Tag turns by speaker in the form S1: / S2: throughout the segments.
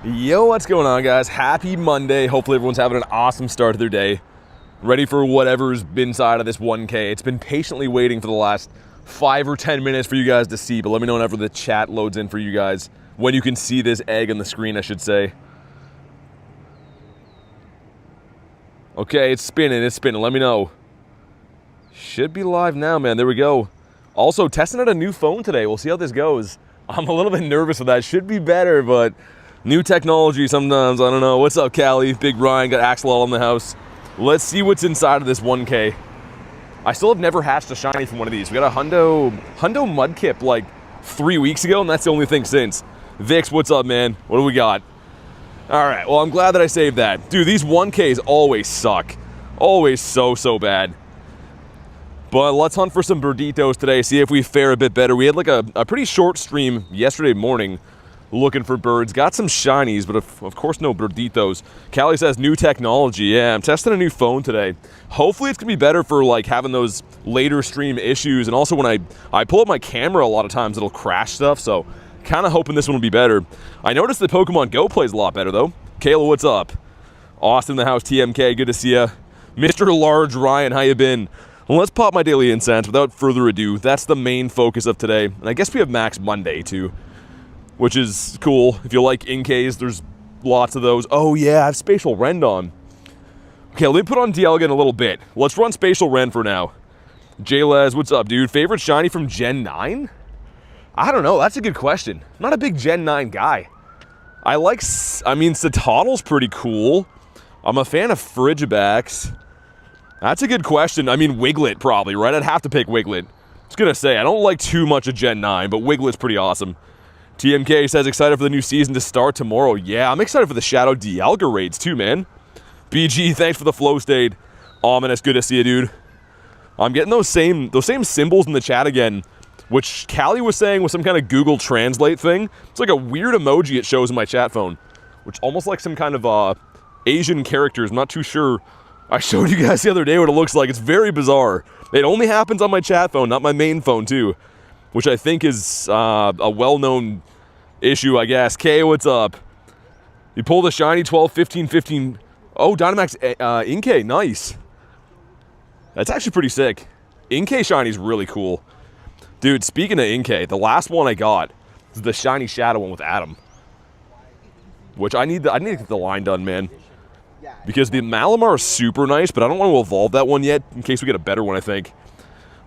S1: Yo, what's going on, guys? Happy Monday. Hopefully everyone's having an awesome start to their day. Ready for whatever's been inside of this 1K. It's been patiently waiting for the last 5 or 10 minutes for you guys to see, but let me know whenever the chat loads in for you guys. When you can see this egg on the screen, I should say. Okay, it's spinning, Let me know. Should be live now, man. There we go. Also, testing out a new phone today. We'll see how this goes. I'm a little bit nervous with that. Should be better, but new technology sometimes, I don't know. What's up, Callie? Big Ryan, got Axel in the house. Let's see what's inside of this 1K. I still have never hatched a shiny from one of these. We got a Hundo Mudkip like 3 weeks ago, and that's the only thing since. Vix, what's up, man? What do we got? All right, well, I'm glad that I saved that. Dude, these 1Ks always suck. Always so bad. But let's hunt for some birditos today, see if we fare a bit better. We had like a pretty short stream yesterday morning looking for birds. Got some shinies, but of course no birditos. Callie says new technology. Yeah, I'm testing a new phone today. Hopefully it's gonna be better for like having those later stream issues. And also when I pull up my camera a lot of times, it'll crash stuff. So kind of hoping this one will be better. I noticed that Pokemon GO plays a lot better though. Kayla, what's up? Austin in the house, TMK, good to see ya. Mr. Large Ryan, how you been? Well, let's pop my daily incense without further ado. That's the main focus of today. And I guess we have Max Monday too, which is cool. If you like Inkays, there's lots of those. Oh yeah, I have Spatial Rend on. Okay, let me put on Dialga in a little bit. Let's run Spatial Rend for now. Jaylez, what's up, dude? Favorite shiny from Gen 9? I don't know, that's a good question. I'm not a big Gen 9 guy. I mean, Cetoddle's pretty cool. I'm a fan of Frigibax. That's a good question. I mean, Wiglet probably, right? I'd have to pick Wiglet. I was gonna say, I don't like too much of Gen 9, but Wiglet's pretty awesome. TMK says, excited for the new season to start tomorrow. Yeah, I'm excited for the Shadow Dialga raids too, man. BG, thanks for the flow state. Ominous, good to see you, dude. I'm getting those same symbols in the chat again, which Callie was saying was some kind of Google Translate thing. It's like a weird emoji it shows in my chat phone, which almost like some kind of Asian characters. I'm not too sure. I showed you guys the other day what it looks like. It's very bizarre. It only happens on my chat phone, not my main phone too, which I think is a well-known issue, I guess. Kay, what's up? You pulled a shiny 12, 15, 15. Oh, Dynamax Inkay, nice. That's actually pretty sick. Inkay shiny's really cool. Dude, speaking of Inkay, the last one I got is the shiny Shadow one with Adam, which I need to get the line done, man. Because the Malamar is super nice, but I don't want to evolve that one yet in case we get a better one, I think.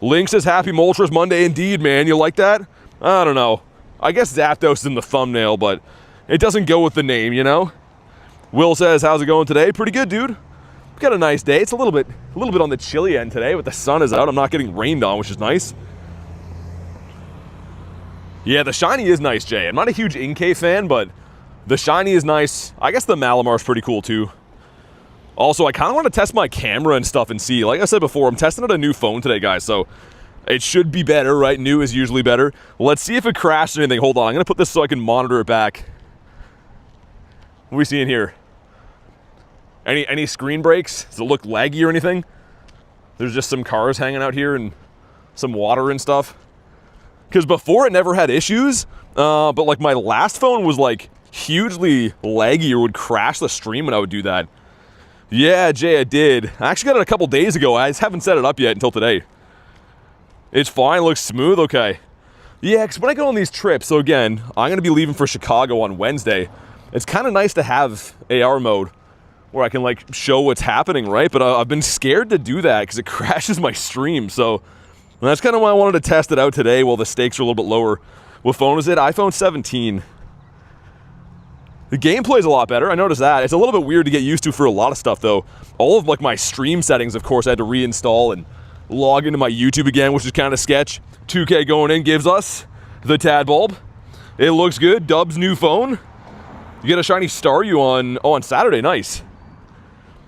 S1: Link says, happy Moltres Monday indeed, man. You like that? I don't know. I guess Zapdos is in the thumbnail, but it doesn't go with the name, you know? Will says, how's it going today? Pretty good, dude. We've got a nice day. It's a little bit on the chilly end today, but the sun is out. I'm not getting rained on, which is nice. Yeah, the shiny is nice, Jay. I'm not a huge Inkay fan, but the shiny is nice. I guess the Malamar is pretty cool, too. Also, I kind of want to test my camera and stuff and see. Like I said before, I'm testing out a new phone today, guys, so it should be better, right? New is usually better. Let's see if it crashed or anything. Hold on, I'm going to put this so I can monitor it back. What are we seeing here? Any screen breaks? Does it look laggy or anything? There's just some cars hanging out here and some water and stuff. Because before it never had issues, but like my last phone was like hugely laggy or would crash the stream when I would do that. Yeah, Jay, I did. I actually got it a couple days ago. I just haven't set it up yet until today. It's fine, looks smooth, okay. Yeah, because when I go on these trips, so again, I'm going to be leaving for Chicago on Wednesday. It's kind of nice to have AR mode where I can like show what's happening, right? But I've been scared to do that because it crashes my stream. So that's kind of why I wanted to test it out today while the stakes are a little bit lower. What phone is it? iPhone 17. The gameplay is a lot better. I noticed that. It's a little bit weird to get used to for a lot of stuff, though. All of like my stream settings, of course, I had to reinstall and log into my YouTube again, which is kind of sketch. 2K going in gives us the Tadbulb. It looks good. Dub's new phone. You get a shiny Staryu on Saturday. Nice.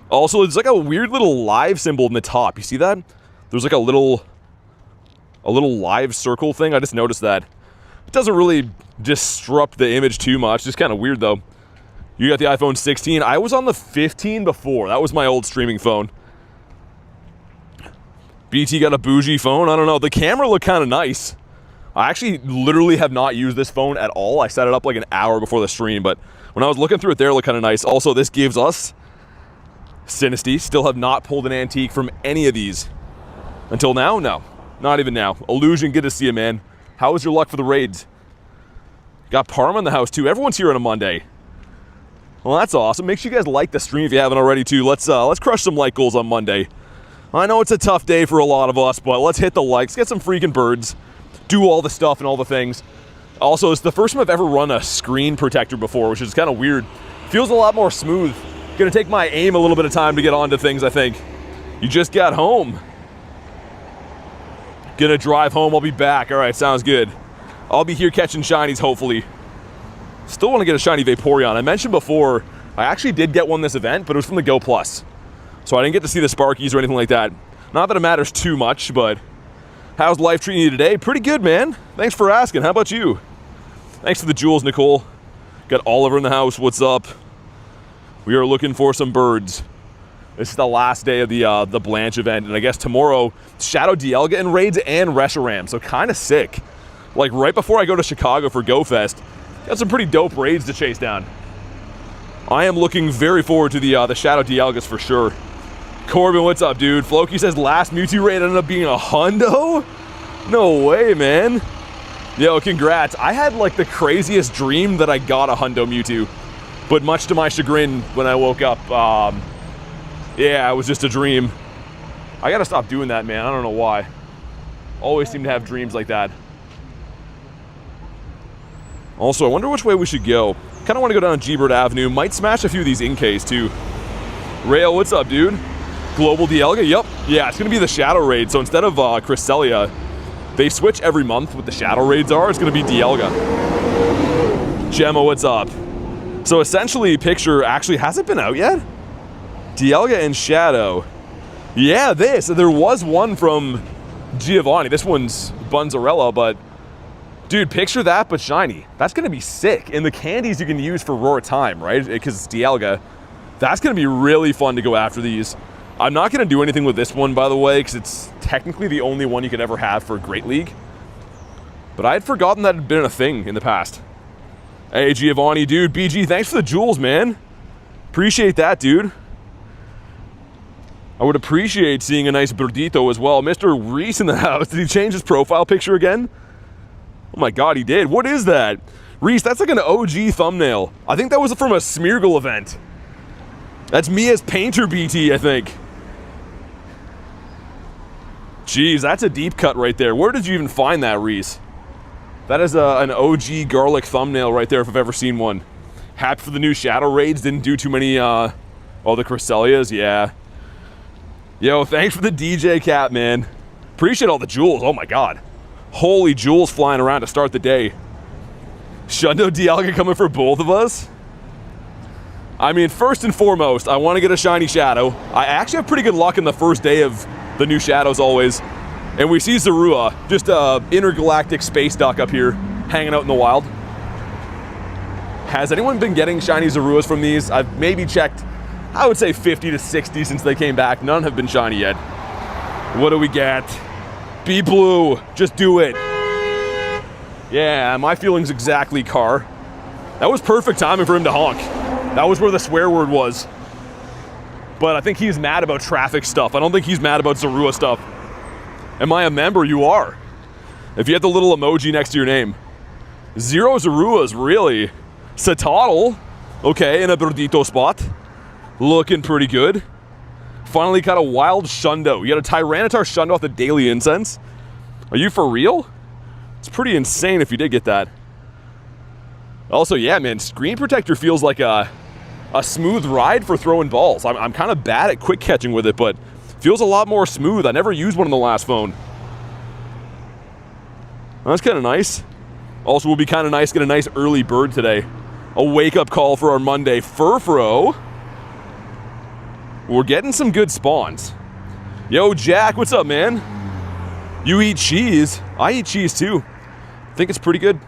S1: Also, there's like a weird little live symbol in the top. You see that? There's like a little live circle thing. I just noticed that. It doesn't really disrupt the image too much. Just kind of weird, though. You got the iPhone 16. I was on the 15 before. That was my old streaming phone. BT got a bougie phone. I don't know. The camera looked kind of nice. I actually literally have not used this phone at all. I set it up like an hour before the stream, but when I was looking through it there, it looked kind of nice. Also, this gives us Sinisty. Still have not pulled an antique from any of these. Until now? No. Not even now. Illusion, good to see you, man. How was your luck for the raids? Got Parma in the house, too. Everyone's here on a Monday. Well, that's awesome. Make sure you guys like the stream if you haven't already, too. Let's crush some like goals on Monday. I know it's a tough day for a lot of us, but let's hit the likes, get some freaking birds, do all the stuff and all the things. Also, it's the first time I've ever run a screen protector before, which is kind of weird. Feels a lot more smooth. Gonna take my aim a little bit of time to get onto things, I think. You just got home. Gonna drive home, I'll be back. All right, sounds good. I'll be here catching shinies, hopefully. Still want to get a shiny Vaporeon. I mentioned before, I actually did get one this event, but it was from the Go Plus. So I didn't get to see the Sparkies or anything like that. Not that it matters too much, but how's life treating you today? Pretty good, man. Thanks for asking. How about you? Thanks for the jewels, Nicole. Got Oliver in the house. What's up? We are looking for some birds. This is the last day of the Blanche event, and I guess tomorrow, Shadow Dialga in raids and Reshiram, so kind of sick. Like right before I go to Chicago for Go Fest, got some pretty dope raids to chase down. I am looking very forward to the Shadow Dialgas for sure. Corbin, what's up, dude? Floki says last Mewtwo raid ended up being a hundo? No way, man. Yo, congrats. I had like the craziest dream that I got a hundo Mewtwo, but much to my chagrin when I woke up, yeah, it was just a dream. I gotta stop doing that, man. I don't know why. Always seem to have dreams like that. Also, I wonder which way we should go. Kind of want to go down G-Bird Avenue. Might smash a few of these in-case, too. Rail, what's up, dude? Global Dialga? Yep. Yeah, it's going to be the Shadow Raid. So instead of Cresselia, they switch every month what the Shadow Raids are. It's going to be Dialga. Gemma, what's up? So essentially, picture actually hasn't been out yet? Dialga and Shadow. Yeah, this. There was one from Giovanni. This one's Bunzarella, but dude, picture that, but shiny. That's going to be sick. And the candies you can use for Roar Time, right? Because it's Dialga. That's going to be really fun to go after these. I'm not going to do anything with this one, by the way, because it's technically the only one you could ever have for Great League. But I had forgotten that had been a thing in the past. Hey, Giovanni, dude. BG, thanks for the jewels, man. Appreciate that, dude. I would appreciate seeing a nice Birdito as well. Mr. Reese in the house. Did he change his profile picture again? Oh my god, he did. What is that? Reese, that's like an OG thumbnail. I think that was from a Smeargle event. That's me as Painter BT, I think. Jeez, that's a deep cut right there. Where did you even find that, Reese? That is an OG garlic thumbnail right there if I've ever seen one. Happy for the new Shadow Raids. Didn't do too many, oh, the Cresselias, yeah. Yo, thanks for the DJ cap, man. Appreciate all the jewels, oh my god. Holy jewels flying around to start the day. Shundo Dialga coming for both of us? I mean, first and foremost, I want to get a shiny Shadow. I actually have pretty good luck in the first day of the new Shadows always. And we see Zorua, just a intergalactic space duck up here, hanging out in the wild. Has anyone been getting shiny Zoruas from these? I've maybe checked, I would say 50 to 60 since they came back. None have been shiny yet. What do we get? Be blue, just do it. Yeah, my feelings exactly, Car. That was perfect timing for him to honk. That was where the swear word was. But I think he's mad about traffic stuff. I don't think he's mad about Zorua stuff. Am I a member? You are. If you have the little emoji next to your name. 0 Zoruas, really? Satotl, okay, in a Birdito spot. Looking pretty good. Finally got a wild Shundo. You got a Tyranitar Shundo off the Daily Incense? Are you for real? It's pretty insane if you did get that. Also, yeah, man, Screen Protector feels like a smooth ride for throwing balls. I'm kind of bad at quick catching with it, but feels a lot more smooth. I never used one on the last phone. That's kind of nice. Also, will be kind of nice to get a nice early bird today. A wake-up call for our Monday. Furfro. We're getting some good spawns. Yo, Jack, what's up, man? You eat cheese. I eat cheese, too. I think it's pretty good.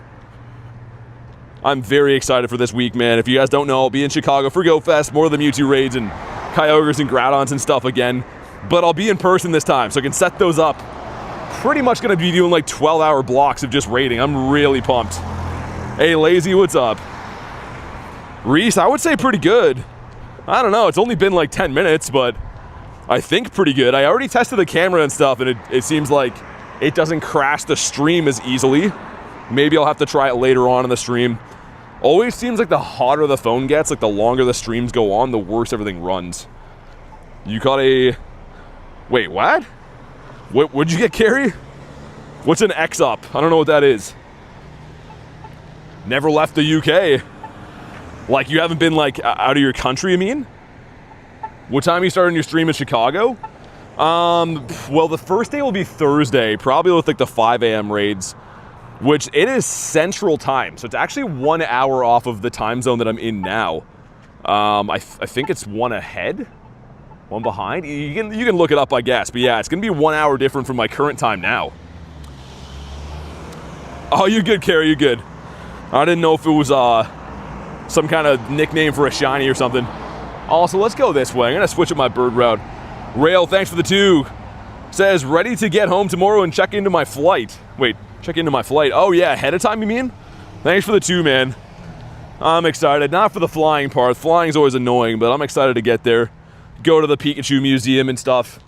S1: I'm very excited for this week, man. If you guys don't know, I'll be in Chicago for Go Fest. More of the Mewtwo raids and Kyogres and Groudons and stuff again. But I'll be in person this time, so I can set those up pretty much going to be doing like 12-hour blocks of just raiding. I'm really pumped. Hey, Lazy, what's up? Reese, I would say pretty good. I don't know, it's only been like 10 minutes, but I think pretty good. I already tested the camera and stuff, and it seems like it doesn't crash the stream as easily. Maybe I'll have to try it later on in the stream. Always seems like the hotter the phone gets, like the longer the streams go on, the worse everything runs. You caught a... Wait, what? What'd you get, Carrie? What's an X up? I don't know what that is. Never left the UK. Like, you haven't been, like, out of your country, you mean? What time are you starting your stream in Chicago? Well, the first day will be Thursday, probably with, like, the 5 a.m. raids, which it is Central Time, so it's actually 1 hour off of the time zone that I'm in now. I think it's one ahead? One behind? You can look it up, I guess, but yeah, it's going to be 1 hour different from my current time now. Oh, you're good, Carrie, you're good. I didn't know if it was, some kind of nickname for a shiny or something. Also, let's go this way. I'm going to switch up my bird route. Rail, thanks for the 2. Says, ready to get home tomorrow and check into my flight. Wait, check into my flight. Oh, yeah, ahead of time, you mean? Thanks for the 2, man. I'm excited. Not for the flying part. Flying's always annoying, but I'm excited to get there. Go to the Pikachu Museum and stuff.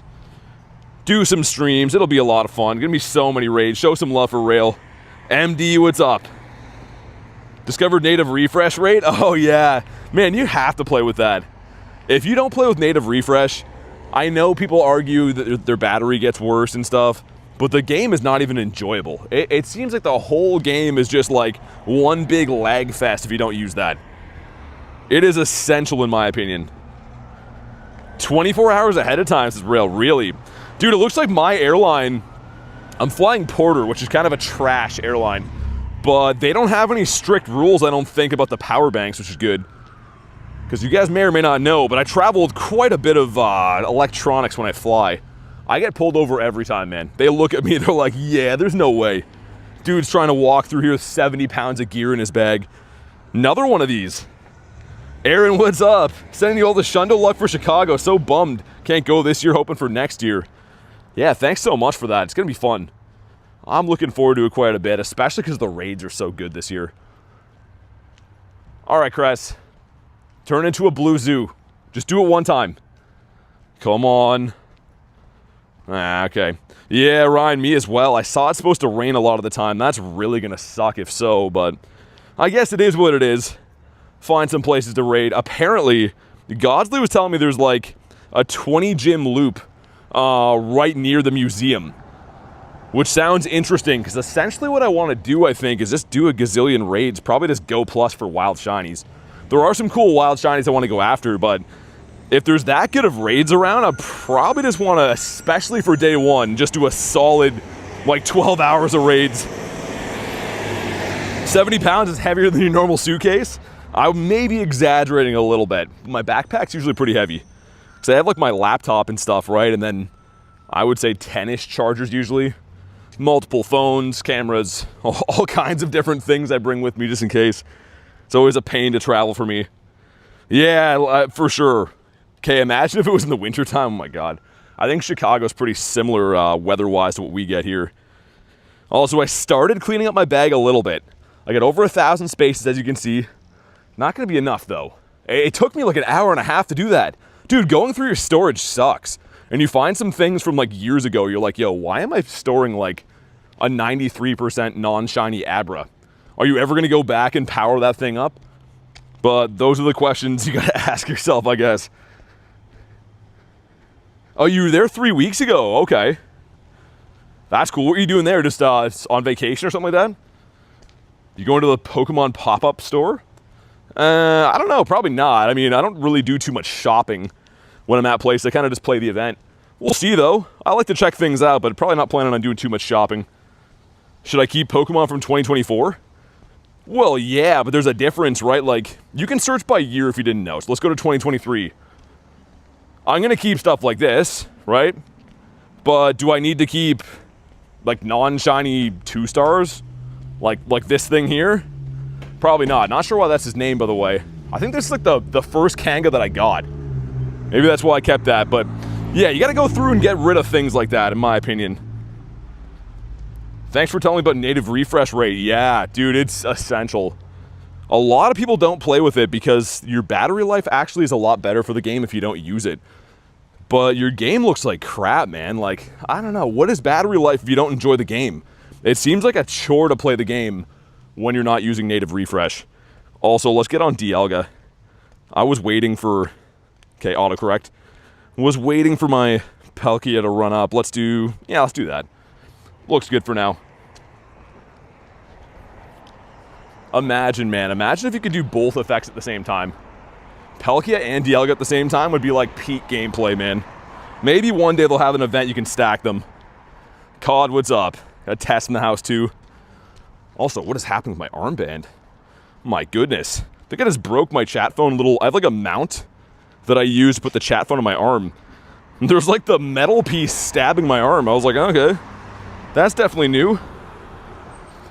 S1: Do some streams. It'll be a lot of fun. Gonna be so many raids. Show some love for Rail. MD, what's up? Discovered native refresh rate? Oh yeah. Man, you have to play with that. If you don't play with native refresh, I know people argue that their battery gets worse and stuff, but the game is not even enjoyable. It seems like the whole game is just like one big lag fest if you don't use that. It is essential in my opinion. 24 hours ahead of time, says Rail, really? Dude, it looks like my airline, I'm flying Porter, which is kind of a trash airline. But they don't have any strict rules, I don't think, about the power banks, which is good. Because you guys may or may not know, but I traveled quite a bit of electronics when I fly. I get pulled over every time, man. They look at me, they're like, yeah, there's no way. Dude's trying to walk through here with 70 pounds of gear in his bag. Another one of these. Aaron, what's up? Sending you all the shundo luck for Chicago. So bummed. Can't go this year, hoping for next year. Yeah, thanks so much for that. It's going to be fun. I'm looking forward to it quite a bit, especially because the raids are so good this year. All right, Cress. Turn into a blue zoo. Just do it one time. Come on. Okay. Yeah, Ryan, me as well. I saw it's supposed to rain a lot of the time. That's really going to suck if so, but I guess it is what it is. Find some places to raid. Apparently, Godsley was telling me there's like a 20 gym loop right near the museum. Which sounds interesting, because essentially what I want to do, I think, is just do a gazillion raids. Probably just go plus for wild shinies. There are some cool wild shinies I want to go after, but if there's that good of raids around, I probably just want to, especially for day one, just do a solid, like, 12 hours of raids. 70 pounds is heavier than your normal suitcase? I may be exaggerating a little bit. My backpack's usually pretty heavy. So I have, like, my laptop and stuff, right? And then I would say 10-ish chargers usually. Multiple phones, cameras, all kinds of different things I bring with me just in case. It's always a pain to travel for me. Yeah, for sure. Okay, imagine if it was in the wintertime. Oh my god. I think Chicago's pretty similar weather-wise to what we get here. Also, I started cleaning up my bag a little bit. I got over 1,000 spaces, as you can see. Not going to be enough, though. It took me like an hour and a half to do that. Dude, going through your storage sucks. And you find some things from like years ago, you're like, yo, why am I storing like a 93% non-shiny Abra? Are you ever going to go back and power that thing up? But those are the questions you got to ask yourself, I guess. Oh, you were there 3 weeks ago. Okay. That's cool. What are you doing there? Just on vacation or something like that? You going to the Pokemon pop-up store? I don't know. Probably not. I mean, I don't really do too much shopping when I'm at place. I kind of just play the event. We'll see, though. I like to check things out, but probably not planning on doing too much shopping. Should I keep Pokemon from 2024? Well, yeah, but there's a difference, right? Like, you can search by year if you didn't know. So let's go to 2023. I'm going to keep stuff like this, right? But do I need to keep, like, non-shiny 2-stars? Like this thing here? Probably not. Not sure why that's his name, by the way. I think this is, like, the first Kanga that I got. Maybe that's why I kept that, but yeah, you gotta go through and get rid of things like that, in my opinion. Thanks for telling me about native refresh rate. Yeah, dude, it's essential. A lot of people don't play with it because your battery life actually is a lot better for the game if you don't use it. But your game looks like crap, man. Like, I don't know. What is battery life if you don't enjoy the game? It seems like a chore to play the game when you're not using native refresh. Also, let's get on Dialga. I was waiting for... Okay, autocorrect. Was waiting for my Palkia to run up. Let's do... Yeah, let's do that. Looks good for now. Imagine, man. Imagine if you could do both effects at the same time. Palkia and Dialga at the same time would be like peak gameplay, man. Maybe one day they'll have an event you can stack them. COD, what's up? Got Tess in the house too. Also, what is happening with my armband? My goodness. I think I just broke my chat phone little... I have like a mount that I use to put the chat phone on my arm. And there's like the metal piece stabbing my arm. I was like, okay. That's definitely new.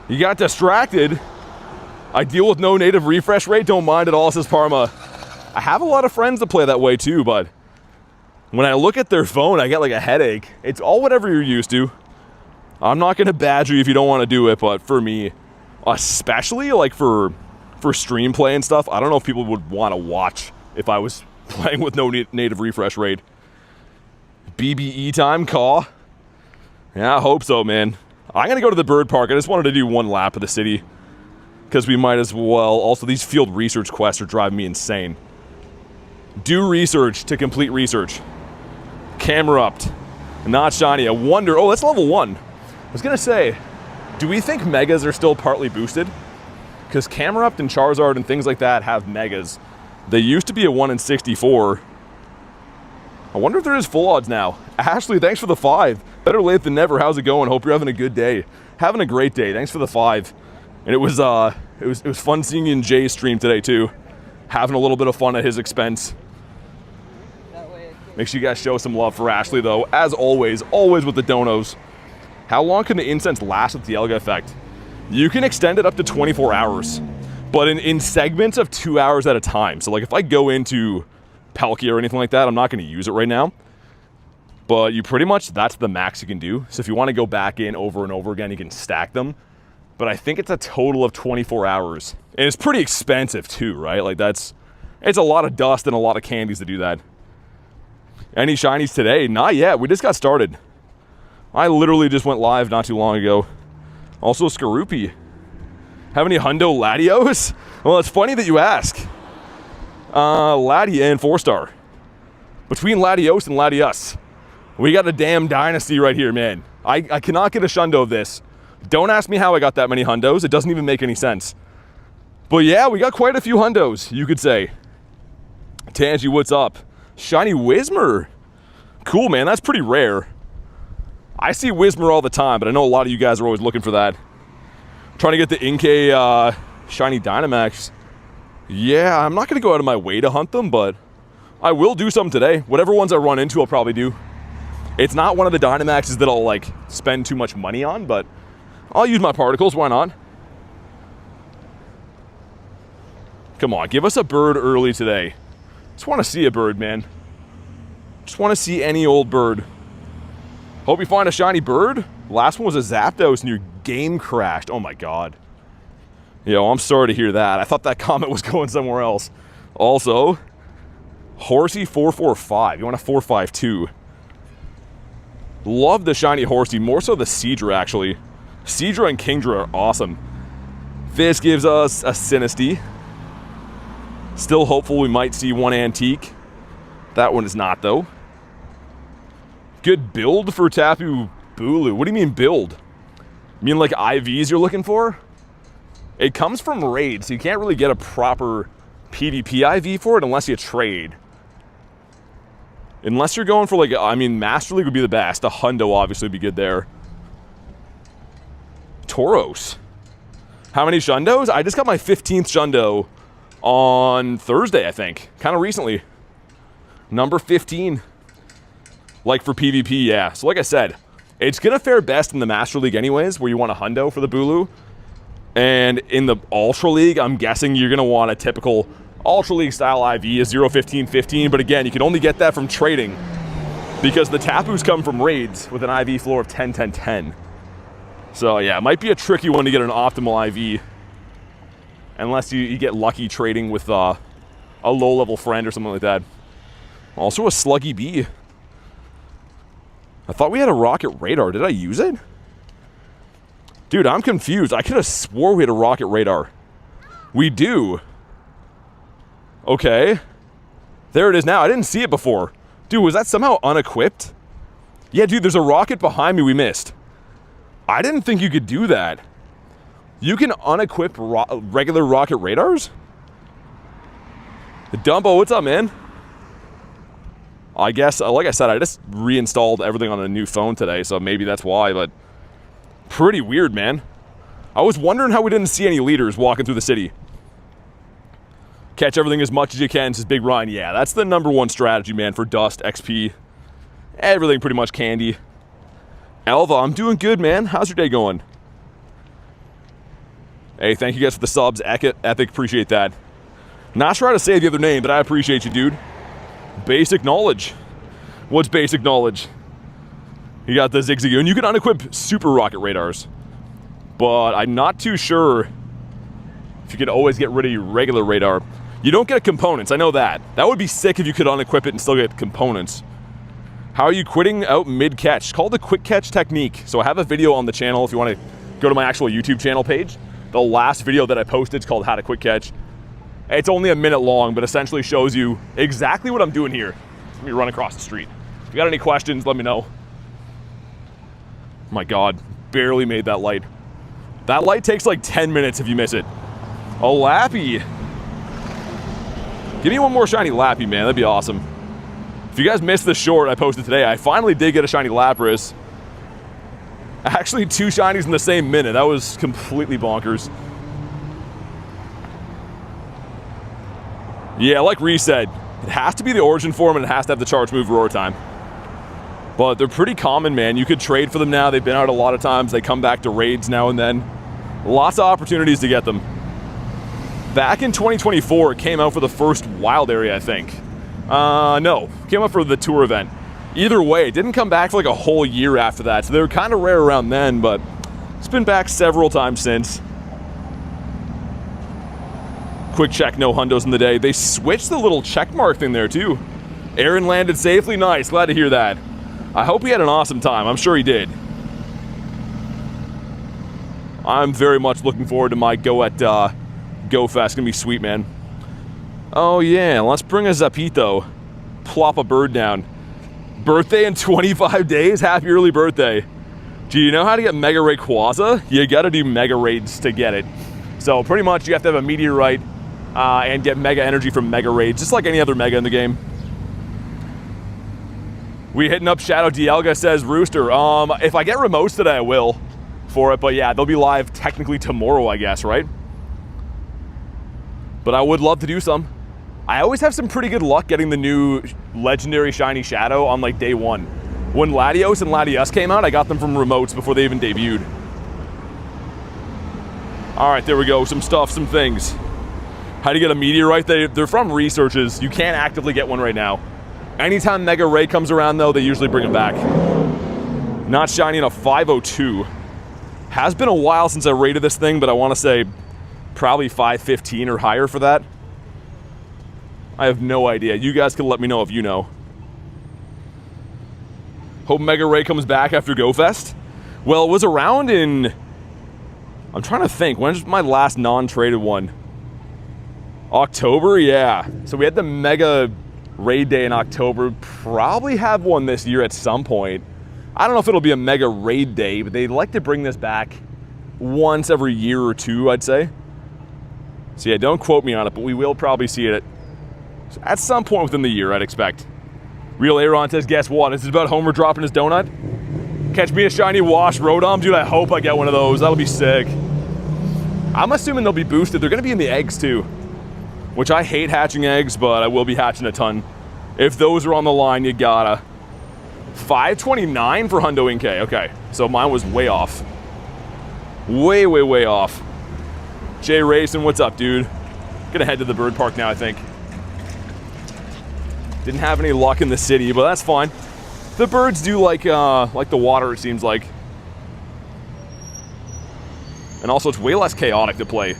S1: You got distracted. I deal with no native refresh rate. Don't mind at all, says Parma. I have a lot of friends that play that way too, but when I look at their phone, I get like a headache. It's all whatever you're used to. I'm not going to badger you if you don't want to do it, but for me, especially like for stream play and stuff, I don't know if people would want to watch if I was playing with no native refresh rate. BBE time, Caw. Yeah, I hope so, man. I'm going to go to the bird park. I just wanted to do one lap of the city because we might as well. Also, these field research quests are driving me insane. Do research to complete research. Camerupt. Not shiny. I wonder... Oh, that's level 1. I was going to say, do we think megas are still partly boosted? Because Camerupt and Charizard and things like that have megas. They used to be a 1 in 64. I wonder if there is full odds now. Ashley, thanks for the 5. Better late than never. How's it going? Hope you're having a good day. Having a great day. Thanks for the 5. And it was fun seeing you in Jay's stream today too. Having a little bit of fun at his expense. Make sure you guys show some love for Ashley though. As always with the donos. How long can the incense last with the Dialga effect? You can extend it up to 24 hours. But in segments of 2 hours at a time. So like if I go into Palkia or anything like that, I'm not going to use it right now. But you pretty much, that's the max you can do. So if you want to go back in over and over again, you can stack them. But I think it's a total of 24 hours. And it's pretty expensive too, right? Like it's a lot of dust and a lot of candies to do that. Any shinies today? Not yet. We just got started. I literally just went live not too long ago. Also, Skorupi. Have any Hundo Latios? Well, it's funny that you ask. Latia and 4-star. Between Latios and Latias. We got a damn dynasty right here, man. I cannot get a shundo of this. Don't ask me how I got that many hundos. It doesn't even make any sense. But yeah, we got quite a few hundos, you could say. Tangy, what's up? Shiny Whismur. Cool, man. That's pretty rare. I see Whismur all the time, but I know a lot of you guys are always looking for that. Trying to get the Inkay Shiny Dynamax. Yeah, I'm not going to go out of my way to hunt them, but I will do some today. Whatever ones I run into, I'll probably do. It's not one of the Dynamaxes that I'll, like, spend too much money on, but I'll use my particles. Why not? Come on, give us a bird early today. Just want to see a bird, man. Just want to see any old bird. Hope you find a shiny bird. Last one was a Zapdos and your game crashed. Oh my god. Yo, I'm sorry to hear that. I thought that comment was going somewhere else. Also, Horsey 445. You want a 452. Love the shiny Horsey. More so the Seadra, actually. Seadra and Kingdra are awesome. This gives us a Sinistea. Still hopeful we might see one Antique. That one is not, though. Good build for Tapu Bulu. What do you mean build? You mean like IVs you're looking for? It comes from raid, so you can't really get a proper PvP IV for it unless you trade. Unless you're going for like, I mean, Master League would be the best. A hundo obviously would be good there. Tauros. How many shundos? I just got my 15th shundo on Thursday, I think. Kind of recently. Number 15. Like for PvP, yeah. So like I said, it's going to fare best in the Master League anyways, where you want a hundo for the Bulu. And in the Ultra League, I'm guessing you're going to want a typical Ultra League style IV, a 0-15-15. But again, you can only get that from trading because the Tapus come from raids with an IV floor of 10-10-10. So yeah, it might be a tricky one to get an optimal IV. Unless you get lucky trading with a low-level friend or something like that. Also a Sluggy Bee. I thought we had a Rocket Radar. Did I use it? Dude, I'm confused. I could have swore we had a Rocket Radar. We do. Okay. There it is now. I didn't see it before. Dude, was that somehow unequipped? Yeah, dude, there's a rocket behind me we missed. I didn't think you could do that. You can unequip regular rocket radars? Dumbo, what's up, man? I guess, like I said, I just reinstalled everything on a new phone today, so maybe that's why, but pretty weird, man. I was wondering how we didn't see any leaders walking through the city. Catch everything as much as you can, says Big Ryan. Yeah, that's the #1 strategy, man, for Dust, XP. Everything pretty much candy. Alva, I'm doing good, man. How's your day going? Hey, thank you guys for the subs. Epic, appreciate that. Not sure how to say the other name, but I appreciate you, dude. Basic knowledge. What's basic knowledge? You got the Zigzagoon. And you can unequip super rocket radars. But I'm not too sure if you could always get rid of your regular radar. You don't get components, I know that. That would be sick if you could unequip it and still get components. How are you quitting out mid-catch? It's called the quick catch technique. So I have a video on the channel if you want to go to my actual YouTube channel page. The last video that I posted is called How to Quick Catch. It's only a minute long, but essentially shows you exactly what I'm doing here. Let me run across the street. If you got any questions, let me know. Oh my God, barely made that light. That light takes like 10 minutes if you miss it. A Lappy. Give me one more shiny Lappy, man. That'd be awesome. If you guys missed the short I posted today, I finally did get a shiny Lapras. Actually, 2 shinies in the same minute. That was completely bonkers. Yeah, like Ree said, it has to be the origin form and it has to have the charge move roar time. But they're pretty common, man. You could trade for them now. They've been out a lot of times. They come back to raids now and then. Lots of opportunities to get them. Back in 2024, it came out for the first wild area, I think. No, came out for the tour event. Either way, it didn't come back for like a whole year after that. So they were kind of rare around then, but it's been back several times since. Quick check, no hundos in the day. They switched the little check mark thing there too. Aaron landed safely, nice, glad to hear that. I hope he had an awesome time, I'm sure he did. I'm very much looking forward to my go at Go Fest, gonna be sweet, man. Oh yeah, let's bring a Zapito. Plop a bird down. Birthday in 25 days, happy early birthday. Do you know how to get Mega Rayquaza? You gotta do Mega Raids to get it. So pretty much you have to have a Meteorite and get Mega Energy from Mega Raids, just like any other Mega in the game. We hitting up Shadow Dialga, says Rooster. If I get remotes today, I will for it, but yeah, they'll be live technically tomorrow, I guess, right? But I would love to do some. I always have some pretty good luck getting the new legendary shiny Shadow on like day 1. When Latios and Latias came out, I got them from remotes before they even debuted. All right, there we go, some stuff, some things. How to get a Meteorite? They're from researches. You can't actively get one right now. Anytime Mega Ray comes around though, they usually bring them back. Not shiny in a 502. Has been a while since I rated this thing, but I want to say probably 515 or higher for that. I have no idea. You guys can let me know if you know. Hope Mega Ray comes back after Go Fest. Well, it was around in... I'm trying to think. When's my last non-traded one? October? Yeah. So we had the Mega Raid Day in October. Probably have one this year at some point. I don't know if it'll be a Mega Raid Day, but they like to bring this back once every year or two, I'd say. So yeah, don't quote me on it, but we will probably see it at some point within the year, I'd expect. Real Aaron says, guess what? Is it about Homer dropping his donut? Catch me a shiny Wash Rotom? Dude, I hope I get one of those. That'll be sick. I'm assuming they'll be boosted. They're going to be in the eggs too, which I hate hatching eggs, but I will be hatching a ton. If those are on the line, you gotta. 529 for Hundo Inkay. Okay, so mine was way off. Way, way, way off. Jay Racing, what's up, dude? Gonna head to the bird park now, I think. Didn't have any luck in the city, but that's fine. The birds do like the water, it seems like. And also, it's way less chaotic to play.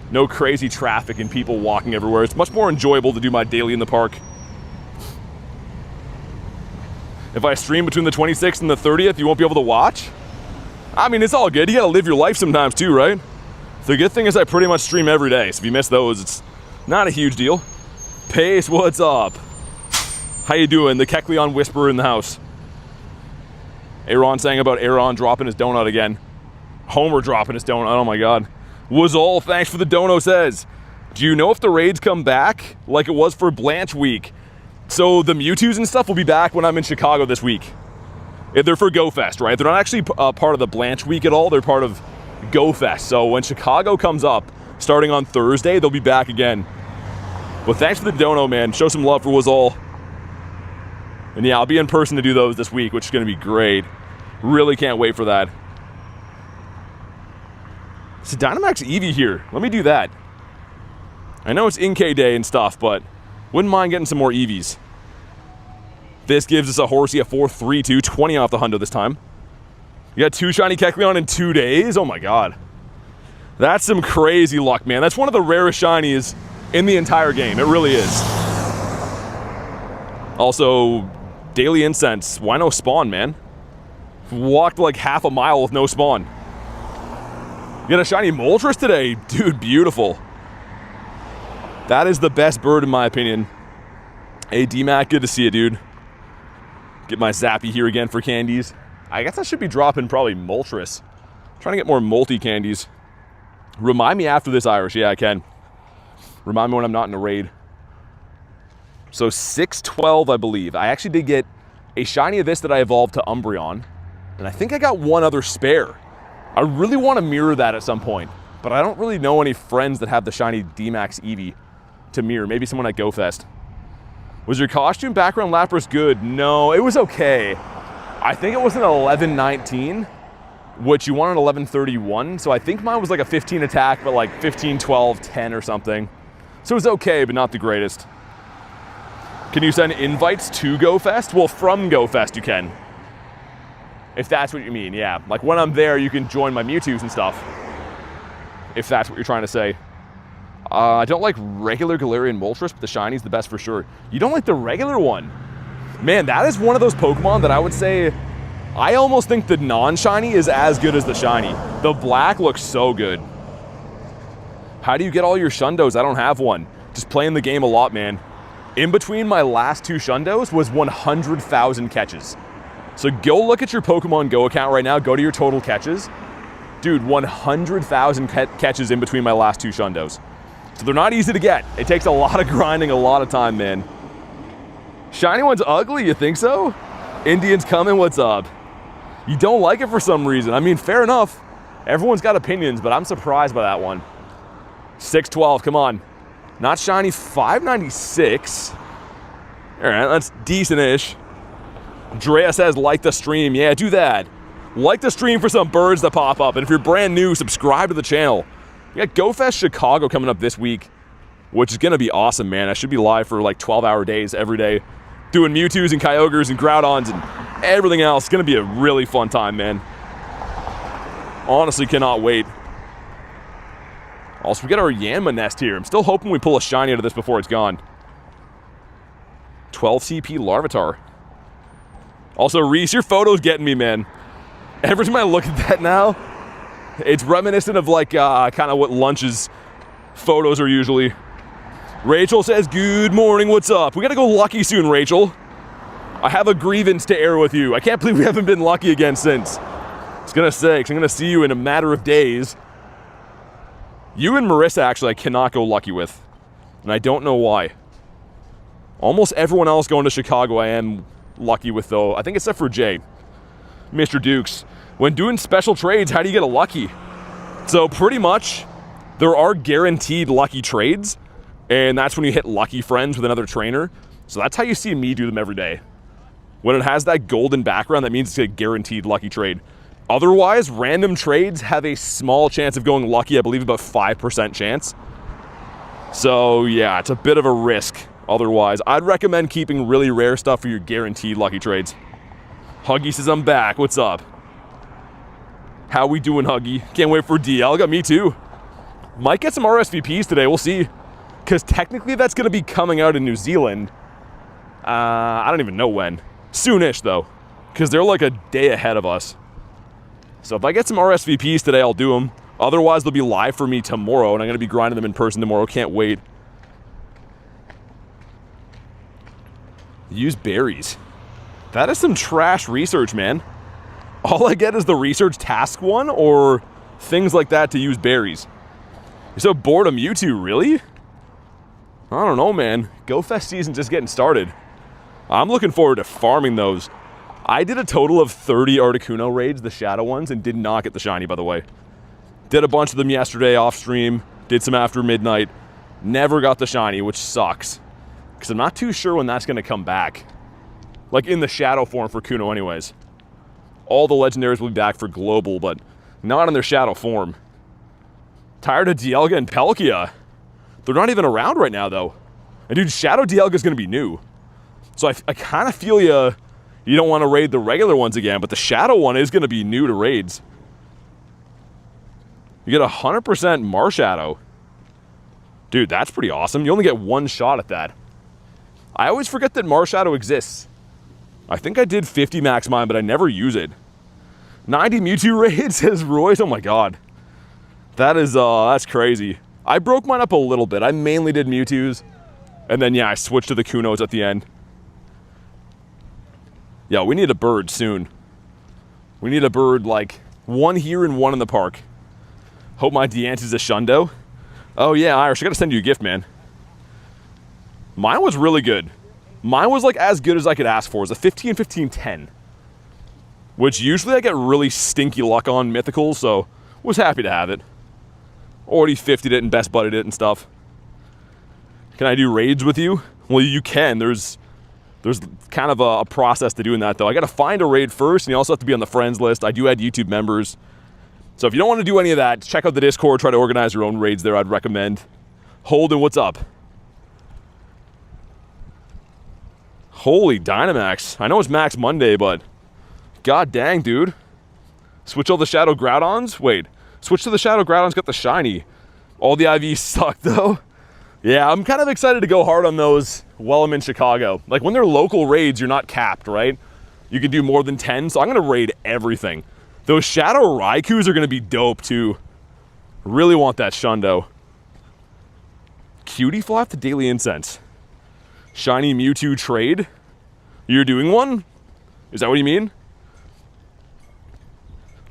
S1: No crazy traffic and people walking everywhere. It's much more enjoyable to do my daily in the park. If I stream between the 26th and the 30th, you won't be able to watch? I mean, it's all good. You gotta live your life sometimes too, right? The good thing is I pretty much stream every day, so if you miss those, it's not a huge deal. Pace, what's up? How you doing? The Kecleon Whisperer in the house. Aaron saying about Aaron dropping his donut again. Homer dropping his donut, oh my god. Was all, thanks for the dono says. Do you know if the raids come back like it was for Blanche Week? So the Mewtwo's and stuff will be back when I'm in Chicago this week. They're for Go Fest, right? They're not actually part of the Blanche Week at all. They're part of Go Fest. So when Chicago comes up, starting on Thursday, they'll be back again. But thanks for the dono, man. Show some love for Was all. And yeah, I'll be in person to do those this week, which is going to be great. Really can't wait for that. It's a Dynamax Eevee here. Let me do that. I know it's Inkay Day and stuff, but wouldn't mind getting some more Eevees. This gives us a Horsey, a 4-3-2, 20 off the hundo this time. You got 2 shiny Kecleon in 2 days? Oh my god. That's some crazy luck, man. That's one of the rarest shinies in the entire game. It really is. Also, Daily Incense. Why no spawn, man? Walked like half a mile with no spawn. You got a shiny Moltres today. Dude, beautiful. That is the best bird in my opinion. Hey, D-Mac, good to see you, dude. Get my Zappy here again for candies. I guess I should be dropping probably Moltres. Trying to get more multi candies. Remind me after this, Irish. Yeah, I can. Remind me when I'm not in a raid. So 612, I believe. I actually did get a shiny of this that I evolved to Umbreon. And I think I got one other spare. I really want to mirror that at some point, but I don't really know any friends that have the shiny D-Max Eevee to mirror. Maybe someone at GoFest. Was your costume background Lapras good? No, it was okay. I think it was an 11-19, which you wanted 11-31, so I think mine was like a 15 attack, but like 15-12-10 or something. So it was okay, but not the greatest. Can you send invites to GoFest? Well, from GoFest you can. If that's what you mean, yeah. Like when I'm there, you can join my Mewtwo's and stuff. If that's what you're trying to say. I don't like regular Galarian Moltres, but the shiny's the best for sure. You don't like the regular one? Man, that is one of those Pokemon that I would say, I almost think the non-shiny is as good as the shiny. The black looks so good. How do you get all your Shundos? I don't have one. Just playing the game a lot, man. In between my last 2 Shundos was 100,000 catches. So go look at your Pokemon GO account right now. Go to your total catches. Dude, 100,000 catches in between my last 2 Shundos. So they're not easy to get. It takes a lot of grinding, a lot of time, man. Shiny one's ugly, you think so? Indians coming, what's up? You don't like it for some reason. I mean, fair enough. Everyone's got opinions, but I'm surprised by that one. 612, come on. Not shiny, 596. All right, that's decent-ish. Drea says, like the stream. Yeah, do that. Like the stream for some birds that pop up. And if you're brand new, subscribe to the channel. You got GoFest Chicago coming up this week, which is going to be awesome, man. I should be live for like 12-hour days every day, doing Mewtwo's and Kyogres and Groudons and everything else. It's going to be a really fun time, man. Honestly, cannot wait. Also, we got our Yanma nest here. I'm still hoping we pull a shiny out of this before it's gone. 12 CP Larvitar. Also, Reese, your photo's getting me, man. Every time I look at that now, it's reminiscent of like kind of what Lunch's photos are usually. Rachel says, good morning, what's up? We gotta go lucky soon, Rachel. I have a grievance to air with you. I can't believe we haven't been lucky again since. I was gonna say, 'cause I'm gonna see you in a matter of days. You and Marissa, actually, I cannot go lucky with. And I don't know why. Almost everyone else going to Chicago I am lucky with, though. I think except for Jay. Mr. Dukes. When doing special trades, how do you get a lucky? So pretty much, there are guaranteed lucky trades. And that's when you hit lucky friends with another trainer. So that's how you see me do them every day. When it has that golden background, that means it's a guaranteed lucky trade. Otherwise, random trades have a small chance of going lucky. I believe about 5% chance. So yeah, it's a bit of a risk. Otherwise, I'd recommend keeping really rare stuff for your guaranteed lucky trades. Huggy says, I'm back. What's up? How we doing, Huggy? Can't wait for Dialga. Me too. Might get some RSVPs today. We'll see. Because technically that's going to be coming out in New Zealand. I don't even know when. Soonish, though. Because they're like a day ahead of us. So if I get some RSVPs today, I'll do them. Otherwise, they'll be live for me tomorrow, and I'm going to be grinding them in person tomorrow. Can't wait. Use berries. That is some trash research, man. All I get is the research task one, or things like that to use berries. You're so bored of Mewtwo, really? I don't know, man. GoFest season's just getting started. I'm looking forward to farming those. I did a total of 30 Articuno raids, the shadow ones, and did not get the shiny, by the way. Did a bunch of them yesterday off stream, did some after midnight, never got the shiny, which sucks. Because I'm not too sure when that's going to come back. Like in the shadow form for Kuno anyways. All the legendaries will be back for global, but not in their shadow form. Tired of Dialga and Palkia. They're not even around right now, though. And dude, Shadow Dialga is going to be new. So I kind of feel you don't want to raid the regular ones again, but the Shadow one is going to be new to raids. You get 100% Marshadow. Dude, that's pretty awesome. You only get one shot at that. I always forget that Marshadow exists. I think I did 50 max mine, but I never use it. 90 Mewtwo raids, says Royce. Oh my god. That's crazy. I broke mine up a little bit. I mainly did Mewtwo's. And then, yeah, I switched to the Kunos at the end. Yeah, we need a bird soon. We need a bird, like, one here and one in the park. Hope my Deante's a Shundo. Oh, yeah, Irish, I gotta send you a gift, man. Mine was really good. Mine was, like, as good as I could ask for. It was a 15-15-10. Which usually I get really stinky luck on mythicals, so was happy to have it. Already 50'd it and best budded it and stuff. Can I do raids with you? Well, you can. There's kind of a process to doing that, though. I got to find a raid first, and you also have to be on the friends list. I do add YouTube members. So if you don't want to do any of that, check out the Discord. Try to organize your own raids there, I'd recommend. Holden, what's up? Holy Dynamax. I know it's Max Monday, but god dang, dude. Switch all the Shadow Groudons? Wait. Switch to the Shadow Groudons, got the shiny. All the IVs suck, though. Yeah, I'm kind of excited to go hard on those while I'm in Chicago. Like, when they're local raids, you're not capped, right? You can do more than 10, so I'm going to raid everything. Those Shadow Raikus are going to be dope, too. Really want that Shundo. Cutie Flap to Daily Incense. Shiny Mewtwo trade? You're doing one? Is that what you mean?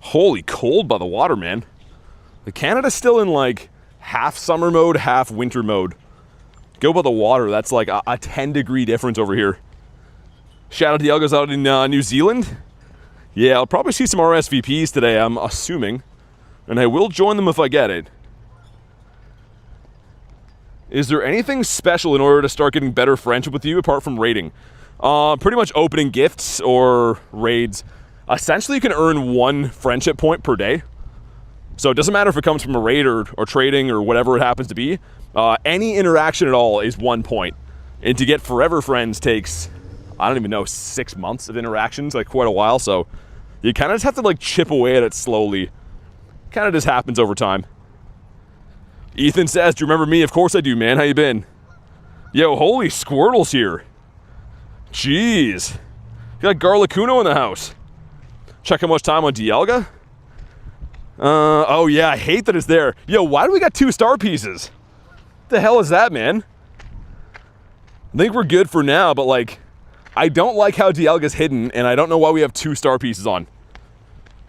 S1: Holy, cold by the water, man. The Canada's still in, like, half summer mode, half winter mode. Go by the water, that's like a 10-degree difference over here. Shadow Dialga's out in New Zealand. Yeah, I'll probably see some RSVPs today, I'm assuming. And I will join them if I get it. Is there anything special in order to start getting better friendship with you apart from raiding? Pretty much opening gifts or raids. Essentially, you can earn 1 friendship point per day. So it doesn't matter if it comes from a raid or trading or whatever it happens to be. Any interaction at all is 1 point. And to get forever friends takes, I don't even know, 6 months of interactions, like quite a while. So you kind of just have to like chip away at it slowly. Kind of just happens over time. Ethan says, do you remember me? Of course I do, man. How you been? Yo, holy Squirtle's here. Jeez. You got Garlicuno in the house. Check how much time on Dialga. Oh yeah, I hate that it's there. Yo, why do we got 2 star pieces? What the hell is that, man? I think we're good for now, but like, I don't like how Dialga's hidden, and I don't know why we have 2 star pieces on.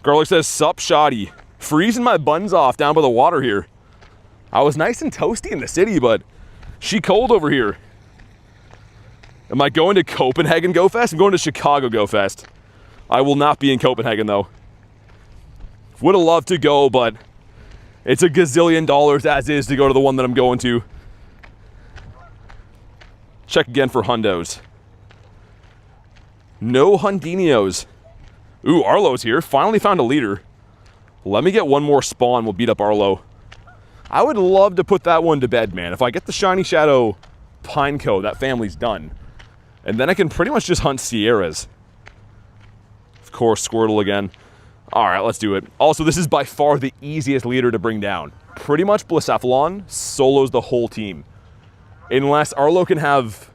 S1: Garlic says, sup, shoddy. Freezing my buns off down by the water here. I was nice and toasty in the city, but she cold over here. Am I going to Copenhagen Go Fest? I'm going to Chicago Go Fest. I will not be in Copenhagen, though. Would have loved to go, but it's a gazillion dollars as is to go to the one that I'm going to. Check again for hundos. No Hundinios. Ooh, Arlo's here. Finally found a leader. Let me get one more spawn. We'll beat up Arlo. I would love to put that one to bed, man. If I get the Shiny Shadow Pineco, that family's done. And then I can pretty much just hunt Sierras. Of course, Squirtle again. All right, let's do it. Also, this is by far the easiest leader to bring down. Pretty much Blacephalon solos the whole team. Unless Arlo can have,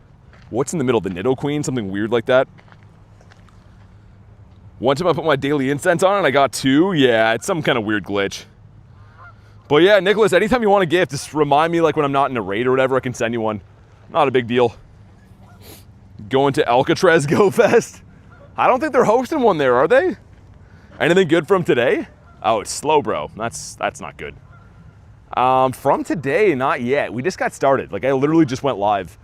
S1: what's in the middle? The Nidoqueen, something weird like that. One time I put my Daily Incense on and I got 2. Yeah, it's some kind of weird glitch. But yeah, Nicholas, anytime you want a gift, just remind me, like when I'm not in a raid or whatever, I can send you one. Not a big deal. Going to Alcatraz Go Fest? I don't think they're hosting one there, are they? Anything good from today? Oh, it's slow, bro. That's not good. From today, not yet. We just got started. Like, I literally just went live.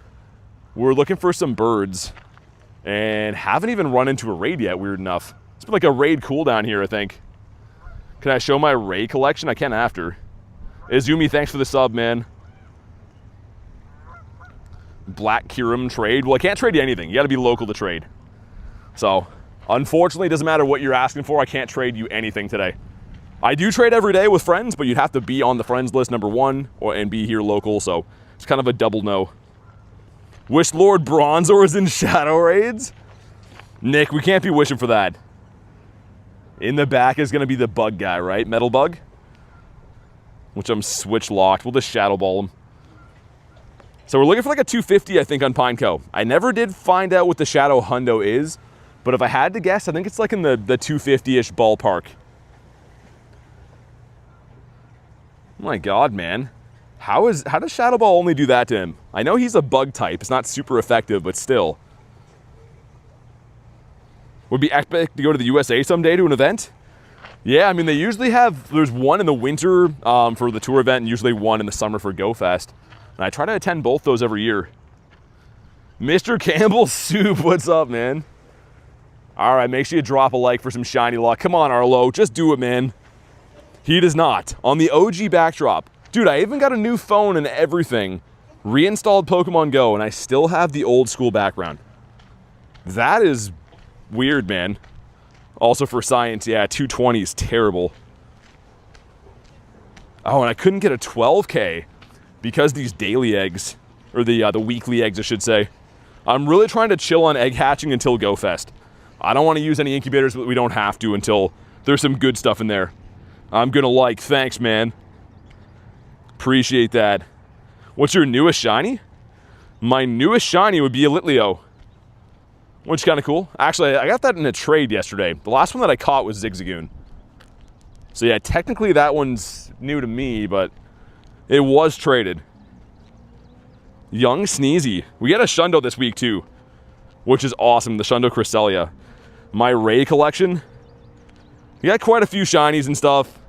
S1: We're looking for some birds and haven't even run into a raid yet, weird enough. It's been like a raid cooldown here, I think. Can I show my Ray collection? I can after. Izumi, thanks for the sub, man. Black Kirim trade. Well, I can't trade you anything. You got to be local to trade. So, unfortunately, it doesn't matter what you're asking for. I can't trade you anything today. I do trade every day with friends, but you'd have to be on the friends list, #1, and be here local. So, it's kind of a double no. Wish Lord Bronzor is in Shadow Raids? Nick, we can't be wishing for that. In the back is going to be the bug guy, right? Metal bug? Which I'm switch locked. We'll just Shadow Ball him. So we're looking for like a 250, I think, on Pineco. I never did find out what the Shadow Hundo is, but if I had to guess, I think it's like in the 250-ish ballpark. Oh my god, man. How does Shadow Ball only do that to him? I know he's a bug type. It's not super effective, but still. Would be epic to go to the USA someday to an event. Yeah, I mean, they usually have, there's one in the winter for the tour event and usually one in the summer for Go Fest. And I try to attend both those every year. Mr. Campbell Soup, what's up, man? All right, make sure you drop a like for some shiny luck. Come on, Arlo, just do it, man. He does not. On the OG backdrop. Dude, I even got a new phone and everything. Reinstalled Pokemon GO, and I still have the old school background. That is weird, man. Also for science, yeah, 220 is terrible. Oh, and I couldn't get a 12K because these daily eggs, or the weekly eggs, I should say. I'm really trying to chill on egg hatching until Go Fest. I don't want to use any incubators, but we don't have to until there's some good stuff in there. I'm gonna like, thanks, man. Appreciate that. What's your newest shiny? My newest shiny would be a Litleo, which is kind of cool. Actually, I got that in a trade yesterday. The last one that I caught was Zigzagoon. So yeah, technically that one's new to me, but it was traded. Young Sneezy. We got a Shundo this week too, which is awesome, the Shadow Cresselia. My Ray collection, we got quite a few shinies and stuff.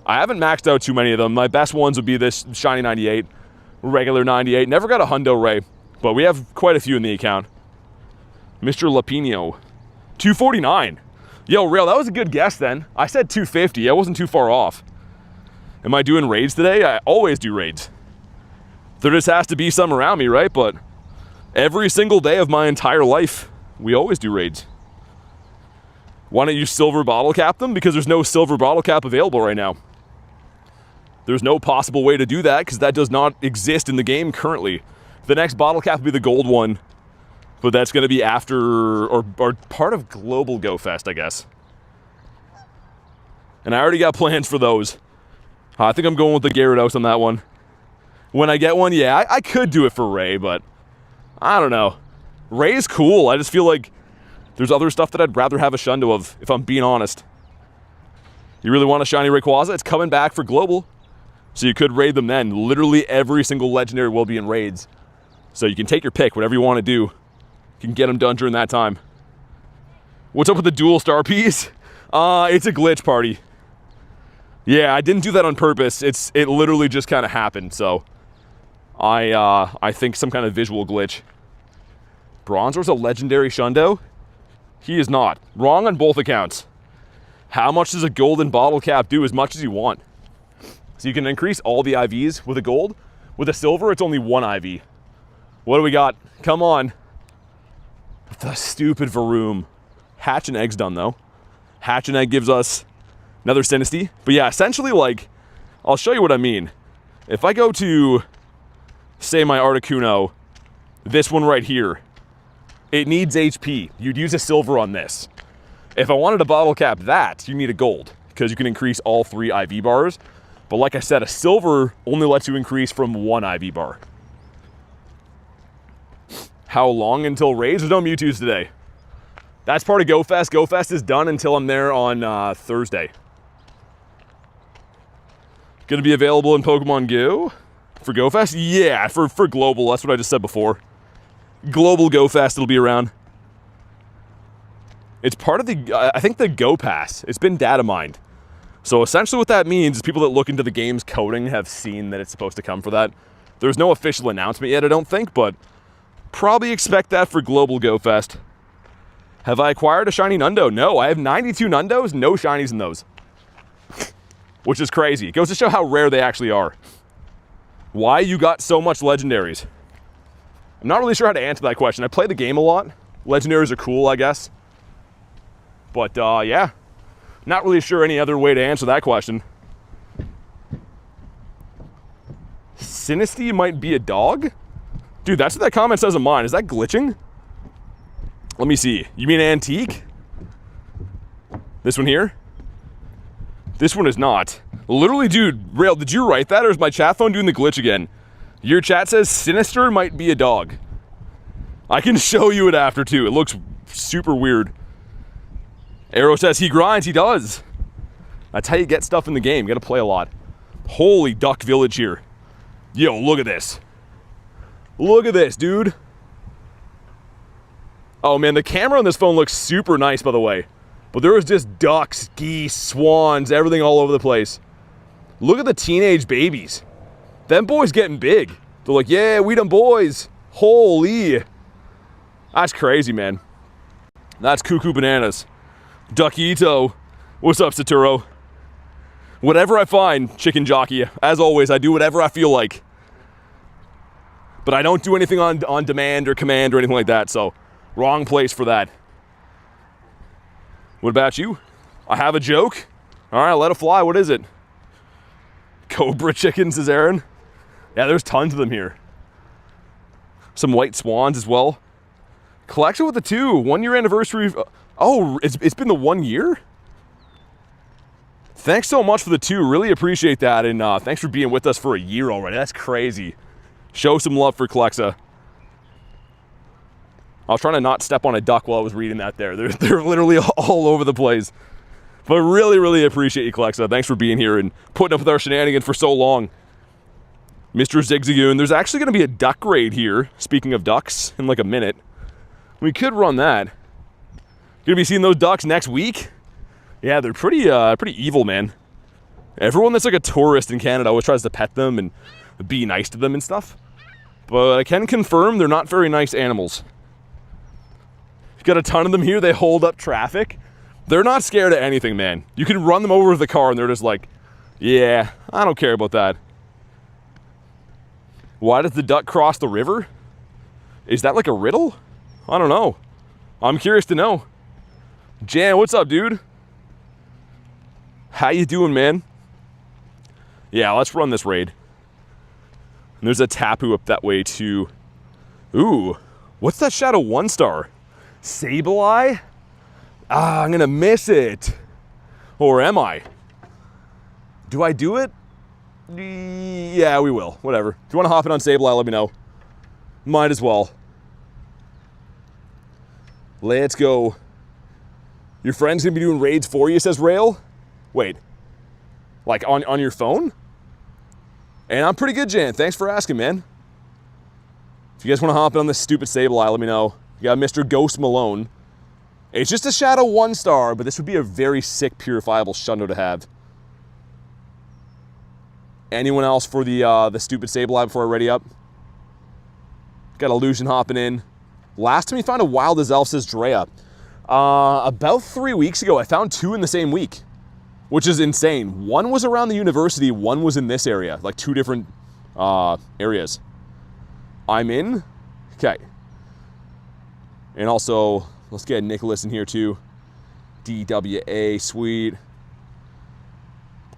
S1: I haven't maxed out too many of them. My best ones would be this Shiny 98, regular 98. Never got a Hundo Ray, but we have quite a few in the account. Mr. Lapino, 249. Yo, Rail, that was a good guess then. I said 250. I wasn't too far off. Am I doing raids today? I always do raids. There just has to be some around me, right? But every single day of my entire life, we always do raids. Why don't you silver bottle cap them? Because there's no silver bottle cap available right now. There's no possible way to do that because that does not exist in the game currently. The next bottle cap will be the gold one, but that's going to be after or part of Global Go Fest, I guess. And I already got plans for those. I think I'm going with the Gyarados on that one. When I get one, yeah, I could do it for Ray, but I don't know. Ray is cool. I just feel like there's other stuff that I'd rather have a Shundo of, if I'm being honest. You really want a shiny Rayquaza? It's coming back for Global. So you could raid them then. Literally every single legendary will be in raids. So you can take your pick, whatever you want to do. You can get them done during that time. What's up with the dual star piece? It's a glitch party. Yeah, I didn't do that on purpose. It literally just kind of happened, so I think some kind of visual glitch. Bronzor's a legendary Shundo? He is not. Wrong on both accounts. How much does a golden bottle cap do? As much as you want. So you can increase all the IVs with a gold. With a silver, it's only one IV. What do we got? Come on. The stupid Varoom. Hatch and Egg's done, though. Hatch and Egg gives us another Sinisty. But yeah, essentially, like, I'll show you what I mean. If I go to, say, my Articuno, this one right here, it needs HP. You'd use a silver on this. If I wanted to bottle cap that, you need a gold, because you can increase all 3 IV bars. But like I said, a silver only lets you increase from 1 IV bar. How long until raids? There's no Mewtwo's today. That's part of GoFest. GoFest is done until I'm there on Thursday. Going to be available in Pokemon GO for GoFest? Yeah, for global. That's what I just said before. Global GoFest, it'll be around. It's part of the, I think, the Go Pass. It's been data mined. So essentially what that means is people that look into the game's coding have seen that it's supposed to come for that. There's no official announcement yet, I don't think, but probably expect that for Global GoFest. Have I acquired a shiny Nundo? No, I have 92 Nundos, no shinies in those. Which is crazy. It goes to show how rare they actually are. Why you got so much legendaries? I'm not really sure how to answer that question. I play the game a lot. Legendaries are cool, I guess. But yeah, not really sure any other way to answer that question. Sinisty might be a dog? Dude, that's what that comment says on mine. Is that glitching? Let me see. You mean antique? This one here? This one is not. Literally, dude, Rail, did you write that, or is my chat phone doing the glitch again? Your chat says Sinister might be a dog. I can show you it after, too. It looks super weird. Arrow says he grinds. He does. That's how you get stuff in the game. You gotta play a lot. Holy duck village here. Yo, look at this. Look at this, dude. Oh, man, the camera on this phone looks super nice, by the way. But there was just ducks, geese, swans, everything all over the place. Look at the teenage babies. Them boys getting big. They're like, yeah, we done boys. Holy. That's crazy, man. That's cuckoo bananas. Duckito. What's up, Saturo? Whatever I find, chicken jockey. As always, I do whatever I feel like. But I don't do anything on demand or command or anything like that, so wrong place for that. What about you? I have a joke? All right, let it fly. What is it? Cobra chicken, says Aaron. Yeah, there's tons of them here. Some white swans as well. Collection with the 2. 1 year anniversary. Oh, it's been the 1 year? Thanks so much for the 2. Really appreciate that. And thanks for being with us for a year already. That's crazy. Show some love for Clexa. I was trying to not step on a duck while I was reading that there. They're literally all over the place. But really, really appreciate you, Clexa. Thanks for being here and putting up with our shenanigans for so long. Mr. Zigzagoon, there's actually going to be a duck raid here, speaking of ducks, in like a minute. We could run that. Gonna be seeing those ducks next week? Yeah, they're pretty evil, man. Everyone that's like a tourist in Canada always tries to pet them and be nice to them and stuff. But I can confirm they're not very nice animals. Got a ton of them here. They hold up traffic. They're not scared of anything, man. You can run them over with the car and they're just like, yeah, I don't care about that. Why does the duck cross the river? Is that like a riddle? I don't know. I'm curious to know. Jan, what's up, dude? How you doing, man? Yeah, let's run this raid. And there's a Tapu up that way too. Ooh, what's that Shadow 1-star? Sableye? Ah, I'm gonna miss it. Or am I? Do I do it? Yeah, we will. Whatever. If you want to hop in on Sableye, let me know. Might as well. Let's go. Your friend's gonna be doing raids for you, says Rail? Wait. Like on your phone? And I'm pretty good, Jan. Thanks for asking, man. If you guys want to hop in on this stupid Sableye, let me know. You got Mr. Ghost Malone. It's just a Shadow 1-star, but this would be a very sick purifiable Shundo to have. Anyone else for the stupid Sableye before I ready up? Got Illusion hopping in. Last time we found a Wild as Elf, says Drea. About 3 weeks ago, I found 2 in the same week, which is insane. One was around the university, one was in this area, like 2 different areas. I'm in. Okay. And also, let's get Nicholas in here too. DWA, sweet.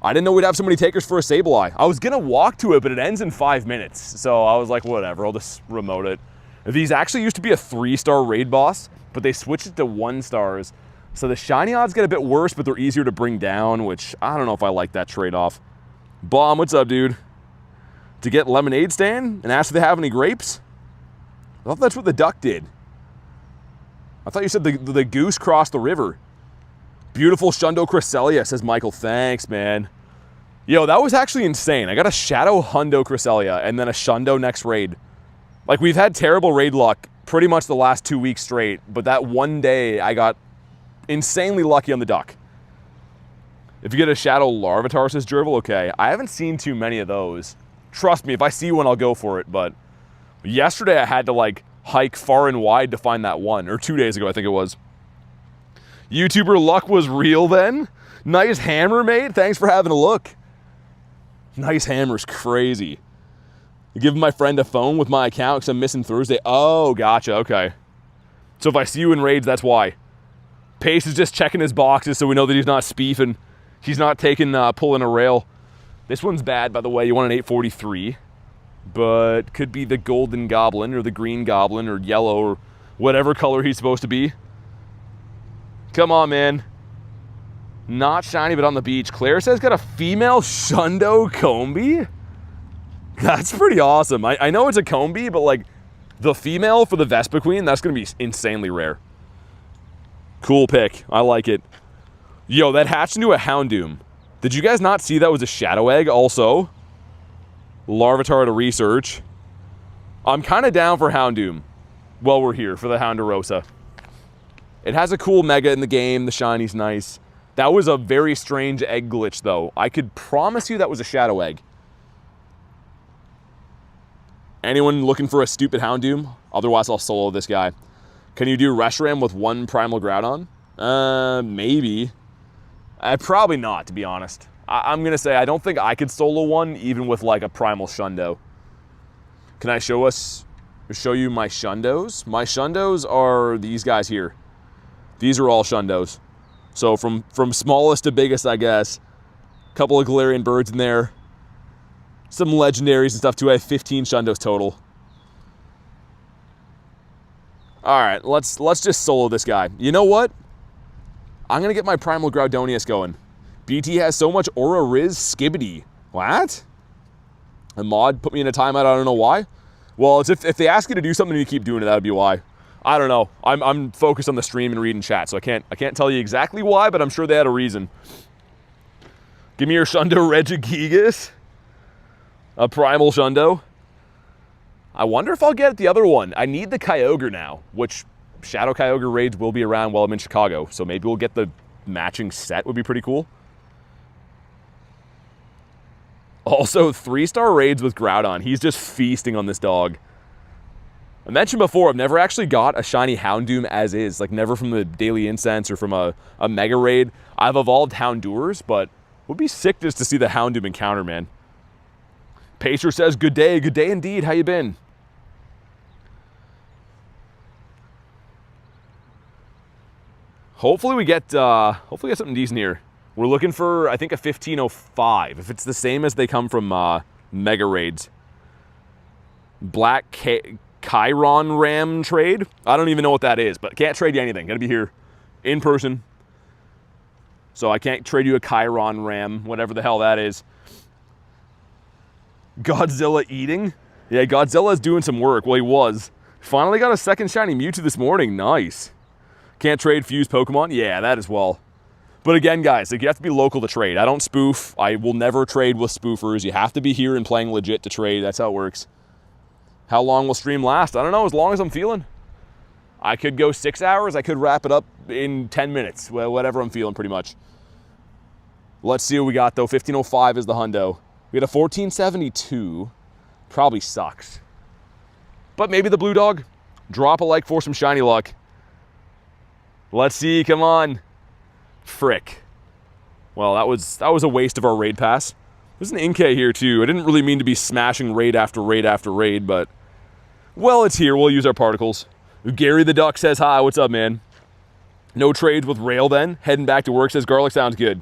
S1: I didn't know we'd have so many takers for a Sableye. I was gonna walk to it, but it ends in 5 minutes. So I was like, whatever, I'll just remote it. These actually used to be a 3-star raid boss, but they switched it to 1-stars So the shiny odds get a bit worse, but they're easier to bring down, which I don't know if I like that trade-off. Bomb, what's up, dude? To get lemonade stand and ask if they have any grapes? I thought that's what the duck did. I thought you said the goose crossed the river. Beautiful Shadow Cresselia, says Michael. Thanks, man. Yo, that was actually insane. I got a Shadow Cresselia and then a Shundo next raid. Like, we've had terrible raid luck pretty much the last 2 weeks straight, but that one day I got insanely lucky on the duck. If you get a Shadow Larvitar, says Gerbil, okay. I haven't seen too many of those. Trust me, if I see one, I'll go for it, but yesterday I had to, like, hike far and wide to find that one, or 2 days ago, I think it was. YouTuber luck was real then? Nice hammer, mate. Thanks for having a look. Nice hammer's crazy. I give my friend a phone with my account because I'm missing Thursday. Oh, gotcha. Okay. So if I see you in raids, that's why. Pace is just checking his boxes so we know that he's not speefing. He's not taking, pulling a rail. This one's bad, by the way. You want an 843. But could be the golden goblin or the green goblin or yellow or whatever color he's supposed to be. Come on, man. Not shiny, but on the beach. Claire says got a female Shundo Combi? That's pretty awesome. I know it's a Combi, but like the female for the Vespa Queen, that's going to be insanely rare. Cool pick. I like it. Yo, that hatched into a Houndoom. Did you guys not see that was a Shadow Egg also? Larvitar to research. I'm kind of down for Houndoom. Well, we're here for the Hounderosa. It has a cool mega in the game. The shiny's nice. That was a very strange egg glitch, though. I could promise you that was a Shadow Egg. Anyone looking for a stupid Houndoom? Otherwise, I'll solo this guy. Can you do Reshiram with one Primal Groudon? Maybe. Probably not, to be honest. I'm going to say I don't think I could solo one, even with like a Primal Shundo. Can I show you my Shundos? My Shundos are these guys here. These are all Shundos. So from smallest to biggest, I guess. A couple of Galarian birds in there. Some legendaries and stuff too. I have 15 Shundos total. Alright, let's just solo this guy. You know what? I'm going to get my Primal Groudonius going. BT has so much Aura Riz Skibbity. What? A mod put me in a timeout, I don't know why. Well, it's if they ask you to do something and you keep doing it, that would be why. I don't know. I'm focused on the stream and reading chat, so I can't tell you exactly why, but I'm sure they had a reason. Give me your Shundo Regigigas. A Primal Shundo. I wonder if I'll get the other one. I need the Kyogre now, which Shadow Kyogre raids will be around while I'm in Chicago, so maybe we'll get the matching set, would be pretty cool. Also, 3-star raids with Groudon. He's just feasting on this dog. I mentioned before, I've never actually got a shiny Houndoom as is. Like, never from the Daily Incense or from a Mega Raid. I've evolved Houndours, but it would be sick just to see the Houndoom encounter, man. Pacer says, good day indeed. How you been? Hopefully we get something decent here. We're looking for, I think, a 1505. If it's the same as they come from Mega Raids. Black Chiron Ram trade? I don't even know what that is, but can't trade you anything. Gotta be here in person. So I can't trade you a Chiron Ram, whatever the hell that is. Godzilla eating? Yeah, Godzilla's doing some work. Well, he was. Finally got a second shiny Mewtwo this morning. Nice. Can't trade fused Pokemon? Yeah, that as well. But again, guys, like, you have to be local to trade. I don't spoof. I will never trade with spoofers. You have to be here and playing legit to trade. That's how it works. How long will stream last? I don't know, as long as I'm feeling. I could go 6 hours. I could wrap it up in 10 minutes. Well, whatever I'm feeling, pretty much. Let's see what we got, though. 1505 is the hundo. We had a 1472. Probably sucks. But maybe the blue dog. Drop a like for some shiny luck. Let's see, come on. Frick. Well, that was a waste of our raid pass. There's an Inkay here too. I didn't really mean to be smashing raid after raid after raid, but well, it's here. We'll use our particles. Gary the Duck says hi. What's up, man? No trades with Rail then. Heading back to work, says Garlic sounds good.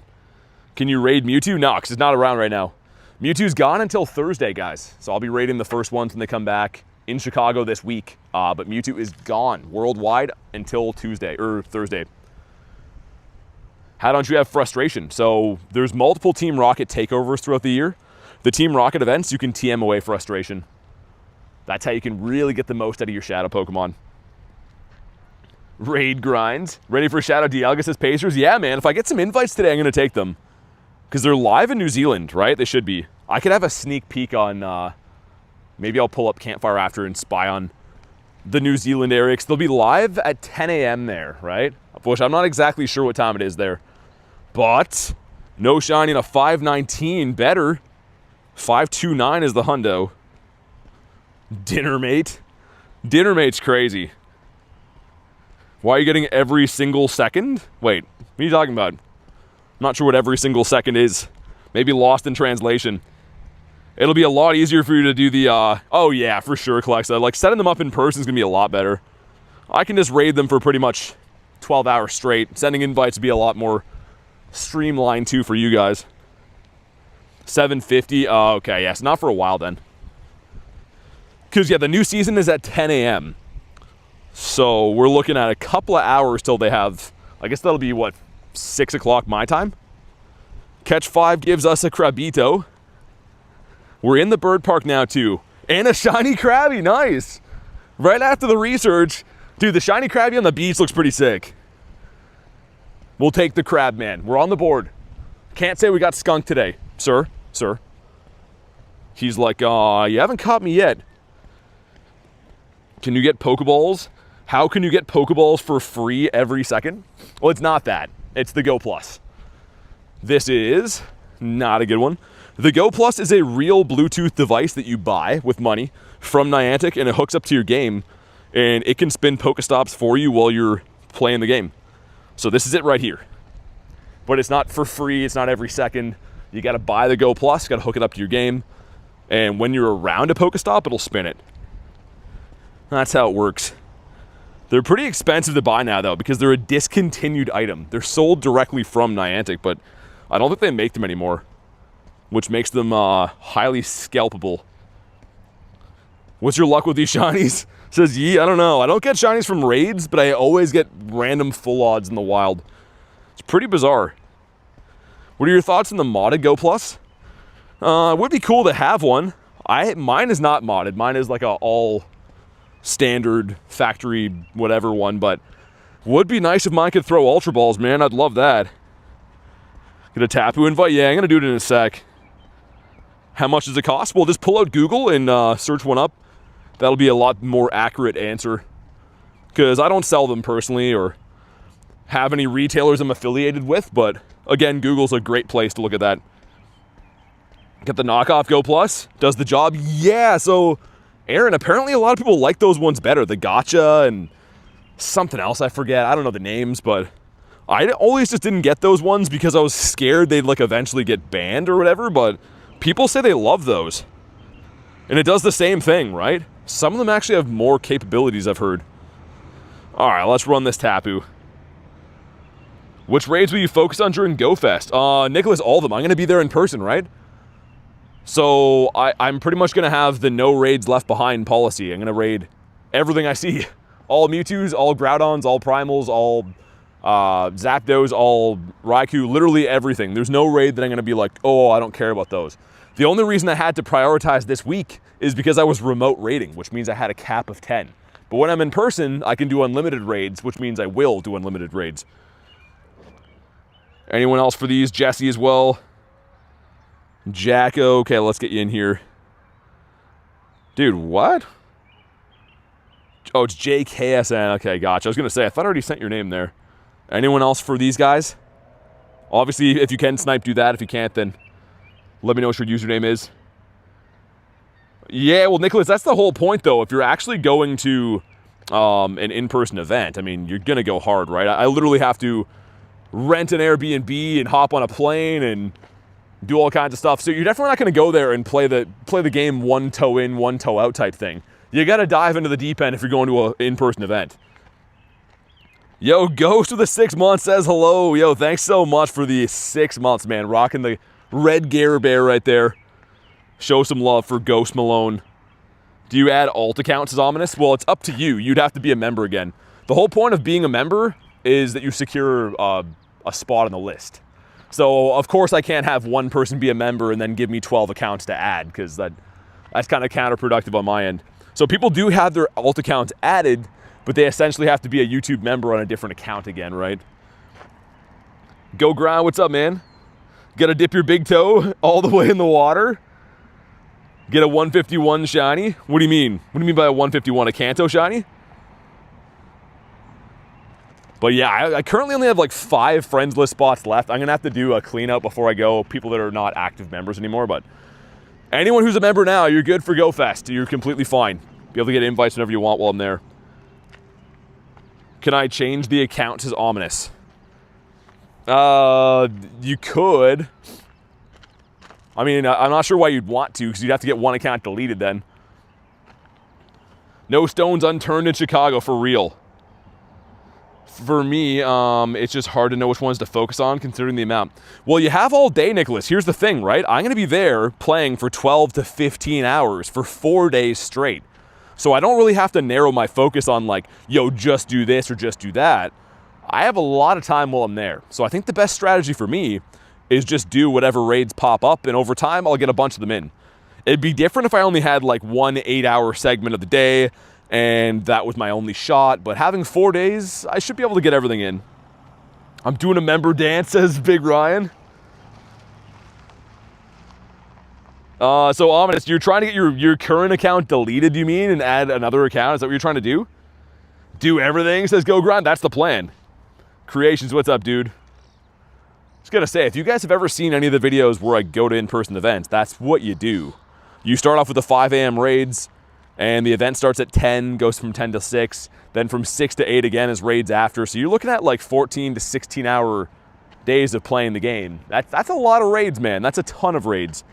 S1: Can you raid Mewtwo? No, because it's not around right now. Mewtwo's gone until Thursday, guys. So I'll be raiding the first ones when they come back in Chicago this week. But Mewtwo is gone worldwide until Tuesday or Thursday. how don't you have frustration? So there's multiple Team Rocket takeovers throughout the year. The Team Rocket events, you can TM away frustration. That's how you can really get the most out of your Shadow Pokemon. Raid grinds. Ready for Shadow Dialga Pacers? Yeah, man. If I get some invites today, I'm going to take them. Because they're live in New Zealand, right? They should be. I could have a sneak peek on... maybe I'll pull up Campfire after and spy on the New Zealand area. Because they'll be live at 10 a.m. there, right? Which I'm not exactly sure what time it is there. But no shiny in a 519. Better. 529 is the hundo. Dinner Mate. Dinner Mate's crazy. Why are you getting every single second? Wait, what are you talking about? I'm not sure what every single second is. Maybe lost in translation. It'll be a lot easier for you to do the, oh yeah, for sure, Clexa. Like, setting them up in person is going to be a lot better. I can just raid them for pretty much 12 hours straight. Sending invites would be a lot more streamlined, too, for you guys. 750, okay, yes, not for a while, then. Because, yeah, the new season is at 10 a.m. So we're looking at a couple of hours till they have, I guess that'll be, what, 6 o'clock my time? Catch 5 gives us a Krabito. We're in the bird park now, too. And a shiny Krabby, nice. Right after the research. Dude, the shiny Krabby on the beach looks pretty sick. We'll take the Crab Man. We're on the board. Can't say we got skunked today. Sir. He's like, you haven't caught me yet. Can you get Pokeballs? How can you get Pokeballs for free every second? Well, it's not that. It's the Go Plus. This is not a good one. The Go Plus is a real Bluetooth device that you buy with money from Niantic, and it hooks up to your game, and it can spin Pokestops for you while you're playing the game. So this is it right here. But it's not for free. It's not every second. You got to buy the Go Plus. Got to hook it up to your game. And when you're around a Pokestop, it'll spin it. That's how it works. They're pretty expensive to buy now, though, because they're a discontinued item. They're sold directly from Niantic, but I don't think they make them anymore, which makes them highly scalpable. What's your luck with these shinies? Says Yee, I don't know. I don't get shinies from raids, but I always get random full odds in the wild. It's pretty bizarre. What are your thoughts on the modded Go Plus? It would be cool to have one. Mine is not modded. Mine is like a all standard factory whatever one, but would be nice if mine could throw Ultra Balls, man. I'd love that. Get a Tapu invite? Yeah, I'm gonna do it in a sec. How much does it cost? Well, just pull out Google and search one up. That'll be a lot more accurate answer. Because I don't sell them personally or have any retailers I'm affiliated with, but again, Google's a great place to look at that. Get the knockoff Go Plus. Does the job? Yeah, so Aaron, apparently a lot of people like those ones better. The Gotcha and something else I forget. I don't know the names, but I always just didn't get those ones because I was scared they'd like eventually get banned or whatever, but people say they love those. And it does the same thing, right? Some of them actually have more capabilities, I've heard. All right, let's run this Tapu. Which raids will you focus on during GoFest? Nicholas, all of them. I'm going to be there in person, right? So I'm pretty much going to have the no raids left behind policy. I'm going to raid everything I see. All Mewtwo's, all Groudons, all Primals, all Zapdos, all Raikou, literally everything. There's no raid that I'm going to be like, oh, I don't care about those. The only reason I had to prioritize this week is because I was remote raiding, which means I had a cap of 10. But when I'm in person, I can do unlimited raids, which means I will do unlimited raids. Anyone else for these? Jesse as well. Jacko. Okay, let's get you in here. Dude, what? Oh, it's JKSN. Okay, gotcha. I was going to say, I thought I already sent your name there. Anyone else for these guys? Obviously, if you can snipe, do that. If you can't, then let me know what your username is. Yeah, well, Nicholas, that's the whole point, though. If you're actually going to an in-person event, I mean, you're going to go hard, right? I literally have to rent an Airbnb and hop on a plane and do all kinds of stuff. So you're definitely not going to go there and play the game one toe in, one toe out type thing. You got to dive into the deep end if you're going to an in-person event. Yo, Ghost with the 6 months says hello. Yo, thanks so much for the 6 months, man. Rocking the red Gare Bear right there. Show some love for Ghost Malone. Do you add alt accounts as Ominous? Well, it's up to you. You'd have to be a member again. The whole point of being a member is that you secure a spot on the list. So of course I can't have one person be a member and then give me 12 accounts to add, because that's kind of counterproductive on my end. So people do have their alt accounts added, but they essentially have to be a YouTube member on a different account again, right? Go Grind, what's up, man? Gotta dip your big toe all the way in the water? Get a 151 shiny? What do you mean? What do you mean by a 151? A Kanto shiny? But yeah, I currently only have like 5 friends list spots left. I'm gonna have to do a clean out before I go, people that are not active members anymore, but anyone who's a member now, you're good for GoFest. You're completely fine. Be able to get invites whenever you want while I'm there. Can I change the account to ominous? You could. I mean, I'm not sure why you'd want to, because you'd have to get one account deleted then. No stones unturned in Chicago, for real. For me, it's just hard to know which ones to focus on considering the amount. Well, you have all day, Nicholas. Here's the thing, right? I'm going to be there playing for 12 to 15 hours for 4 days straight. So I don't really have to narrow my focus on like, yo, just do this or just do that. I have a lot of time while I'm there. So I think the best strategy for me is just do whatever raids pop up, and over time I'll get a bunch of them in. It'd be different if I only had like one 8-hour segment of the day and that was my only shot, but having 4 days, I should be able to get everything in. I'm doing a member dance, says Big Ryan. So Ominous, you're trying to get your current account deleted, you mean, and add another account? Is that what you're trying to do? Do everything, says Go Grind. That's the plan. Creations, what's up, dude? Just gotta say, if you guys have ever seen any of the videos where I go to in-person events, that's what you do. You start off with the 5 a.m. raids, and the event starts at 10, goes from 10 to 6, then from 6 to 8 again is raids after. So you're looking at like 14 to 16 hour days of playing the game. That's a lot of raids, man. That's a ton of raids.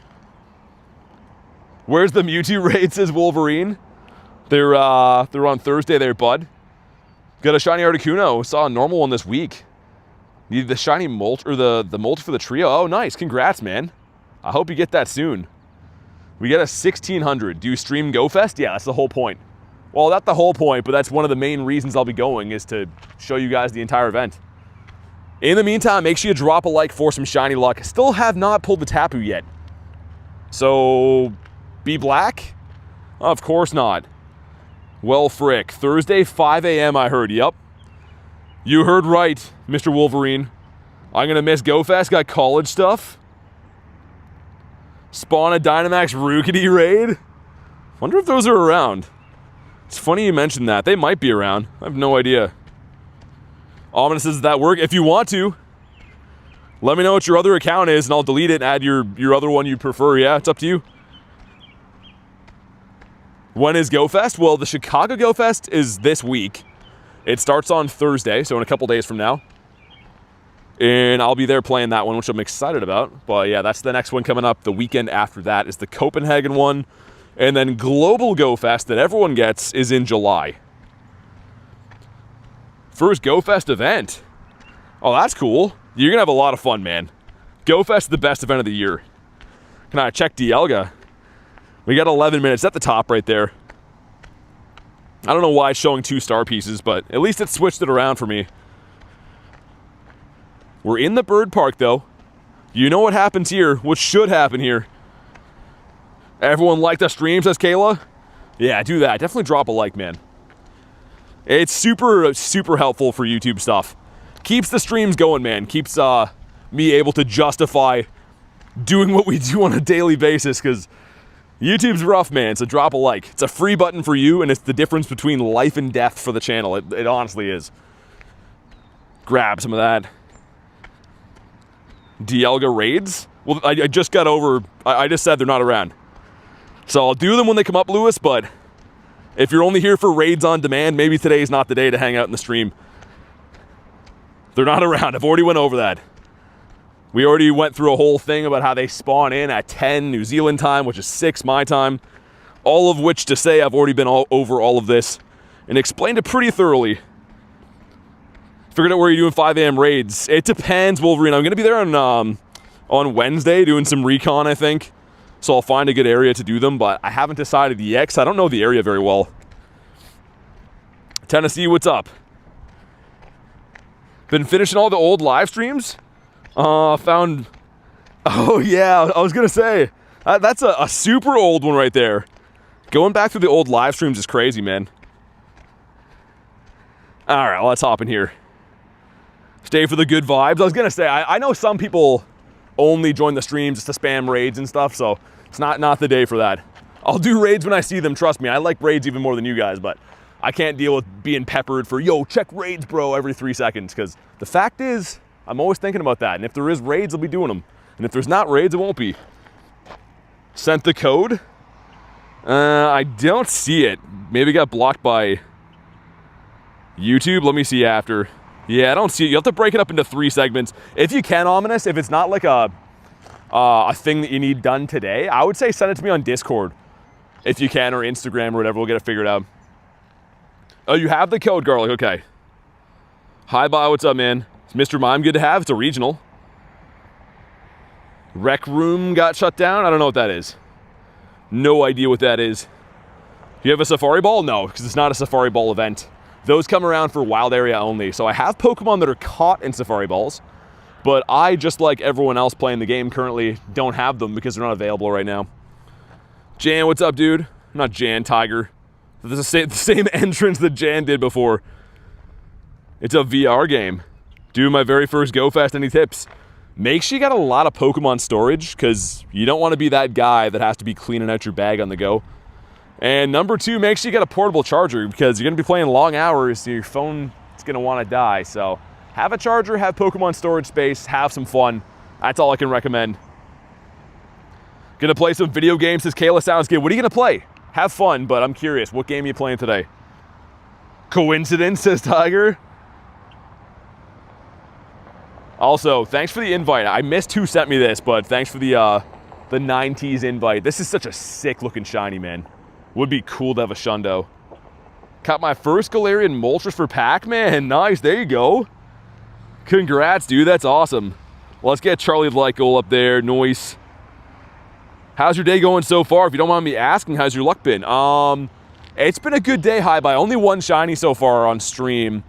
S1: Where's the Mewtwo raid, says Wolverine? They're on Thursday there, bud. Got a shiny Articuno. Saw a normal one this week. Needed the shiny Molt, or the Molt for the trio. Oh, nice. Congrats, man. I hope you get that soon. We get a 1600. Do you stream GoFest? Yeah, that's the whole point. Well, not the whole point, but that's one of the main reasons I'll be going, is to show you guys the entire event. In the meantime, make sure you drop a like for some shiny luck. Still have not pulled the Tapu yet. So, be black? Of course not. Well, frick. Thursday, 5 a.m. I heard. Yep. You heard right, Mr. Wolverine. I'm going to miss GoFest. Got college stuff. Spawn a Dynamax Rookity raid? Wonder if those are around. It's funny you mentioned that. They might be around. I have no idea. Ominous, does that work? If you want to, let me know what your other account is and I'll delete it and add your other one you prefer. Yeah, it's up to you. When is GoFest? Well, the Chicago GoFest is this week. It starts on Thursday, so in a couple days from now. And I'll be there playing that one, which I'm excited about. But yeah, that's the next one coming up. The weekend after that is the Copenhagen one. And then Global GoFest that everyone gets is in July. First GoFest event. Oh, that's cool. You're going to have a lot of fun, man. GoFest is the best event of the year. Can I check Dialga? We got 11 minutes at the top right there. I don't know why it's showing 2 star pieces, but at least it switched it around for me. We're in the bird park, though. You know what happens here, what should happen here. Everyone like the stream, says Kayla? Yeah, do that. Definitely drop a like, man. It's super, super helpful for YouTube stuff. Keeps the streams going, man. Keeps me able to justify doing what we do on a daily basis, because YouTube's rough, man, so drop a like. It's a free button for you, and it's the difference between life and death for the channel. It honestly is. Grab some of that. Dialga raids? Well, I just got over... I just said they're not around. So I'll do them when they come up, Lewis, but if you're only here for raids on demand, maybe today's not the day to hang out in the stream. They're not around. I've already went over that. We already went through a whole thing about how they spawn in at 10 New Zealand time, which is 6 my time. All of which to say I've already been over all of this and explained it pretty thoroughly. Figured out where you're doing 5 a.m. raids. It depends, Wolverine. I'm going to be there on Wednesday doing some recon, I think. So I'll find a good area to do them, but I haven't decided yet because I don't know the area very well. Tennessee, what's up? Been finishing all the old live streams. Found... Oh, yeah, I was going to say. That's a super old one right there. Going back through the old live streams is crazy, man. All right, let's hop in here. Stay for the good vibes. I was going to say, I know some people only join the streams just to spam raids and stuff, so it's not the day for that. I'll do raids when I see them, trust me. I like raids even more than you guys, but I can't deal with being peppered for, yo, check raids, bro, every 3 seconds, because the fact is, I'm always thinking about that, and if there is raids, I'll be doing them. And if there's not raids, it won't be. Sent the code? I don't see it. Maybe it got blocked by YouTube. Let me see after. Yeah, I don't see it. You have to break it up into 3 segments. If you can, Ominous, if it's not like a thing that you need done today, I would say send it to me on Discord. If you can, or Instagram or whatever, we'll get it figured out. Oh, you have the code, Garlic, okay. Hi, bye, what's up, man? It's Mr. Mime, good to have. It's a regional. Rec room got shut down? I don't know what that is. No idea what that is. Do you have a Safari Ball? No, because it's not a Safari Ball event. Those come around for wild area only. So I have Pokemon that are caught in Safari Balls, but I, just like everyone else playing the game currently, don't have them because they're not available right now. Jan, what's up, dude? Not Jan, Tiger. This is the same entrance that Jan did before. It's a VR game. Do my very first Go Fest, any tips? Make sure you got a lot of Pokemon storage, because you don't want to be that guy that has to be cleaning out your bag on the go. And number 2, make sure you got a portable charger, because you're going to be playing long hours, so your phone is going to want to die. So have a charger, have Pokemon storage space, have some fun. That's all I can recommend. Gonna play some video games, says Kayla. Sounds good. What are you gonna play? Have fun, but I'm curious. What game are you playing today? Coincidence, says Tiger. Also, thanks for the invite. I missed who sent me this, but thanks for the 9Ts invite. This is such a sick looking shiny, man. Would be cool to have a Shundo. Caught my first Galarian Moltres for Pac-Man. Nice, there you go. Congrats, dude, that's awesome. Well, let's get Charlie Lyko up there. Noise. How's your day going so far? If you don't mind me asking, how's your luck been? It's been a good day, hi-bye. Only one shiny so far on stream.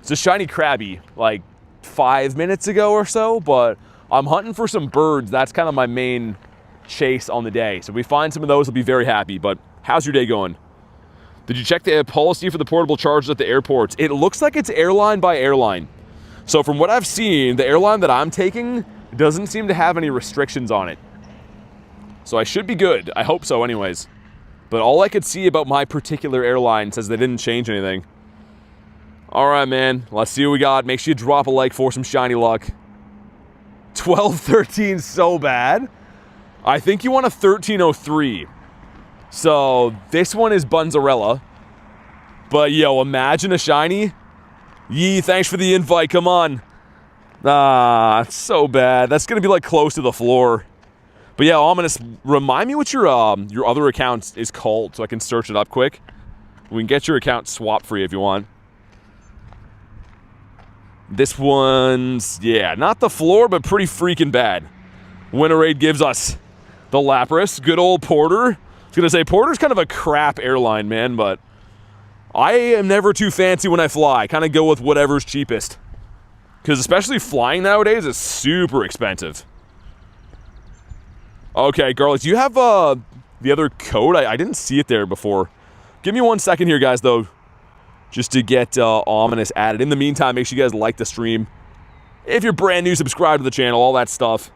S1: It's a shiny Krabby, like 5 minutes ago or so, but I'm hunting for some birds. That's kind of my main chase on the day. So if we find some of those, I'll be very happy. But how's your day going? Did you check the policy for the portable chargers at the airports? It looks like it's airline by airline. So from what I've seen, the airline that I'm taking doesn't seem to have any restrictions on it. So I should be good. I hope so anyways. But all I could see about my particular airline says they didn't change anything. All right, man. Let's see what we got. Make sure you drop a like for some shiny luck. 1213 so bad. I think you want a 1303. So this one is Bunzarella. But yo, imagine a shiny. Yee, thanks for the invite. Come on. Ah, it's so bad. That's going to be like close to the floor. But yeah, Ominous, remind me what your other account is called so I can search it up quick. We can get your account swapped for you if you want. This one's, yeah, not the floor, but pretty freaking bad. Winterade gives us the Lapras. Good old Porter. I was going to say, Porter's kind of a crap airline, man, but I am never too fancy when I fly. Kind of go with whatever's cheapest. Because especially flying nowadays is super expensive. Okay, Garlic, do you have the other code? I didn't see it there before. Give me 1 second here, guys, though, just to get Ominous added. In the meantime, make sure you guys like the stream. If you're brand new, subscribe to the channel, all that stuff.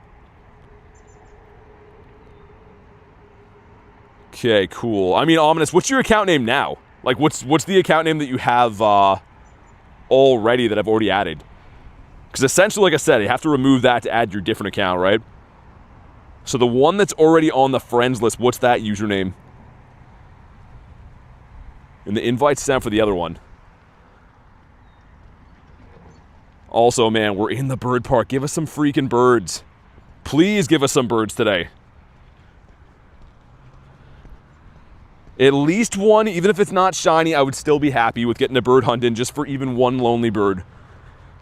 S1: Okay, cool. I mean, Ominous, what's your account name now? Like, what's the account name that you have already that I've already added? Because essentially, like I said, you have to remove that to add your different account, right? So the one that's already on the friends list, what's that username? And the invite's sent for the other one. Also, man, we're in the bird park. Give us some freaking birds. Please give us some birds today. At least one, even if it's not shiny, I would still be happy with getting a bird hunt in just for even one lonely bird.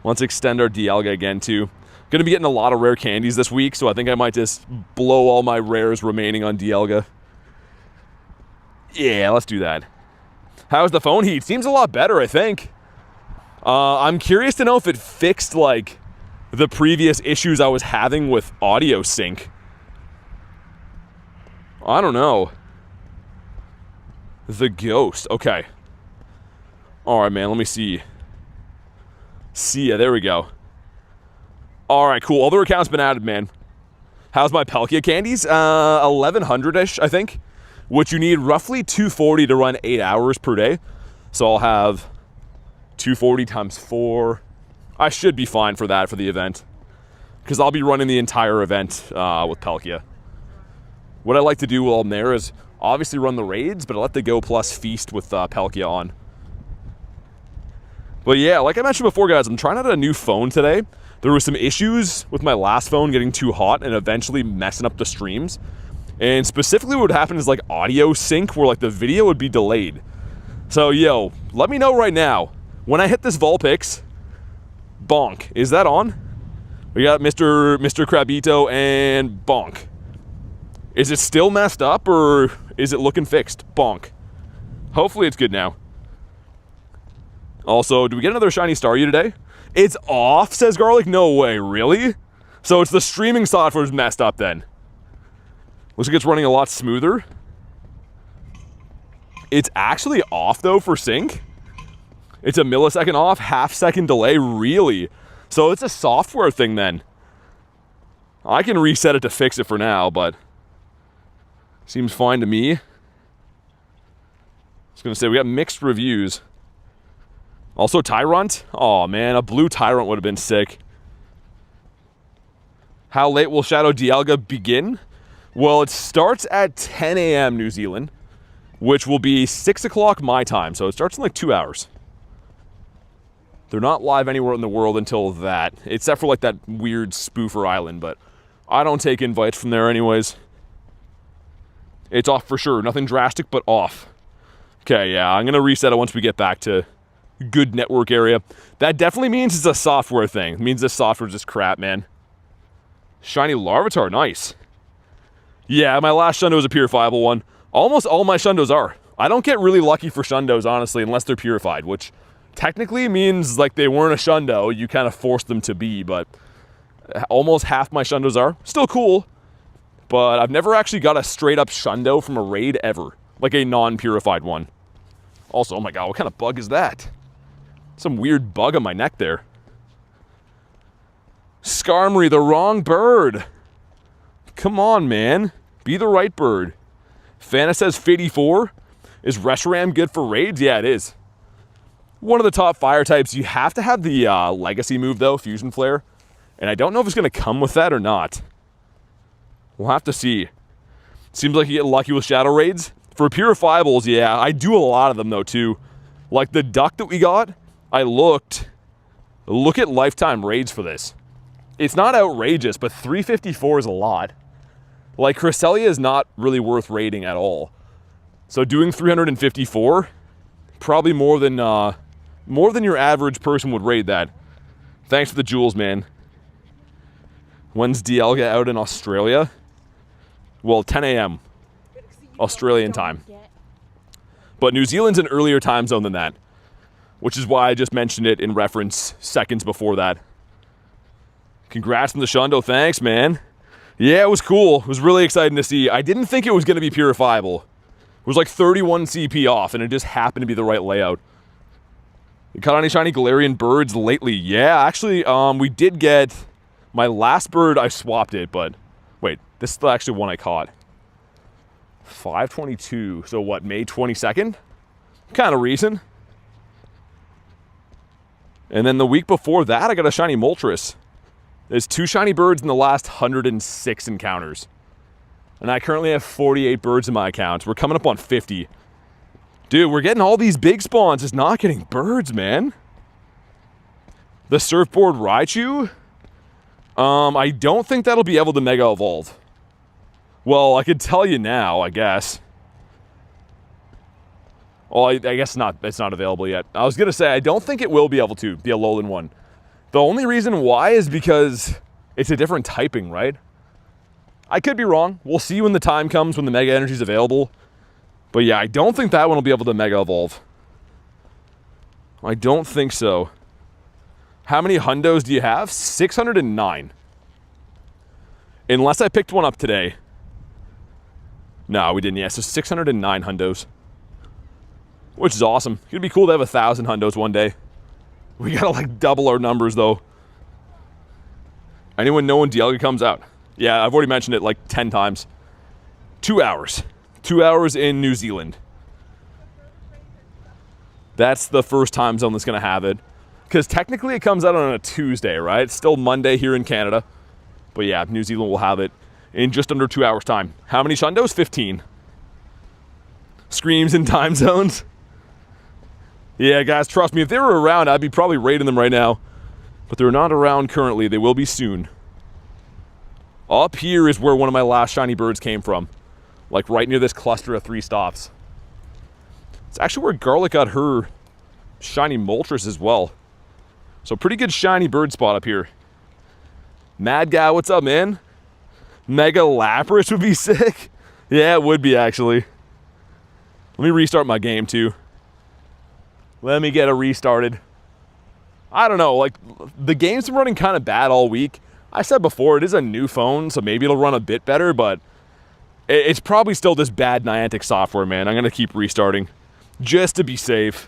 S1: Let's extend our Dialga again, too. Gonna be getting a lot of rare candies this week, so I think I might just blow all my rares remaining on Dialga. Yeah, let's do that. How's the phone heat? Seems a lot better, I think. I'm curious to know if it fixed, like, the previous issues I was having with audio sync. I don't know. The ghost. Okay. Alright, man. Let me see. See ya. There we go. Alright, cool. Other accounts been added, man. How's my Palkia candies? 1100-ish, I think. Which you need roughly 240 to run 8 hours per day. So I'll have 240 times 4. I should be fine for that for the event. Because I'll be running the entire event with Palkia. What I like to do while I'm there is obviously run the raids, but I let the Go Plus feast with Palkia on. But yeah, like I mentioned before, guys, I'm trying out a new phone today. There were some issues with my last phone getting too hot and eventually messing up the streams. And specifically what would happen is like audio sync where like the video would be delayed. So yo, let me know right now. When I hit this Vulpix, bonk. Is that on? We got Mr. Krabito and bonk. Is it still messed up or is it looking fixed? Bonk. Hopefully it's good now. Also, do we get another shiny Staryu today? It's off, says Garlic. No way, really? So it's the streaming software's messed up then. Looks like it's running a lot smoother. It's actually off though for sync. It's a millisecond off, half-second delay, really? So it's a software thing then. I can reset it to fix it for now, but seems fine to me. I was gonna say, we got mixed reviews. Also, Tyrant. Oh man, a blue Tyrant would have been sick. How late will Shadow Dialga begin? Well, it starts at 10 a.m. New Zealand, which will be 6 o'clock my time, so it starts in like 2 hours. They're not live anywhere in the world until that, except for like that weird spoofer island, but I don't take invites from there anyways. It's off for sure. Nothing drastic, but off. Okay, yeah, I'm going to reset it once we get back to good network area. That definitely means it's a software thing. It means this software's just crap, man. Shiny Larvitar, nice. Yeah, my last Shundo was a purifiable one. Almost all my Shundos are. I don't get really lucky for Shundos, honestly, unless they're purified, which technically means like they weren't a Shundo. You kind of forced them to be, but almost half my Shundos are. Still cool, but I've never actually got a straight up Shundo from a raid ever. Like a non-purified one. Also, oh my god, what kind of bug is that? Some weird bug on my neck there. Skarmory, the wrong bird. Come on, man. Be the right bird. Fana says 54. Is Reshiram good for raids? Yeah, it is. One of the top fire types. You have to have the legacy move, though, Fusion Flare. And I don't know if it's going to come with that or not. We'll have to see. Seems like you get lucky with shadow raids. For purifiables, yeah, I do a lot of them, though, too. Like the duck that we got, I looked. Look at lifetime raids for this. It's not outrageous, but 354 is a lot. Like, Cresselia is not really worth raiding at all. So doing 354, probably more than your average person would raid that. Thanks for the jewels, man. When's Dialga out in Australia? Well, 10 a.m. Australian time. But New Zealand's an earlier time zone than that, which is why I just mentioned it in reference seconds before that. Congrats on the Shundo, thanks, man. Yeah, it was cool. It was really exciting to see. I didn't think it was going to be purifiable. It was like 31 CP off, and it just happened to be the right layout. You caught any shiny Galarian birds lately? Yeah, actually, we did get... My last bird, I swapped it, but... Wait, this is actually one I caught. 5/22, so what, May 22nd? Kind of recent. And then the week before that, I got a shiny Moltres. There's 2 shiny birds in the last 106 encounters. And I currently have 48 birds in my account. We're coming up on 50. Dude, we're getting all these big spawns, just not getting birds, man. The Surfboard Raichu? I don't think that'll be able to Mega Evolve. Well, I could tell you now, I guess. Well, I guess not. It's not available yet. I was going to say, I don't think it will be able to, the Alolan one. The only reason why is because it's a different typing, right? I could be wrong. We'll see when the time comes, when the Mega Energy is available. But yeah, I don't think that one will be able to Mega Evolve. I don't think so. How many hundos do you have? 609. Unless I picked one up today. No, we didn't. Yeah, so 609 hundos. Which is awesome. It'd be cool to have 1,000 hundos one day. We gotta like double our numbers though. Anyone know when Dialga comes out? Yeah, I've already mentioned it like 10 times. 2 hours. 2 hours in New Zealand. That's the first time zone that's gonna have it. Because technically it comes out on a Tuesday, right? It's still Monday here in Canada. But yeah, New Zealand will have it in just under 2 hours time. How many shundos? 15. Screams in time zones. Yeah, guys, trust me, if they were around, I'd be probably raiding them right now. But they're not around currently. They will be soon. Up here is where one of my last shiny birds came from. Like right near this cluster of 3 stops. It's actually where Garlic got her shiny Moltres as well. So pretty good shiny bird spot up here. Mad Guy, what's up, man? Mega Lapras would be sick. Yeah, it would be actually. Let me restart my game too. Let me get it restarted. I don't know, like, the game's been running kind of bad all week. I said before, it is a new phone, so maybe it'll run a bit better, but it's probably still this bad Niantic software, man. I'm going to keep restarting just to be safe.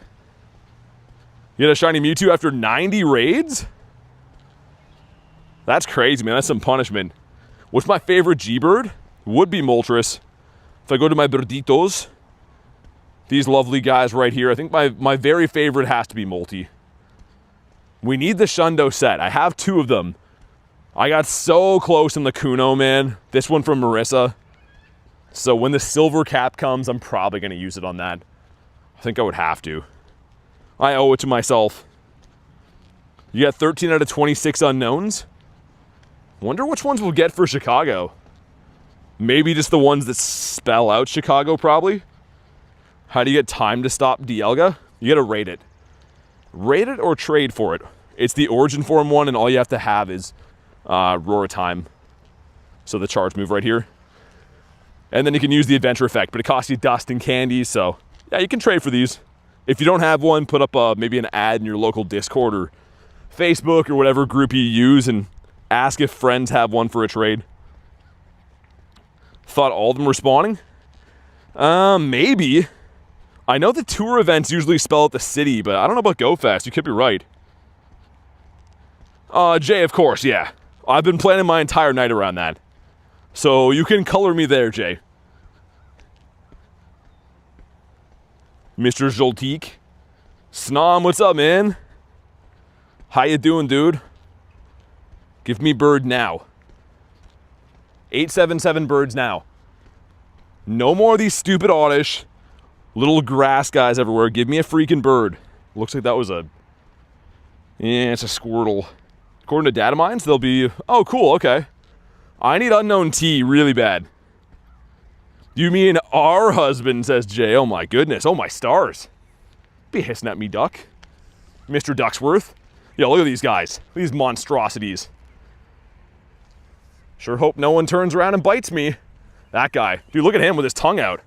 S1: You get a shiny Mewtwo after 90 raids? That's crazy, man. That's some punishment. What's my favorite G-Bird? Would be Moltres. If I go to my birditos, these lovely guys right here, I think my very favorite has to be Molty. We need the Shundo set. I have 2 of them. I got so close in the Kuno, man. This one from Marissa. So when the silver cap comes, I'm probably going to use it on that. I think I would have to. I owe it to myself. You got 13 out of 26 unknowns? Wonder which ones we'll get for Chicago. Maybe just the ones that spell out Chicago, probably. How do you get time to stop Dialga? You gotta rate it. Rate it or trade for it. It's the Origin Form one, and all you have to have is Roar Time. So the charge move right here. And then you can use the Adventure Effect, but it costs you dust and candy, so yeah, you can trade for these. If you don't have one, put up maybe an ad in your local Discord or Facebook or whatever group you use and ask if friends have one for a trade. Thought all of them were spawning? Maybe. I know the tour events usually spell out the city, but I don't know about Go Fest. You could be right. Jay, of course, yeah. I've been planning my entire night around that. So you can color me there, Jay. Mr. Jolteek. Snom, what's up, man? How you doing, dude? Give me bird now. 877 birds now. No more of these stupid oddish little grass guys everywhere. Give me a freaking bird. Looks like that was a... Yeah, it's a Squirtle. According to data mines, they'll be... Oh, cool, okay. I need Unknown T really bad. You mean our husband, says Jay. Oh my goodness. Oh my stars. Be hissing at me, duck. Mr. Ducksworth. Yeah, look at these guys. These monstrosities. Sure hope no one turns around and bites me. That guy. Dude, look at him with his tongue out.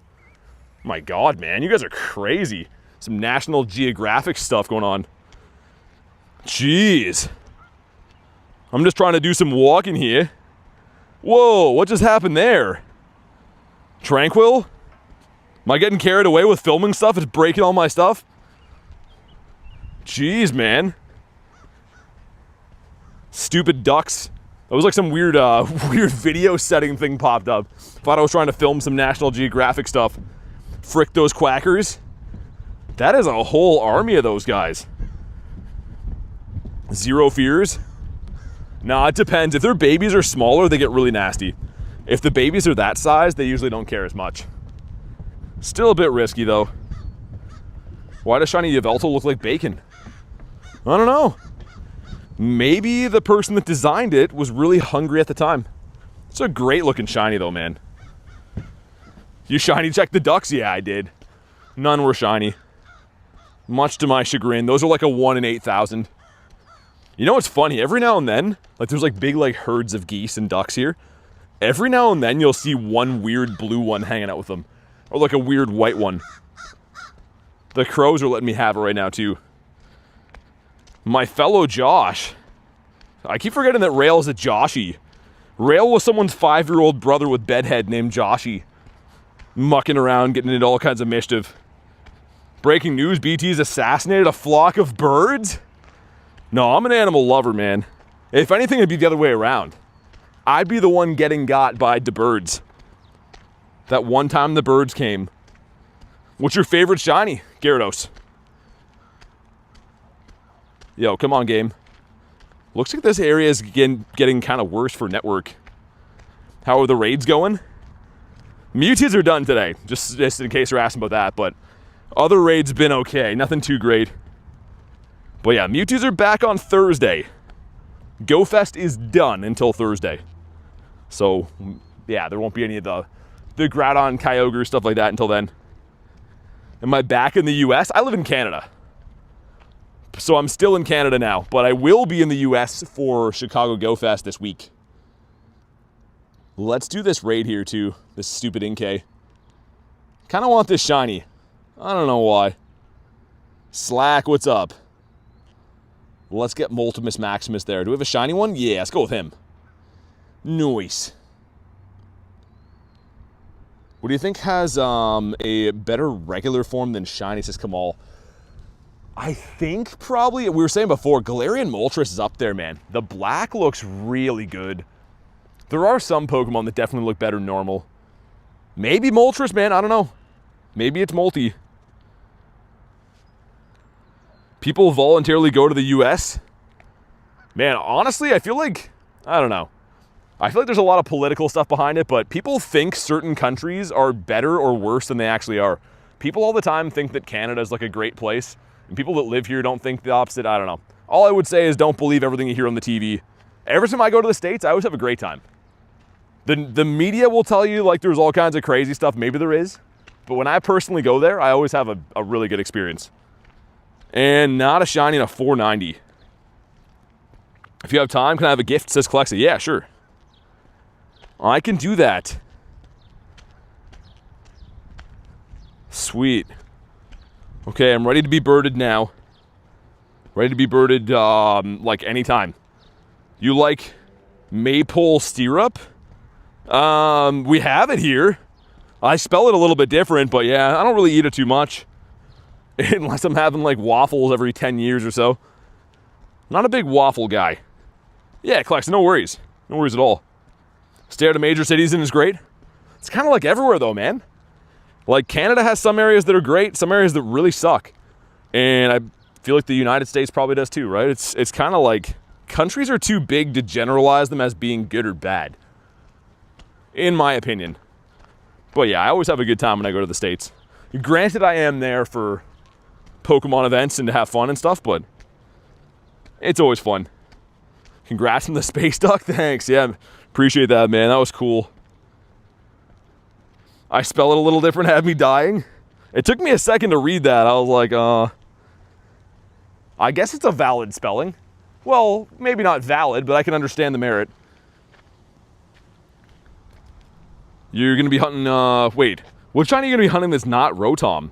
S1: My God, man. You guys are crazy. Some National Geographic stuff going on. Jeez. I'm just trying to do some walking here. Whoa, what just happened there? Tranquil? Am I getting carried away with filming stuff? It's breaking all my stuff? Jeez, man. Stupid ducks. That was like some weird weird video setting thing popped up. Thought I was trying to film some National Geographic stuff. Frick those quackers. That is a whole army of those guys. Zero fears? Nah, it depends. If their babies are smaller, they get really nasty. If the babies are that size, they usually don't care as much. Still a bit risky, though. Why does Shiny Yveltal look like bacon? I don't know. Maybe the person that designed it was really hungry at the time. It's a great looking shiny, though, man. You shiny checked the ducks? Yeah, I did. None were shiny. Much to my chagrin. Those are like a 1 in 8,000. You know what's funny? Every now and then, like there's like big like herds of geese and ducks here. Every now and then you'll see one weird blue one hanging out with them. Or like a weird white one. The crows are letting me have it right now too. My fellow Josh. I keep forgetting that Rail is a Joshy. Rail was someone's 5-year-old brother with bedhead named Joshy. Mucking around, getting into all kinds of mischief. Breaking news, BT's assassinated a flock of birds? No, I'm an animal lover, man. If anything, it'd be the other way around. I'd be the one getting got by the birds. That one time the birds came. What's your favorite shiny, Gyarados? Yo, come on, game. Looks like this area is getting kind of worse for network. How are the raids going? Mewtwo's are done today, just in case you're asking about that, but other raids have been okay, nothing too great. But yeah, Mewtwo's are back on Thursday. Go Fest is done until Thursday. So, yeah, there won't be any of the Groudon, Kyogre, stuff like that until then. Am I back in the US? I live in Canada. So I'm still in Canada now, but I will be in the US for Chicago Go Fest this week. Let's do this raid here too, this stupid Inkay. Kind of want this shiny. I don't know why. Slack, what's up? Let's get Multimus Maximus there. Do we have a shiny one? Yeah, let's go with him. Nice. What do you think has a better regular form than shiny, says Kamal? I think probably, we were saying before, Galarian Moltres is up there, man. The black looks really good. There are some Pokemon that definitely look better than normal. Maybe Moltres, man, I don't know. Maybe it's multi. People voluntarily go to the US? Man, honestly, I feel like, I don't know. I feel like there's a lot of political stuff behind it, but people think certain countries are better or worse than they actually are. People all the time think that Canada's like a great place, and people that live here don't think the opposite. I don't know. All I would say is don't believe everything you hear on the TV. Every time I go to the States, I always have a great time. The media will tell you like there's all kinds of crazy stuff. Maybe there is. But when I personally go there, I always have a really good experience. And not a shiny and a 490. If you have time, can I have a gift, says Clexa? Yeah, sure. I can do that. Sweet. Okay, I'm ready to be birded now. Ready to be birded like anytime. You like maple syrup? We have it here. I spell it a little bit different, but yeah, I don't really eat it too much. Unless I'm having like waffles every 10 years or so. Not a big waffle guy. Yeah, Clex, no worries. No worries at all. Stay out of major cities and is great. It's kind of like everywhere though, man. Like Canada has some areas that are great, some areas that really suck. And I feel like the United States probably does too, right? It's kind of like countries are too big to generalize them as being good or bad. In my opinion. But yeah, I always have a good time when I go to the States. Granted, I am there for Pokemon events and to have fun and stuff, but it's always fun. Congrats on the space duck. Thanks. Yeah, appreciate that, man. That was cool. I spell it a little different, had me dying. It took me a second to read that. I was like, I guess it's a valid spelling. Well, maybe not valid, but I can understand the merit. You're going to be hunting, wait. What shiny are you going to be hunting that's not Rotom?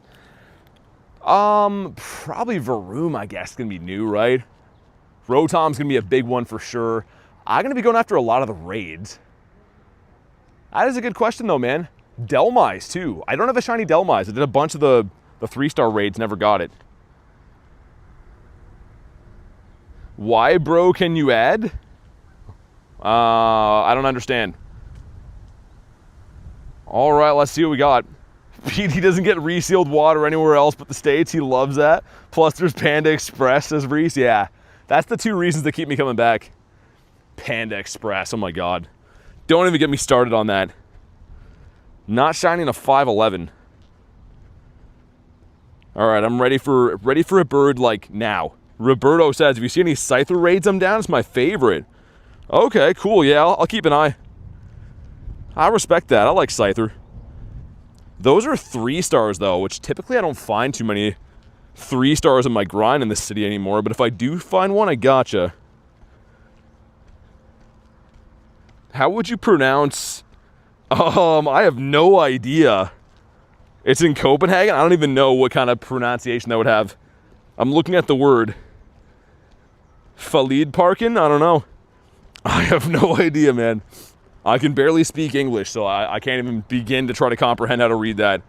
S1: Probably Varoom, I guess, is going to be new, right? Rotom's going to be a big one for sure. I'm going to be going after a lot of the raids. That is a good question, though, man. Delmise, too. I don't have a shiny Delmise. I did a bunch of the 3-star raids, never got it. Why, bro, can you add? I don't understand. All right, let's see what we got. He doesn't get resealed water anywhere else but the States. He loves that. Plus, there's Panda Express, says Reese. Yeah, that's the 2 reasons that keep me coming back. Panda Express, oh my God. Don't even get me started on that. Not shining a 511. All right, I'm ready for a bird like now. Roberto says, if you see any Scyther raids, I'm down. It's my favorite. Okay, cool. Yeah, I'll keep an eye. I respect that. I like Scyther. Those are 3-stars, though, which typically I don't find too many 3-stars in my grind in this city anymore. But if I do find one, I gotcha. How would you pronounce... I have no idea. It's in Copenhagen? I don't even know what kind of pronunciation that would have. I'm looking at the word. Khalid Parkin? I don't know. I have no idea, man. I can barely speak English, so I can't even begin to try to comprehend how to read that.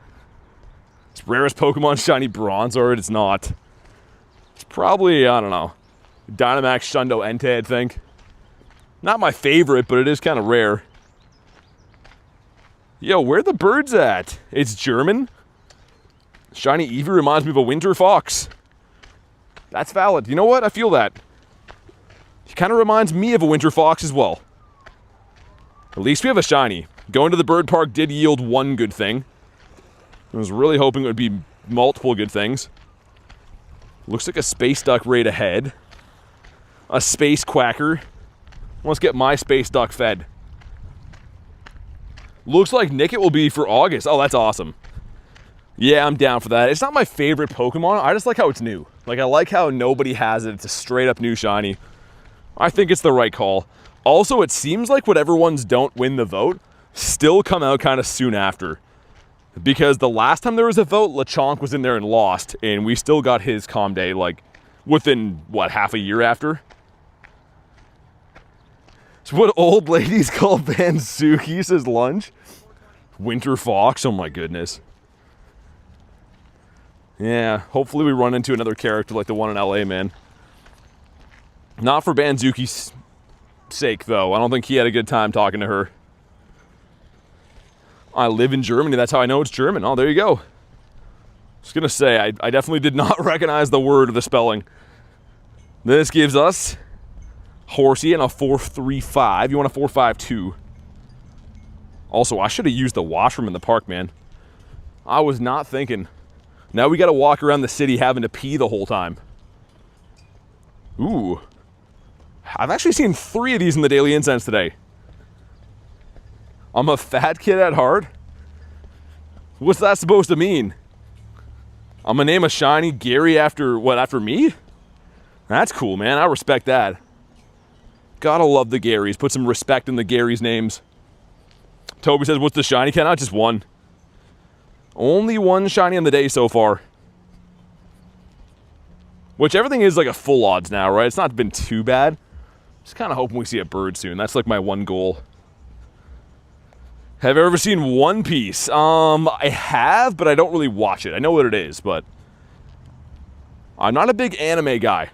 S1: It's rarest Pokemon Shiny Bronzor. It's not. It's probably, I don't know, Dynamax Shundo Entei, I think. Not my favorite, but it is kind of rare. Yo, where are the birds at? It's German? Shiny Eevee reminds me of a winter fox. That's valid. You know what? I feel that. He kind of reminds me of a winter fox as well. At least we have a shiny. Going to the bird park did yield one good thing. I was really hoping it would be multiple good things. Looks like a space duck right ahead. A space quacker. Let's get my space duck fed. Looks like Nickit will be for August. Oh, that's awesome. Yeah, I'm down for that. It's not my favorite Pokemon. I just like how it's new. Like, I like how nobody has it. It's a straight up new shiny. I think it's the right call. Also, it seems like whatever ones don't win the vote still come out kind of soon after. Because the last time there was a vote, Lechonk was in there and lost, and we still got his Calm Day, like, within, what, half a year after? It's what old ladies call Banzuki, says Lunch. Winter Fox, oh my goodness. Yeah, hopefully we run into another character like the one in LA, man. Not for Banzuki's sake, though. I don't think he had a good time talking to her. I live in Germany, that's how I know it's German. Oh, there you go. Just gonna say, I definitely did not recognize the word or the spelling. This gives us Horsey and a 4.35. You want a 4.52. Also, I should have used the washroom in the park, man. I was not thinking. Now we gotta walk around the city having to pee the whole time. Ooh. I've actually seen 3 of these in the Daily Incense today. I'm a fat kid at heart? What's that supposed to mean? I'm gonna name a shiny Gary after, what, after me? That's cool, man. I respect that. Gotta love the Garys. Put some respect in the Garys' names. Toby says, what's the shiny count? Not just one. Only one shiny on the day so far. Which everything is like a full odds now, right? It's not been too bad. Just kind of hoping we see a bird soon. That's like my one goal. Have you ever seen One Piece? I have, but I don't really watch it. I know what it is, but I'm not a big anime guy.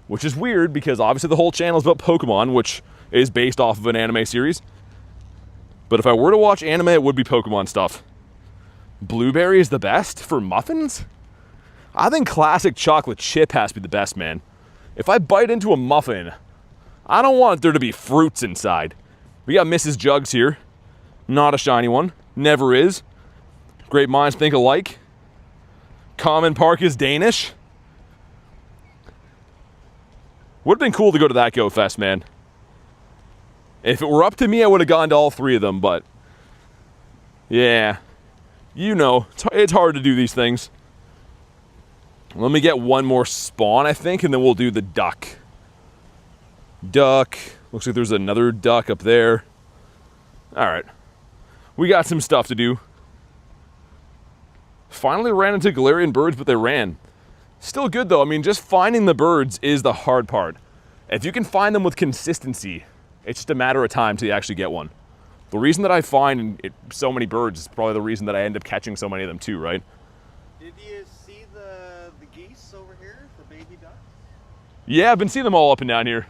S1: Which is weird because obviously the whole channel is about Pokemon, which is based off of an anime series. But if I were to watch anime, it would be Pokemon stuff. Blueberry is the best for muffins? I think classic chocolate chip has to be the best, man. If I bite into a muffin, I don't want there to be fruits inside. We got Mrs. Jugs here. Not a shiny one. Never is. Great minds think alike. Common Park is Danish. Would have been cool to go to that Go Fest, man. If it were up to me, I would have gone to all 3 of them, but yeah. You know, it's hard to do these things. Let me get one more spawn, I think, and then we'll do the duck. Duck. Looks like there's another duck up there. Alright. We got some stuff to do. Finally ran into Galarian birds, but they ran. Still good, though. I mean, just finding the birds is the hard part. If you can find them with consistency, it's just a matter of time till you actually get one. The reason that I find so many birds is probably the reason that I end up catching so many of them too, right?
S2: Did you see the geese over here, the baby ducks?
S1: Yeah, I've been seeing them all up and down here.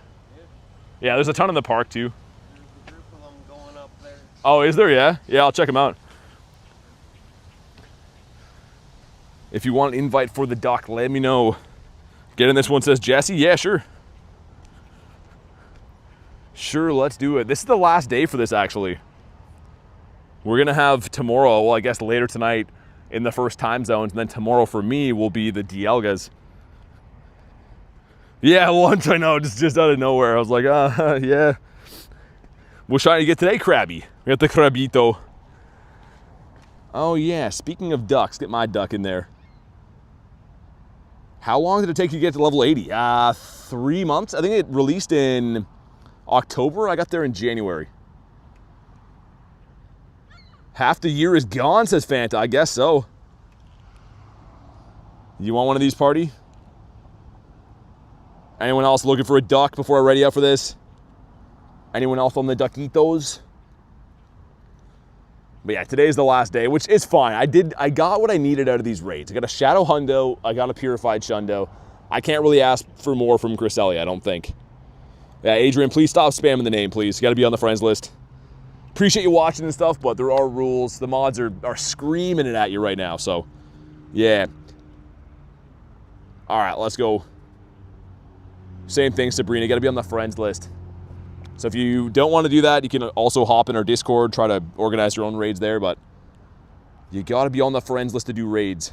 S1: Yeah, there's a ton in the park too.
S2: There's a group of them going up there.
S1: Oh, is there? Yeah? Yeah, I'll check them out. If you want an invite for the duck, let me know. Get in this one, says Jesse. Yeah, sure. Sure, let's do it. This is the last day for this, actually. We're going to have tomorrow, well, I guess later tonight, in the first time zones, and then tomorrow for me will be the Dialgas. Yeah, lunch, I know, just out of nowhere. I was like, yeah. What shiny you get today, Krabby? We got the Krabito. Oh, yeah, speaking of ducks, get my duck in there. How long did it take you to get to level 80? 3 months? I think it released in October. I got there in January. Half the year is gone, says Fanta. I guess so. You want one of these, party? Anyone else looking for a duck before I ready up for this? Anyone else on the duckitos? But yeah, today's the last day, which is fine. I got what I needed out of these raids. I got a Shadow Hundo, I got a Purified Shundo. I can't really ask for more from Cresselia, I don't think. Yeah, Adrian, please stop spamming the name, please. You gotta be on the friends list. Appreciate you watching and stuff, but there are rules. The mods are screaming it at you right now, so yeah. All right, let's go. Same thing, Sabrina, gotta be on the friends list. So if you don't want to do that, you can also hop in our Discord, try to organize your own raids there, but you gotta be on the friends list to do raids.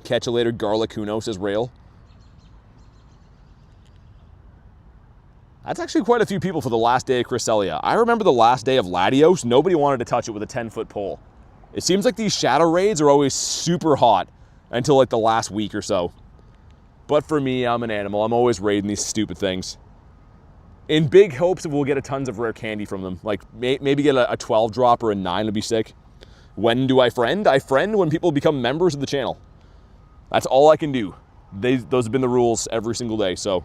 S1: Catch you later, Garlicuno, says Rail. That's actually quite a few people for the last day of Cresselia. I remember the last day of Latios, nobody wanted to touch it with a 10-foot pole. It seems like these shadow raids are always super hot until like the last week or so. But for me, I'm an animal. I'm always raiding these stupid things. In big hopes that we'll get a tons of rare candy from them. Like maybe get a 12 drop or a 9 would be sick. When do I friend? I friend when people become members of the channel. That's all I can do. Those have been the rules every single day, so.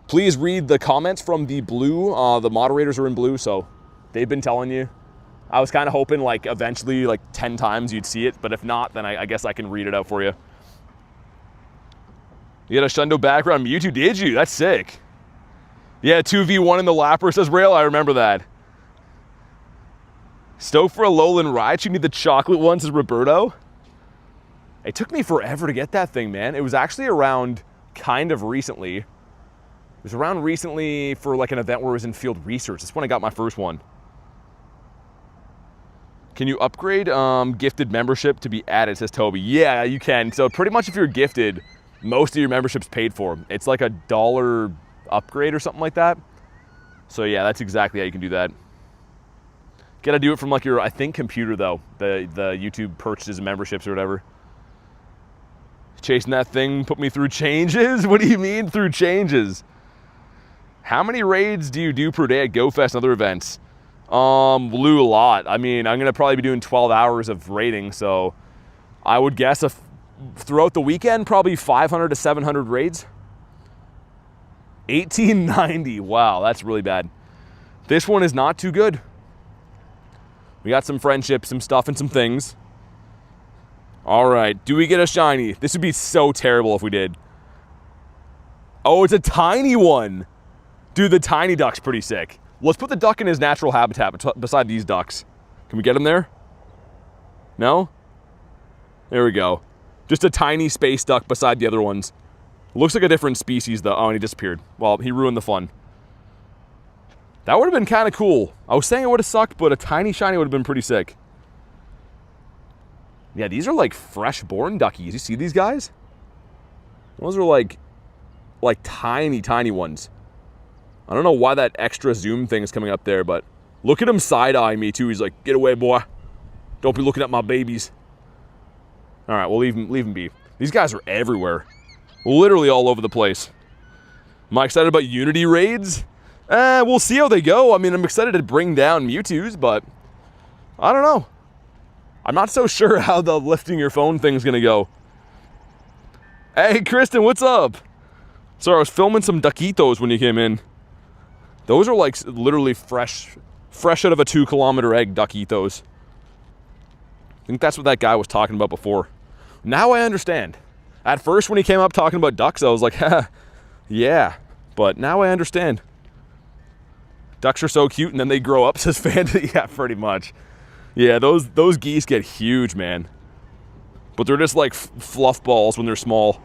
S1: Please read the comments from the blue. The moderators are in blue, so they've been telling you. I was kind of hoping like eventually like 10 times you'd see it, but if not, then I guess I can read it out for you. You got a Shundo background Mewtwo, did you? That's sick. Yeah, 2v1 in the Lapper, says Rail, I remember that. Stoked for a Lowland Ride, you need the chocolate one, says Roberto. It took me forever to get that thing, man. It was actually around kind of recently. It was around recently for like an event where I was in field research. That's when I got my first one. Can you upgrade gifted membership to be added, says Toby. Yeah, you can. So pretty much if you're gifted, most of your membership's paid for. It's like $1 upgrade or something like that. So yeah, that's exactly how you can do that. Gotta do it from like your, I think, computer though. The YouTube purchases and memberships or whatever. Chasing that thing put me through changes? What do you mean through changes? How many raids do you do per day at GoFest and other events? We'll do a lot. I mean, I'm gonna probably be doing 12 hours of raiding, so I would guess throughout the weekend, probably 500 to 700 raids. 1890, wow, that's really bad. This one is not too good. We got some friendships, some stuff, and some things. All right, do we get a shiny? This would be so terrible if we did. Oh, it's a tiny one. Dude, the tiny duck's pretty sick. Let's put the duck in his natural habitat beside these ducks. Can we get him there? No? There we go. Just a tiny space duck beside the other ones. Looks like a different species though. Oh, and he disappeared. Well, he ruined the fun. That would have been kind of cool. I was saying it would have sucked, but a tiny shiny would have been pretty sick. Yeah, these are like fresh born duckies. You see these guys? Those are like tiny, tiny ones. I don't know why that extra zoom thing is coming up there, but look at him side-eyeing me too. He's like, get away, boy. Don't be looking at my babies. All right, we'll leave him be. These guys are everywhere. Literally all over the place. Am I excited about Unity raids? We'll see how they go. I mean, I'm excited to bring down Mewtwo's, but I don't know. I'm not so sure how the lifting your phone thing's gonna go. Hey, Kristen, what's up? Sorry, I was filming some duckitos when you came in. Those are like literally fresh out of a 2-kilometer egg duckitos. I think that's what that guy was talking about before. Now I understand. At first when he came up talking about ducks, I was like, yeah, but now I understand. Ducks are so cute and then they grow up, says Fanta. Yeah, pretty much. Yeah, those geese get huge, man. But they're just like fluff balls when they're small.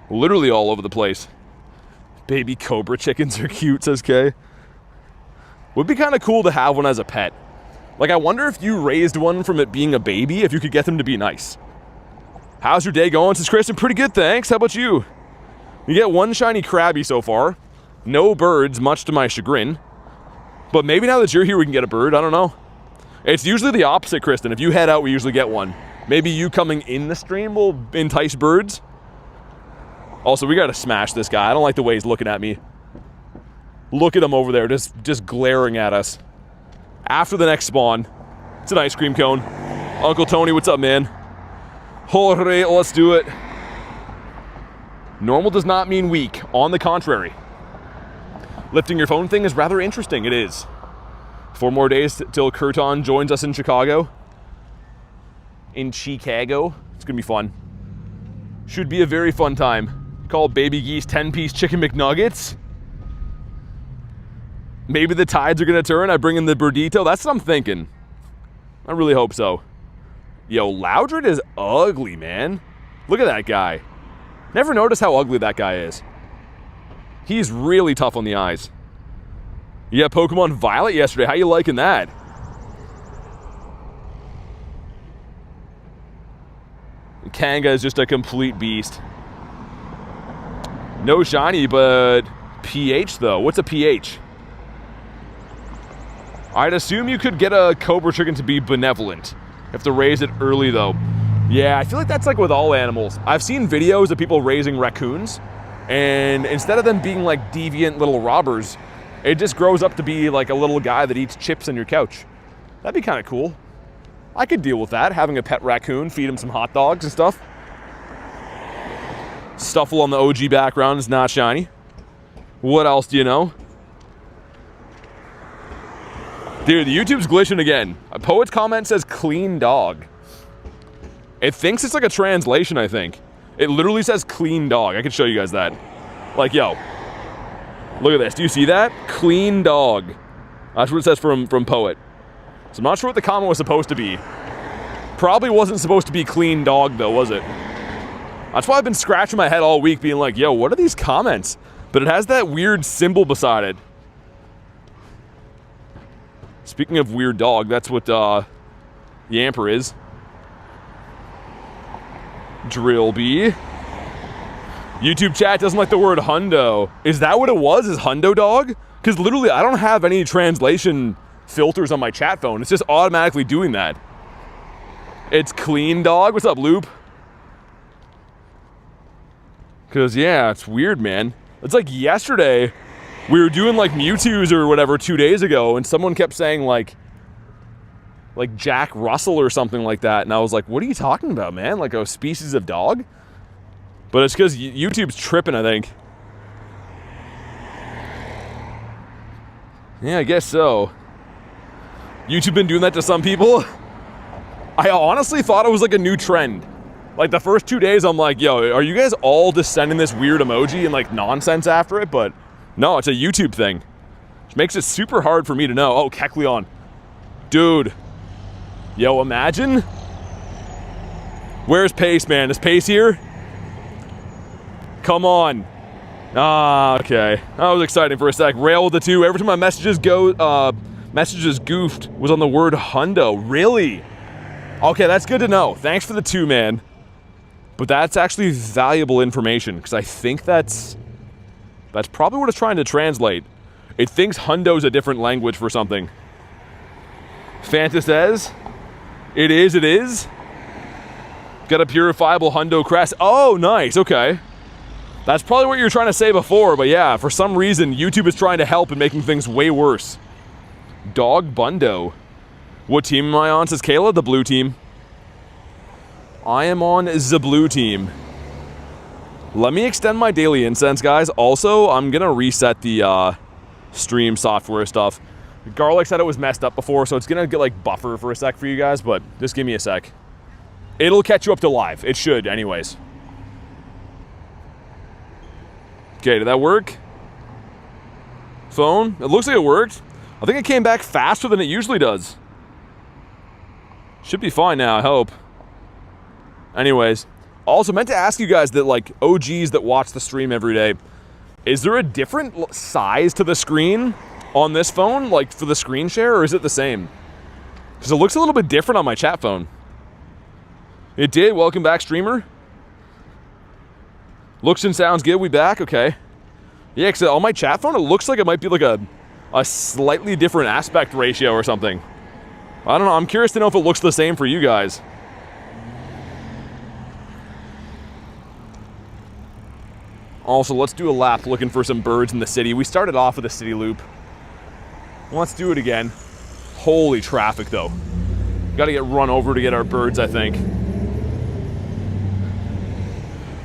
S1: Literally all over the place. Baby cobra chickens are cute, says Kay. Would be kind of cool to have one as a pet. Like, I wonder if you raised one from it being a baby, if you could get them to be nice. How's your day going, says Kristen? Pretty good, thanks. How about you? You get one shiny Krabby so far. No birds, much to my chagrin. But maybe now that you're here, we can get a bird. I don't know. It's usually the opposite, Kristen. If you head out, we usually get one. Maybe you coming in the stream will entice birds. Also, we gotta smash this guy. I don't like the way he's looking at me. Look at him over there, just glaring at us. After the next spawn, it's an ice cream cone. Uncle Tony, what's up, man? All right, let's do it. Normal does not mean weak. On the contrary. Lifting your phone thing is rather interesting. It is. 4 more days till Kurton joins us in Chicago. In Chicago. It's going to be fun. Should be a very fun time. Called Baby Geese 10-piece chicken McNuggets. Maybe the tides are going to turn. I bring in the Birdito. That's what I'm thinking. I really hope so. Yo, Loudred is ugly, man. Look at that guy. Never noticed how ugly that guy is. He's really tough on the eyes. You got Pokemon Violet yesterday. How you liking that? Kanga is just a complete beast. No shiny, but pH though. What's a pH? I'd assume you could get a Cobra Chicken to be benevolent. You have to raise it early though. Yeah, I feel like that's like with all animals. I've seen videos of people raising raccoons, and instead of them being like deviant little robbers, it just grows up to be like a little guy that eats chips on your couch. That'd be kind of cool. I could deal with that, having a pet raccoon, feed him some hot dogs and stuff. Stuffle on the OG background is not shiny. What else do you know? Dude, the YouTube's glitching again. A Poet's comment says clean dog. It thinks it's like a translation, I think. It literally says clean dog. I can show you guys that. Like, yo. Look at this. Do you see that? Clean dog. That's what it says from Poet. So I'm not sure what the comment was supposed to be. Probably wasn't supposed to be clean dog, though, was it? That's why I've been scratching my head all week being like, yo, what are these comments? But it has that weird symbol beside it. Speaking of weird dog, that's what Yamper is. Drillbee. YouTube chat doesn't like the word hundo. Is that what it was? Is hundo dog? Because literally, I don't have any translation filters on my chat phone. It's just automatically doing that. It's clean dog. What's up, Loop? Because, yeah, it's weird, man. It's like yesterday, we were doing like Mewtwo's or whatever 2 days ago, and someone kept saying like Jack Russell or something like that, and I was like, what are you talking about, man? Like a species of dog? But it's because YouTube's tripping, I think. Yeah, I guess so. YouTube been doing that to some people? I honestly thought it was like a new trend. Like the first 2 days, I'm like, yo, are you guys all just sending this weird emoji and like nonsense after it? But no, it's a YouTube thing. Which makes it super hard for me to know. Oh, Kecleon. Dude. Yo, imagine. Where's Pace, man? Is Pace here? Come on. Ah, okay. That was exciting for a sec. Rail with the 2. Every time my messages goofed was on the word hundo. Really? Okay, that's good to know. Thanks for the 2, man. But that's actually valuable information, because I think that's probably what it's trying to translate. It thinks hundo's a different language for something. Fanta says, it is. Got a purifiable hundo crest. Oh, nice, okay. That's probably what you were trying to say before, but yeah, for some reason, YouTube is trying to help and making things way worse. Dog Bundo. What team am I on, says Kayla? The blue team. I am on the blue team. Let me extend my daily incense, guys. Also, I'm gonna reset the stream software stuff. Garlic said it was messed up before, so it's gonna get like buffer for a sec for you guys, but just give me a sec. It'll catch you up to live. It should, anyways. Okay, did that work? Phone? It looks like it worked. I think it came back faster than it usually does. Should be fine now, I hope. Anyways, also meant to ask you guys that like OGs that watch the stream every day, is there a different size to the screen on this phone, like for the screen share, or is it the same? Because it looks a little bit different on my chat phone. It did. Welcome back, streamer. Looks and sounds good. We back? Okay. Yeah, because on my chat phone, it looks like it might be like a slightly different aspect ratio or something. I don't know. I'm curious to know if it looks the same for you guys. Also, let's do a lap looking for some birds in the city. We started off with a city loop. Let's do it again. Holy traffic, though. Got to get run over to get our birds, I think.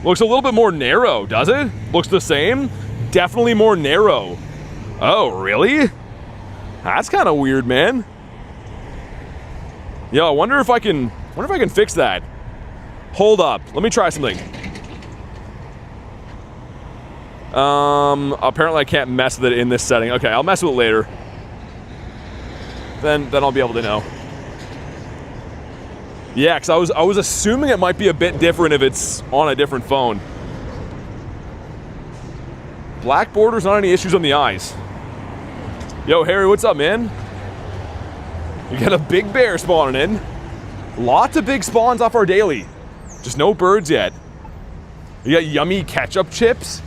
S1: Looks a little bit more narrow, does it? Looks the same? Definitely more narrow. Oh, really? That's kind of weird, man. Yeah, I wonder if I can fix that. Hold up, let me try something. Apparently I can't mess with it in this setting. Okay, I'll mess with it later. Then I'll be able to know. Yeah, because I was assuming it might be a bit different if it's on a different phone. Black borders, not any issues on the eyes. Yo, Harry, what's up, man? You got a big bear spawning in. Lots of big spawns off our daily. Just no birds yet. You got yummy ketchup chips.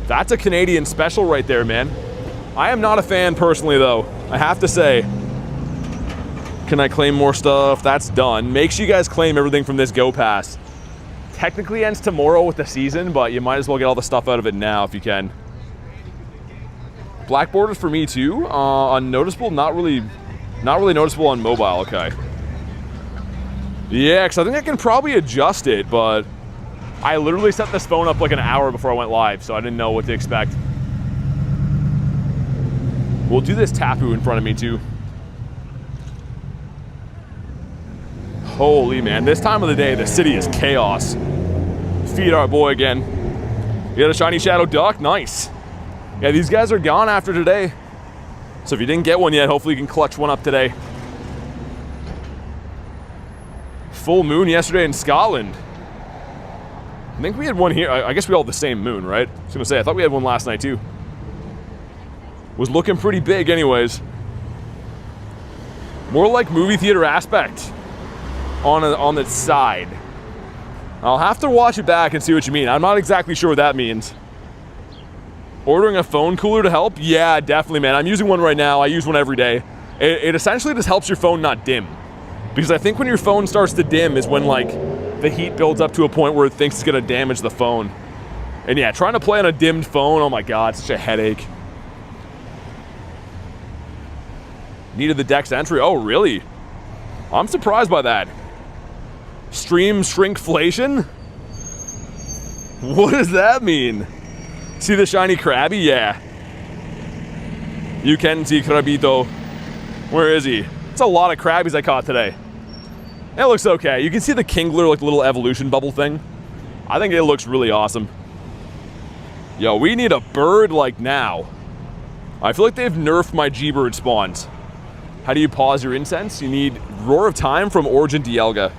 S1: That's a Canadian special right there, man. I am not a fan personally, though. I have to say. Can I claim more stuff? That's done. Make sure you guys claim everything from this Go Pass. Technically ends tomorrow with the season, but you might as well get all the stuff out of it now if you can. Black borders for me too. Unnoticeable, not really noticeable on mobile. Okay. Yeah, because I think I can probably adjust it, but I literally set this phone up like an hour before I went live, so I didn't know what to expect. We'll do this Tapu in front of me too. Holy man, this time of the day, the city is chaos. Feed our boy again. You got a shiny Shadow Duck? Nice. Yeah, these guys are gone after today. So if you didn't get one yet, hopefully you can clutch one up today. Full moon yesterday in Scotland. I think we had one here. I guess we all had the same moon, right? I was gonna say, I thought we had one last night too. Was looking pretty big anyways. More like movie theater aspect on the side. I'll have to watch it back and see what you mean. I'm not exactly sure what that means. Ordering a phone cooler to help? Yeah, definitely, man. I'm using one right now. I use one every day. It essentially just helps your phone not dim. Because I think when your phone starts to dim is when like the heat builds up to a point where it thinks it's gonna damage the phone. And yeah, trying to play on a dimmed phone, oh my god, such a headache. Needed the Dex entry. Oh, really? I'm surprised by that. Stream shrinkflation? What does that mean? See the shiny Krabby? Yeah. You can see Krabito. Where is he? It's a lot of Krabbies I caught today. It looks okay. You can see the Kingler, like the little evolution bubble thing. I think it looks really awesome. Yo, we need a bird like now. I feel like they've nerfed my G-Bird spawns. How do you pause your incense? You need Roar of Time from Origin Dialga.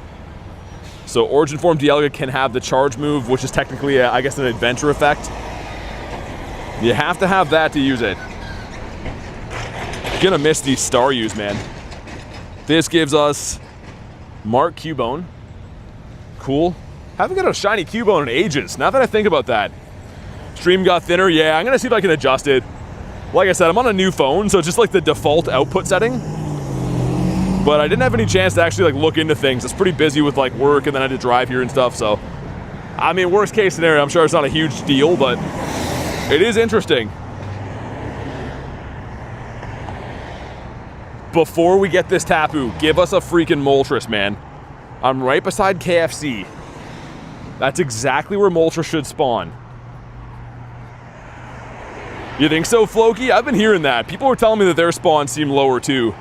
S1: So Origin Form Dialga can have the charge move, which is technically, I guess, an adventure effect. You have to have that to use it. Gonna miss these Staryus, man. This gives us Mark Cubone. Cool. Haven't got a shiny Cubone in ages, now that I think about that. Stream got thinner, yeah, I'm gonna see if I can adjust it. Like I said, I'm on a new phone, so it's just like the default output setting. But I didn't have any chance to actually like look into things. It's pretty busy with like work and then I had to drive here and stuff, so. I mean, worst case scenario, I'm sure it's not a huge deal, but it is interesting. Before we get this Tapu, give us a freaking Moltres, man. I'm right beside KFC. That's exactly where Moltres should spawn. You think so, Floki? I've been hearing that. People were telling me that their spawns seem lower too.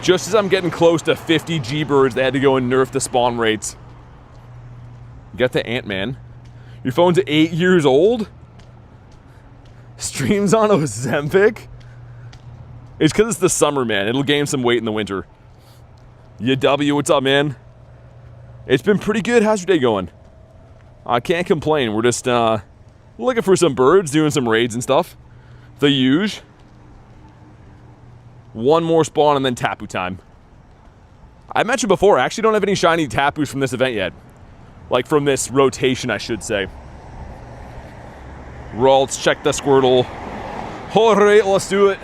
S1: Just as I'm getting close to 50 G-Birds, they had to go and nerf the spawn rates. You got the Ant-Man. Your phone's 8 years old? Streams on Ozempic? It's because it's the summer, man. It'll gain some weight in the winter. Yeah, W, what's up, man? It's been pretty good. How's your day going? I can't complain. We're just looking for some birds, doing some raids and stuff. The huge. One more spawn and then Tapu time. I mentioned before, I actually don't have any shiny Tapus from this event yet. Like from this rotation, I should say. Ralts, check the Squirtle. Alright, let's do it.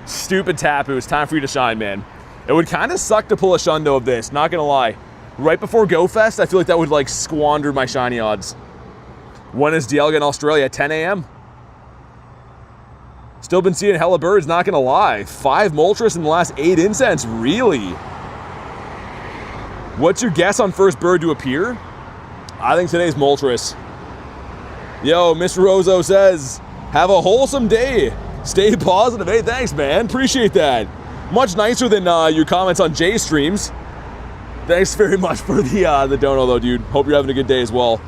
S1: Stupid Tapu, it's time for you to shine, man. It would kind of suck to pull a Shundo of this, not gonna lie. Right before Go Fest, I feel like that would like squander my shiny odds. When is Dialga in Australia? 10 a.m.? Still been seeing hella birds, not gonna lie. 5 Moltres in the last 8 incense, really? What's your guess on first bird to appear? I think today's Moltres. Yo, Mr. Rozo says, have a wholesome day. Stay positive. Hey, thanks, man. Appreciate that. Much nicer than your comments on Jay's streams. Thanks very much for the dono, though, dude. Hope you're having a good day as well.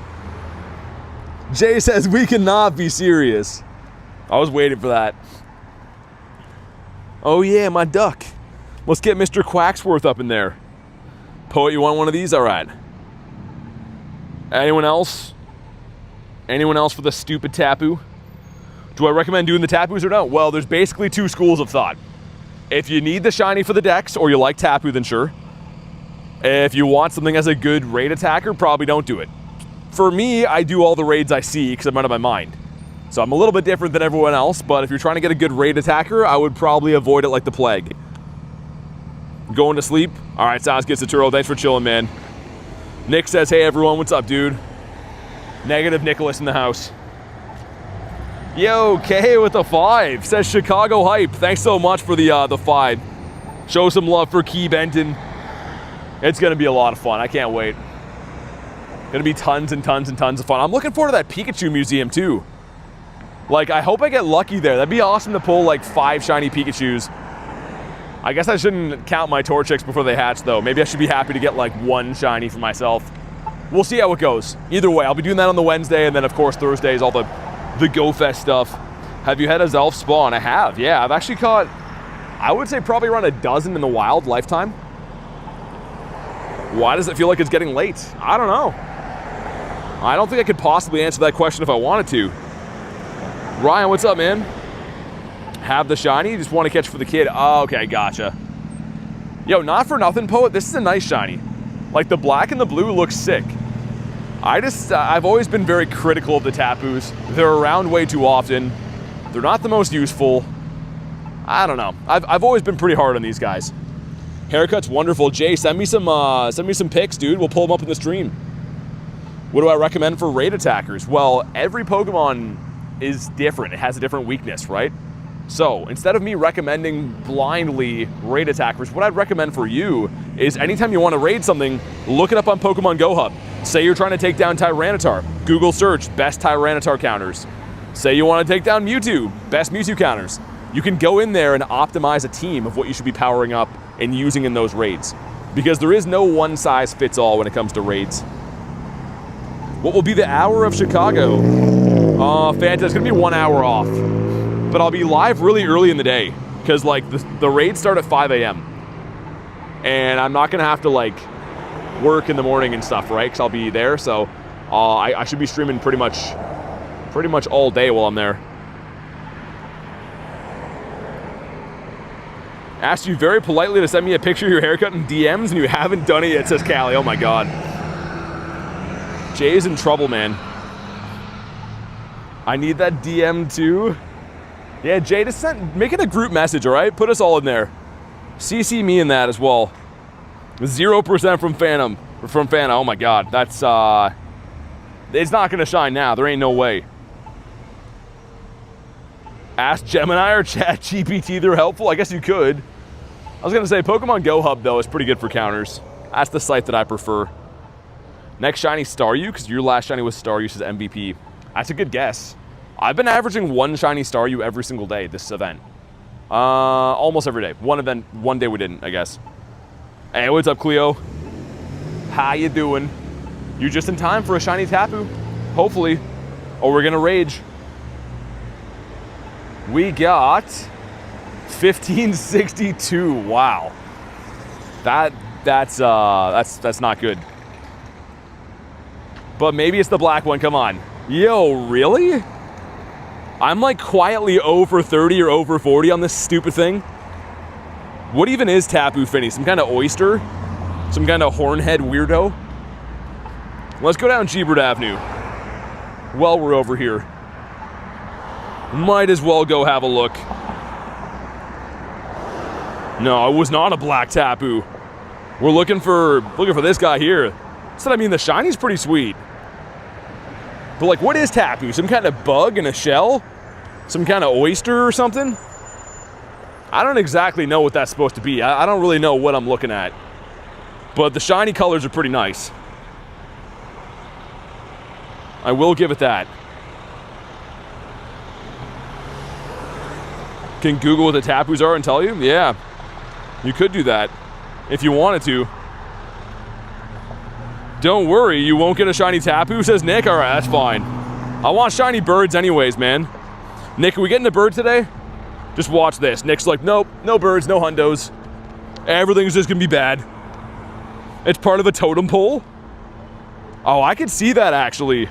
S1: Jay says, we cannot be serious. I was waiting for that. Oh, yeah, my duck. Let's get Mr. Quacksworth up in there. Poet, you want one of these? All right. Anyone else? Anyone else for the stupid Tapu? Do I recommend doing the Tapus or no? Well, there's basically two schools of thought. If you need the shiny for the decks, or you like Tapu, then sure. If you want something as a good raid attacker, probably don't do it. For me, I do all the raids I see because I'm out of my mind. So I'm a little bit different than everyone else, but if you're trying to get a good raid attacker, I would probably avoid it like the plague. Going to sleep? All right, sounds good, Saturo. Thanks for chilling, man. Nick says, hey, everyone, what's up, dude? Negative Nicholas in the house. Yo, K with the 5. Says Chicago Hype. Thanks so much for the 5. Show some love for Key Benton. It's going to be a lot of fun. I can't wait. Going to be tons and tons and tons of fun. I'm looking forward to that Pikachu museum, too. Like, I hope I get lucky there. That'd be awesome to pull, like, 5 shiny Pikachus. I guess I shouldn't count my Torchics before they hatch, though. Maybe I should be happy to get, like, 1 shiny for myself. We'll see how it goes. Either way, I'll be doing that on the Wednesday, and then, of course, Thursday is all the Go Fest stuff. Have you had a Zelf spawn? I have, yeah. I've actually caught, I would say, probably around a dozen in the wild lifetime. Why does it feel like it's getting late? I don't know. I don't think I could possibly answer that question if I wanted to. Ryan, what's up, man? Have the shiny? You just want to catch for the kid. Oh, okay, gotcha. Yo, not for nothing, Poet. This is a nice shiny. Like, the black and the blue looks sick. I've always been very critical of the Tapus. They're around way too often. They're not the most useful. I don't know. I've always been pretty hard on these guys. Haircut's wonderful. Jay, send me some pics, dude. We'll pull them up in the stream. What do I recommend for raid attackers? Well, every Pokemon is different. It has a different weakness, right? So instead of me recommending blindly raid attackers, what I'd recommend for you is anytime you want to raid something, look it up on Pokemon GO Hub. Say you're trying to take down Tyranitar. Google search best Tyranitar counters. Say you want to take down Mewtwo. Best Mewtwo counters. You can go in there and optimize a team of what you should be powering up and using in those raids. Because there is no one size fits all when it comes to raids. What will be the hour of Chicago? Fanta, it's going to be 1 hour off. But I'll be live really early in the day. Because like the raids start at 5 a.m. And I'm not going to have to like work in the morning and stuff, right? Because I'll be there. So I should be streaming pretty much all day while I'm there. Asked you very politely to send me a picture of your haircut in DMs and you haven't done it yet, says Callie. Oh my god. Jay's in trouble, man. I need that DM too. Yeah, Jay, just make it a group message, all right? Put us all in there. CC me in that as well. 0% from Phantom. From Fana. Oh my god. That's, it's not gonna shine now. There ain't no way. Ask Gemini or ChatGPT they're helpful? I guess you could. I was gonna say, Pokemon GO Hub, though, is pretty good for counters. That's the site that I prefer. Next shiny, Staryu, because your last shiny was Staryu, says MVP. That's a good guess. I've been averaging 1 shiny Staryu every single day this event. Almost every day. One day we didn't, I guess. Hey, what's up, Cleo? How you doing? You're just in time for a shiny Tapu, hopefully, or we're gonna rage. We got 1562. Wow, that's not good. But maybe it's the black one. Come on, yo, really? I'm like quietly over 30 or over 40 on this stupid thing. What even is Tapu Fini? Some kind of oyster? Some kind of hornhead weirdo? Let's go down Gebert Avenue. Well, we're over here. Might as well go have a look. No, it was not a black Tapu. We're looking for this guy here. So I mean, the shiny's pretty sweet. But like, what is Tapu? Some kind of bug in a shell? Some kind of oyster or something? I don't exactly know what that's supposed to be. I don't really know what I'm looking at. But the shiny colors are pretty nice. I will give it that. Can Google what the Tapus are and tell you? Yeah, you could do that if you wanted to. Don't worry, you won't get a shiny Tapu, says Nick. All right, that's fine. I want shiny birds anyways, man. Nick, are we getting a bird today? Just watch this. Nick's like, nope, no birds, no hundos. Everything's just gonna be bad. It's part of a totem pole? Oh, I could see that actually.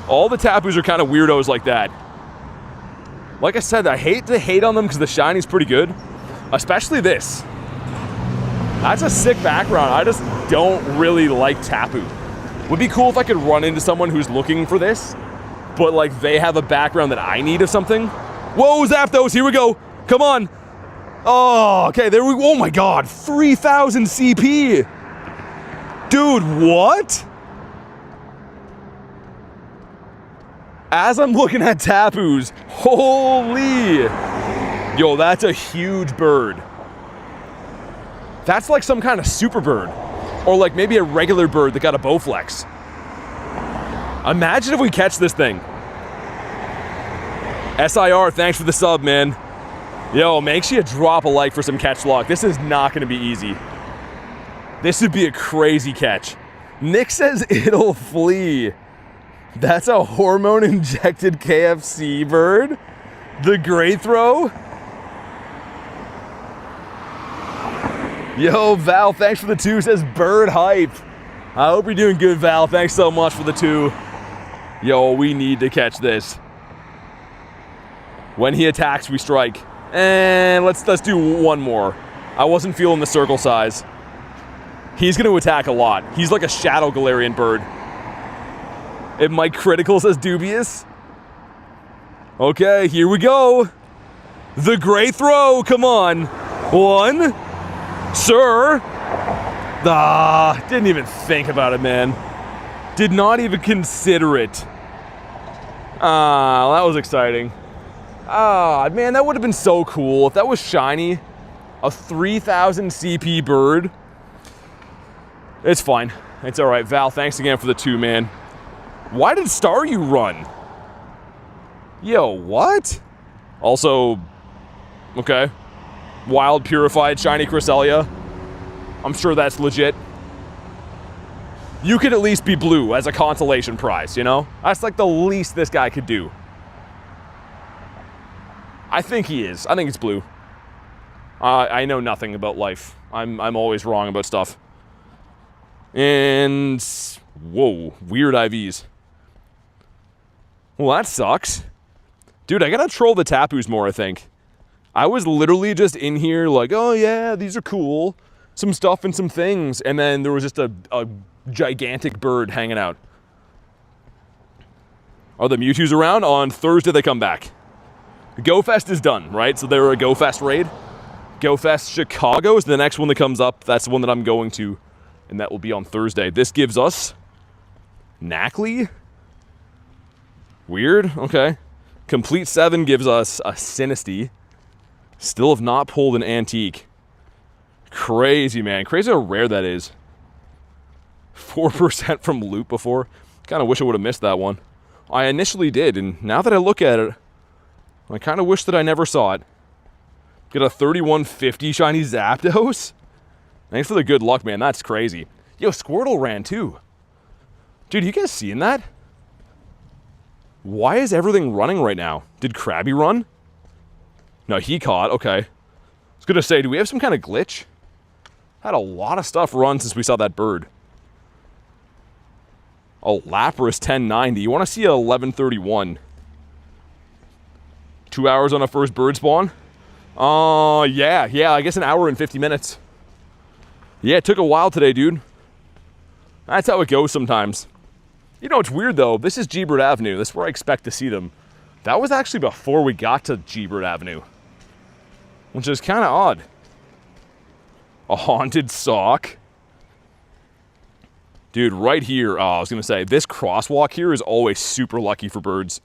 S1: All the Tapus are kind of weirdos like that. Like I said, I hate to hate on them because the shiny's pretty good. Especially this. That's a sick background. I just don't really like Tapu. Would be cool if I could run into someone who's looking for this, but like they have a background that I need of something. Whoa, Zapdos, here we go. Come on. Oh, okay, there we go. Oh my god, 3,000 CP. Dude, what? As I'm looking at Tapus, holy. Yo, that's a huge bird. That's like some kind of super bird. Or like maybe a regular bird that got a Bowflex. Imagine if we catch this thing. SIR, thanks for the sub, man. Yo, make sure you drop a like for some catch luck. This is not gonna be easy. This would be a crazy catch. Nick says it'll flee. That's a hormone-injected KFC bird? The great throw? Yo, Val, thanks for the 2, says bird hype. I hope you're doing good, Val. Thanks so much for the 2. Yo, we need to catch this. When he attacks, we strike. And let's do one more. I wasn't feeling the circle size. He's going to attack a lot. He's like a Shadow Galarian bird. It might critical, says dubious. Okay, here we go. The great throw, come on. 1. Sir. Ah, didn't even think about it, man. Did not even consider it. Ah, that was exciting. Ah, man, that would have been so cool if that was shiny. A 3,000 CP bird. It's fine. It's all right. Val, thanks again for the 2, man. Why did Staryu run? Yo, what? Also, okay. Wild purified Shiny Cresselia. I'm sure that's legit. You could at least be blue as a consolation prize, you know? That's like the least this guy could do. I think he is. I think it's blue. I know nothing about life. I'm always wrong about stuff. And whoa, weird IVs. Well, that sucks. Dude, I gotta troll the Tapus more, I think. I was literally just in here like, oh yeah, these are cool. Some stuff and some things. And then there was just a gigantic bird hanging out. Are the Mewtwo's around? On Thursday they come back. GoFest is done, right? So they were a GoFest raid. GoFest Chicago is the next one that comes up. That's the one that I'm going to. And that will be on Thursday. This gives us Knackley. Weird, okay. Complete 7 gives us a Sinisty. Still have not pulled an Antique. Crazy, man. Crazy how rare that is. 4% from loot before. Kind of wish I would have missed that one. I initially did, and now that I look at it, I kind of wish that I never saw it. Get a 3150 shiny Zapdos? Thanks for the good luck, man. That's crazy. Yo, Squirtle ran too. Dude, you guys seeing that? Why is everything running right now? Did Krabby run? No, he caught. Okay. I was going to say, do we have some kind of glitch? Had a lot of stuff run since we saw that bird. Oh, Lapras 1090. You want to see a 1131? 2 hours on a first bird spawn? Yeah, I guess an hour and 50 minutes. Yeah, it took a while today, dude. That's how it goes sometimes. You know, it's weird, though. This is G-Bird Avenue. That's where I expect to see them. That was actually before we got to G-Bird Avenue. Which is kind of odd. A haunted sock. Dude, right here, I was going to say, this crosswalk here is always super lucky for birds.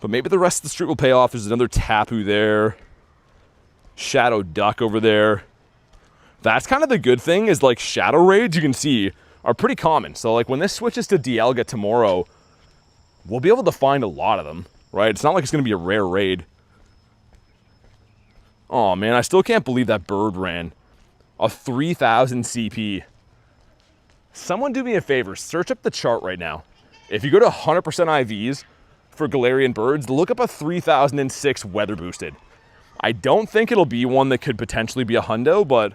S1: But maybe the rest of the street will pay off. There's another Tapu there. Shadow Duck over there. That's kind of the good thing is like shadow raids, you can see, are pretty common. So like when this switches to Dialga tomorrow, we'll be able to find a lot of them, right? It's not like it's going to be a rare raid. Oh man, I still can't believe that bird ran a 3,000 CP. Someone do me a favor, search up the chart right now. If you go to 100% IVs for Galarian birds, look up a 3006 weather boosted. I don't think it'll be one that could potentially be a hundo, but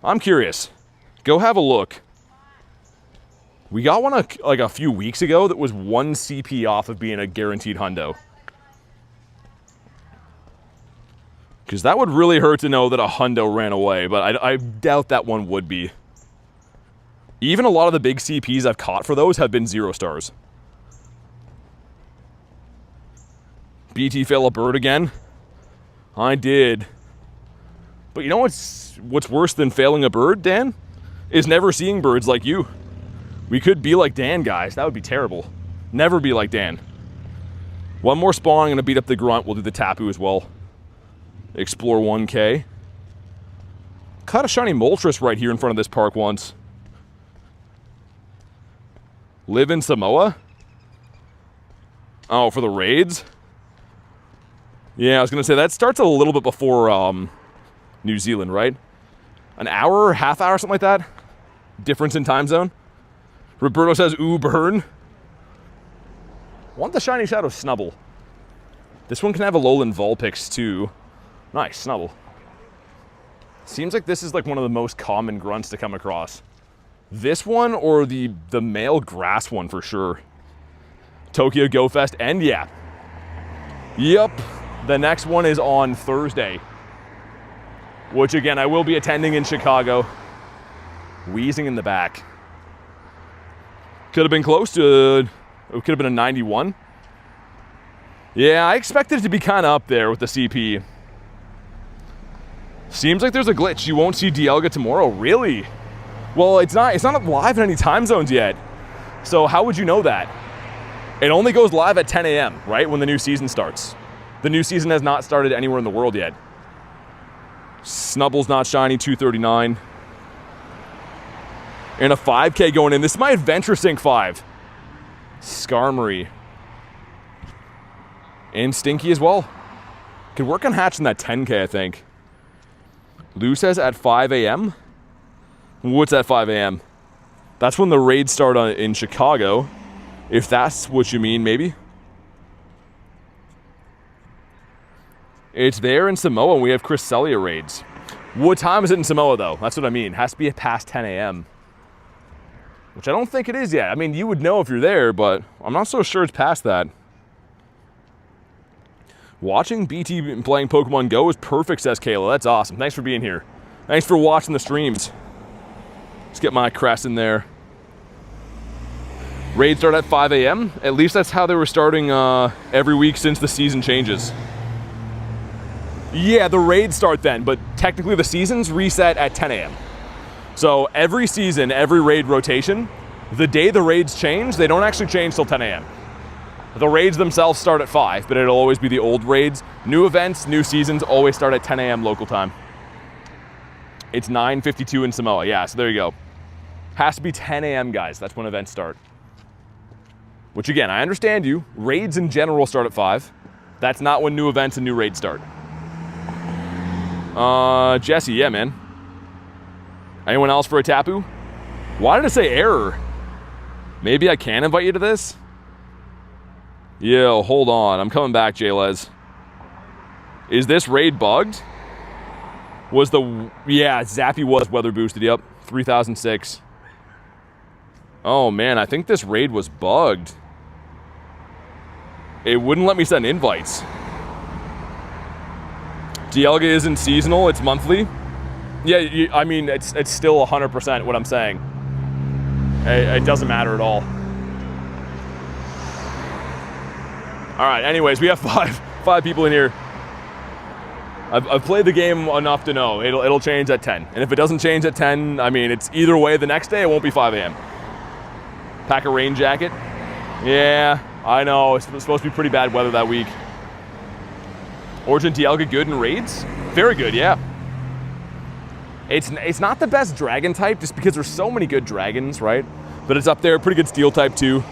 S1: I'm curious. Go have a look. We got one like a few weeks ago that was 1 CP off of being a guaranteed hundo. Because that would really hurt to know that a hundo ran away, but I doubt that one would be. Even a lot of the big CPs I've caught for those have been 0 stars. BT fail a bird again? I did. But you know what's worse than failing a bird, Dan? Is never seeing birds like you. We could be like Dan, guys. That would be terrible. Never be like Dan. One more spawn, I'm going to beat up the grunt. We'll do the Tapu as well. Explore 1K. Caught a shiny Moltres right here in front of this park once. Live in Samoa? Oh, for the raids? Yeah, I was going to say, that starts a little bit before New Zealand, right? An hour, half hour, something like that? Difference in time zone? Roberto says, ooh, burn. Want the shiny Shadow Snubble. This one can have a Alolan Vulpix too. Nice, Snubble. Seems like this is like one of the most common grunts to come across. This one or the male grass one for sure. Tokyo Go Fest, and yeah. Yep, the next one is on Thursday. Which again, I will be attending in Chicago. Wheezing in the back. Could have been close to, it could have been a 91. Yeah, I expected it to be kind of up there with the CP. Seems like there's a glitch. You won't see Dialga tomorrow. Really? Well, it's not live in any time zones yet. So how would you know that? It only goes live at 10 a.m., right? When the new season starts. The new season has not started anywhere in the world yet. Snubble's not shiny, 239. And a 5K going in. This is my Adventure Sync 5. Skarmory. And Stinky as well. Could work on hatching that 10K, I think. Lou says at 5 a.m.? What's at 5 a.m.? That's when the raids start in Chicago. If that's what you mean, maybe. It's there in Samoa, and we have Cresselia raids. What time is it in Samoa, though? That's what I mean. It has to be past 10 a.m. Which I don't think it is yet. I mean, you would know if you're there, but I'm not so sure it's past that. Watching BT playing Pokemon Go is perfect, says Kayla. That's awesome. Thanks for being here. Thanks for watching the streams. Let's get my crest in there. Raids start at 5 a.m. At least that's how they were starting every week since the season changes. Yeah, the raids start then, but technically the seasons reset at 10 a.m. So every season, every raid rotation, the day the raids change, they don't actually change till 10 a.m. The raids themselves start at 5, but it'll always be the old raids. New events, new seasons always start at 10 a.m. local time. It's 9:52 in Samoa. Yeah, so there you go. Has to be 10 a.m., guys. That's when events start. Which, again, I understand you. Raids in general start at 5. That's not when new events and new raids start. Jesse, yeah, man. Anyone else for a Tapu? Why did it say error? Maybe I can invite you to this? Yo, hold on. I'm coming back, Jaylez. Is this raid bugged? Was the... Yeah, Zappy was weather boosted. Yep, 3006. Oh, man, I think this raid was bugged. It wouldn't let me send invites. Dialga isn't seasonal, it's monthly. Yeah, I mean, it's still 100% what I'm saying. It doesn't matter at all. All right, anyways, we have five people in here. I've played the game enough to know it'll change at 10. And if it doesn't change at 10, I mean, it's either way the next day, it won't be 5 a.m. Pack a rain jacket. Yeah, I know, it's supposed to be pretty bad weather that week. Origin Dialga good in raids? Very good, yeah. It's not the best dragon type just because there's so many good dragons, right? But it's up there, pretty good steel type too.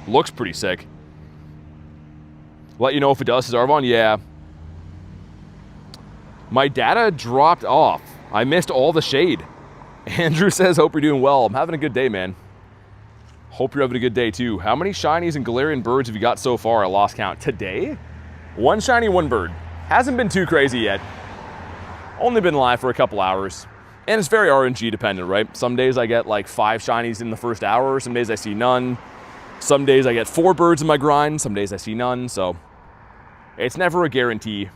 S1: Looks pretty sick. Let you know if it does, Zarvon. Yeah. My data dropped off. I missed all the shade. Andrew says, hope you're doing well. I'm having a good day, man. Hope you're having a good day too. How many shinies and Galarian birds have you got so far? I lost count. Today? 1 shiny, 1 bird. Hasn't been too crazy yet. Only been live for a couple hours. And it's very RNG dependent, right? Some days I get like 5 shinies in the first hour. Some days I see none. Some days I get 4 birds in my grind. Some days I see none. So it's never a guarantee.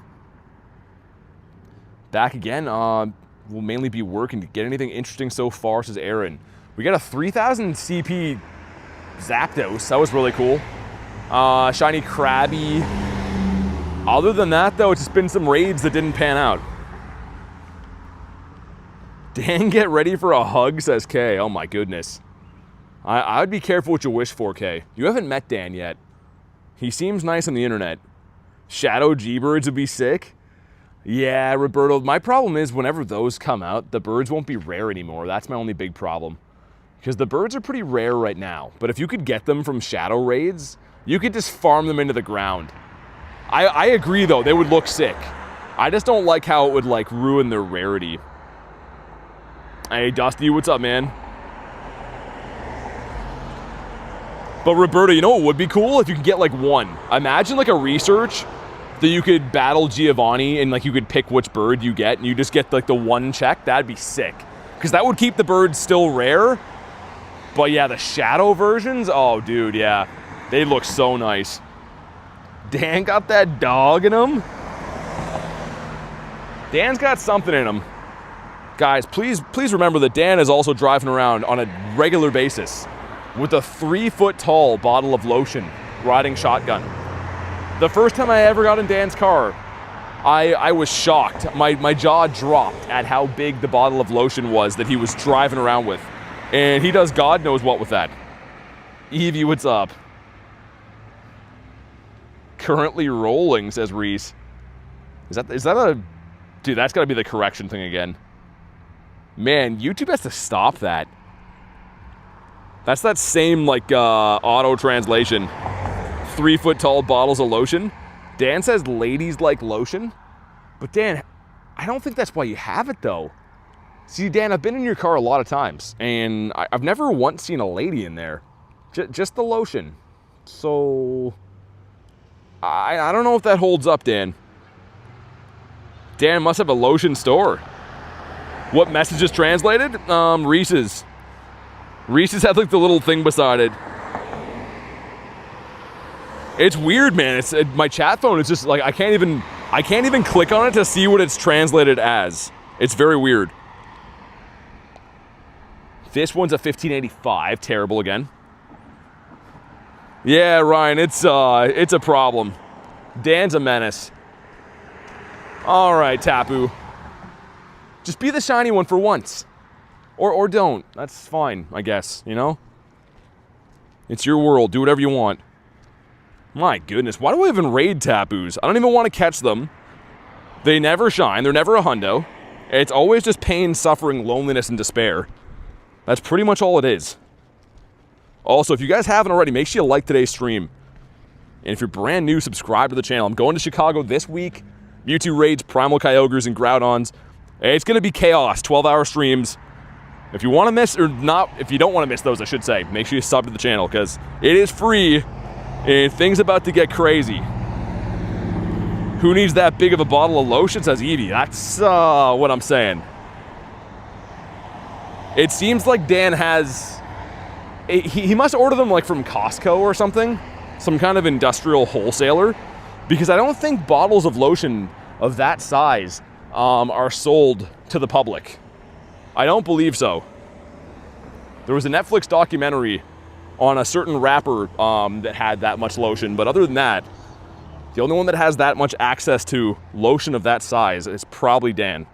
S1: Back again. We'll mainly be working to get anything interesting so far, says Aaron. We got a 3000 CP Zapdos. That was really cool. Shiny Krabby. Other than that, though, it's just been some raids that didn't pan out. Dan, get ready for a hug, says Kay. Oh my goodness. I would be careful what you wish for, Kay. You haven't met Dan yet. He seems nice on the internet. Shadow G-Birds would be sick. Yeah, Roberto, my problem is whenever those come out, the birds won't be rare anymore. That's my only big problem. Because the birds are pretty rare right now. But if you could get them from shadow raids, you could just farm them into the ground. I agree, though. They would look sick. I just don't like how it would, like, ruin their rarity. Hey, Dusty, what's up, man? But Roberta, you know what would be cool? If you could get, like, 1. Imagine, like, a research that you could battle Giovanni and, like, you could pick which bird you get, and you just get, like, the 1 check. That'd be sick. Because that would keep the birds still rare. But, yeah, the shadow versions? Oh, dude, yeah. They look so nice. Dan got that dog in him. Dan's got something in him. Guys, please remember that Dan is also driving around on a regular basis with a 3-foot-tall bottle of lotion, riding shotgun. The first time I ever got in Dan's car, I was shocked. My jaw dropped at how big the bottle of lotion was that he was driving around with. And he does God knows what with that. Evie, what's up? Currently rolling, says Reese. Is that a... Dude, that's got to be the correction thing again. Man, YouTube has to stop that. That's that same, like, auto translation. 3-foot-tall bottles of lotion. Dan says ladies like lotion. But Dan, I don't think that's why you have it, though. See, Dan, I've been in your car a lot of times, and I've never once seen a lady in there. Just the lotion. So... I don't know if that holds up, Dan. Dan must have a lotion store. What message is translated? Reese's. Reese's had like the little thing beside it. It's weird, man. My chat phone is just like I can't even click on it to see what it's translated as. It's very weird. This one's a 1585. Terrible again. Yeah, Ryan, it's a problem. Dan's a menace. All right, Tapu. Just be the shiny one for once. Or don't. That's fine, I guess, you know? It's your world. Do whatever you want. My goodness, why do I even raid Tapus? I don't even want to catch them. They never shine. They're never a hundo. It's always just pain, suffering, loneliness, and despair. That's pretty much all it is. Also, if you guys haven't already, make sure you like today's stream. And if you're brand new, subscribe to the channel. I'm going to Chicago this week. Mewtwo raids, Primal Kyogres, and Groudons. It's going to be chaos, 12-hour streams. If you want to miss, or not, if you don't want to miss those, I should say, make sure you sub to the channel, because it is free, and things about to get crazy. Who needs that big of a bottle of lotion, says Evie. That's what I'm saying. It seems like Dan has... He must order them like from Costco or something. Some kind of industrial wholesaler. Because I don't think bottles of lotion of that size are sold to the public. I don't believe so. There was a Netflix documentary on a certain rapper that had that much lotion. But other than that, the only one that has that much access to lotion of that size is probably Dan.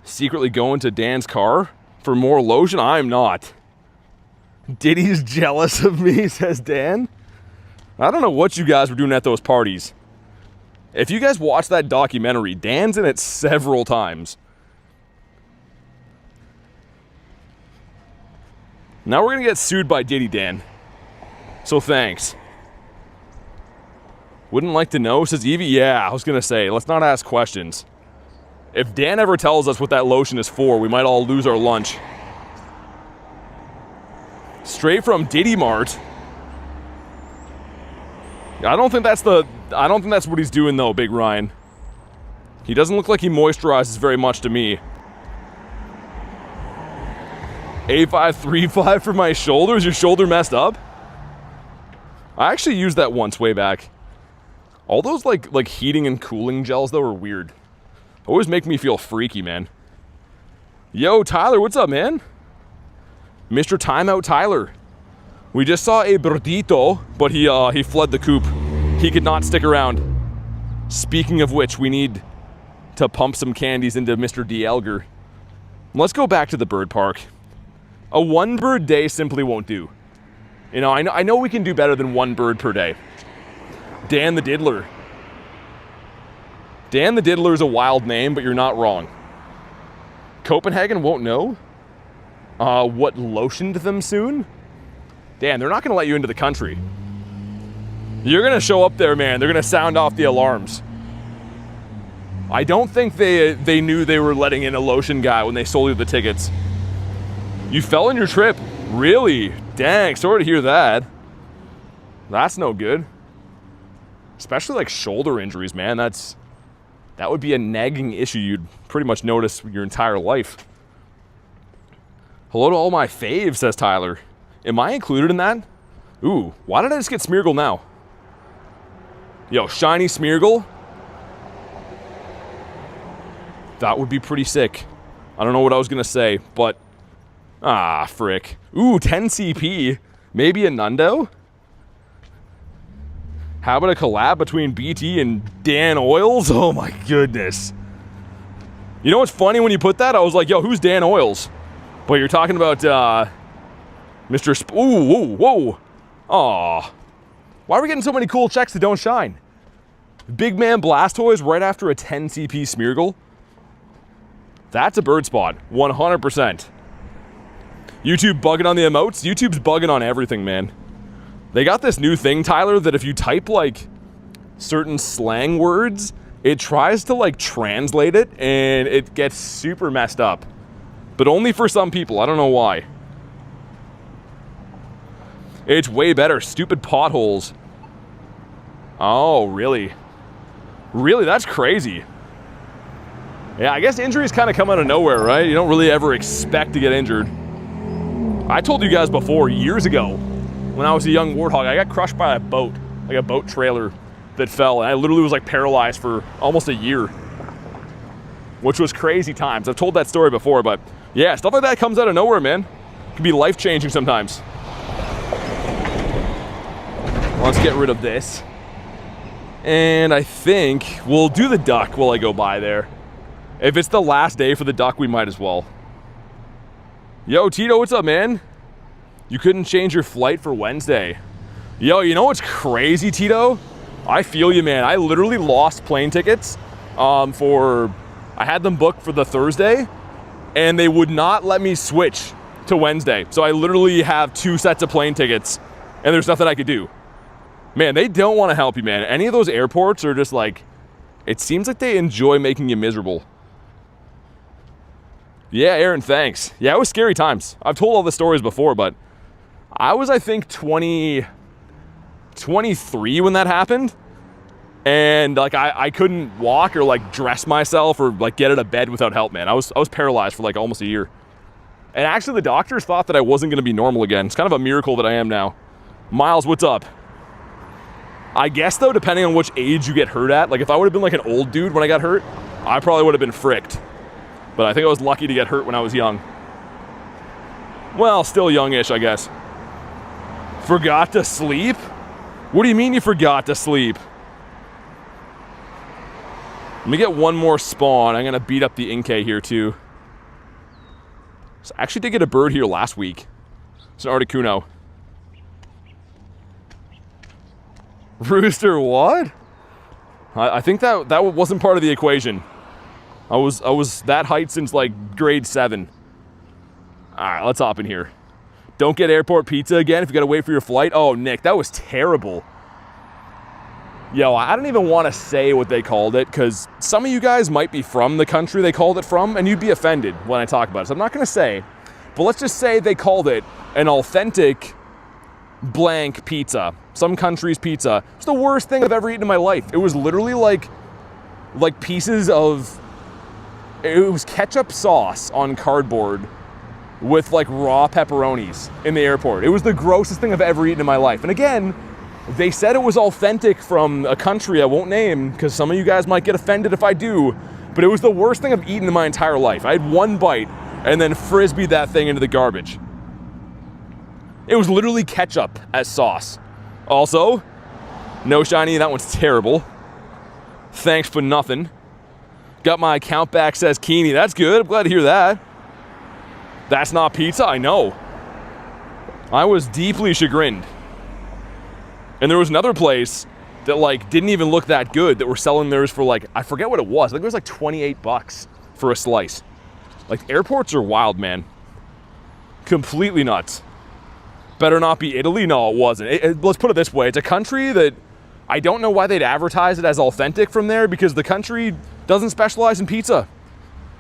S1: Secretly going to Dan's car for more lotion? I'm not. Diddy's jealous of me, says Dan. I don't know what you guys were doing at those parties. If you guys watch that documentary, Dan's in it several times. Now we're gonna get sued by Diddy Dan. So thanks. Wouldn't like to know, says Evie. Yeah, I was gonna say, let's not ask questions. If Dan ever tells us what that lotion is for, we might all lose our lunch. Straight from Diddy Mart. I don't think that's what he's doing though, Big Ryan. He doesn't look like he moisturizes very much to me. A535 for my shoulder? Is your shoulder messed up? I actually used that once way back. All those like heating and cooling gels though are weird. Always make me feel freaky, man. Yo, Tyler, what's up, man? Mr. Timeout Tyler. We just saw a birdito, but he fled the coop. He could not stick around. Speaking of which, we need to pump some candies into Mr. D. Elger. Let's go back to the bird park. A one bird day simply won't do. You know, I know we can do better than one bird per day. Dan the Diddler. Dan the Diddler is a wild name, but you're not wrong. Copenhagen won't know what lotioned them soon? Dan, they're not going to let you into the country. You're going to show up there, man. They're going to sound off the alarms. I don't think they knew they were letting in a lotion guy when they sold you the tickets. You fell on your trip? Really? Dang, sorry to hear that. That's no good. Especially like shoulder injuries, man. That would be a nagging issue you'd pretty much notice your entire life. Hello to all my faves, says Tyler. Am I included in that? Ooh, why did I just get Smeargle now? Yo, shiny Smeargle? That would be pretty sick. I don't know what I was gonna say, but... Ah, frick. Ooh, 10 CP. Maybe a Nundo? How about a collab between BT and Dan Oils? Oh my goodness. You know what's funny when you put that? I was like, yo, who's Dan Oils? But you're talking about, Mr. Ooh, whoa. Aw. Why are we getting so many cool checks that don't shine? Big Man Blastoise right after a 10 CP Smeargle? That's a bird spot. 100%. YouTube bugging on the emotes? YouTube's bugging on everything, man. They got this new thing, Tyler, that if you type, like, certain slang words, it tries to, like, translate it, and it gets super messed up. But only for some people. I don't know why. It's way better. Stupid potholes. Oh, really? Really? That's crazy. Yeah, I guess injuries kind of come out of nowhere, right? You don't really ever expect to get injured. I told you guys before, years ago, when I was a young warthog, I got crushed by a boat, like a boat trailer that fell, and I literally was like paralyzed for almost a year, which was crazy times. I've told that story before, but yeah, stuff like that comes out of nowhere, man. It can be life-changing sometimes. Let's get rid of this. And I think we'll do the duck while I go by there. If it's the last day for the duck, we might as well. Yo, Tito, what's up, man? You couldn't change your flight for Wednesday. Yo, you know what's crazy, Tito? I feel you, man. I literally lost plane tickets I had them booked for the Thursday, and they would not let me switch to Wednesday. So I literally have 2 sets of plane tickets, and there's nothing I could do. Man, they don't want to help you, man. Any of those airports are just like, it seems like they enjoy making you miserable. Yeah, Aaron, thanks. Yeah, it was scary times. I've told all the stories before, but I was, I think, 23 when that happened. And like I couldn't walk or like dress myself or like get out of bed without help, man. I was paralyzed for like almost a year. And actually the doctors thought that I wasn't gonna be normal again. It's kind of a miracle that I am now. Miles, what's up? I guess though, depending on which age you get hurt at, like if I would have been like an old dude when I got hurt, I probably would have been fricked. But I think I was lucky to get hurt when I was young. Well, still youngish, I guess. Forgot to sleep? What do you mean you forgot to sleep? Let me get one more spawn. I'm gonna beat up the Inkay here too. So I actually did get a bird here last week. It's an Articuno. Rooster what? I think that wasn't part of the equation. I was that height since like grade 7. All right, let's hop in here. Don't get airport pizza again if you gotta wait for your flight. Oh, Nick, that was terrible. Yo, I don't even want to say what they called it because some of you guys might be from the country they called it from and you'd be offended when I talk about it. So I'm not going to say, but let's just say they called it an authentic blank pizza. Some country's pizza. It's the worst thing I've ever eaten in my life. It was literally like pieces of, it was ketchup sauce on cardboard with like raw pepperonis in the airport. It was the grossest thing I've ever eaten in my life. And again, they said it was authentic from a country I won't name because some of you guys might get offended if I do, but it was the worst thing I've eaten in my entire life. I had one bite and then frisbeed that thing into the garbage. It was literally ketchup as sauce. Also, no shiny, that one's terrible. Thanks for nothing. Got my account back, says Keeney. That's good, I'm glad to hear that. That's not pizza, I know. I was deeply chagrined. And there was another place that like didn't even look that good that were selling theirs for like, I forget what it was. I think it was like 28 bucks for a slice. Like airports are wild, man. Completely nuts. Better not be Italy. No, it wasn't. Let's put it this way. It's a country that I don't know why they'd advertise it as authentic from there because the country doesn't specialize in pizza.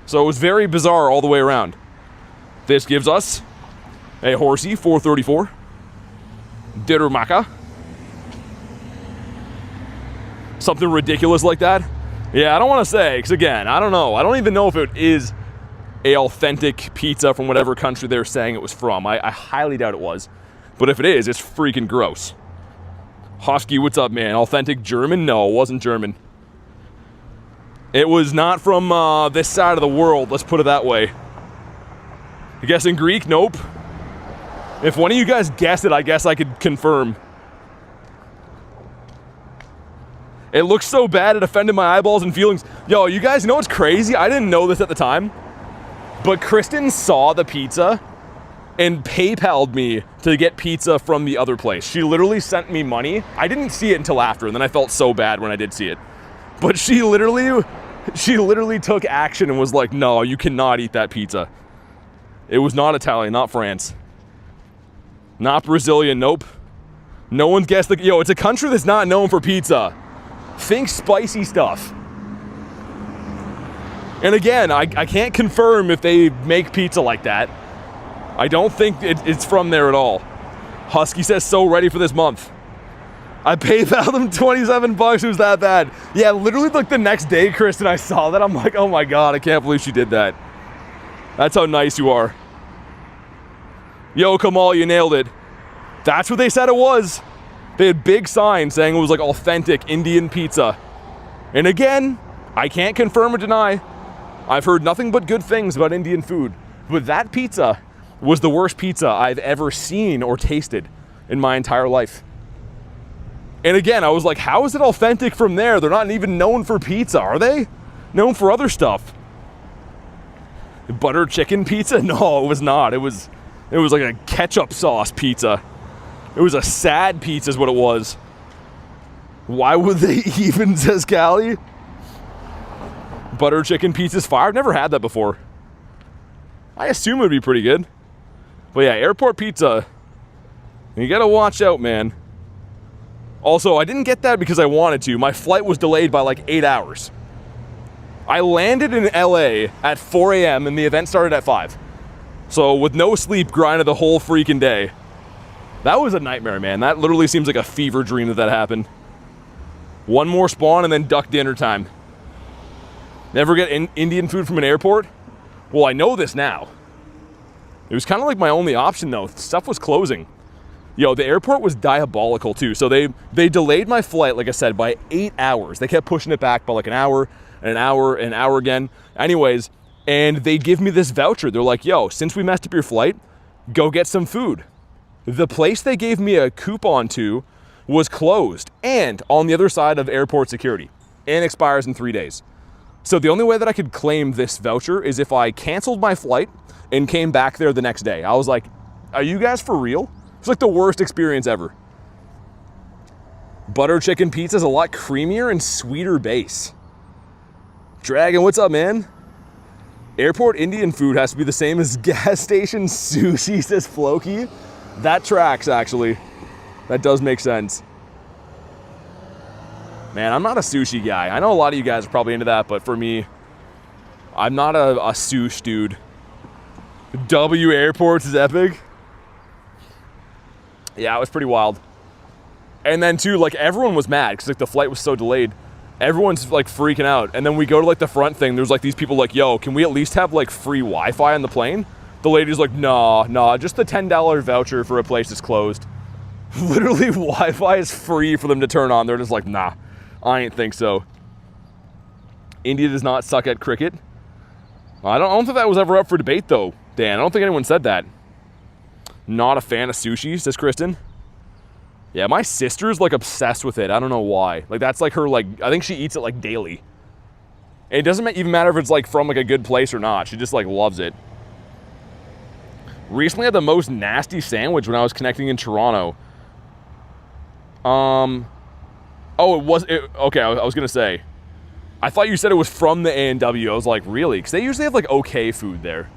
S1: So it was very bizarre all the way around. This gives us a horsey 434. Dirumaka. Something ridiculous like that? Yeah, I don't want to say, because again, I don't know. I don't even know if it is a authentic pizza from whatever country they're saying it was from. I highly doubt it was. But if it is, it's freaking gross. Hosky, what's up, man? Authentic German? No, it wasn't German. It was not from this side of the world, let's put it that way. You guessing Greek? Nope. If one of you guys guessed it, I guess I could confirm. It looks so bad it offended my eyeballs and feelings. Yo, you guys know what's crazy? I didn't know this at the time, but Kristen saw the pizza and PayPal'd me to get pizza from the other place. She literally sent me money. I didn't see it until after, and then I felt so bad when I did see it. But she literally took action and was like, no, you cannot eat that pizza. It was not Italian, not France. Not Brazilian, nope. No one's guessed the, yo, it's a country that's not known for pizza. Think spicy stuff. And again, I can't confirm if they make pizza like that. I don't think it's from there at all. Husky says, so ready for this month. I PayPal'd them 27 bucks, it was that bad. Yeah, literally like the next day, Kristen, I saw that. I'm like, oh my God, I can't believe she did that. That's how nice you are. Yo, Kamal, you nailed it. That's what they said it was. They had big signs saying it was like authentic Indian pizza. And again, I can't confirm or deny. I've heard nothing but good things about Indian food. But that pizza was the worst pizza I've ever seen or tasted in my entire life. And again, I was like, how is it authentic from there? They're not even known for pizza, are they? Known for other stuff. Butter chicken pizza? No, it was not. It was like a ketchup sauce pizza. It was a sad pizza is what it was. Why would they even, says Callie? Butter chicken pizza's fire. I've never had that before. I assume it would be pretty good. But yeah, airport pizza. You gotta watch out, man. Also, I didn't get that because I wanted to. My flight was delayed by like 8 hours. I landed in LA at 4 a.m. and the event started at 5. So with no sleep, grinded the whole freaking day. That was a nightmare, man. That literally seems like a fever dream that happened. One more spawn and then duck dinner time. Never get Indian food from an airport? Well, I know this now. It was kind of like my only option though. Stuff was closing. Yo, the airport was diabolical too. So they delayed my flight, like I said, by 8 hours. They kept pushing it back by like an hour, and an hour, and an hour again. Anyways, and they give me this voucher. They're like, yo, since we messed up your flight, go get some food. The place they gave me a coupon to was closed and on the other side of airport security and expires in 3 days. So the only way that I could claim this voucher is if I canceled my flight and came back there the next day. I was like, are you guys for real? It's like the worst experience ever. Butter chicken pizza is a lot creamier and sweeter base. Dragon, what's up, man? Airport Indian food has to be the same as gas station sushi, says Floki. That tracks, actually. That does make sense. Man, I'm not a sushi guy. I know a lot of you guys are probably into that, but for me, I'm not a sushi dude. W Airports is epic. Yeah, it was pretty wild. And then too, like, everyone was mad because like the flight was so delayed. Everyone's like freaking out. And then we go to like the front thing. There's like these people like, yo, can we at least have like free Wi-Fi on the plane? The lady's like, nah, just the $10 voucher for a place that's closed. Literally, Wi-Fi is free for them to turn on. They're just like, nah, I ain't think so. India does not suck at cricket. I don't think that was ever up for debate though, Dan. I don't think anyone said that. Not a fan of sushi, says Kristen. Yeah, my sister's like obsessed with it. I don't know why. Like that's like her, like, I think she eats it like daily. And it doesn't even matter if it's like from like a good place or not. She just like loves it. Recently had the most nasty sandwich when I was connecting in Toronto. Oh, it was, okay, I was gonna say. I thought you said it was from the A&W. I was like, really? Because they usually have like okay food there.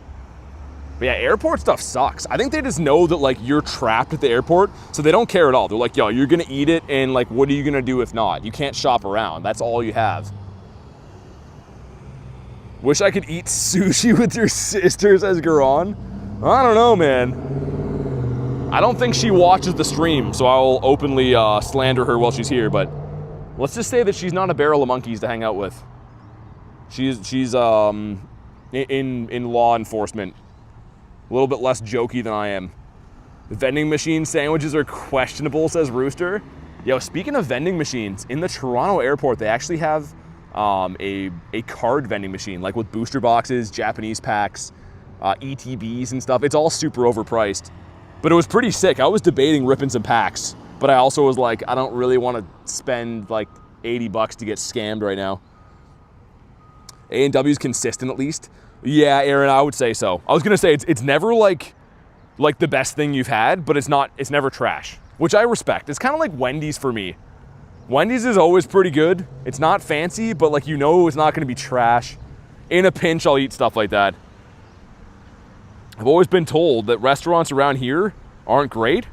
S1: But yeah, airport stuff sucks. I think they just know that like you're trapped at the airport, so they don't care at all. They're like, yo, you're gonna eat it, and like, what are you gonna do if not? You can't shop around. That's all you have. Wish I could eat sushi with your sister, says Garon. I don't know, man. I don't think she watches the stream, so I'll openly slander her while she's here, but let's just say that she's not a barrel of monkeys to hang out with. She's in law enforcement. A little bit less jokey than I am. The vending machine sandwiches are questionable, says Rooster. Yo, speaking of vending machines, in the Toronto airport, they actually have a card vending machine, like with booster boxes, Japanese packs, ETBs and stuff. It's all super overpriced. But it was pretty sick. I was debating ripping some packs, but I also was like, I don't really want to spend like $80 to get scammed right now. A&W's consistent at least. Yeah, Aaron, I would say so. I was gonna say it's never like the best thing you've had, but it's never trash, which I respect. It's kind of like Wendy's for me. Wendy's is always pretty good. It's not fancy, but like, you know, it's not gonna be trash. In a pinch, I'll eat stuff like that. I've always been told that restaurants around here aren't great.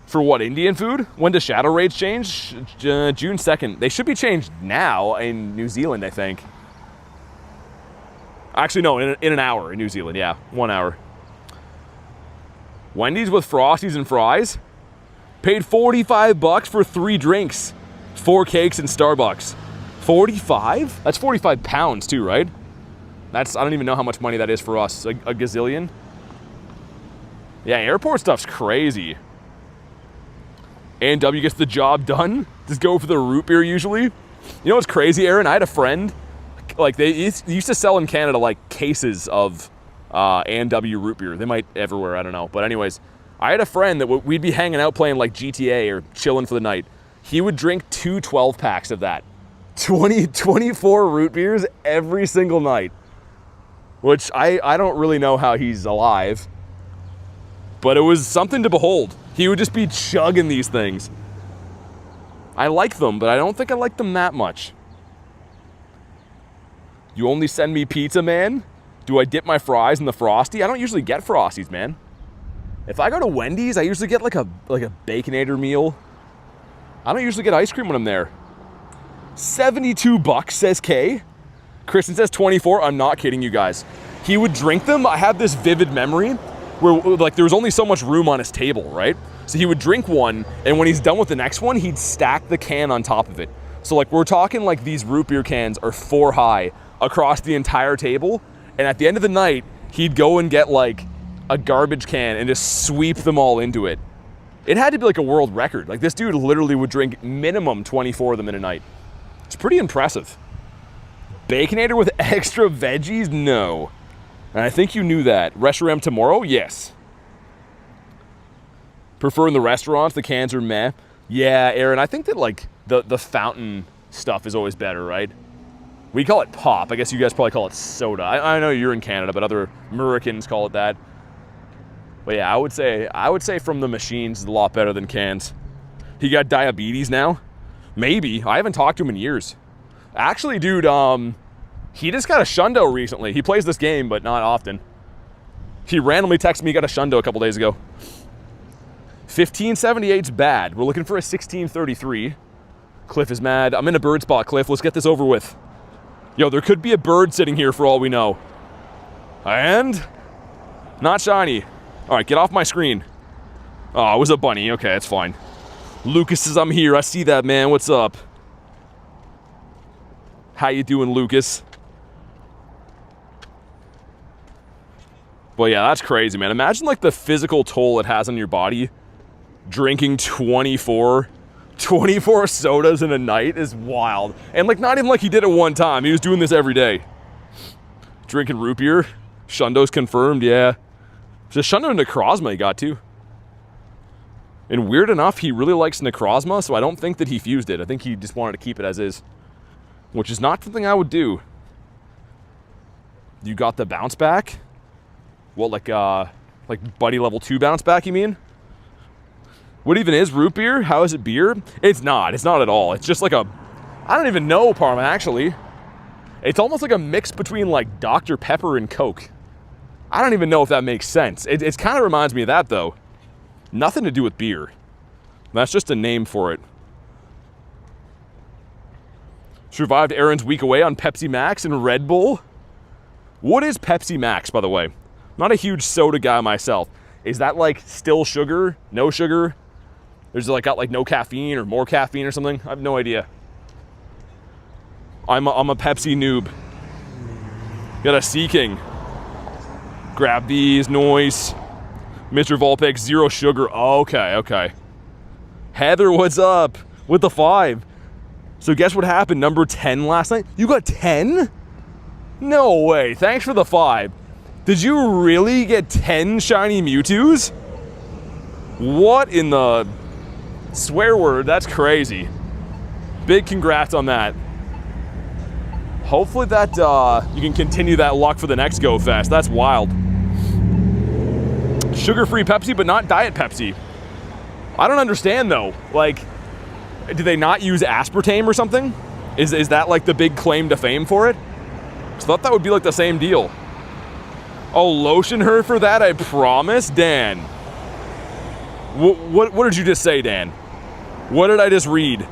S1: For what, Indian food? When does shadow rates change? June 2nd. They should be changed now in New Zealand, I think. Actually, no, in an hour in New Zealand, yeah, 1 hour. Wendy's with Frosties and fries. Paid $45 for 3 drinks, 4 cakes and Starbucks. 45? That's 45 pounds too, right? I don't even know how much money that is for us. A gazillion? Yeah, airport stuff's crazy. A&W gets the job done. Just go for the root beer usually. You know what's crazy, Aaron? I had a friend, like they used to sell in Canada like cases of A&W root beer. They might everywhere, I don't know. But anyways, I had a friend that we'd be hanging out playing like GTA or chilling for the night. He would drink 2 12-packs of that. 24 root beers every single night. Which I don't really know how he's alive. But it was something to behold. He would just be chugging these things. I like them, but I don't think I like them that much. You only send me pizza, man? Do I dip my fries in the Frosty? I don't usually get Frosties, man. If I go to Wendy's, I usually get like a Baconator meal. I don't usually get ice cream when I'm there. $72, says Kay. Kristen says 24. I'm not kidding you guys. He would drink them. I have this vivid memory where like there was only so much room on his table, right? So he would drink one, and when he's done with the next one, he'd stack the can on top of it. So like we're talking like these root beer cans are 4 high across the entire table, and at the end of the night, he'd go and get like a garbage can and just sweep them all into it. It had to be like a world record. Like this dude literally would drink minimum 24 of them in a night. It's pretty impressive. Baconator with extra veggies? No. And I think you knew that. Restaurant tomorrow? Yes. Prefer in the restaurants, the cans are meh. Yeah, Aaron, I think that like the fountain stuff is always better, right? We call it pop. I guess you guys probably call it soda. I know you're in Canada, but other Americans call it that. But yeah, I would say from the machines is a lot better than cans. He got diabetes now? Maybe. I haven't talked to him in years. Actually, dude, he just got a shundo recently. He plays this game, but not often. He randomly texted me he got a Shundo a couple days ago. 1578's bad. We're looking for a 1633. Cliff is mad. I'm in a bird spot, Cliff. Let's get this over with. Yo, there could be a bird sitting here for all we know. And? Not shiny. All right, get off my screen. Oh, it was a bunny. Okay, that's fine. Lucas says I'm here. I see that, man. What's up? How you doing, Lucas? Well, yeah, that's crazy, man. Imagine, like, the physical toll it has on your body. Drinking 24 sodas in a night is wild. And, like, not even like he did it one time. He was doing this every day. Drinking root beer. Shundo's confirmed, yeah. Just Shundo Necrozma he got, too. And weird enough, he really likes Necrozma, so I don't think that he fused it. I think he just wanted to keep it as is. Which is not something I would do. You got the bounce back? What, like buddy level 2 bounce back, you mean? What even is root beer? How is it beer? It's not at all. It's just like a, I don't even know, Parma, actually. It's almost like a mix between like Dr. Pepper and Coke. I don't even know if that makes sense. It kind of reminds me of that, though. Nothing to do with beer. That's just a name for it. Survived Aaron's week away on Pepsi Max and Red Bull. What is Pepsi Max, by the way? Not a huge soda guy myself. Is that like still sugar? No sugar? There's like got like no caffeine or more caffeine or something? I have no idea. I'm a Pepsi noob. Got a Sea King. Grab these, noise. Mr. Volpex, 0 sugar. Oh, okay. Heather, what's up? With the 5. So guess what happened? Number 10 last night? You got 10? No way. Thanks for the 5. Did you really get 10 shiny Mewtwo's? What in the swear word? That's crazy. Big congrats on that. Hopefully that you can continue that luck for the next Go Fest. That's wild. Sugar-free Pepsi, but not Diet Pepsi. I don't understand though. Like, do they not use aspartame or something? Is that like the big claim to fame for it? I thought that would be like the same deal. Oh, lotion her for that, I promise? Dan. What did you just say, Dan? What did I just read?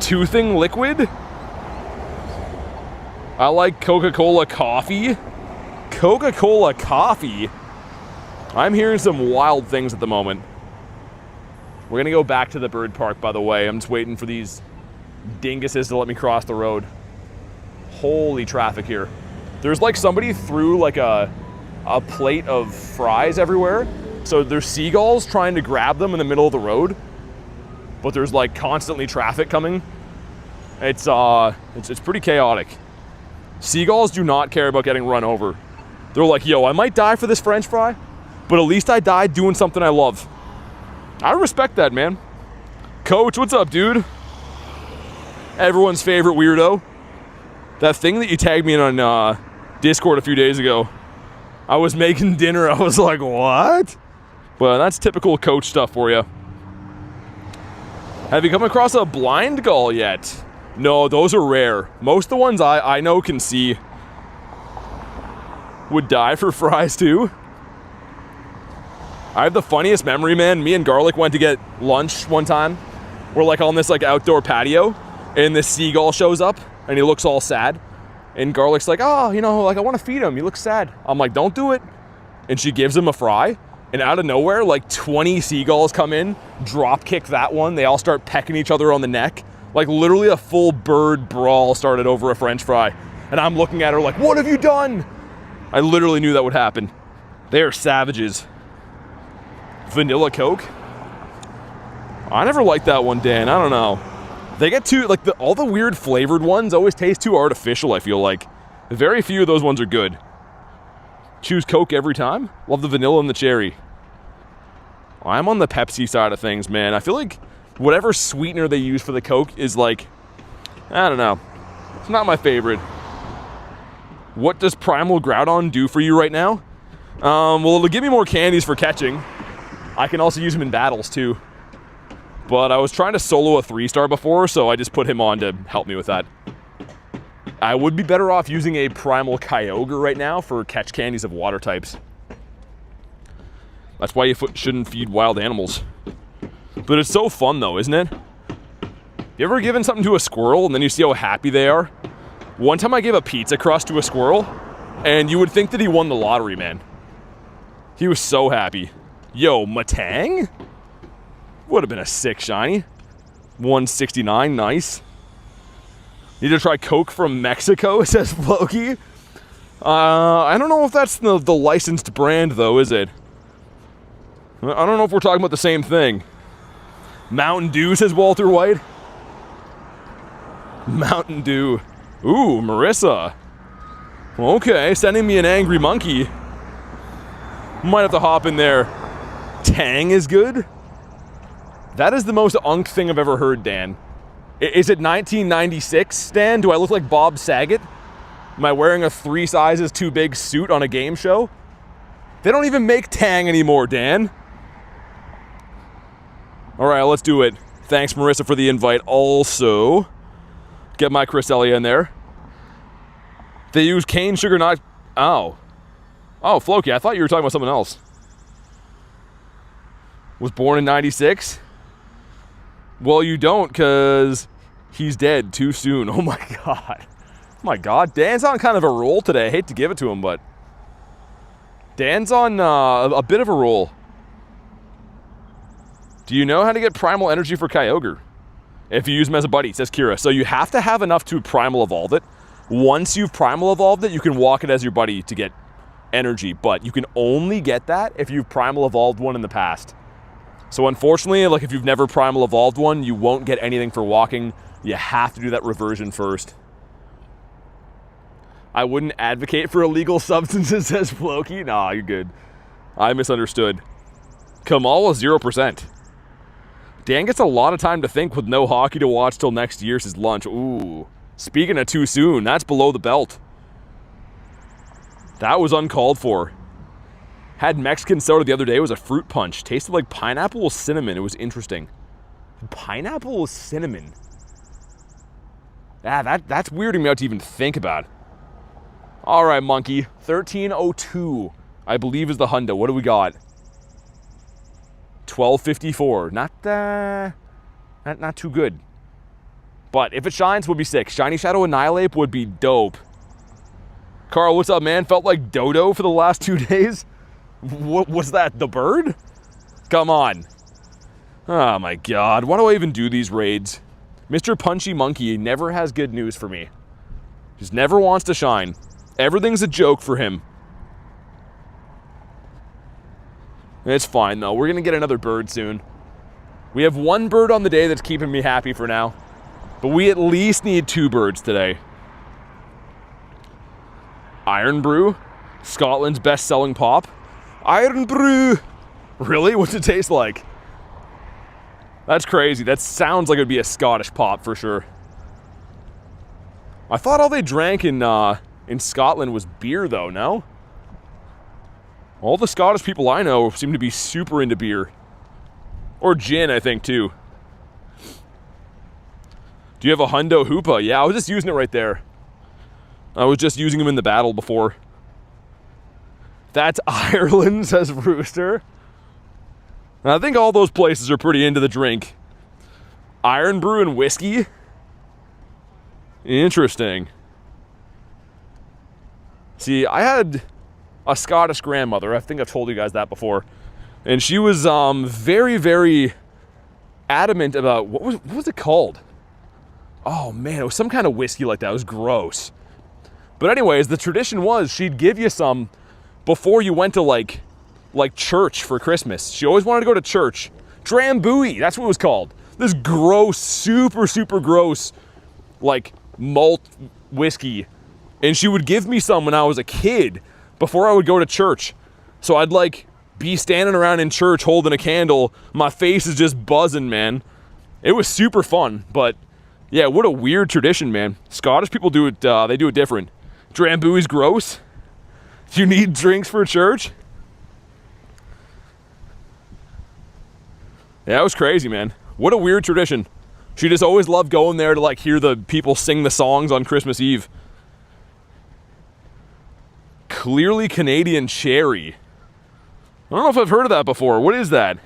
S1: Toothing liquid? I like Coca-Cola coffee. Coca-Cola coffee? I'm hearing some wild things at the moment. We're gonna go back to the bird park, by the way. I'm just waiting for these dinguses to let me cross the road. Holy traffic here. There's like somebody threw like a plate of fries everywhere. So there's seagulls trying to grab them in the middle of the road. But there's like constantly traffic coming. It's pretty chaotic. Seagulls do not care about getting run over. They're like, yo, I might die for this French fry, but at least I died doing something I love. I respect that, man. Coach, what's up, dude? Everyone's favorite weirdo. That thing that you tagged me in on Discord a few days ago. I was making dinner. I was like, what? Well, that's typical Coach stuff for you. Have you come across a blind gull yet? No, those are rare. Most of the ones I know can see would die for fries too. I have the funniest memory, man. Me and Garlic went to get lunch one time. We're like on this like outdoor patio, and this seagull shows up, and he looks all sad. And Garlic's like, oh, you know, like I want to feed him. He looks sad. I'm like, don't do it. And she gives him a fry. And out of nowhere, like 20 seagulls come in, drop kick that one. They all start pecking each other on the neck. Like literally a full bird brawl started over a French fry. And I'm looking at her like, what have you done? I literally knew that would happen. They are savages. Vanilla Coke? I never liked that one, Dan. I don't know. They get too, like all the weird flavored ones always taste too artificial, I feel like. Very few of those ones are good. Choose Coke every time? Love the vanilla and the cherry. I'm on the Pepsi side of things, man. I feel like whatever sweetener they use for the Coke is like, I don't know. It's not my favorite. What does Primal Groudon do for you right now? Well, it'll give me more candies for catching. I can also use him in battles too. But I was trying to solo a 3-star before, so I just put him on to help me with that. I would be better off using a Primal Kyogre right now for catch candies of water types. That's why you shouldn't feed wild animals. But it's so fun though, isn't it? You ever given something to a squirrel and then you see how happy they are? One time I gave a pizza crust to a squirrel, and you would think that he won the lottery, man. He was so happy. Yo, Matang? Would have been a sick shiny. 169, nice. Need to try Coke from Mexico, says Floki. I don't know if that's the licensed brand though, is it? I don't know if we're talking about the same thing. Mountain Dew, says Walter White. Mountain Dew. Ooh, Marissa. Okay, sending me an angry monkey. Might have to hop in there. Tang is good? That is the most unk thing I've ever heard, Dan. Is it 1996, Dan? Do I look like Bob Saget? Am I wearing a 3 sizes too big suit on a game show? They don't even make Tang anymore, Dan. Alright, let's do it. Thanks, Marissa, for the invite. Also, get my Cresselia in there. They use cane sugar, not... Oh. Oh, Floki, I thought you were talking about something else. Was born in 96? Well, you don't, because he's dead too soon. Oh my god. Oh my god. Dan's on kind of a roll today. I hate to give it to him, but... Dan's on a bit of a roll. Do you know how to get primal energy for Kyogre? If you use him as a buddy, says Kira. So you have to have enough to primal evolve it. Once you've primal evolved it, you can walk it as your buddy to get energy. But you can only get that if you've primal evolved one in the past. So unfortunately, like if you've never primal evolved one, you won't get anything for walking. You have to do that reversion first. I wouldn't advocate for illegal substances, says Floki. Nah, you're good. I misunderstood. Kamal is 0%. Dan gets a lot of time to think with no hockey to watch till next year's his lunch. Ooh. Speaking of too soon, that's below the belt. That was uncalled for. Had Mexican soda the other day. It was a fruit punch. Tasted like pineapple with cinnamon. It was interesting. Pineapple with cinnamon. Ah, that's weirding me out to even think about. All right, monkey. 1302, I believe, is the hundo. What do we got? 1254. Not too good. But if it shines, would be sick. Shiny Shadow Annihilate would be dope. Carl, what's up, man? Felt like Dodo for the last 2 days. What was that? The bird? Come on. Oh my god. Why do I even do these raids? Mr. Punchy Monkey never has good news for me. Just never wants to shine. Everything's a joke for him. It's fine, though. We're going to get another bird soon. We have 1 bird on the day that's keeping me happy for now. But we at least need 2 birds today. Iron Brew. Scotland's best-selling pop. Iron Brew. Really? What's it taste like? That's crazy. That sounds like it would be a Scottish pop for sure. I thought all they drank in Scotland was beer, though, no? All the Scottish people I know seem to be super into beer. Or gin, I think, too. Do you have a Hundo Hoopa? Yeah, I was just using it right there. I was just using him in the battle before. That's Ireland, says Rooster. I think all those places are pretty into the drink. Iron Brew and whiskey? Interesting. See, I had a Scottish grandmother. I think I've told you guys that before. And she was very, very adamant about... What was it called? Oh, man, it was some kind of whiskey like that. It was gross. But anyways, the tradition was she'd give you some before you went to, like church for Christmas. She always wanted to go to church. Drambuie, that's what it was called. This gross, super, super gross, like, malt whiskey. And she would give me some when I was a kid before I would go to church. So I'd, like, be standing around in church holding a candle. My face is just buzzing, man. It was super fun, but... yeah, what a weird tradition, man. Scottish people do it, they do it different. Drambuie's gross. You need drinks for church? Yeah, it was crazy, man. What a weird tradition. She just always loved going there to, like, hear the people sing the songs on Christmas Eve. Clearly Canadian cherry. I don't know if I've heard of that before. What is that?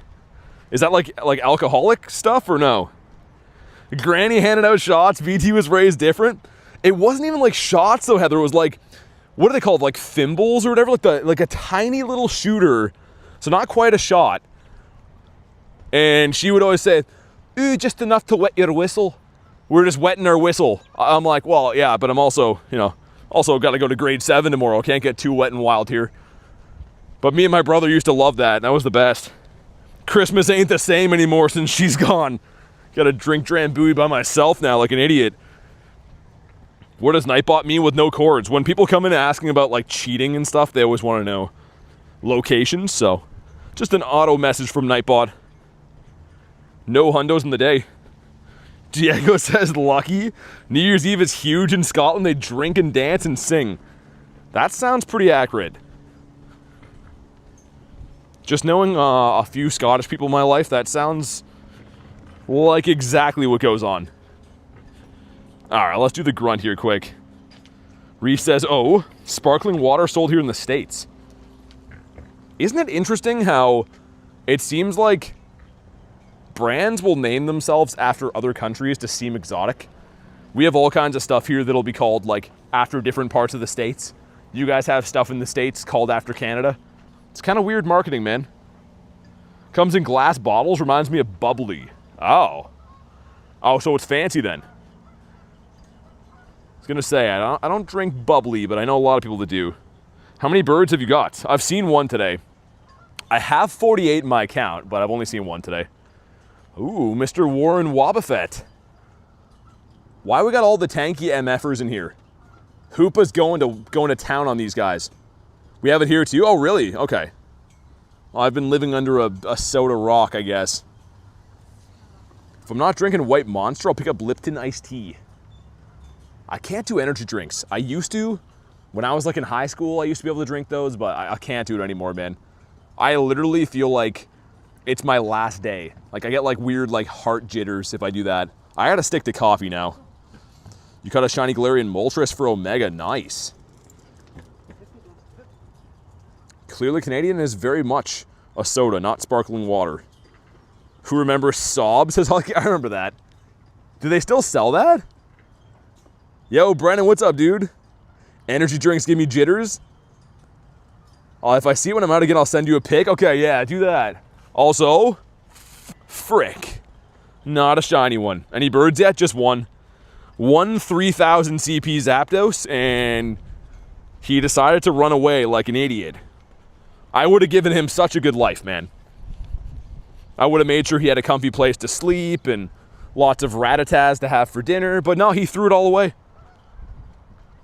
S1: Is that like alcoholic stuff or no? Granny handed out shots. VT was raised different. It wasn't even like shots though, Heather. It was like, what are they called? Like thimbles or whatever? Like a tiny little shooter. So not quite a shot. And she would always say, ooh, just enough to wet your whistle. We're just wetting our whistle. I'm like, well, yeah, but I'm also, also got to go to grade 7 tomorrow. Can't get too wet and wild here. But me and my brother used to love that. That was the best. Christmas ain't the same anymore since she's gone. Gotta drink Drambuie by myself now like an idiot. What does Nightbot mean with no cords? When people come in asking about like cheating and stuff, they always want to know locations. So just an auto message from Nightbot. No hundos in the day. Diego says lucky. New Year's Eve is huge in Scotland. They drink and dance and sing. That sounds pretty accurate. Just knowing a few Scottish people in my life, that sounds like exactly what goes on. Alright, let's do the grunt here quick. Reef says, oh, sparkling water sold here in the States. Isn't it interesting how it seems like brands will name themselves after other countries to seem exotic? We have all kinds of stuff here that'll be called like after different parts of the States. You guys have stuff in the States called after Canada. It's kind of weird marketing, man. Comes in glass bottles, reminds me of bubbly. Oh. Oh, so it's fancy then. I was gonna say, I don't drink bubbly, but I know a lot of people that do. How many birds have you got? I've seen one today. I have 48 in my account, but I've only seen one today. Ooh, Mr. Warren Wobbuffet. Why we got all the tanky MFers in here? Hoopa's going to town on these guys. We have it here too? Oh, really? Okay. Well, I've been living under a soda rock, I guess. If I'm not drinking White Monster, I'll pick up Lipton iced tea. I can't do energy drinks. I used to. When I was like in high school, I used to be able to drink those, but I can't do it anymore, man. I literally feel like it's my last day. Like I get like weird like heart jitters if I do that. I gotta stick to coffee now. You caught a Shiny Galarian Moltres for Omega. Nice. Clearly Canadian is very much a soda, not sparkling water. Who remembers Sob? Says, I remember that. Do they still sell that? Yo, Brennan, what's up, dude? Energy drinks give me jitters. Oh, if I see it when I'm out again, I'll send you a pic. Okay, yeah, do that. Also, frick. Not a shiny one. Any birds yet? Just one. One 3000 CP Zapdos, and he decided to run away like an idiot. I would have given him such a good life, man. I would have made sure he had a comfy place to sleep and lots of Rattatas to have for dinner, but no, he threw it all away.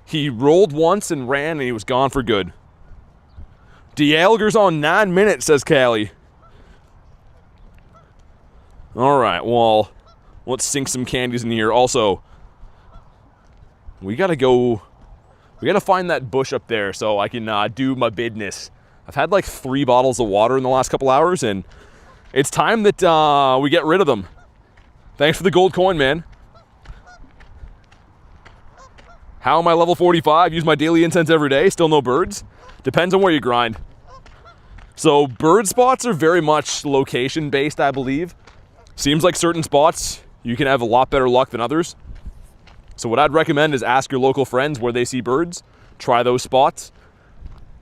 S1: He rolled once and ran, and he was gone for good. Dialger's on 9 minutes, says Callie. All right, well, let's sink some candies in here. Also, we gotta find that bush up there so I can do my business. I've had like 3 bottles of water in the last couple hours, and it's time that we get rid of them. Thanks for the gold coin, man. How am I level 45? Use my daily incense every day. Still no birds? Depends on where you grind. So bird spots are very much location based, I believe. Seems like certain spots you can have a lot better luck than others. So what I'd recommend is ask your local friends where they see birds. Try those spots.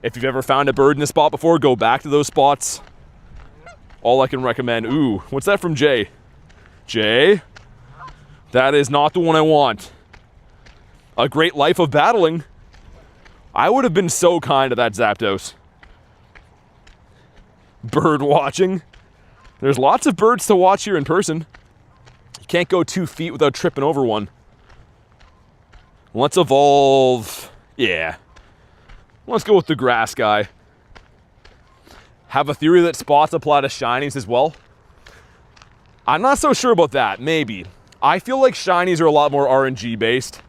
S1: If you've ever found a bird in a spot before, go back to those spots. All I can recommend. Ooh, what's that from Jay? Jay? That is not the one I want. A great life of battling. I would have been so kind to that Zapdos. Bird watching. There's lots of birds to watch here in person. You can't go 2 feet without tripping over one. Let's evolve. Yeah. Let's go with the grass guy. Have a theory that spots apply to shinies as well. I'm not so sure about that. Maybe. I feel like shinies are a lot more RNG based.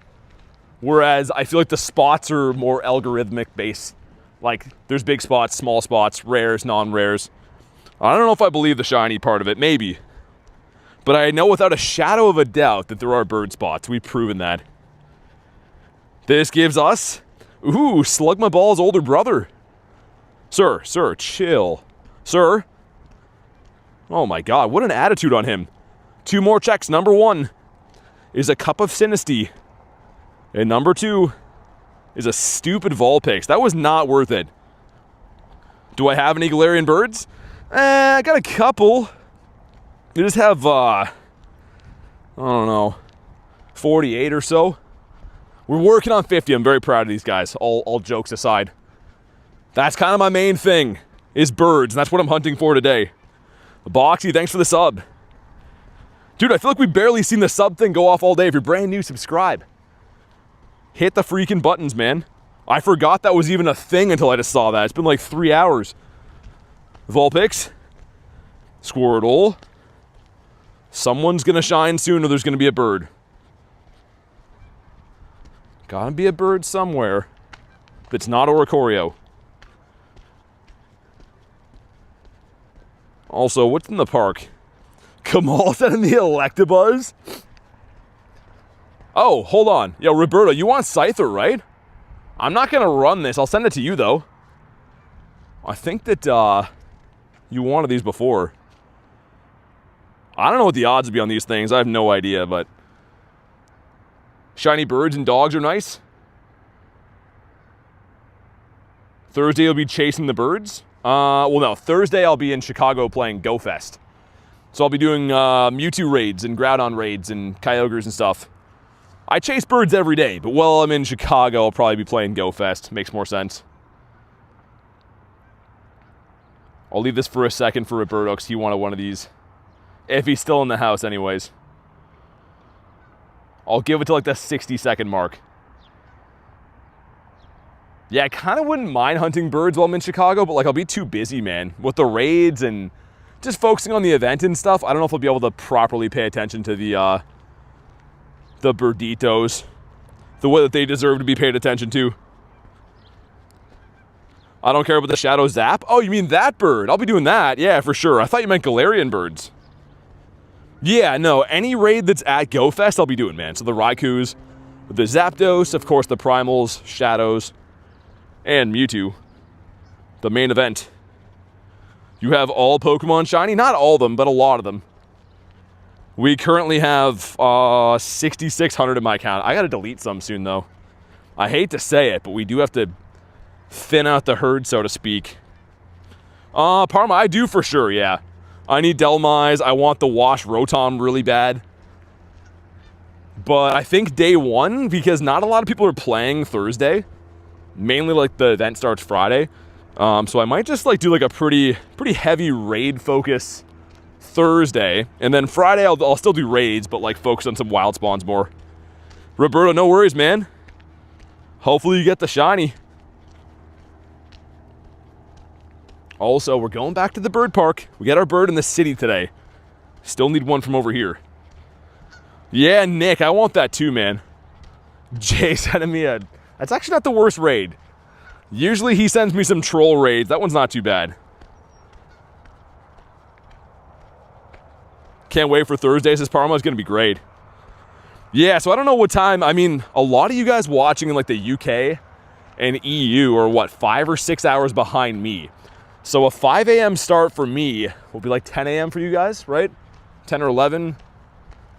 S1: Whereas I feel like the spots are more algorithmic based. Like there's big spots, small spots, rares, non-rares. I don't know if I believe the shiny part of it. Maybe. But I know without a shadow of a doubt that there are bird spots. We've proven that. This gives us Ooh, Slug My Ball's older brother. Sir, chill. Sir. Oh my god, what an attitude on him. 2 more checks. Number 1 is a Cup of Sinisty. And number 2 is a stupid Vulpix. That was not worth it. Do I have any Galarian birds? I got a couple. I just have, I don't know, 48 or so. We're working on 50. I'm very proud of these guys, all jokes aside. That's kind of my main thing, is birds, and that's what I'm hunting for today. Boxy, thanks for the sub. Dude, I feel like we've barely seen the sub thing go off all day. If you're brand new, subscribe. Hit the freaking buttons, man. I forgot that was even a thing until I just saw that. It's been like 3 hours. Vulpix. Squirtle. Someone's gonna shine soon or there's gonna be a bird. Gotta be a bird somewhere. If it's not Oricorio. Also, what's in the park? Kamal's in the Electabuzz? Oh, hold on. Yo, Roberto, you want Scyther, right? I'm not gonna run this. I'll send it to you, though. I think that, you wanted these before. I don't know what the odds would be on these things. I have no idea, but... Shiny birds and dogs are nice. Thursday you'll be chasing the birds. Well, no. Thursday I'll be in Chicago playing Go Fest. So I'll be doing Mewtwo raids and Groudon raids and Kyogres and stuff. I chase birds every day, but while I'm in Chicago, I'll probably be playing Go Fest. Makes more sense. I'll leave this for a second for Roberto because he wanted one of these. If he's still in the house anyways. I'll give it to like the 60-second mark. Yeah, I kind of wouldn't mind hunting birds while I'm in Chicago, but like I'll be too busy, man. With the raids and just focusing on the event and stuff. I don't know if I'll be able to properly pay attention to the birditos the way that they deserve to be paid attention to. I don't care about the Shadow Zap. Oh, you mean that bird? I'll be doing that. Yeah, for sure. I thought you meant Galarian birds. Yeah, no, any raid that's at Go Fest, I'll be doing, man. So the Raikus, the Zapdos, of course, the Primals, Shadows, and Mewtwo. The main event. You have all Pokemon Shiny? Not all of them, but a lot of them. We currently have 6,600 in my account. I gotta delete some soon, though. I hate to say it, but we do have to thin out the herd, so to speak. Parma, I do for sure, yeah. I need Delmise. I want the Wash Rotom really bad. But I think day 1, because not a lot of people are playing Thursday. Mainly like the event starts Friday. So I might just like do like a pretty heavy raid focus Thursday. And then Friday I'll still do raids, but like focus on some wild spawns more. Roberto, no worries, man. Hopefully you get the shiny. Also, we're going back to the bird park. We got our bird in the city today. Still need one from over here. Yeah, Nick, I want that too, man. Jay sending me a... That's actually not the worst raid. Usually he sends me some troll raids. That one's not too bad. Can't wait for Thursdays. This Parma is going to be great. Yeah, so I don't know what time. I mean, a lot of you guys watching in like the UK and EU are what, 5 or 6 hours behind me. So a 5 a.m. start for me will be like 10 a.m. for you guys, right? 10 or 11.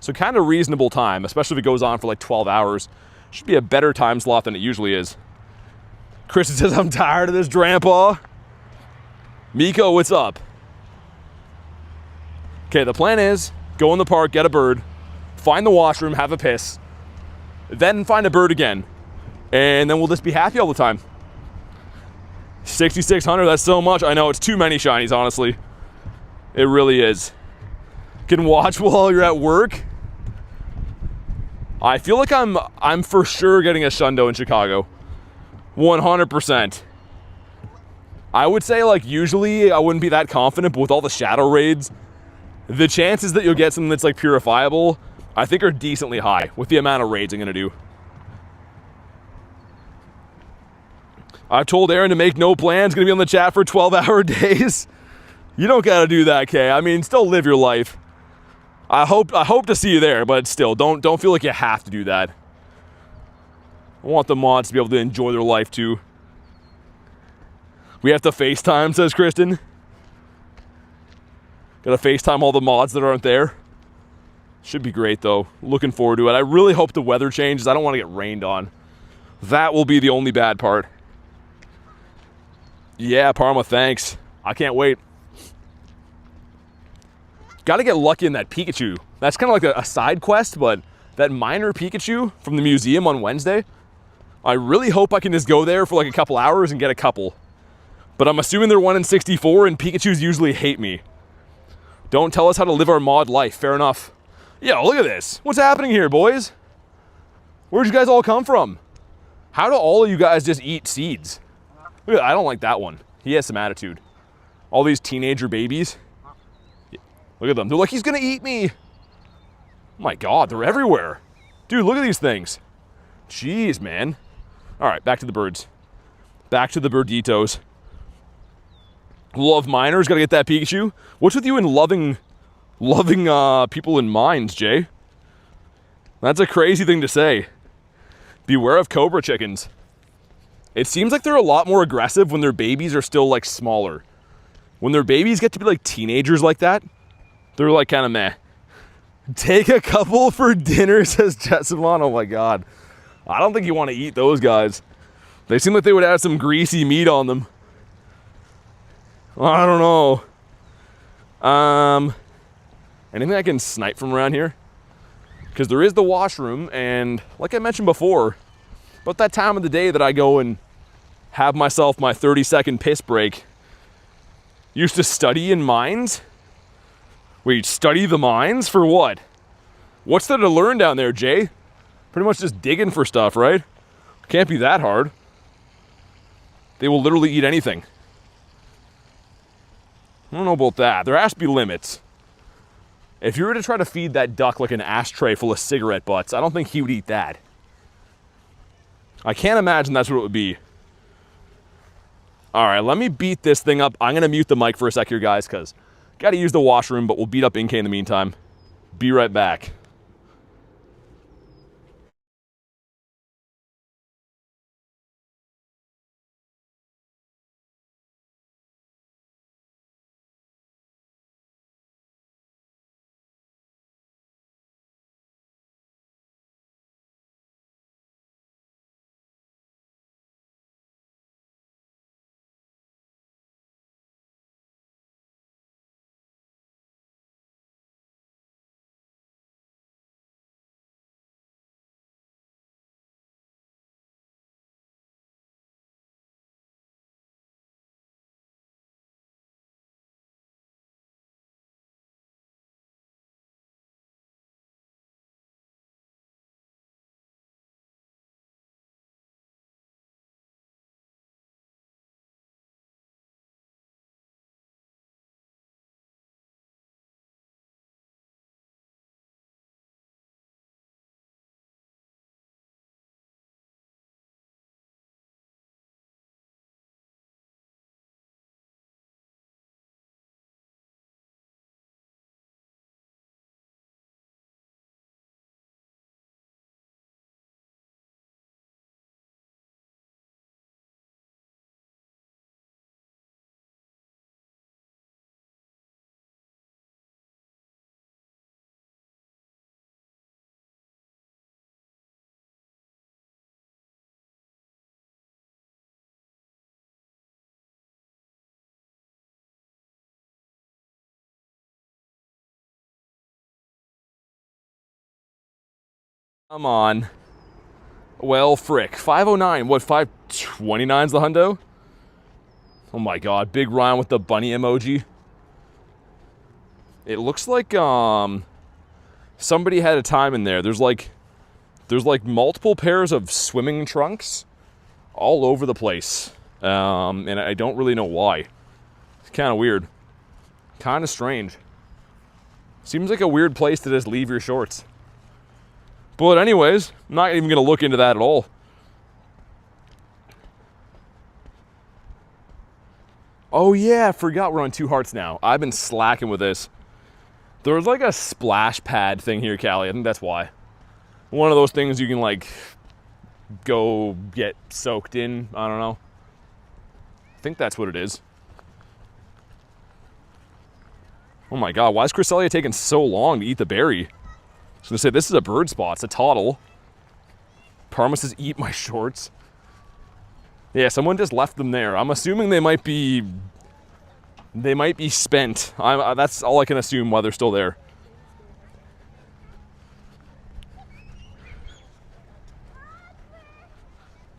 S1: So kind of reasonable time, especially if it goes on for like 12 hours. Should be a better time slot than it usually is. Chris says, I'm tired of this, Grandpa. Miko, what's up? Okay, the plan is go in the park, get a bird, find the washroom, have a piss, then find a bird again. And then we'll just be happy all the time. 6,600, that's so much. I know, it's too many shinies, honestly. It really is. Can watch while you're at work. I feel like I'm for sure getting a Shundo in Chicago. 100%. I would say, like, usually I wouldn't be that confident, but with all the shadow raids, the chances that you'll get something that's, like, purifiable, I think are decently high with the amount of raids I'm going to do. I've told Aaron to make no plans, going to be on the chat for 12-hour days. You don't got to do that, Kay. I mean, still live your life. I hope to see you there, but still, don't feel like you have to do that. I want the mods to be able to enjoy their life too. We have to FaceTime, says Kristen. Gotta FaceTime all the mods that aren't there. Should be great though. Looking forward to it. I really hope the weather changes. I don't want to get rained on. That will be the only bad part. Yeah, Parma, thanks. I can't wait. Gotta get lucky in that Pikachu. That's kind of like a side quest, but that minor Pikachu from the museum on Wednesday, I really hope I can just go there for like a couple hours and get a couple. But I'm assuming they're 1 in 64 and Pikachus usually hate me. Don't tell us how to live our mod life. Fair enough. Yo, look at this. What's happening here, boys? Where'd you guys all come from? How do all of you guys just eat seeds? Look at that. I don't like that one. He has some attitude. All these teenager babies. Look at them. They're like, he's gonna eat me. Oh my God, they're everywhere. Dude, look at these things. Jeez, man. All right, back to the birds. Back to the birditos. Love miners, gotta get that Pikachu. What's with you in loving people in mines, Jay? That's a crazy thing to say. Beware of cobra chickens. It seems like they're a lot more aggressive when their babies are still like smaller. When their babies get to be like teenagers like that, they're like kind of meh. Take a couple for dinner, says Jessamon. Oh my God. I don't think you want to eat those guys. They seem like they would have some greasy meat on them. I don't know. Anything I can snipe from around here? Because there is the washroom, and like I mentioned before, about that time of the day that I go and have myself my 30-second piss break. Used to study in mines? Wait, study the mines? For what? What's there to learn down there, Jay? Pretty much just digging for stuff, right? Can't be that hard. They will literally eat anything. I don't know about that. There has to be limits. If you were to try to feed that duck like an ashtray full of cigarette butts, I don't think he would eat that. I can't imagine that's what it would be. All right, let me beat this thing up. I'm going to mute the mic for a sec here, guys, because got to use the washroom, but we'll beat up Inkay in the meantime. Be right back. Come on. Well, frick. 509. What, 529's the hundo? Oh my God. Big Ryan with the bunny emoji. It looks like somebody had a time in there. There's like multiple pairs of swimming trunks all over the place. And I don't really know why. It's kind of weird. Kind of strange. Seems like a weird place to just leave your shorts. But anyways, I'm not even going to look into that at all. Oh yeah, I forgot we're on 2 hearts now. I've been slacking with this. There's like a splash pad thing here, Callie. I think that's why. One of those things you can like go get soaked in. I don't know. I think that's what it is. Oh my god, why is Cresselia taking so long to eat the berry? I was gonna say, this is a bird spot. It's a toddle. Parma says, eat my shorts. Yeah, someone just left them there. I'm assuming they might be spent. That's all I can assume why they're still there.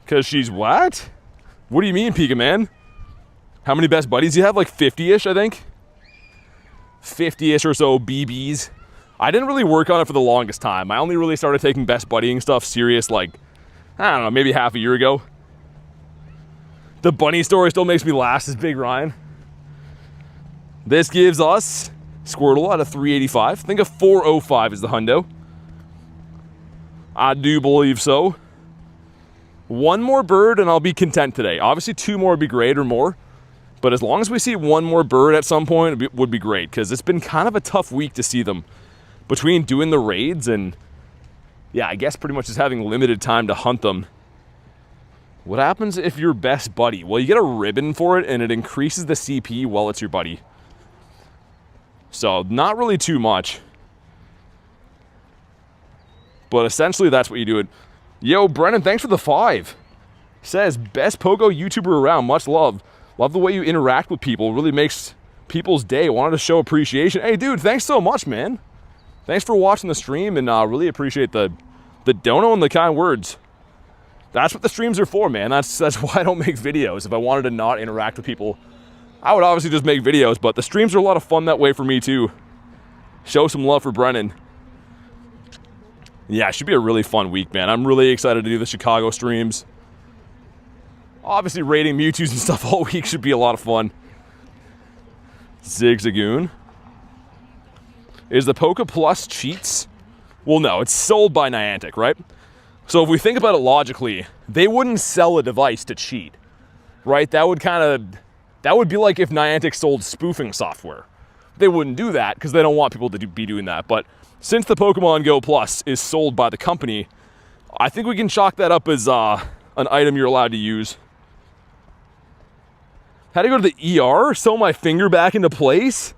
S1: Because she's what? What do you mean, Pika Man? How many best buddies do you have? Like 50-ish, I think? 50-ish or so BBs. I didn't really work on it for the longest time. I only really started taking best buddying stuff serious, like, I don't know, maybe half a year ago. The bunny story still makes me laugh, says Big Ryan. This gives us Squirtle at a 385. I think a 405 is the hundo. I do believe so. One more bird and I'll be content today. Obviously 2 more would be great or more. But as long as we see 1 more bird at some point, it would be great. Because it's been kind of a tough week to see them. Between doing the raids and, yeah, I guess pretty much just having limited time to hunt them. What happens if you're best buddy? Well, you get a ribbon for it and it increases the CP while it's your buddy. So, not really too much. But essentially that's what you do it. Yo, Brennan, thanks for the 5. Says, best Pogo YouTuber around. Much love. Love the way you interact with people. Really makes people's day. Wanted to show appreciation. Hey, dude, thanks so much, man. Thanks for watching the stream, and really appreciate the dono and the kind words. That's what the streams are for, man. That's why I don't make videos. If I wanted to not interact with people, I would obviously just make videos, but the streams are a lot of fun that way for me, too. Show some love for Brennan. Yeah, it should be a really fun week, man. I'm really excited to do the Chicago streams. Obviously, raiding Mewtwo's and stuff all week should be a lot of fun. Zigzagoon. Is the Poke Plus cheats? Well, no, it's sold by Niantic, right? So if we think about it logically, they wouldn't sell a device to cheat, right? That would be like if Niantic sold spoofing software. They wouldn't do that because they don't want people to be doing that. But since the Pokemon GO Plus is sold by the company, I think we can chalk that up as an item you're allowed to use. Had to go to the ER, sew my finger back into place?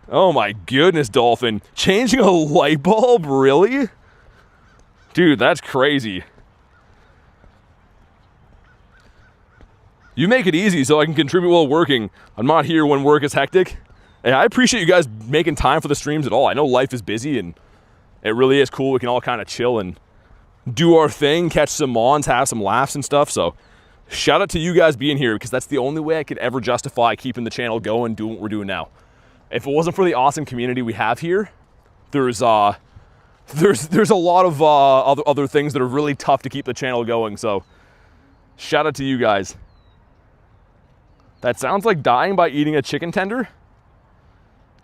S1: Oh my goodness, Dolphin. Changing a light bulb, really? Dude, that's crazy. You make it easy so I can contribute while working. I'm not here when work is hectic. Hey, I appreciate you guys making time for the streams at all. I know life is busy and it really is cool. We can all kind of chill and do our thing, catch some mons, have some laughs and stuff. So shout out to you guys being here because that's the only way I could ever justify keeping the channel going and doing what we're doing now. If it wasn't for the awesome community we have here, there's a lot of other things that are really tough to keep the channel going. So shout out to you guys. That sounds like dying by eating a chicken tender.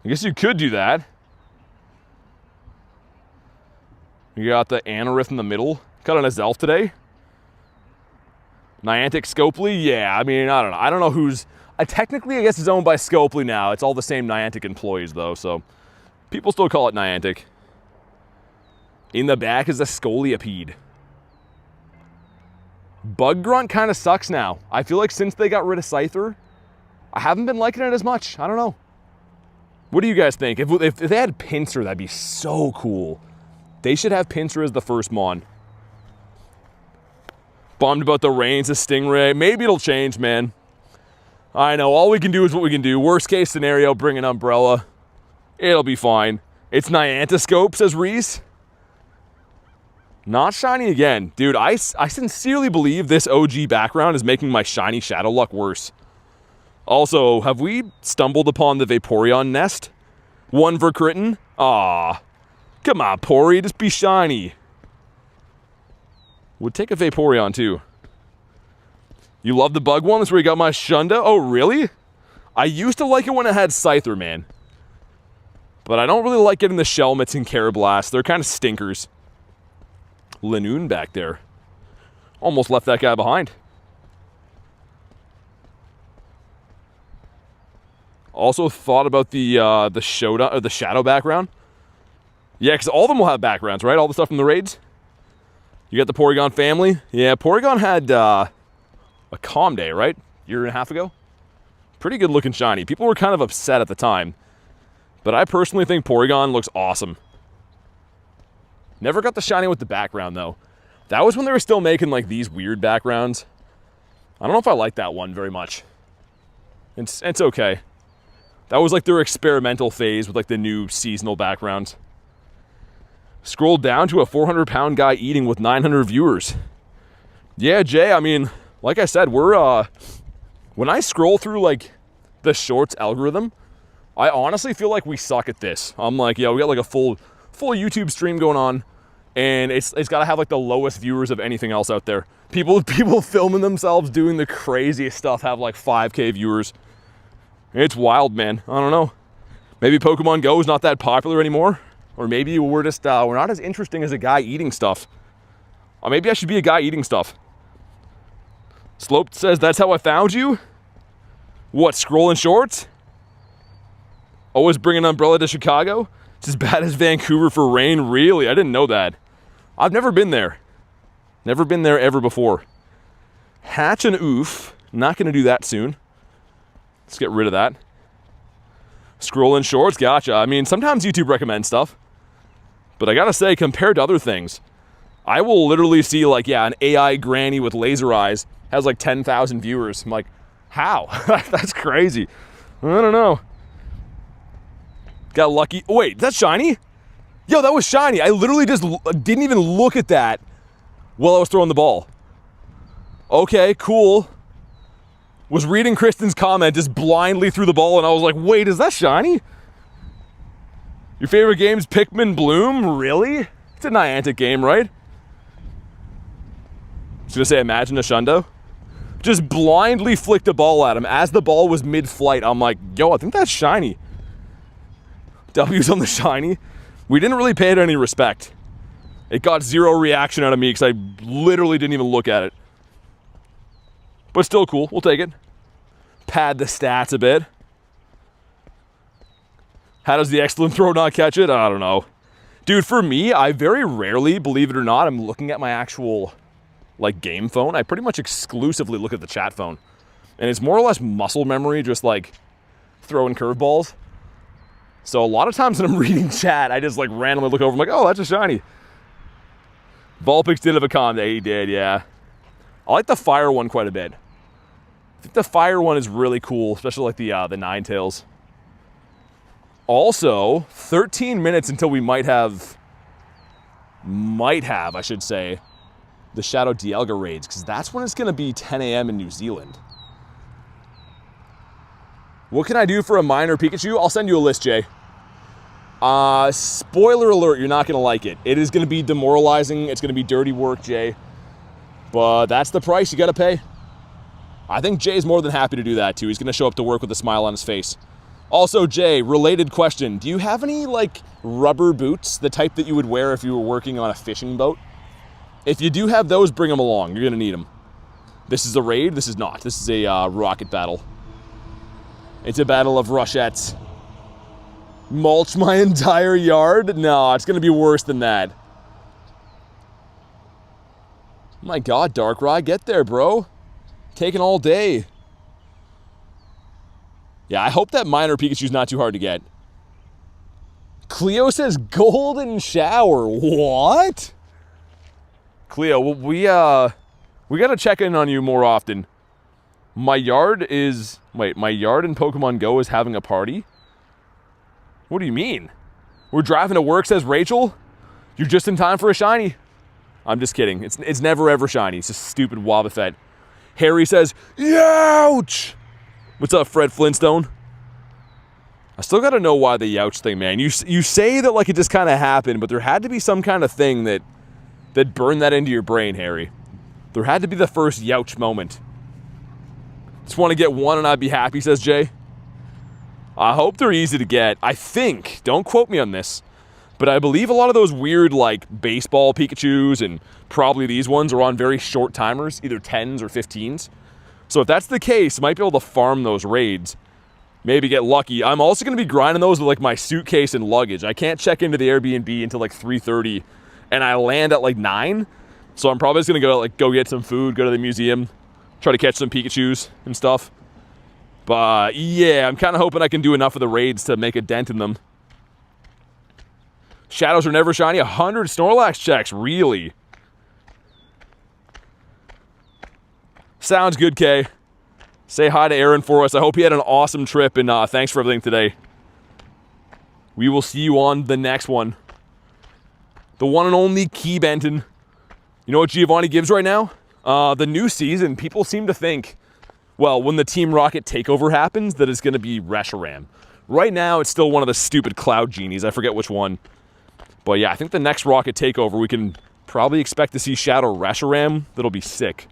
S1: I guess you could do that. You got the Anorith in the middle. Got an Azelf today. Niantic Scopely? Yeah, I mean, I don't know. I don't know who's... technically, I guess it's owned by Scopely now. It's all the same Niantic employees, though, so... people still call it Niantic. In the back is a Scoliapede. Bug Grunt kind of sucks now. I feel like since they got rid of Scyther, I haven't been liking it as much. I don't know. What do you guys think? If they had Pinsir, that'd be so cool. They should have Pinsir as the first mon. Bummed about the rains of Stingray. Maybe it'll change, man. I know, all we can do is what we can do. Worst case scenario, bring an Umbrella. It'll be fine. It's Niantiscope, says Reese. Not shiny again. Dude, I sincerely believe this OG background is making my shiny Shadow luck worse. Also, have we stumbled upon the Vaporeon nest? One Vercritin? Aw. Come on, Pori, just be shiny. Would take a Vaporeon, too. You love the bug one? That's where you got my Shunda? Oh, really? I used to like it when it had Scyther, man. But I don't really like getting the Shelmets and Carablast. They're kind of stinkers. Lanoon back there. Almost left that guy behind. Also thought about the Shadow background. Yeah, because all of them will have backgrounds, right? All the stuff from the raids. You got the Porygon family? Yeah, Porygon had a calm day, right? Year and a half ago? Pretty good looking shiny. People were kind of upset at the time. But I personally think Porygon looks awesome. Never got the shiny with the background, though. That was when they were still making, like, these weird backgrounds. I don't know if I like that one very much. It's okay. That was, like, their experimental phase with, like, the new seasonal backgrounds. Scroll down to a 400-pound guy eating with 900 viewers. Yeah, Jay, I mean, like I said, we're, when I scroll through, like, the shorts algorithm, I honestly feel like we suck at this. I'm like, yeah, we got, like, a full YouTube stream going on, and it's got to have, like, the lowest viewers of anything else out there. People filming themselves doing the craziest stuff have, like, 5K viewers. It's wild, man. I don't know. Maybe Pokemon GO is not that popular anymore. Or maybe we're just, we're not as interesting as a guy eating stuff. Or maybe I should be a guy eating stuff. Slope says, that's how I found you? What, scrolling shorts? Always bring an umbrella to Chicago? It's as bad as Vancouver for rain? Really? I didn't know that. I've never been there. Never been there ever before. Hatch and Oof. Not going to do that soon. Let's get rid of that. Scrolling shorts, gotcha. I mean, sometimes YouTube recommends stuff. But I gotta say, compared to other things, I will literally see, like, yeah, an AI granny with laser eyes has, like, 10,000 viewers. I'm like, how? That's crazy. I don't know. Got lucky. Oh, wait, that's shiny? Yo, that was shiny. I literally just didn't even look at that while I was throwing the ball. Okay, cool. Was reading Kristen's comment, just blindly threw the ball, and I was like, wait, is that shiny? Your favorite game's Pikmin Bloom? Really? It's a Niantic game, right? I was gonna say, imagine a Shundo. Just blindly flicked a ball at him. As the ball was mid-flight, I'm like, yo, I think that's shiny. W's on the shiny. We didn't really pay it any respect. It got zero reaction out of me because I literally didn't even look at it. But still cool, we'll take it. Pad the stats a bit. How does the excellent throw not catch it? I don't know. Dude, for me, I very rarely, believe it or not, I'm looking at my actual, like, game phone. I pretty much exclusively look at the chat phone. And it's more or less muscle memory, just, like, throwing curveballs. So a lot of times when I'm reading chat, I just, like, randomly look over, I'm like, oh, that's a shiny. Vulpix did have a con day, he did, yeah. I like the fire one quite a bit. I think the fire one is really cool, especially like the Ninetales. Also, 13 minutes until we might have, I should say, the Shadow Dialga raids, because that's when it's going to be 10 a.m. in New Zealand. What can I do for a minor Pikachu? I'll send you a list, Jay. Spoiler alert, you're not going to like it. It is going to be demoralizing. It's going to be dirty work, Jay. But that's the price you got to pay. I think Jay's more than happy to do that, too. He's going to show up to work with a smile on his face. Also, Jay, related question. Do you have any, like, rubber boots, the type that you would wear if you were working on a fishing boat? If you do have those, bring them along. You're going to need them. This is a raid. This is not. This is a rocket battle. It's a battle of rushettes. Mulch my entire yard? No, it's going to be worse than that. My God, Darkrai, get there, bro. Taking all day. Yeah, I hope that minor Pikachu's not too hard to get. Cleo says golden shower. What? Cleo, we got to check in on you more often. My yard in Pokemon GO is having a party? What do you mean? We're driving to work, says Rachel? You're just in time for a shiny. I'm just kidding. It's never ever shiny. It's just stupid Wobbuffet. Harry says, youch! What's up, Fred Flintstone? I still gotta know why the youch thing, man. You say that like it just kind of happened, but there had to be some kind of thing that burned that into your brain, Harry. There had to be the first youch moment. Just want to get one and I'd be happy, says Jay. I hope they're easy to get. I think, don't quote me on this, but I believe a lot of those weird, like, baseball Pikachus and probably these ones are on very short timers, either 10s or 15s. So if that's the case, might be able to farm those raids. Maybe get lucky. I'm also going to be grinding those with, like, my suitcase and luggage. I can't check into the Airbnb until, like, 3:30, and I land at, like, 9. So I'm probably just gonna go get some food, go to the museum, try to catch some Pikachus and stuff. But yeah, I'm kind of hoping I can do enough of the raids to make a dent in them. Shadows are never shiny. 100 Snorlax checks, really? Sounds good, Kay. Say hi to Aaron for us. I hope you had an awesome trip, and thanks for everything today. We will see you on the next one. The one and only Key Benton. You know what Giovanni gives right now? The new season, people seem to think, well, when the Team Rocket takeover happens, that it's going to be Reshiram. Right now, it's still one of the stupid Cloud Genies. I forget which one. But yeah, I think the next Rocket takeover, we can probably expect to see Shadow Reshiram. That'll be sick.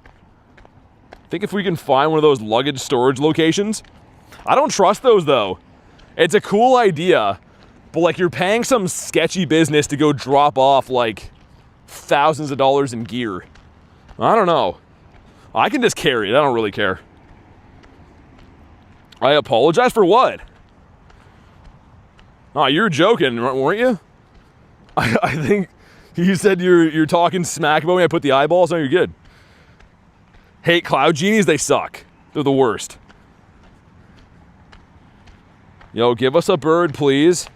S1: I think if we can find one of those luggage storage locations. I don't trust those, though. It's a cool idea, but like you're paying some sketchy business to go drop off like thousands of dollars in gear. I don't know. I can just carry it. I don't really care. I apologize for what? Oh, you're joking, weren't you? I think you said you're talking smack about me. I put the eyeballs on. You're good. Hate Cloud Genies. They suck. They're the worst. Yo, give us a bird, please.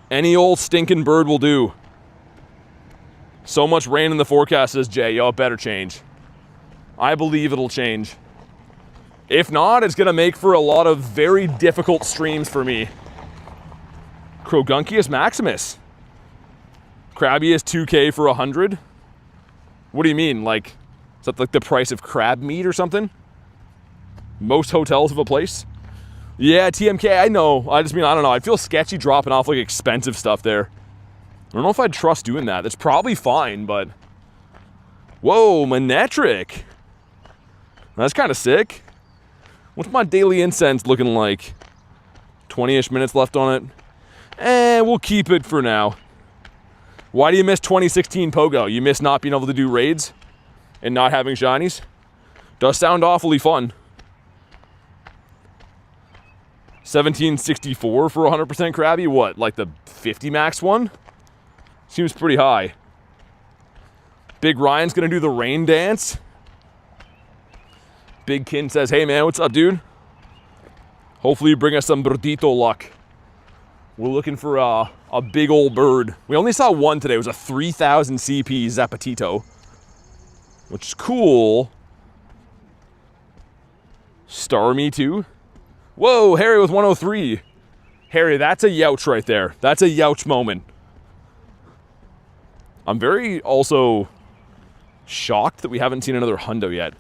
S1: Any old stinking bird will do. So much rain in the forecast, says Jay. Yo, it better change. I believe it'll change. If not, it's going to make for a lot of very difficult streams for me. Crogunkius Maximus. Crabbiest 2K for 100? What do you mean? Like, is that like the price of crab meat or something? Most hotels of a place? Yeah, TMK, I know. I just mean, I don't know. I feel sketchy dropping off like expensive stuff there. I don't know if I'd trust doing that. That's probably fine, but... Whoa, Manectric. That's kind of sick. What's my daily incense looking like? 20-ish minutes left on it. We'll keep it for now. Why do you miss 2016 Pogo? You miss not being able to do raids and not having shinies? Does sound awfully fun. 1764 for 100% Krabby? What, like the 50 max one? Seems pretty high. Big Ryan's gonna do the rain dance. Big Kin says, hey man, what's up, dude? Hopefully you bring us some birdito luck. We're looking for a big old bird. We only saw one today. It was a 3000 CP Zapatito, which is cool. Starmie too. Whoa, Harry with 103. Harry, that's a youch right there. That's a youch moment. I'm very also shocked that we haven't seen another hundo yet.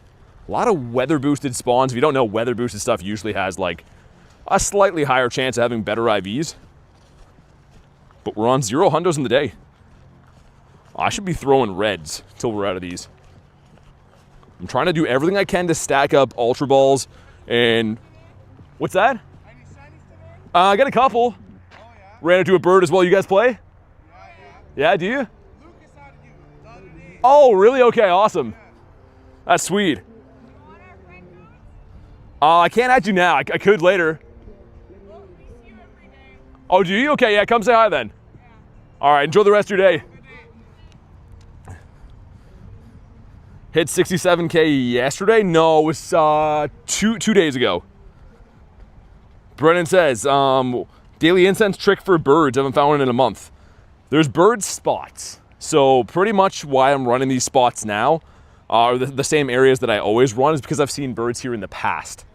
S1: A lot of weather boosted spawns. If you don't know, weather boosted stuff usually has like a slightly higher chance of having better IVs. But we're on 0 hundos in the day. I should be throwing reds till we're out of these. I'm trying to do everything I can to stack up Ultra Balls and... What's that?
S2: Any shinies today?
S1: I got a couple.
S2: Oh, yeah?
S1: Ran into a bird as well. You guys play? Yeah, do you?
S2: Lucas out of you the other day.
S1: Oh, really? Okay, awesome. That's sweet. I can't add you now. I could later.
S3: Well, we see you every day.
S1: Oh, do you? Okay, yeah, come say hi then.
S3: Yeah.
S1: All right, enjoy the rest of your day. Hit 67K yesterday? No, it was two days ago. Brennan says, daily incense trick for birds. I haven't found one in a month. There's bird spots. So pretty much why I'm running these spots now are the same areas that I always run is because I've seen birds here in the past.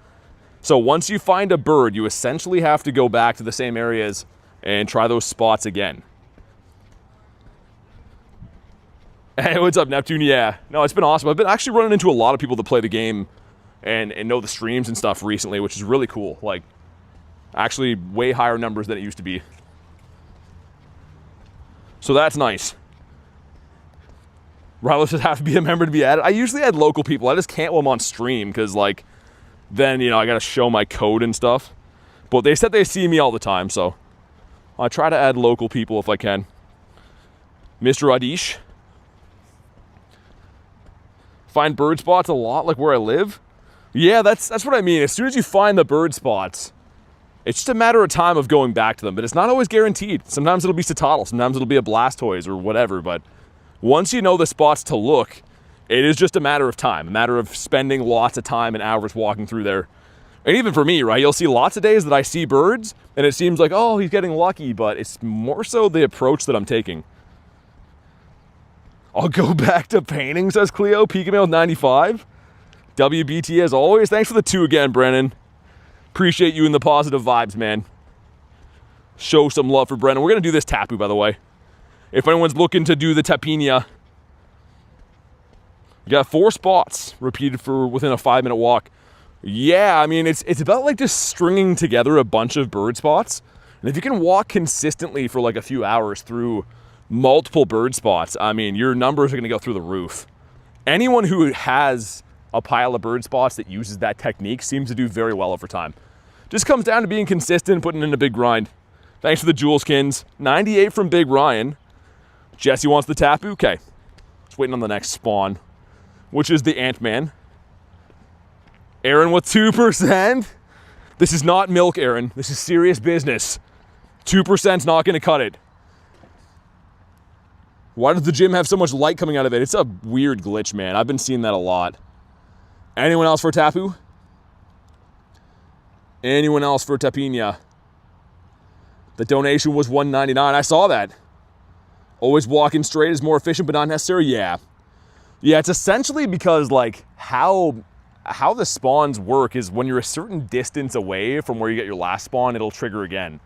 S1: So once you find a bird, you essentially have to go back to the same areas and try those spots again. Hey, what's up, Neptune? Yeah. No, it's been awesome. I've been actually running into a lot of people that play the game and know the streams and stuff recently, which is really cool. Like, actually way higher numbers than it used to be. So that's nice. Rylos just have to be a member to be added. I usually add local people. I just can't while I'm on stream because, like, then, you know, I got to show my code and stuff. But they said they see me all the time, so I try to add local people if I can. Mr. Adish. Find bird spots a lot, like where I live. Yeah, that's what I mean. As soon as you find the bird spots, it's just a matter of time of going back to them. But it's not always guaranteed. Sometimes it'll be Citadel. Sometimes it'll be a Blastoise or whatever. But Once you know the spots to look, it is just a matter of time, a matter of spending lots of time and hours walking through there. And even for me, right, you'll see lots of days that I see birds, and it seems like, oh, he's getting lucky, but it's more so the approach that I'm taking. I'll go back to painting, says Cleo. Pikachu 95. WBT as always. Thanks for the 2 again, Brennan. Appreciate you and the positive vibes, man. Show some love for Brennan. We're going to do this Tapu, by the way. If anyone's looking to do the Tapinia, you got 4 spots repeated for within a 5-minute walk. Yeah, I mean, it's about like just stringing together a bunch of bird spots. And if you can walk consistently for like a few hours through multiple bird spots, I mean, your numbers are going to go through the roof. Anyone who has a pile of bird spots that uses that technique seems to do very well over time. Just comes down to being consistent, putting in a big grind. Thanks for the jewel skins. 98 from Big Ryan. Jesse wants the Tapu. Okay. Just waiting on the next spawn, which is the Ant-Man. Aaron with 2%. This is not milk, Aaron. This is serious business. 2%'s not going to cut it. Why does the gym have so much light coming out of it? It's a weird glitch, man. I've been seeing that a lot. Anyone else for Tapu? Anyone else for Tapinia? The donation was $1.99. I saw that. Always walking straight is more efficient, but not necessary. Yeah. Yeah, it's essentially because, like, how the spawns work is when you're a certain distance away from where you get your last spawn, it'll trigger again.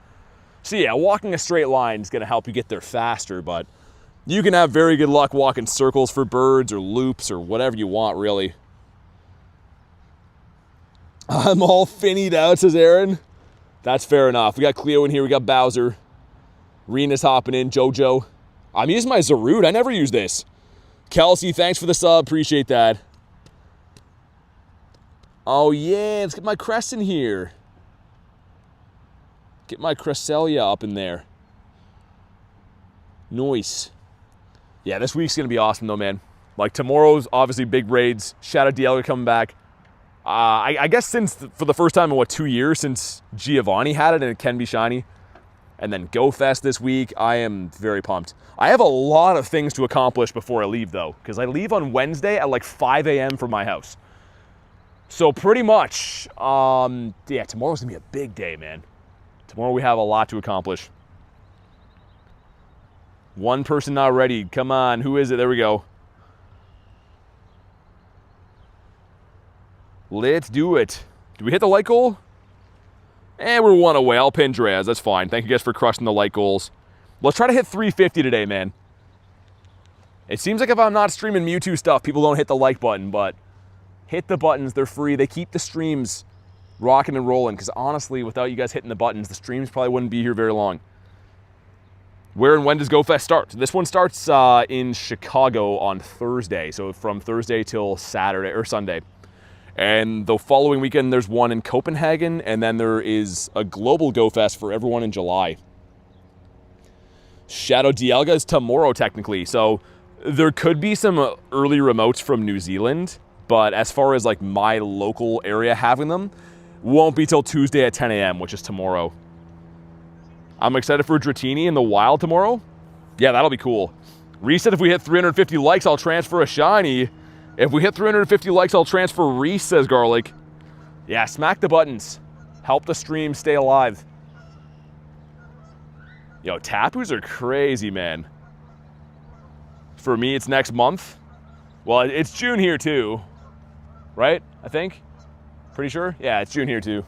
S1: So yeah, walking a straight line is going to help you get there faster, but you can have very good luck walking circles for birds or loops or whatever you want, really. I'm all finnied out, says Aaron. That's fair enough. We got Cleo in here. We got Bowser. Rena's hopping in. Jojo. I'm using my Zarude. I never use this. Kelsey, thanks for the sub. Appreciate that. Oh, yeah. Let's get my crest in here. Get my Cresselia up in there. Nice. Yeah, this week's going to be awesome, though, man. Like, tomorrow's obviously big raids. Shadow Dialga coming back. I guess for the first time in, 2 years since Giovanni had it and it can be shiny. And then Go Fest this week. I am very pumped. I have a lot of things to accomplish before I leave, though, because I leave on Wednesday at like 5 a.m. from my house. So pretty much, yeah, tomorrow's going to be a big day, man. Tomorrow we have a lot to accomplish. One person not ready. Come on, who is it? There we go. Let's do it. Did we hit the light goal? We're 1 away. I'll pin Draz. That's fine. Thank you guys for crushing the light goals. Let's try to hit 350 today, man. It seems like if I'm not streaming Mewtwo stuff, people don't hit the like button, but hit the buttons. They're free. They keep the streams rocking and rolling, because honestly, without you guys hitting the buttons, the streams probably wouldn't be here very long. Where and when does Go Fest start? This one starts in Chicago on Thursday, so from Thursday till Saturday or Sunday. And the following weekend, there's one in Copenhagen, and then there is a global Go Fest for everyone in July. Shadow Dialga is tomorrow, technically, so there could be some early remotes from New Zealand, but as far as like my local area having them, won't be till Tuesday at 10 a.m., which is tomorrow. I'm excited for Dratini in the wild tomorrow. Yeah, that'll be cool. Reese said if we hit 350 likes, I'll transfer a shiny. If we hit 350 likes, I'll transfer Reese, says Garlic. Yeah, smack the buttons. Help the stream stay alive. Yo, Tapus are crazy, man. For me, it's next month. Well, it's June here too, right? I think. Pretty sure? Yeah, it's June here too.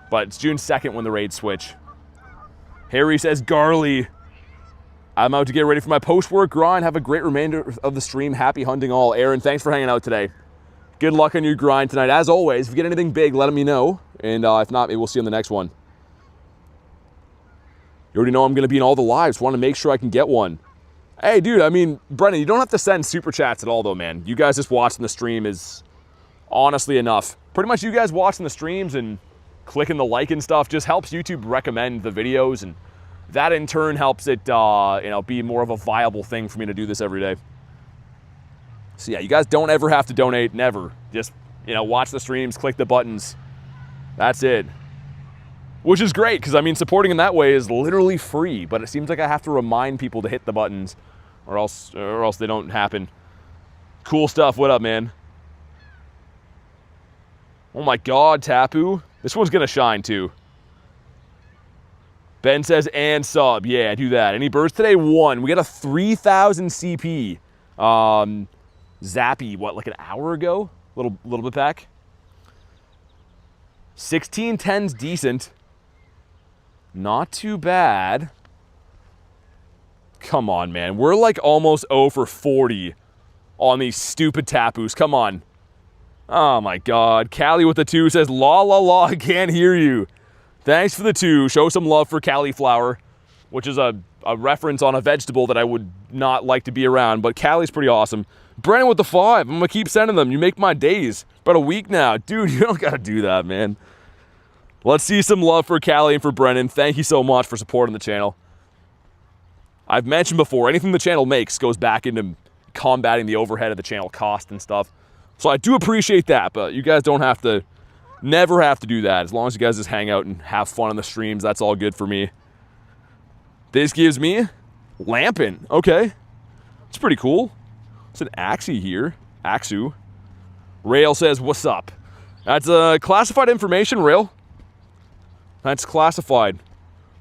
S1: But it's June 2nd when the raids switch. Harry says, Garly. I'm out to get ready for my post-work grind. Have a great remainder of the stream. Happy hunting all. Aaron, thanks for hanging out today. Good luck on your grind tonight. As always, if you get anything big, let me know. And if not, maybe we'll see you on the next one. You already know I'm going to be in all the lives. Want to make sure I can get one. Hey, dude, I mean, Brennan, you don't have to send super chats at all, though, man. You guys just watching the stream is honestly enough. Pretty much you guys watching the streams and clicking the like and stuff just helps YouTube recommend the videos, and that in turn helps it be more of a viable thing for me to do this every day. So yeah, you guys don't ever have to donate, never. Just, watch the streams, click the buttons. That's it. Which is great, because I mean, supporting in that way is literally free, but it seems like I have to remind people to hit the buttons or else they don't happen. Cool stuff. What up, man? Oh my God, Tapu. This one's gonna shine too. Ben says, and sub. Yeah, do that. Any birds today? 1. We got a 3,000 CP. Zappy, what, like an hour ago? Little bit back. 1610's decent. Not too bad. Come on, man. We're like almost 0 for 40 on these stupid Tapus. Come on. Oh my God. Callie with the 2 says, la la la, I can't hear you. Thanks for the 2. Show some love for cauliflower, which is a reference on a vegetable that I would not like to be around, but Callie's pretty awesome. Brennan with the 5. I'm going to keep sending them. You make my days. About a week now. Dude, you don't got to do that, man. Let's see some love for Callie and for Brennan. Thank you so much for supporting the channel. I've mentioned before, anything the channel makes goes back into combating the overhead of the channel cost and stuff. So I do appreciate that, but you guys don't have to, never have to do that. As long as you guys just hang out and have fun on the streams, that's all good for me. This gives me Lampin. Okay. It's pretty cool. It's an Axie here. Axu. Rail says, what's up? That's classified information, Rail. That's classified.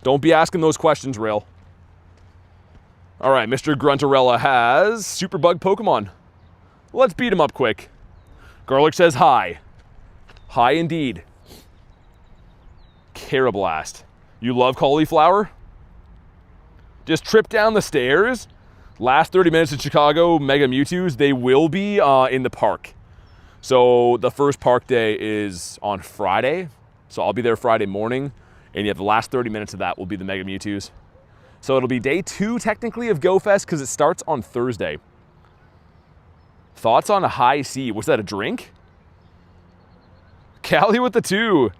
S1: Don't be asking those questions, Rail. All right, Mr. Gruntarella has Superbug Pokemon. Let's beat him up quick. Garlic says hi. Hi indeed. Carablast. You love cauliflower? Just trip down the stairs. Last 30 minutes in Chicago, Mega Mewtwo's, they will be in the park. So the first park day is on Friday. So I'll be there Friday morning. And you have the last 30 minutes of that will be the Mega Mewtwo's. So it'll be day 2 technically of Go Fest because it starts on Thursday. Thoughts on a high C? Was that a drink? Callie with the 2.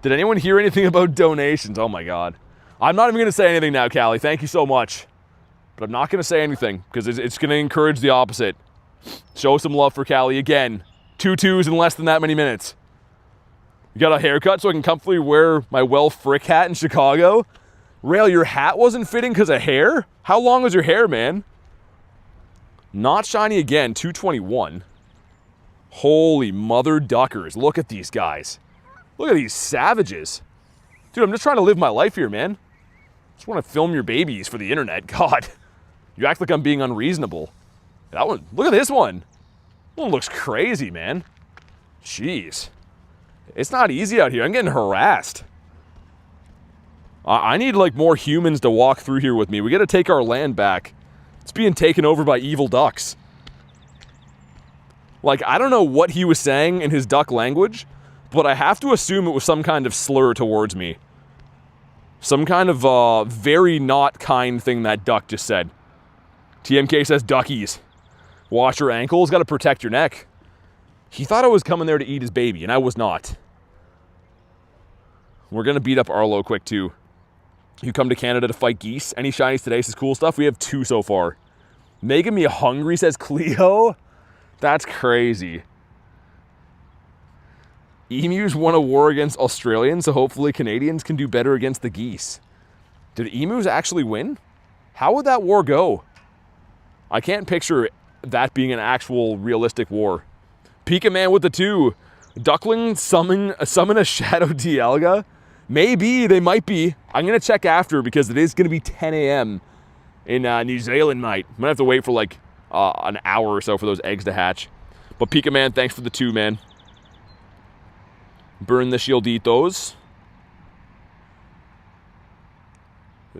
S1: Did anyone hear anything about donations? Oh my God. I'm not even going to say anything now, Callie. Thank you so much. But I'm not going to say anything because it's going to encourage the opposite. Show some love for Callie again. 2 2s in less than that many minutes. You got a haircut so I can comfortably wear my frick hat in Chicago? Rail, your hat wasn't fitting because of hair? How long was your hair, man? Not shiny again, 221. Holy mother duckers. Look at these guys. Look at these savages. Dude, I'm just trying to live my life here, man. Just want to film your babies for the internet. God, you act like I'm being unreasonable. That one, look at this one. That one looks crazy, man. Jeez. It's not easy out here. I'm getting harassed. I need like more humans to walk through here with me. We got to take our land back. It's being taken over by evil ducks. Like, I don't know what he was saying in his duck language, but I have to assume it was some kind of slur towards me. Some kind of very not kind thing that duck just said. TMK says, duckies. Wash your ankles, gotta protect your neck. He thought I was coming there to eat his baby, and I was not. We're gonna beat up Arlo quick, too. You come to Canada to fight geese. Any shinies today says cool stuff? We have 2 so far. Making me hungry says Cleo. That's crazy. Emus won a war against Australians, so hopefully Canadians can do better against the geese. Did emus actually win? How would that war go? I can't picture that being an actual realistic war. Pika Man with the 2. Duckling summon a Shadow Dialga? Maybe, they might be. I'm going to check after because it is going to be 10 a.m. in New Zealand night. I'm going to have to wait for like an hour or so for those eggs to hatch. But Pika Man, thanks for the 2, man. Burn the shielditos.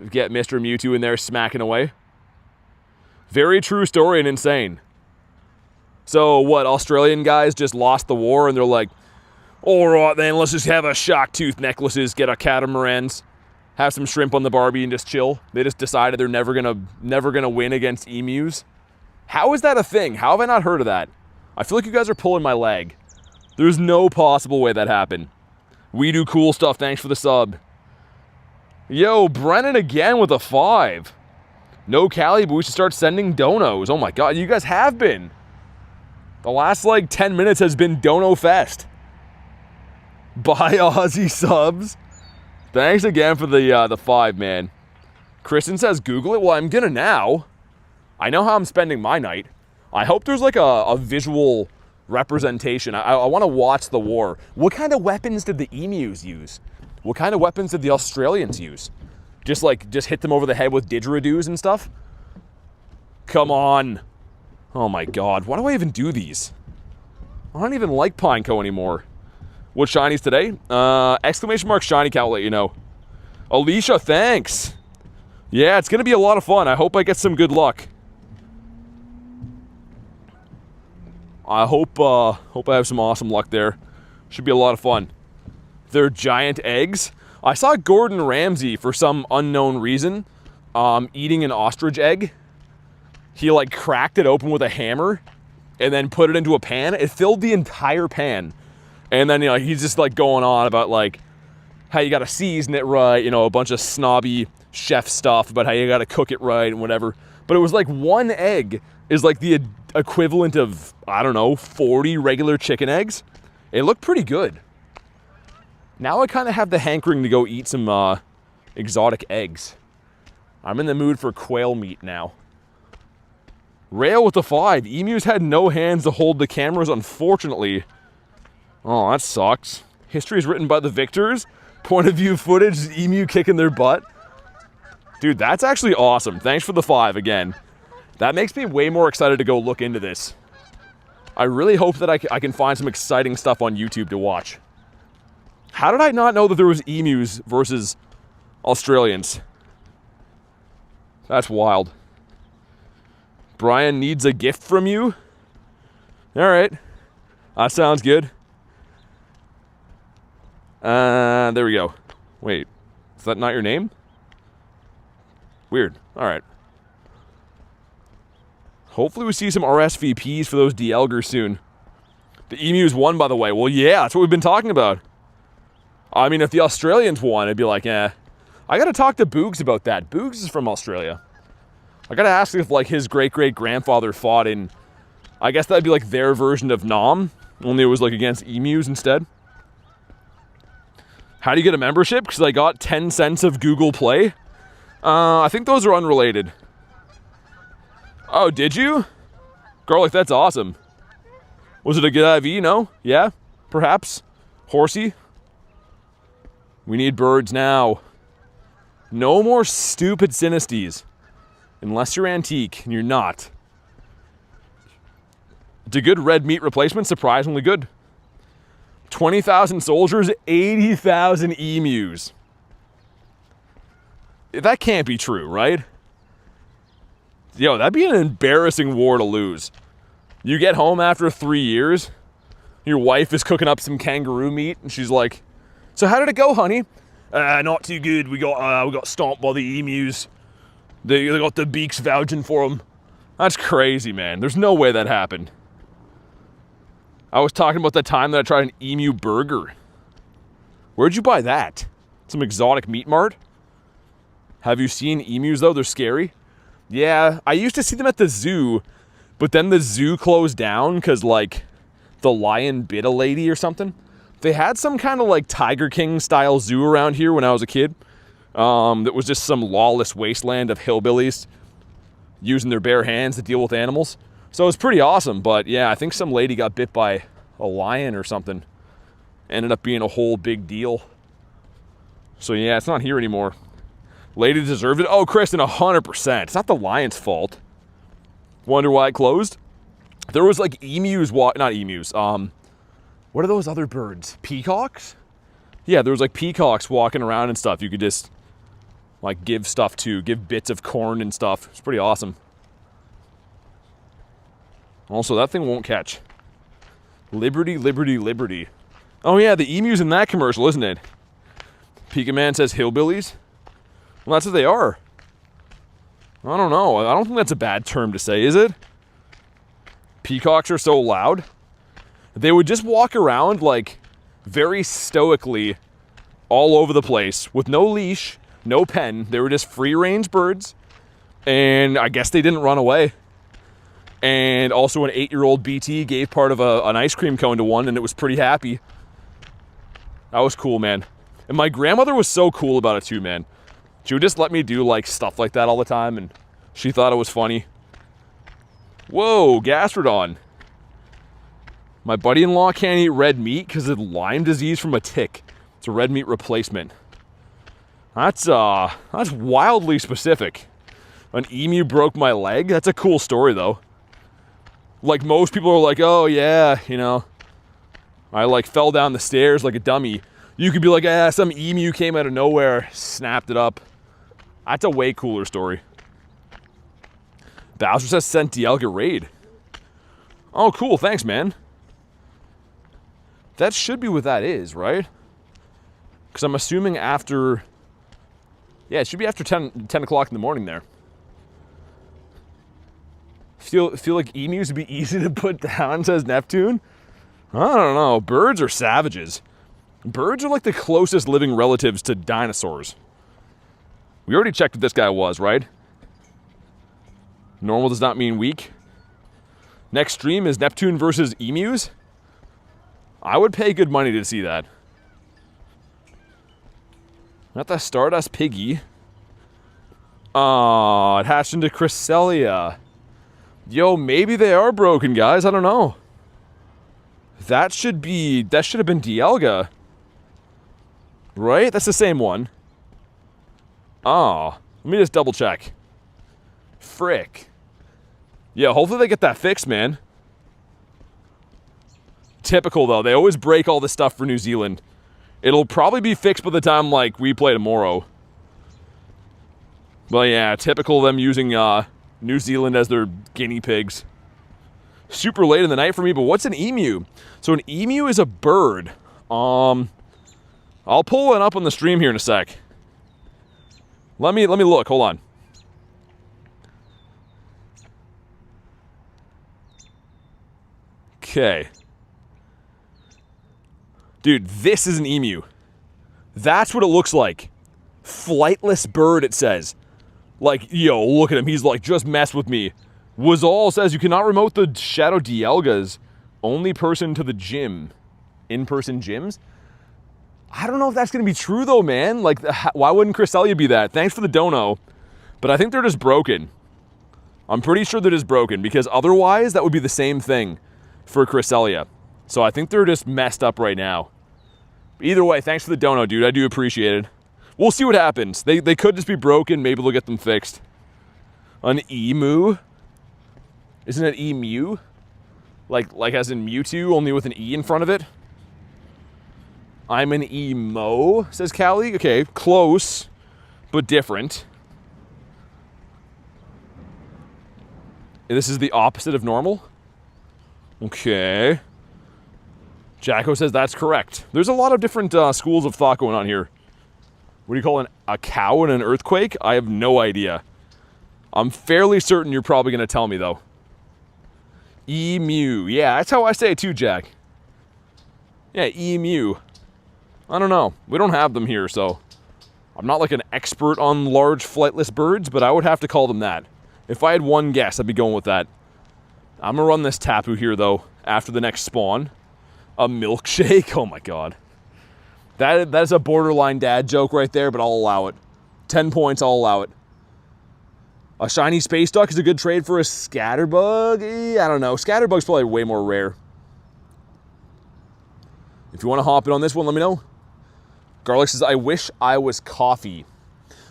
S1: Get Mr. Mewtwo in there smacking away. Very true story and insane. So what, Australian guys just lost the war and they're like, all right then, let's just have a shark tooth necklaces, get our catamarans, have some shrimp on the Barbie and just chill. They just decided they're never gonna win against emus. How is that a thing? How have I not heard of that? I feel like you guys are pulling my leg. There's no possible way that happened. We do cool stuff, thanks for the sub. Yo, Brennan again with a 5. No Callie, but we should start sending donos. Oh my God, you guys have been. The last like 10 minutes has been Dono Fest. Bye Aussie subs. Thanks again for the 5, man. Kristen says Google it. Well, I'm gonna now. I know how I'm spending my night. I hope there's like a visual representation. I want to watch the war. What kind of weapons did the emus use? What kind of weapons did the Australians use? Just hit them over the head with didgeridoos and stuff? Come on. Oh my god, why do I even do these? I don't even like Pineco anymore. What shinies today? Exclamation mark shiny cow, I'll let you know. Alicia, thanks. Yeah, it's gonna be a lot of fun. I hope I get some good luck. I hope I have some awesome luck there. Should be a lot of fun. They're giant eggs. I saw Gordon Ramsay, for some unknown reason, eating an ostrich egg. He like cracked it open with a hammer and then put it into a pan. It filled the entire pan. And then, you know, he's just like going on about like how you gotta season it right, you know, a bunch of snobby chef stuff about how you gotta cook it right and whatever. But it was like one egg is like the equivalent of, I don't know, 40 regular chicken eggs. It looked pretty good. Now I kind of have the hankering to go eat some exotic eggs. I'm in the mood for quail meat now. Rail with the 5. Emus had no hands to hold the cameras, unfortunately. Oh, that sucks. History is written by the victors. Point of view footage, emu kicking their butt. Dude, that's actually awesome. Thanks for the 5 again. That makes me way more excited to go look into this. I really hope that I can find some exciting stuff on YouTube to watch. How did I not know that there was emus versus Australians? That's wild. Brian needs a gift from you? Alright. That sounds good. There we go. Wait, is that not your name? Weird. Alright. Hopefully we see some RSVPs for those Dialgers soon. The emus won, by the way. Well, yeah, that's what we've been talking about. I mean, if the Australians won, I'd be like, eh. I gotta talk to Boogs about that. Boogs is from Australia. I gotta ask if, like, his great-great-grandfather fought in... I guess that'd be, like, their version of Nom. Only it was, like, against emus instead. How do you get a membership? Because I got 10 cents of Google Play. I think those are unrelated. Oh, did you? Garlic, that's awesome. Was it a good IV? No? Yeah? Perhaps? Horsey? We need birds now. No more stupid Sinisties. Unless you're antique, and you're not. It's a good red meat replacement, surprisingly good. 20,000 soldiers, 80,000 emus. That can't be true, right? Yo, that'd be an embarrassing war to lose. You get home after 3 years, your wife is cooking up some kangaroo meat, and she's like, "So how did it go, honey?" Not too good. We got stomped by the emus. They got the beaks vouching for them. That's crazy, man. There's no way that happened. I was talking about the time that I tried an emu burger. Where'd you buy that? Some exotic meat mart? Have you seen emus, though? They're scary. Yeah, I used to see them at the zoo, but then the zoo closed down because, like, the lion bit a lady or something. They had some kind of, like, Tiger King-style zoo around here when I was a kid. That was just some lawless wasteland of hillbillies using their bare hands to deal with animals. So it was pretty awesome, but yeah, I think some lady got bit by a lion or something. Ended up being a whole big deal. So yeah, it's not here anymore. Lady deserved it. Oh, Kristen, 100%. It's not the lion's fault. Wonder why it closed? There was like emus, not emus, what are those other birds? Peacocks? Yeah, there was like peacocks walking around and stuff. You could just like give stuff to, give bits of corn and stuff. It's pretty awesome. Also, that thing won't catch. Liberty, liberty, liberty. Oh yeah, the emu's in that commercial, isn't it? Pika Man says hillbillies. Well, that's what they are. I don't know. I don't think that's a bad term to say, is it? Peacocks are so loud. They would just walk around, like, very stoically all over the place with no leash, no pen. They were just free-range birds. And I guess they didn't run away. And also an 8-year-old BT gave part of an ice cream cone to one, and it was pretty happy. That was cool, man. And my grandmother was so cool about it too, man. She would just let me do, like, stuff like that all the time, and she thought it was funny. Whoa, Gastrodon. My buddy-in-law can't eat red meat because of Lyme disease from a tick. It's a red meat replacement. That's wildly specific. An emu broke my leg? That's a cool story, though. Like, most people are like, oh, yeah, you know, I, like, fell down the stairs like a dummy. You could be like, some emu came out of nowhere, snapped it up. That's a way cooler story. Bowser says sent Dialga raid. Oh, cool, thanks, man. That should be what that is, right? Because I'm assuming after... Yeah, it should be after 10 o'clock in the morning there. Feel like emus would be easy to put down, says Neptune? I don't know. Birds are savages. Birds are like the closest living relatives to dinosaurs. We already checked what this guy was, right? Normal does not mean weak. Next stream is Neptune versus emus. I would pay good money to see that. Not the Stardust Piggy. Aw, it hatched into Cresselia. Yo, maybe they are broken, guys. I don't know. That should have been Dialga. Right? That's the same one. Oh, let me just double check. Frick. Yeah, hopefully they get that fixed, man. Typical, though. They always break all this stuff for New Zealand. It'll probably be fixed by the time, like, we play tomorrow. But yeah, typical of them using New Zealand as their guinea pigs. Super late in the night for me, but what's an emu? So an emu is a bird. I'll pull it up on the stream here in a sec. Let me look. Hold on. Okay. Dude, this is an emu. That's what it looks like. Flightless bird, it says. Like, yo, look at him. He's like, just mess with me. Wazal says you cannot remote the Shadow Dialgas. Only person to the gym. In-person gyms? I don't know if that's going to be true, though, man. Like, why wouldn't Cresselia be that? Thanks for the dono. But I think they're just broken. I'm pretty sure they're just broken, because otherwise, that would be the same thing for Cresselia. So I think they're just messed up right now. Either way, thanks for the dono, dude. I do appreciate it. We'll see what happens. They could just be broken. Maybe they'll get them fixed. An emu? Isn't it emu? Like as in Mewtwo, only with an E in front of it? I'm an emo, says Callie. Okay, close, but different. This is the opposite of normal? Okay. Jacko says that's correct. There's a lot of different schools of thought going on here. What do you call a cow in an earthquake? I have no idea. I'm fairly certain you're probably going to tell me, though. Emu. Yeah, that's how I say it too, Jack. Yeah, emu. I don't know. We don't have them here, so... I'm not like an expert on large flightless birds, but I would have to call them that. If I had one guess, I'd be going with that. I'm going to run this Tapu here, though, after the next spawn. A milkshake? Oh my god. That is a borderline dad joke right there, but I'll allow it. 10 points, I'll allow it. A shiny space duck is a good trade for a scatterbug? I don't know. Scatterbug's probably way more rare. If you want to hop in on this one, let me know. Garlic says, I wish I was coffee.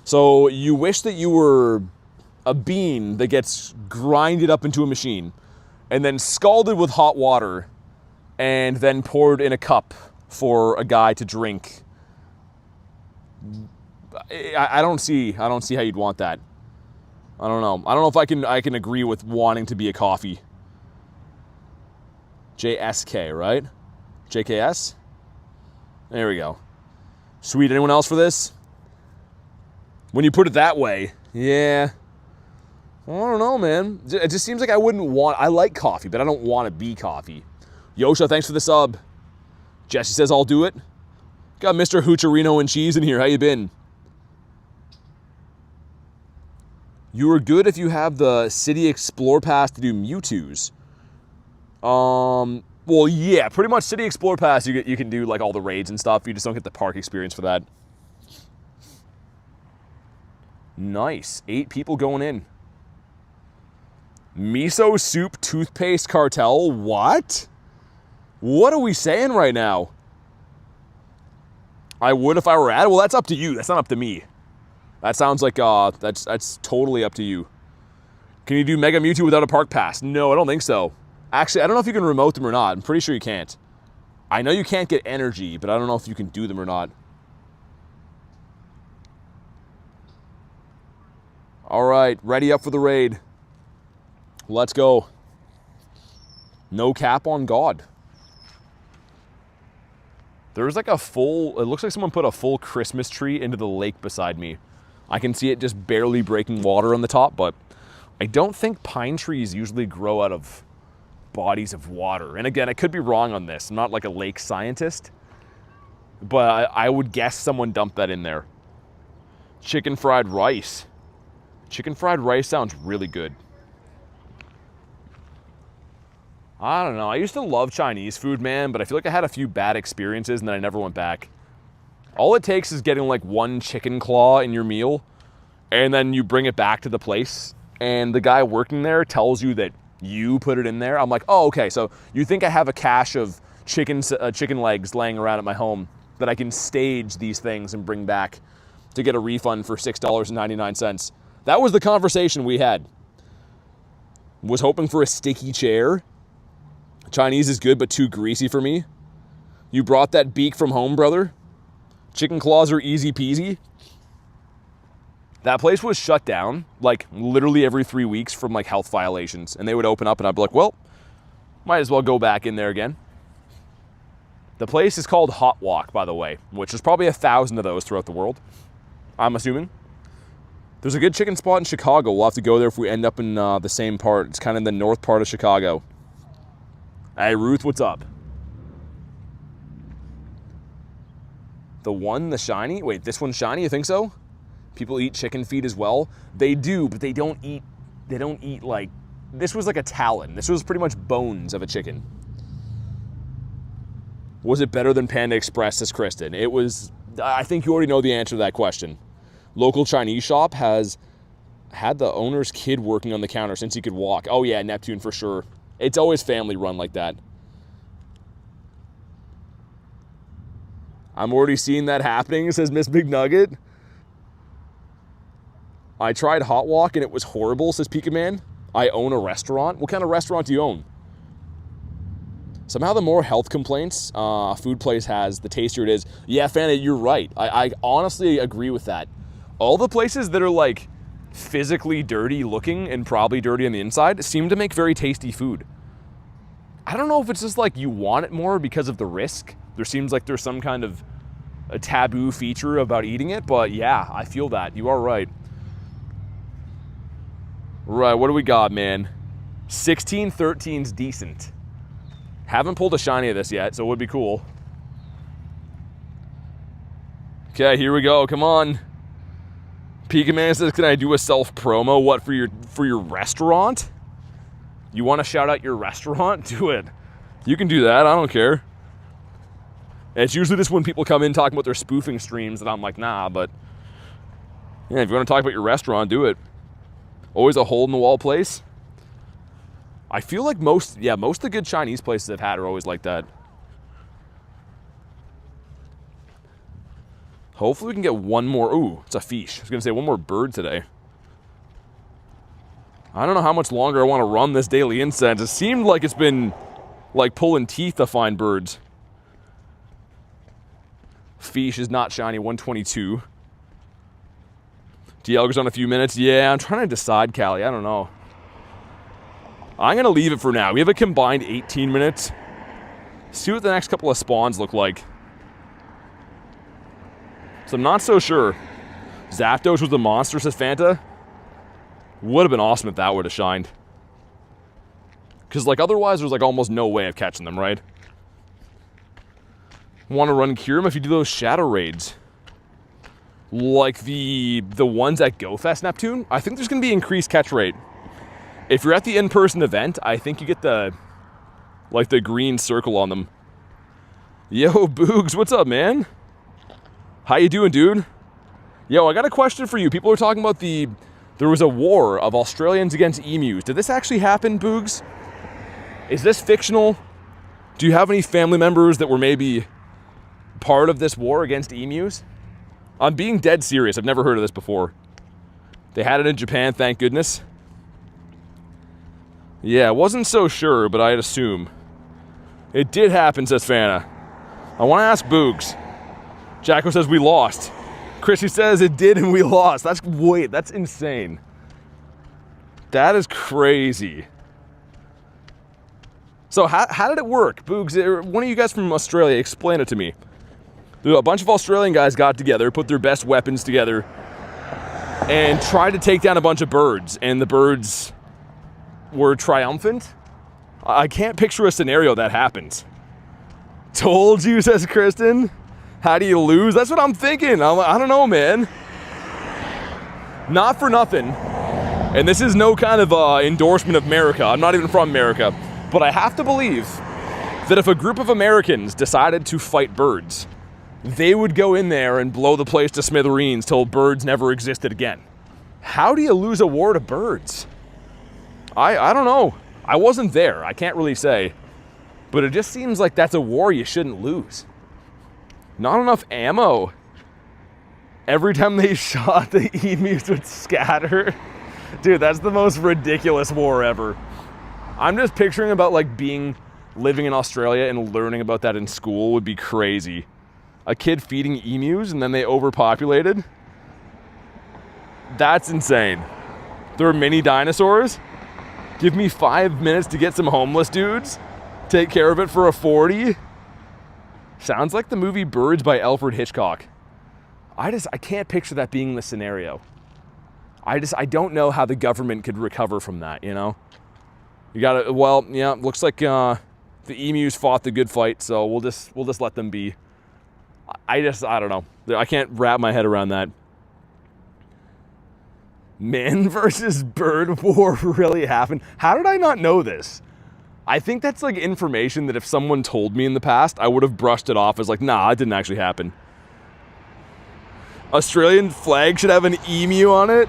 S1: So you wish that you were a bean that gets grinded up into a machine and then scalded with hot water and then poured in a cup for a guy to drink. I don't see how you'd want that. I don't know. I don't know if I can agree with wanting to be a coffee. JSK, right? JKS? There we go. Sweet. Anyone else for this? When you put it that way, yeah. I don't know, man. It just seems like I wouldn't want... I like coffee, but I don't want to be coffee. Yosha, thanks for the sub. Jesse says, I'll do it. Got Mr. Hoocherino and Cheese in here. How you been? You are good if you have the City Explore Pass to do Mewtwo's. Well, yeah, pretty much City Explore Pass, you can do, like, all the raids and stuff. You just don't get the park experience for that. Nice. 8 people going in. Miso soup toothpaste cartel? What? What are we saying right now? I would if I were at it. Well, that's up to you. That's not up to me. That sounds like that's totally up to you. Can you do Mega Mewtwo without a park pass? No, I don't think so. Actually, I don't know if you can remote them or not. I'm pretty sure you can't. I know you can't get energy, but I don't know if you can do them or not. All right, ready up for the raid. Let's go. No cap on God. There's like a full, it looks like someone put a full Christmas tree into the lake beside me. I can see it just barely breaking water on the top, but I don't think pine trees usually grow out of bodies of water. And again, I could be wrong on this. I'm not like a lake scientist, but I would guess someone dumped that in there. Chicken fried rice. Chicken fried rice sounds really good. I don't know. I used to love Chinese food, man, but I feel like I had a few bad experiences and then I never went back. All it takes is getting like one chicken claw in your meal, and then you bring it back to the place, and the guy working there tells you that you put it in there. I'm like, oh, okay, so you think I have a cache of chicken legs laying around at my home that I can stage these things and bring back to get a refund for $6.99. That was the conversation we had. Was hoping for a sticky chair. Chinese is good, but too greasy for me. You brought that beak from home, brother. Chicken claws are easy peasy. That place was shut down, like, literally every 3 weeks from, like, health violations. And they would open up, and I'd be like, well, might as well go back in there again. The place is called Hot Walk, by the way, which is probably 1,000 of those throughout the world, I'm assuming. There's a good chicken spot in Chicago. We'll have to go there if we end up in the same part. It's kind of in the north part of Chicago. Hey, Ruth, what's up? The shiny? Wait, this one's shiny? You think so? People eat chicken feet as well? They do, but they don't eat like, this was like a talon. This was pretty much bones of a chicken. Was it better than Panda Express, says Kristen? It was, I think you already know the answer to that question. Local Chinese shop has had the owner's kid working on the counter since he could walk. Oh yeah, Neptune for sure. It's always family run like that. I'm already seeing that happening, says Miss Big Nugget. I tried Hot Walk and it was horrible, says Pika Man. I own a restaurant. What kind of restaurant do you own? Somehow the more health complaints a food place has, the tastier it is. Yeah, Fanny, you're right. I honestly agree with that. All the places that are like physically dirty looking and probably dirty on the inside seem to make very tasty food. I don't know if it's just like you want it more because of the risk. There seems like there's some kind of a taboo feature about eating it, but yeah, I feel that. You are right. Right, what do we got, man? 1613's decent. Haven't pulled a shiny of this yet, so it would be cool. Okay, here we go. Come on. Pika Man says, can I do a self-promo? What, for your restaurant? You want to shout out your restaurant? Do it. You can do that. I don't care. It's usually just when people come in talking about their spoofing streams that I'm like, nah, but yeah, if you want to talk about your restaurant, do it. Always a hole-in-the-wall place. I feel like most of the good Chinese places I've had are always like that. Hopefully we can get one more. Ooh, it's a fish. I was going to say one more bird today. I don't know how much longer I want to run this daily incense. It seemed like it's been like pulling teeth to find birds. Fish is not shiny, 122. DL goes on a few minutes. Yeah, I'm trying to decide, Callie. I don't know. I'm going to leave it for now. We have a combined 18 minutes. See what the next couple of spawns look like. So I'm not so sure. Zapdos was a monster, says Fanta. Would have been awesome if that would have shined. Because, like, otherwise there's, like, almost no way of catching them, right? Want to run Kyurem if you do those shadow raids. Like the ones at GoFest, Neptune. I think there's going to be increased catch rate. If you're at the in-person event, I think you get the green circle on them. Yo, Boogs, what's up, man? How you doing, dude? Yo, I got a question for you. People are talking about the there was a war of Australians against emus. Did this actually happen, Boogs? Is this fictional? Do you have any family members that were maybe part of this war against emus? I'm being dead serious. I've never heard of this before. They had it in Japan, thank goodness. Yeah, I wasn't so sure, but I'd assume. It did happen, says Fana. I want to ask Boogs. Jacko says we lost. Chrissy says it did and we lost. That's insane. That is crazy. So how did it work? Boogs, one of you guys from Australia, explain it to me. A bunch of Australian guys got together, put their best weapons together, and tried to take down a bunch of birds, and the birds were triumphant? I can't picture a scenario that happens. Told you, says Kristen. How do you lose? That's what I'm thinking. I don't know, man. Not for nothing. And this is no kind of endorsement of America. I'm not even from America. But I have to believe that if a group of Americans decided to fight birds, they would go in there and blow the place to smithereens till birds never existed again. How do you lose a war to birds? I don't know. I wasn't there. I can't really say. But it just seems like that's a war you shouldn't lose. Not enough ammo. Every time they shot, the emus would scatter. Dude, that's the most ridiculous war ever. I'm just picturing about like living in Australia and learning about that in school would be crazy. A kid feeding emus and then they overpopulated. That's insane. There are mini dinosaurs. Give me 5 minutes to get some homeless dudes. Take care of it for a 40. Sounds like the movie Birds by Alfred Hitchcock. I can't picture that being the scenario. I don't know how the government could recover from that, you know? You gotta, well, yeah, looks like the emus fought the good fight, so we'll just let them be. I don't know. I can't wrap my head around that. Man versus bird war really happened. How did I not know this? I think that's like information that if someone told me in the past, I would have brushed it off as like, nah, it didn't actually happen. Australian flag should have an emu on it.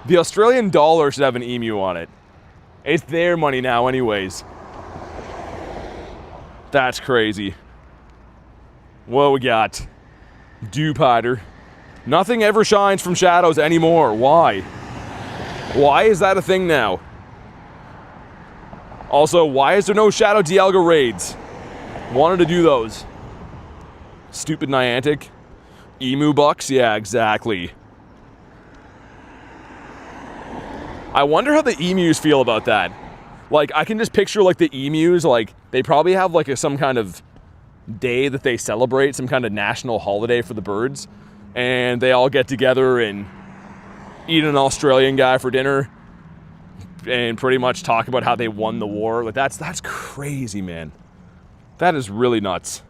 S1: The Australian dollar should have an emu on it. It's their money now anyways. That's crazy. What we got? Dewpider. Nothing ever shines from shadows anymore. Why? Why is that a thing now? Also, why is there no Shadow Dialga raids? Wanted to do those. Stupid Niantic. Emu bucks? Yeah, exactly. I wonder how the emus feel about that. Like, I can just picture, like, the emus, like, they probably have, like, some kind of day that they celebrate, some kind of national holiday for the birds. And they all get together and eat an Australian guy for dinner and pretty much talk about how they won the war. Like, that's crazy, man. That is really nuts.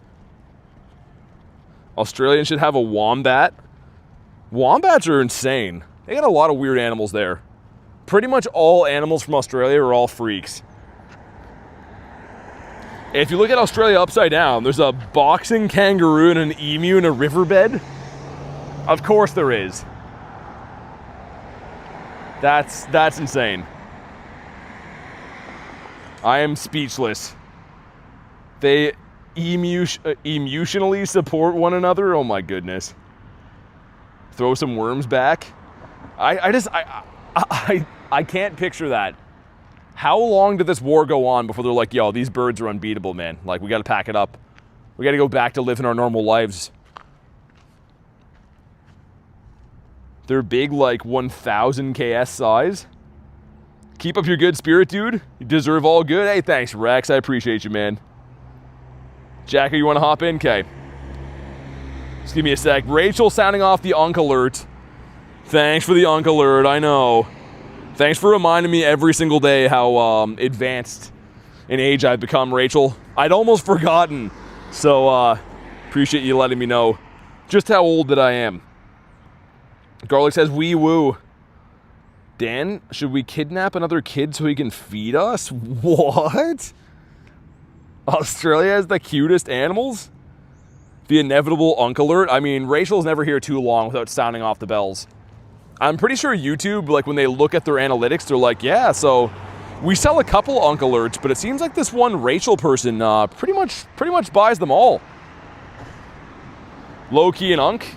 S1: Australians should have a wombat. Wombats are insane. They got a lot of weird animals there. Pretty much all animals from Australia are all freaks. If you look at Australia upside down, there's a boxing kangaroo and an emu in a riverbed. Of course there is. That's insane. I am speechless. They emotionally support one another. Oh my goodness. Throw some worms back. I can't picture that. How long did this war go on before they're like, yo, these birds are unbeatable, man. Like, we gotta pack it up. We gotta go back to living our normal lives. They're big, like 1,000 KS size. Keep up your good spirit, dude. You deserve all good. Hey, thanks, Rex. I appreciate you, man. Jacko, you want to hop in? Okay. Just give me a sec. Rachel sounding off the Unk Alert. Thanks for the Unk Alert, I know. Thanks for reminding me every single day how advanced in age I've become, Rachel. I'd almost forgotten. So, appreciate you letting me know just how old that I am. Garlic says, wee woo. Dan, should we kidnap another kid so he can feed us? What? Australia has the cutest animals? The inevitable Unk Alert? I mean, Rachel's never here too long without sounding off the bells. I'm pretty sure YouTube, like when they look at their analytics, they're like, yeah, so we sell a couple Unk alerts, but it seems like this one Rachel person pretty much buys them all. Low key and Unk.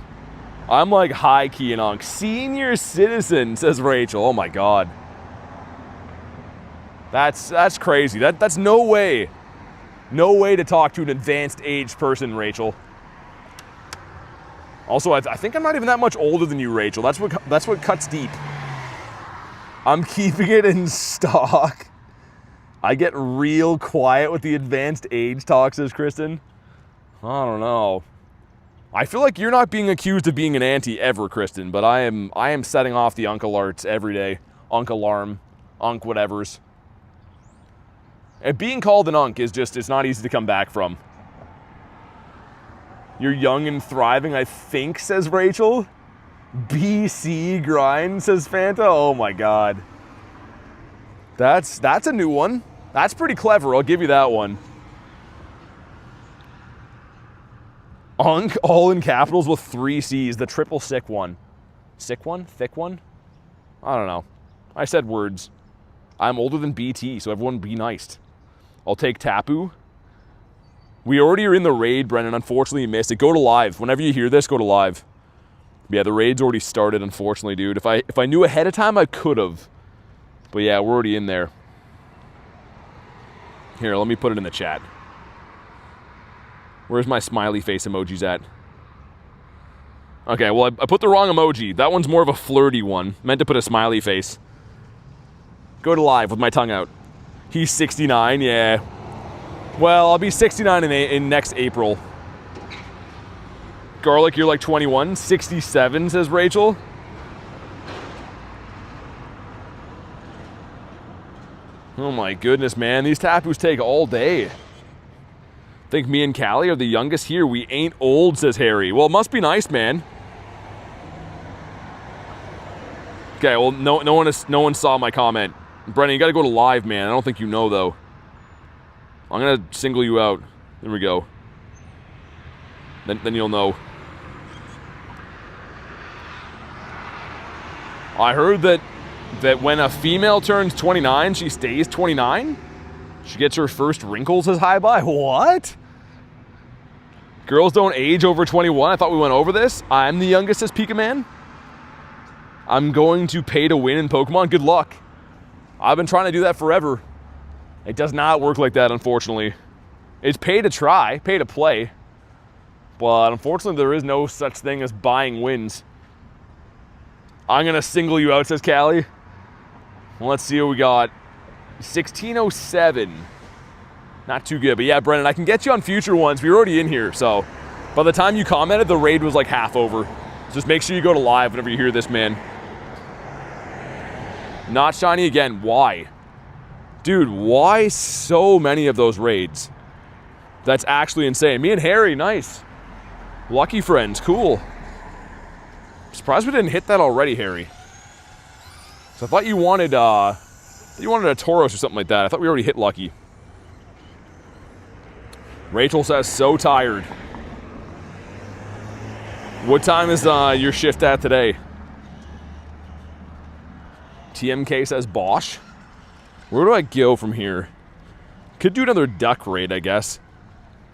S1: I'm like high key and Unk. Senior citizen, says Rachel. Oh my god. That's crazy. That's no way. No way to talk to an advanced age person, Rachel. Also, I think I'm not even that much older than you, Rachel. That's what cuts deep. I'm keeping it in stock. I get real quiet with the advanced age talk, says Kristen. I don't know. I feel like you're not being accused of being an auntie ever, Kristen, but I am setting off the Unk alerts every day. Unk alarm, Unk whatevers. And being called an Unk is just, it's not easy to come back from. You're young and thriving, I think, says Rachel. BC grind, says Fanta. Oh my god. That's a new one. That's pretty clever, I'll give you that one. Unk, all in capitals with 3 C's, the triple sick one. Sick one? Thick one? I don't know. I said words. I'm older than BT, so everyone be nice. I'll take Tapu. We already are in the raid, Brennan. Unfortunately, you missed it. Go to live. Whenever you hear this, go to live. Yeah, the raid's already started, unfortunately, dude. If I knew ahead of time, I could have. But yeah, we're already in there. Here, let me put it in the chat. Where's my smiley face emojis at? Okay, well, I put the wrong emoji. That one's more of a flirty one. Meant to put a smiley face. Go to live with my tongue out. He's 69, yeah. Well, I'll be 69 in next April. Garlic, you're like 21. 67, says Rachel. Oh my goodness, man. These Tapus take all day. Think me and Callie are the youngest here. We ain't old, says Harry. Well, it must be nice, man. Okay, well, no one saw my comment. Brennan, you gotta go to live, man. I don't think you know, though. I'm gonna single you out. There we go. Then you'll know. I heard that when a female turns 29, she stays 29? She gets her first wrinkles as high by? What? Girls don't age over 21? I thought we went over this. I'm the youngest, says Pika Man. I'm going to pay to win in Pokemon. Good luck. I've been trying to do that forever. It does not work like that, unfortunately. It's pay to try, pay to play. But unfortunately, there is no such thing as buying wins. I'm going to single you out, says Callie. Well, let's see what we got. 1607. Not too good, but yeah, Brennan, I can get you on future ones. We're already in here, so by the time you commented, the raid was like half over. Just make sure you go to live whenever you hear this, man. Not shiny again. Why? Dude, why so many of those raids? That's actually insane. Me and Harry, nice. Lucky friends, cool. Surprised we didn't hit that already, Harry. So I thought you wanted a Tauros or something like that. I thought we already hit Lucky. Rachel says, so tired. What time is your shift at today? TMK says Bosch. Where do I go from here? Could do another duck raid, I guess.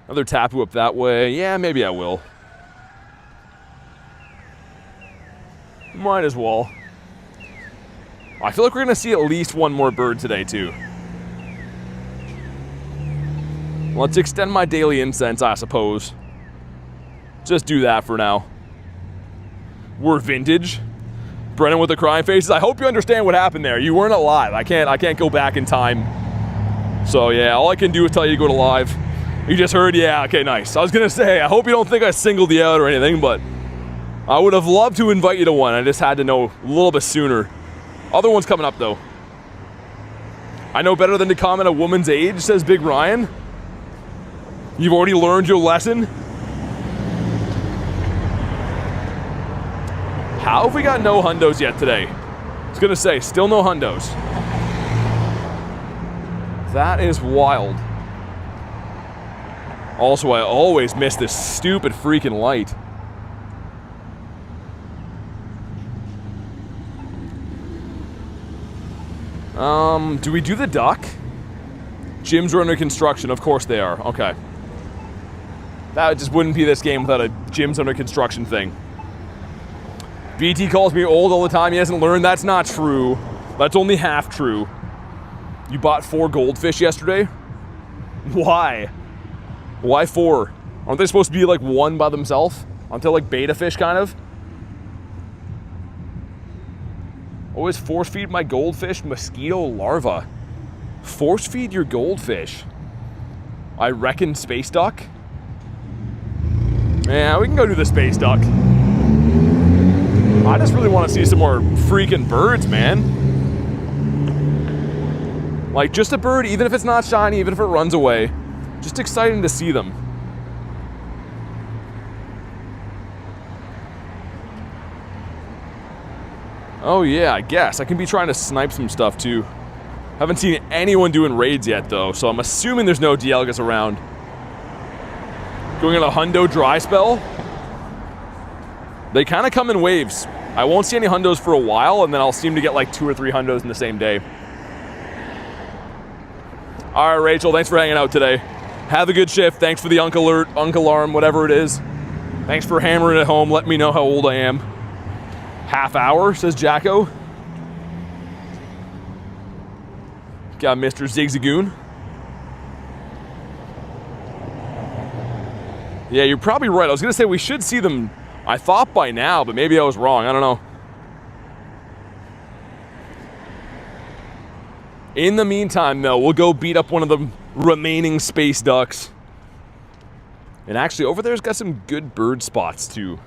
S1: Another Tapu up that way. Yeah, maybe I will. Might as well. I feel like we're going to see at least one more bird today, too. Let's extend my daily incense, I suppose. Just do that for now. We're vintage. Brennan with the crying faces. I hope you understand what happened there. You weren't alive. I can't go back in time. So yeah, all I can do is tell you to go to live. You just heard, yeah, okay, nice. I was gonna say, I hope you don't think I singled you out or anything, but I would have loved to invite you to one. I just had to know a little bit sooner. Other ones coming up though. I know better than to comment a woman's age, says Big Ryan. You've already learned your lesson. How have we got no hundos yet today? I was gonna say, still no hundos. That is wild. Also, I always miss this stupid freaking light. Do we do the duck? Gyms are under construction. Of course they are. Okay. That just wouldn't be this game without a gyms under construction thing. BT calls me old all the time. He hasn't learned. That's not true. That's only half true. You bought 4 goldfish yesterday? Why? Why 4? Aren't they supposed to be like 1 by themselves? Aren't they like beta fish kind of? Always force feed my goldfish mosquito larva. Force feed your goldfish. I reckon space duck. Yeah, we can go do the space duck. I just really want to see some more freaking birds, man. Like, just a bird, even if it's not shiny, even if it runs away. Just exciting to see them. Oh yeah, I guess. I can be trying to snipe some stuff too. Haven't seen anyone doing raids yet though, so I'm assuming there's no Dialgas around. Going on a hundo dry spell. They kind of come in waves. I won't see any hundos for a while, and then I'll seem to get like 2 or 3 hundos in the same day. All right, Rachel, thanks for hanging out today. Have a good shift. Thanks for the Unk Alert, Unk Alarm, whatever it is. Thanks for hammering it home. Let me know how old I am. Half hour, says Jacko. Got Mr. Zigzagoon. Yeah, you're probably right. I was going to say we should see them, I thought by now, but maybe I was wrong. I don't know. In the meantime, though, we'll go beat up one of the remaining space ducks. And actually, over there's got some good bird spots, too.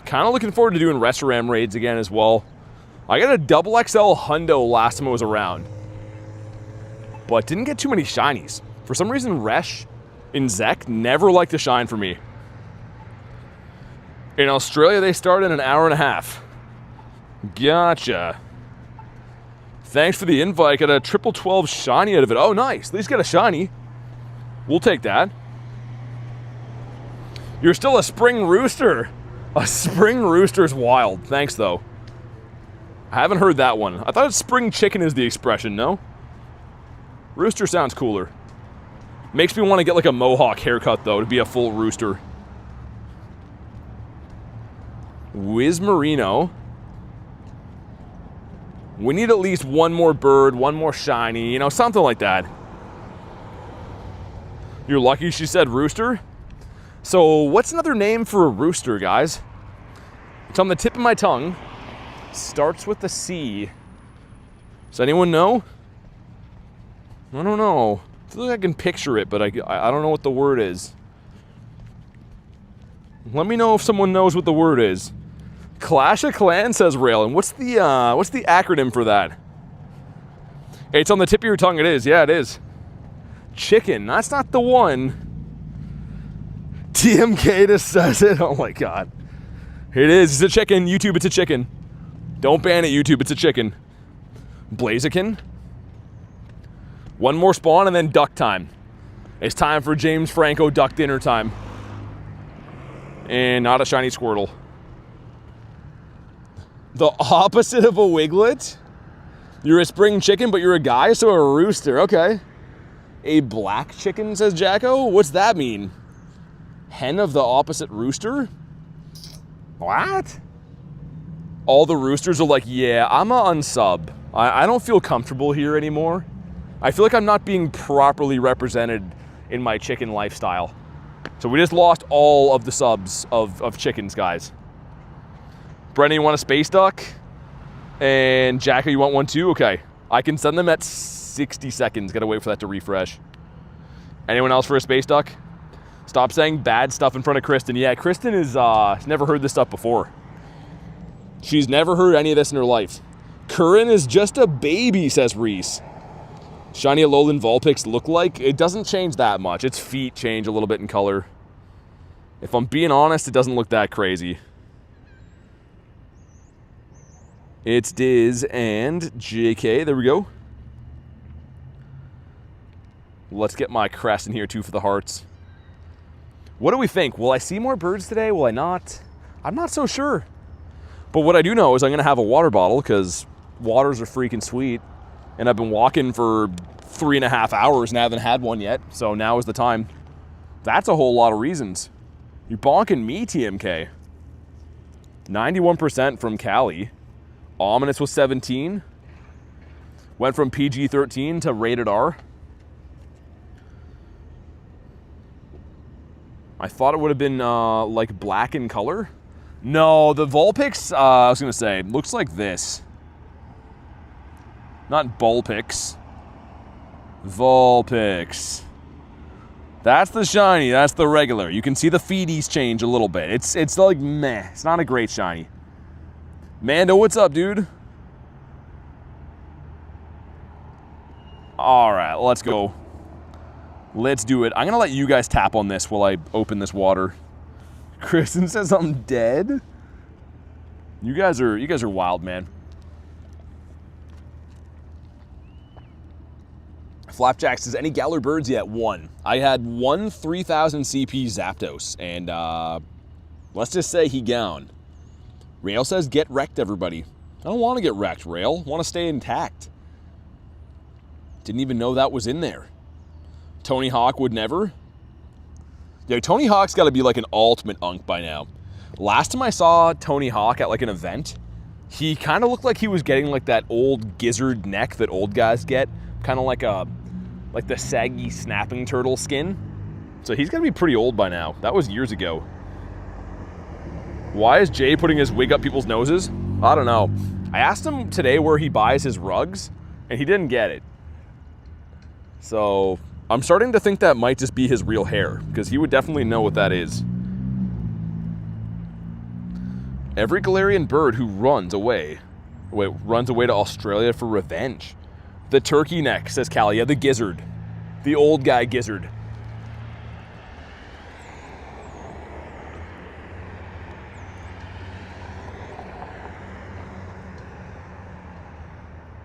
S1: Kind of looking forward to doing Reshiram raids again as well. I got a double XL hundo last time I was around, but didn't get too many shinies. For some reason, Resh in Zek never liked to shine for me. In Australia, they start in an hour and a half. Gotcha. Thanks for the invite. Got a 12 shiny out of it. Oh, nice. At least got a shiny. We'll take that. You're still a spring rooster. A spring rooster's wild. Thanks, though. I haven't heard that one. I thought spring chicken is the expression, no? Rooster sounds cooler. Makes me want to get like a mohawk haircut, though, to be a full rooster. Wiz Marino. We need at least one more bird, one more shiny, you know, something like that. You're lucky she said rooster? So, what's another name for a rooster, guys? It's on the tip of my tongue. Starts with a C. Does anyone know? I don't know. I feel like I can picture it, but I don't know what the word is. Let me know if someone knows what the word is. Clash of Clans, says Rail. And what's the acronym for that? Hey, it's on the tip of your tongue. It is. Yeah, it is. Chicken. That's not the one. TMK just says it. Oh my god. It is. It's a chicken. YouTube, it's a chicken. Don't ban it, YouTube. It's a chicken. Blaziken. One more spawn and then duck time. It's time for James Franco duck dinner time. And not a shiny Squirtle. The opposite of a Wiglet? You're a spring chicken, but you're a guy, so a rooster. Okay. A black chicken, says Jacko? What's that mean? Hen of the opposite rooster? What? All the roosters are like, yeah, I'm a unsub. I don't feel comfortable here anymore. I feel like I'm not being properly represented in my chicken lifestyle. So we just lost all of the subs of chickens, guys. Brennan, you want a space duck? And Jacko, you want one too? Okay. I can send them at 60 seconds. Gotta wait for that to refresh. Anyone else for a space duck? Stop saying bad stuff in front of Kristen. Yeah, Kristen is never heard this stuff before. She's never heard any of this in her life. Curran is just a baby, says Reese. Shiny Alolan Vulpix look like? It doesn't change that much. Its feet change a little bit in color. If I'm being honest, it doesn't look that crazy. It's Diz and JK. There we go. Let's get my crest in here too for the hearts. What do we think? Will I see more birds today? Will I not? I'm not so sure. But what I do know is I'm going to have a water bottle because waters are freaking sweet. And I've been walking for 3.5 hours and I haven't had one yet. So now is the time. That's a whole lot of reasons. You're bonking me, TMK. 91% from Cali. Ominous was 17. Went from PG-13 to rated R. I thought it would have been like black in color. No, the Vulpix, I was going to say, looks like this. Not Bulpix. Vulpix. That's the shiny, that's the regular. You can see the feeties change a little bit. It's like meh. It's not a great shiny. Mando, what's up, dude? All right, let's go. Let's do it. I'm gonna let you guys tap on this while I open this water. Kristen says I'm dead. You guys are wild, man. Flapjack says, any Galar birds yet? One. I had one 3000 CP Zapdos, and let's just say he gone. Rail says, get wrecked, everybody. I don't want to get wrecked, Rail. I want to stay intact. Didn't even know that was in there. Tony Hawk would never. Yeah, Tony Hawk's got to be like an ultimate unk by now. Last time I saw Tony Hawk at like an event, he kind of looked like he was getting like that old gizzard neck that old guys get. Kind of like the saggy snapping turtle skin. So he's got to be pretty old by now. That was years ago. Why is Jay putting his wig up people's noses? I don't know. I asked him today where he buys his rugs, and he didn't get it. So I'm starting to think that might just be his real hair, because he would definitely know what that is. Every Galarian bird who runs away to Australia for revenge. The turkey neck, says Callie. Yeah, the gizzard. The old guy gizzard.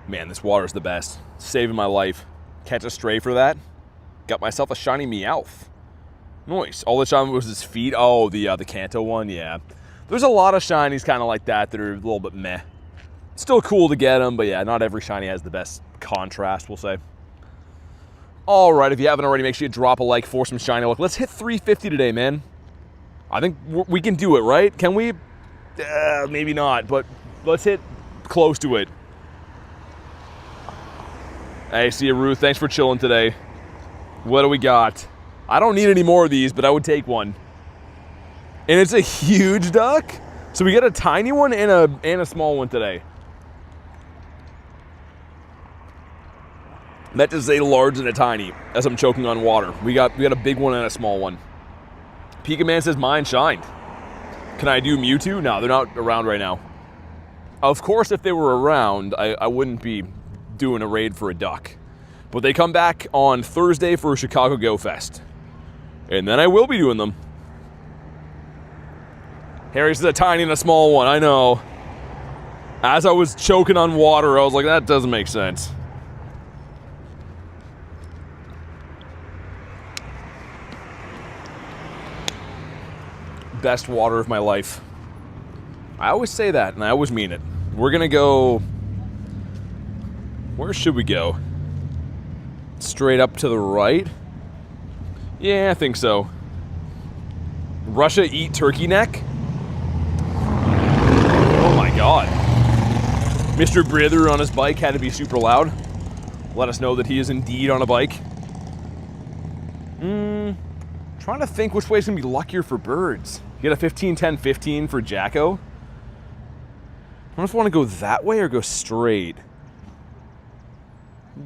S1: Man, this water is the best. Saving my life. Catch a stray for that. Got myself a shiny Meowth. Nice. All the shiny was his feet. Oh, the Kanto one, yeah. There's a lot of shinies kind of like that are a little bit meh. Still cool to get them, but yeah, not every shiny has the best contrast, we'll say. All right, if you haven't already, make sure you drop a like for some shiny luck. Let's hit 350 today, man. I think we can do it, right? Can we? Maybe not, but let's hit close to it. Hey, see you, Ruth. Thanks for chilling today. What do we got? I don't need any more of these, but I would take one. And it's a huge duck. So we get a tiny one and a small one today. Meant to say large and a tiny, as I'm choking on water. We got a big one and a small one. Pika Man says mine shined. Can I do Mewtwo? No, they're not around right now. Of course, if they were around, I wouldn't be doing a raid for a duck. But they come back on Thursday for Chicago Go Fest. And then I will be doing them. Harry says a tiny and a small one, I know. As I was choking on water, I was like, that doesn't make sense. Best water of my life. I always say that, and I always mean it. We're gonna go... Where should we go? Straight up to the right? Yeah, I think so. Russia eat turkey neck? Oh my god. Mr. Brither on his bike had to be super loud. Let us know that he is indeed on a bike. Trying to think which way is going to be luckier for birds. You get a 15, 10, 15 for Jacko. I don't know if I want to go that way or go straight.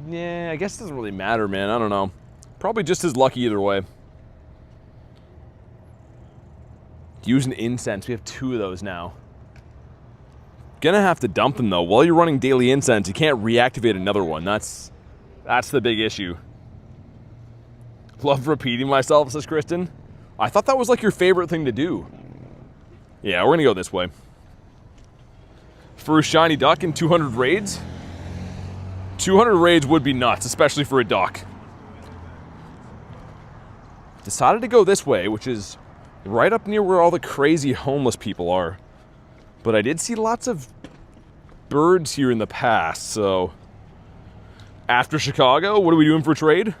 S1: Yeah, I guess it doesn't really matter, man. I don't know. Probably just as lucky either way. Use an incense. We have 2 of those now. Gonna have to dump them, though. While you're running daily incense, you can't reactivate another one. That's the big issue. Love repeating myself, says Kristen. I thought that was like your favorite thing to do. Yeah, we're gonna go this way. For a shiny duck in 200 raids? 200 raids would be nuts, especially for a duck. Decided to go this way, which is right up near where all the crazy homeless people are. But I did see lots of birds here in the past, so... After Chicago, what are we doing for trade?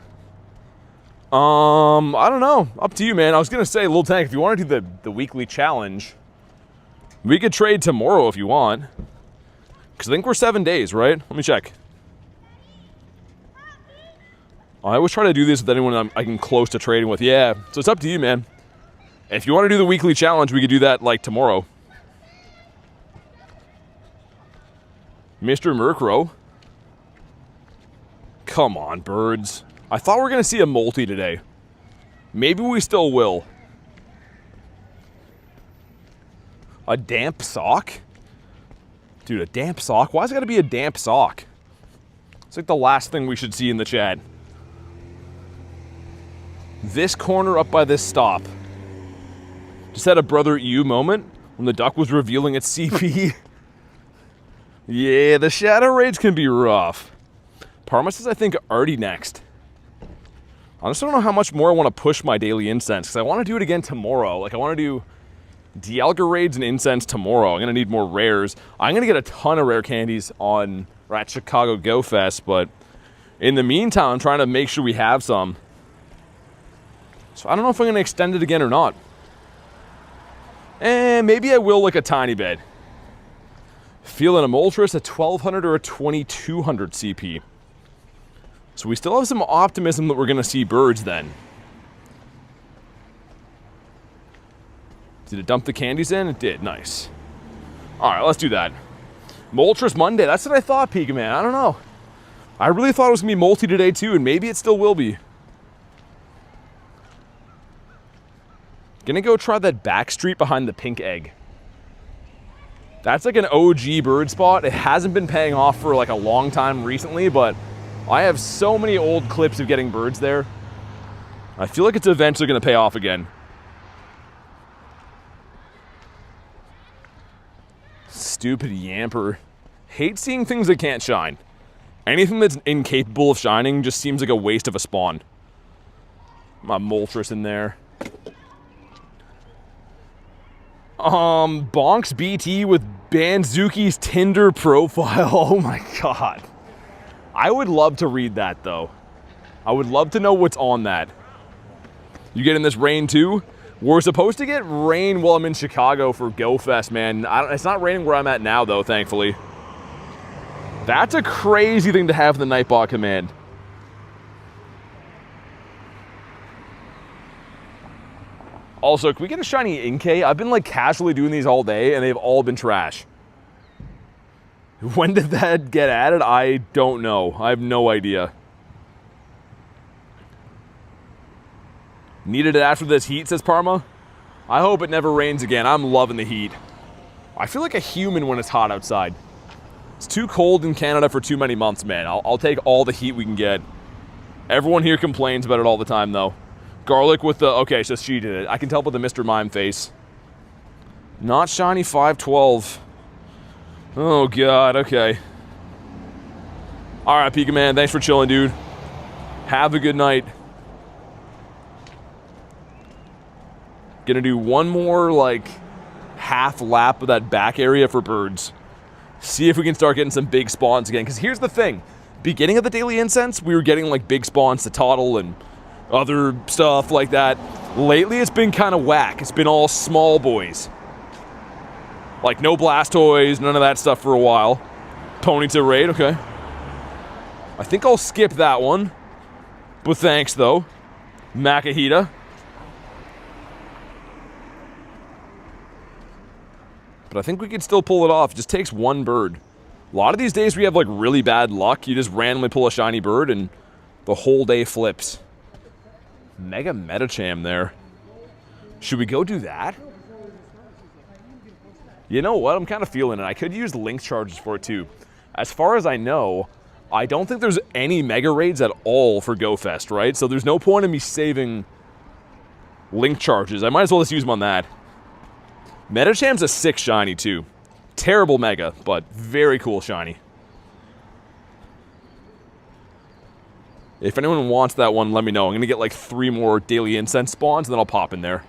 S1: I don't know. Up to you, man. I was gonna say, Little Tank, if you want to do the weekly challenge, we could trade tomorrow if you want. Because I think we're 7 days, right? Let me check. I always try to do this with anyone I can close to trading with. Yeah, so it's up to you, man. If you want to do the weekly challenge, we could do that, like, tomorrow. Mr. Murkrow. Come on, birds. I thought we were going to see a multi today. Maybe we still will. A damp sock? Dude, a damp sock? Why's it got to be a damp sock? It's like the last thing we should see in the chat. This corner up by this stop. Just had a brother you moment when the duck was revealing its CP. Yeah, the shadow raids can be rough. Parma says I think already next. I just don't know how much more I want to push my daily incense, because I want to do it again tomorrow. Like, I want to do Dialga raids and incense tomorrow. I'm going to need more rares. I'm going to get a ton of rare candies at Chicago Go Fest, but in the meantime, I'm trying to make sure we have some. So I don't know if I'm going to extend it again or not. And maybe I will, like, a tiny bit. Feeling a Moltres, a 1200 or a 2200 CP. So we still have some optimism that we're going to see birds then. Did it dump the candies in? It did. Nice. Alright, let's do that. Moltres Monday. That's what I thought, Pika Man. I don't know. I really thought it was going to be multi today too, and maybe it still will be. Gonna go try that back street behind the pink egg. That's like an OG bird spot. It hasn't been paying off for like a long time recently, but I have so many old clips of getting birds there. I feel like it's eventually going to pay off again. Stupid Yamper. Hate seeing things that can't shine. Anything that's incapable of shining just seems like a waste of a spawn. My Moltres in there. Bonks BT with Banzuki's Tinder profile. Oh my god. I would love to read that, though. I would love to know what's on that. You getting this rain, too? We're supposed to get rain while I'm in Chicago for Go Fest, man. It's not raining where I'm at now, though, thankfully. That's a crazy thing to have in the Nightbot command. Also, can we get a shiny Inkay? I've been, like, casually doing these all day, and they've all been trash. When did that get added? I don't know. I have no idea. Needed it after this heat, says Parma. I hope it never rains again. I'm loving the heat. I feel like a human when it's hot outside. It's too cold in Canada for too many months, man. I'll take all the heat we can get. Everyone here complains about it all the time, though. Garlic with the... Okay, so she did it. I can tell by the Mr. Mime face. Not shiny 512. Oh, God, okay. Alright, Pika Man, thanks for chilling, dude. Have a good night. Gonna do one more, like, half lap of that back area for birds. See if we can start getting some big spawns again. Because here's the thing. Beginning of the Daily Incense, we were getting, like, big spawns to Toddle and other stuff like that. Lately, it's been kind of whack. It's been all small boys. Like, no Blastoise, none of that stuff for a while. Ponyta raid, okay. I think I'll skip that one. But thanks, though. Makahita. But I think we could still pull it off. It just takes one bird. A lot of these days we have, like, really bad luck. You just randomly pull a shiny bird and the whole day flips. Mega Metacham there. Should we go do that? You know what? I'm kind of feeling it. I could use link charges for it too. As far as I know, I don't think there's any mega raids at all for Go Fest, right? So there's no point in me saving link charges. I might as well just use them on that. Metacham's a 6 shiny too. Terrible mega, but very cool shiny. If anyone wants that one, let me know. I'm going to get like 3 more Daily Incense spawns, and then I'll pop in there.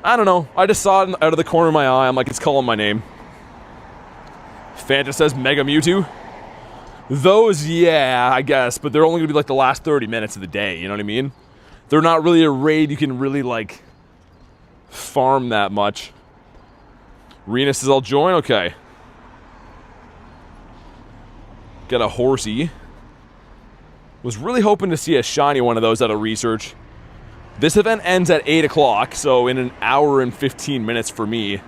S1: I don't know. I just saw it out of the corner of my eye. I'm like, it's calling my name. Fanta says Mega Mewtwo. Those, yeah, I guess, but they're only going to be like the last 30 minutes of the day, you know what I mean? They're not really a raid you can really, like, farm that much. Renus says I'll join? Okay. Got a horsey. Was really hoping to see a shiny one of those out of research. This event ends at 8 o'clock, so in an hour and 15 minutes for me.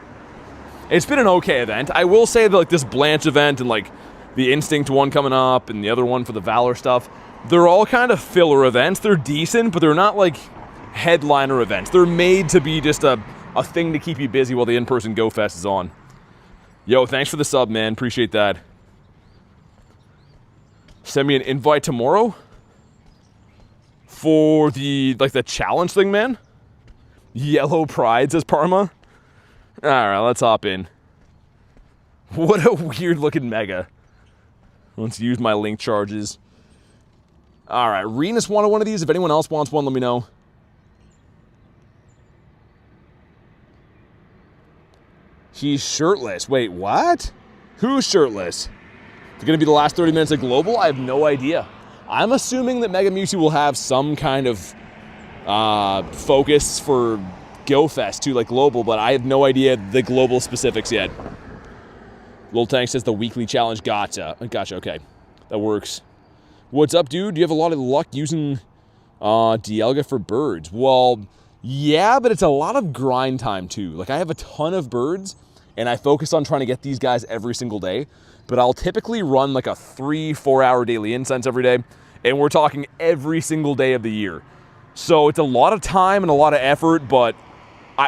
S1: It's been an okay event. I will say that like this Blanche event and like the Instinct one coming up and the other one for the Valor stuff, they're all kind of filler events. They're decent, but they're not like headliner events. They're made to be just a thing to keep you busy while the in-person Go Fest is on. Yo, thanks for the sub, man. Appreciate that. Send me an invite tomorrow for the challenge thing, man. Yellow Pride, says Parma. All right, let's hop in. What a weird looking mega. Let's use my link charges. All right, Renus wanted one of these. If anyone else wants one, let me know. He's shirtless. Wait, what? Who's shirtless? It's going to be the last 30 minutes of Global? I have no idea. I'm assuming that Mega Mewtwo will have some kind of focus for Go Fest too, like Global, but I have no idea the Global specifics yet. Lil Tank says the weekly challenge. Gotcha, okay. That works. What's up, dude? Do you have a lot of luck using Dialga for birds? Well, yeah, but it's a lot of grind time too. Like, I have a ton of birds, and I focus on trying to get these guys every single day. But I'll typically run like a 3-4 hour daily incense every day, and we're talking every single day of the year. So it's a lot of time and a lot of effort, but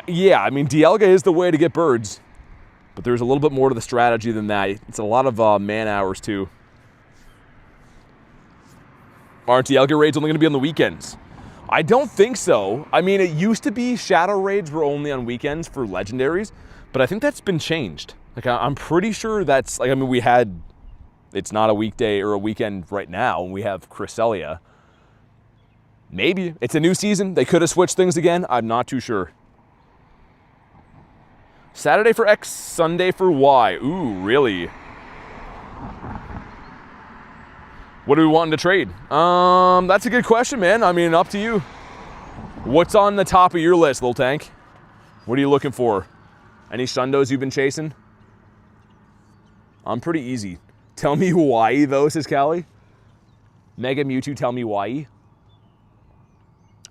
S1: yeah, I mean, Dialga is the way to get birds. But there's a little bit more to the strategy than that. It's a lot of man hours too. Aren't Dialga raids only going to be on the weekends? I don't think so. I mean, it used to be Shadow raids were only on weekends for legendaries, but I think that's been changed. Like, I'm pretty sure that's, like, I mean, we had, it's not a weekday or a weekend right now, and we have Cresselia. Maybe. It's a new season. They could have switched things again. I'm not too sure. Saturday for X, Sunday for Y. Ooh, really? What are we wanting to trade? That's a good question, man. I mean, up to you. What's on the top of your list, Lil Tank? What are you looking for? Any Shundos you've been chasing? I'm pretty easy. Tell me why, though, says Callie. Mega Mewtwo, tell me why.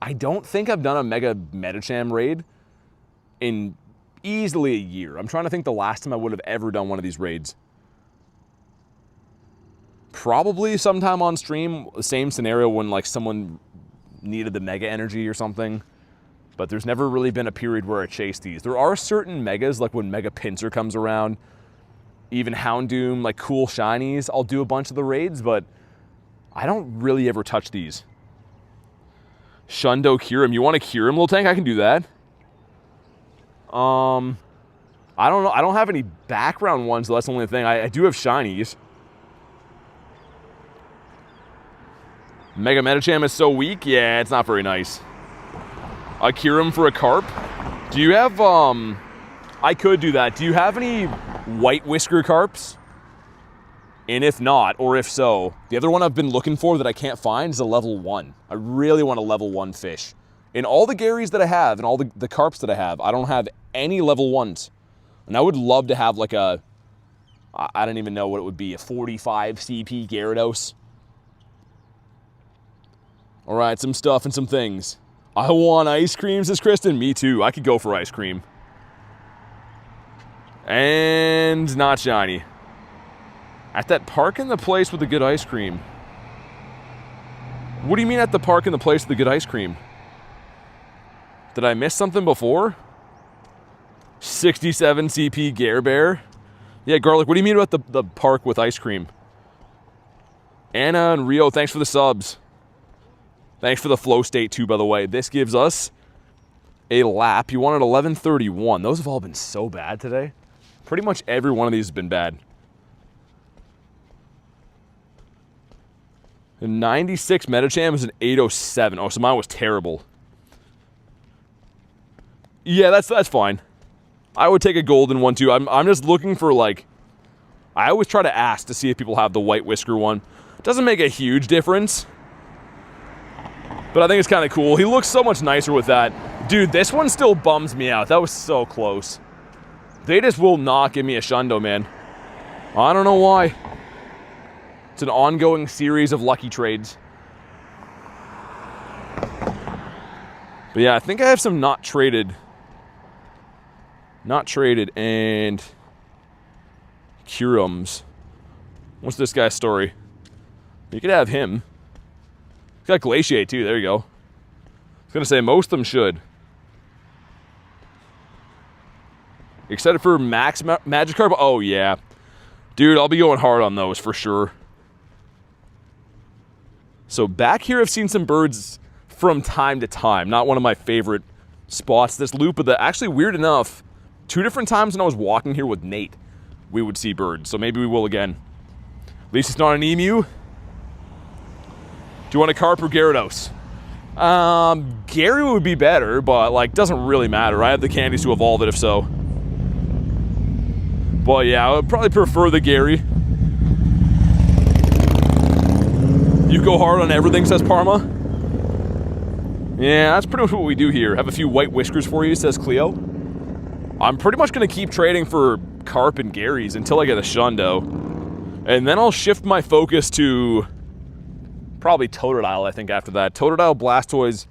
S1: I don't think I've done a Mega Medicham raid in easily a year. I'm trying to think the last time I would have ever done one of these raids. Probably sometime on stream, same scenario when like someone needed the Mega Energy or something. But there's never really been a period where I chase these. There are certain Megas, like when Mega Pinsir comes around, even Houndoom, like cool shinies, I'll do a bunch of the raids, but I don't really ever touch these. Shundo Kyurem. You want to Kyurem, Lil Tank? I can do that. I don't know. I don't have any background ones, though. That's the only thing. I do have shinies. Mega Medicham is so weak. Yeah, it's not very nice. A Kyurem for a Carp. Do you have, I could do that. Do you have any White Whisker Carps? And if not, or if so, the other one I've been looking for that I can't find is a level 1. I really want a level 1 fish. In all the Garys that I have, and all the Carps that I don't have any level 1s. And I would love to have like a, I don't even know what it would be, a 45 CP Gyarados. All right, some stuff and some things. I want ice cream, says Kristen. Me too. I could go for ice cream. And not shiny. At that park in the place with the good ice cream. What do you mean at the park in the place with the good ice cream? Did I miss something before? 67 CP Gare Bear. Yeah, Garlic, what do you mean about the park with ice cream? Anna and Rio, thanks for the subs. Thanks for the flow state too, by the way. This gives us a lap. You wanted 11:31. Those have all been so bad today. Pretty much every one of these has been bad. A 96 Medicham is an 807. Oh, so mine was terrible. Yeah, that's fine. I would take a golden one too. I'm just looking for like, I always try to ask to see if people have the white whisker one. Doesn't make a huge difference, but I think it's kind of cool. He looks so much nicer with that. Dude, this one still bums me out. That was so close. They just will not give me a Shundo, man. I don't know why. It's an ongoing series of lucky trades. But yeah, I think I have some not traded and Curums. What's this guy's story? You could have him. He's got Glaciate too, there you go. I was gonna say most of them should. Except for Max Magikarp. Oh yeah. Dude, I'll be going hard on those for sure. So back here I've seen some birds from time to time. Not one of my favorite spots this loop, but actually weird enough, 2 different times when I was walking here with Nate, we would see birds. So maybe we will again. At least it's not an emu. Do you want a Carp or Gyarados? Gary would be better, but like doesn't really matter. I have the candies to evolve it if so. But yeah, I would probably prefer the Gary. You go hard on everything, says Parma. Yeah, that's pretty much what we do here. Have a few white whiskers for you, says Cleo. I'm pretty much going to keep trading for Carp and Garys until I get a Shundo. And then I'll shift my focus to probably Totodile, I think, after that. Totodile, Blastoise,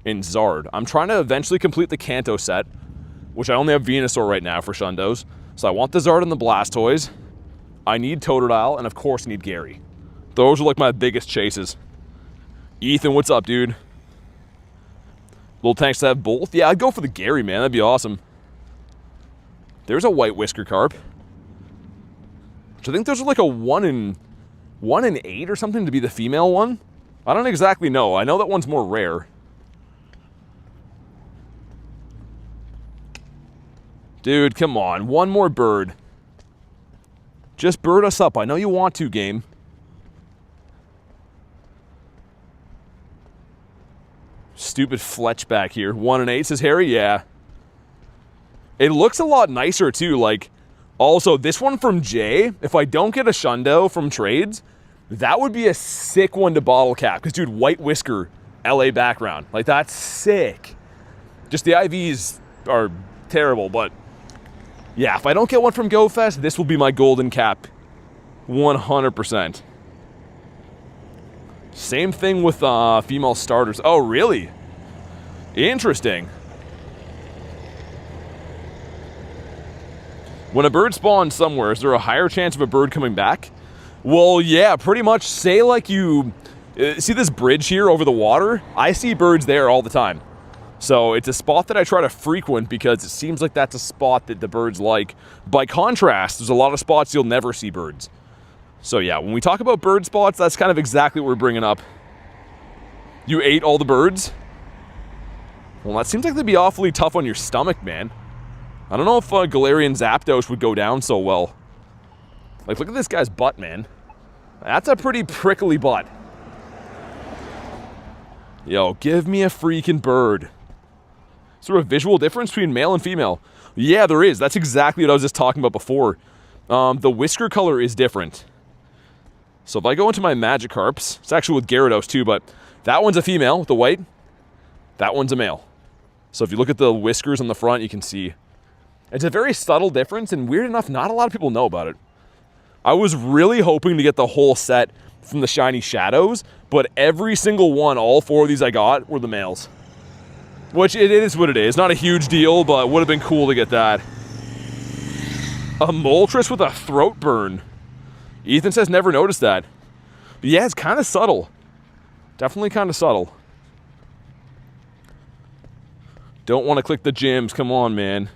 S1: and Zard. I'm trying to eventually complete the Kanto set, which I only have Venusaur right now for Shundos. So I want the Zard and the Blastoise. I need Totodile, and of course I need Gary. Those are like my biggest chases. Ethan, what's up, dude? Little tanks to have both? Yeah, I'd go for the Gary, man. That'd be awesome. There's a white whisker carp. Which I think those are like a 1 in 8 or something to be the female one. I don't exactly know. I know that one's more rare. Dude, come on. One more bird. Just bird us up. I know you want to, game. Stupid Fletch back here. 1 in 8, says Harry. Yeah. It looks a lot nicer, too. Like, also, this one from Jay, if I don't get a Shundo from trades, that would be a sick one to bottle cap. Because, dude, white whisker, LA background. Like, that's sick. Just the IVs are terrible, but yeah, if I don't get one from GoFest, this will be my golden cap. 100%. Same thing with female starters. Oh, really? Interesting. When a bird spawns somewhere, is there a higher chance of a bird coming back? Well, yeah, pretty much. Say like you... see this bridge here over the water? I see birds there all the time. So it's a spot that I try to frequent because it seems like that's a spot that the birds like. By contrast, there's a lot of spots you'll never see birds. So yeah, when we talk about bird spots, that's kind of exactly what we're bringing up. You ate all the birds? Well, that seems like they'd be awfully tough on your stomach, man. I don't know if Galarian Zapdos would go down so well. Like, look at this guy's butt, man. That's a pretty prickly butt. Yo, give me a freaking bird. Is there a visual difference between male and female? Yeah, there is. That's exactly what I was just talking about before. The whisker color is different. So if I go into my Magikarps, it's actually with Gyarados too, but that one's a female with the white. That one's a male. So if you look at the whiskers on the front, you can see. It's a very subtle difference, and weird enough, not a lot of people know about it. I was really hoping to get the whole set from the Shiny Shadows, but every single one, all 4 of these I got, were the males. Which, it is what it is. Not a huge deal, but would have been cool to get that. A Moltres with a throat burn. Ethan says never noticed that. But yeah, it's kind of subtle. Definitely kind of subtle. Don't want to click the gyms. Come on, man.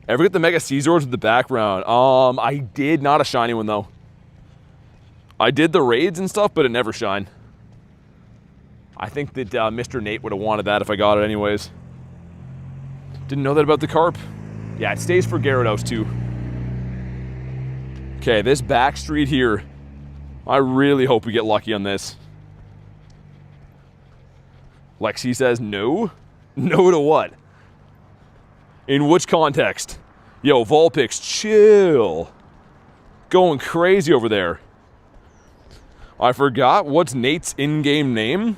S1: Ever get the Mega Caesars with the background? I did. Not a shiny one, though. I did the raids and stuff, but it never shined. I think that Mr. Nate would have wanted that if I got it anyways. Didn't know that about the Carp. Yeah, it stays for Gyarados, too. Okay, this back street here. I really hope we get lucky on this. Lexi says no. No to what? In which context? Yo, Vulpix, chill. Going crazy over there. I forgot what's Nate's in-game name.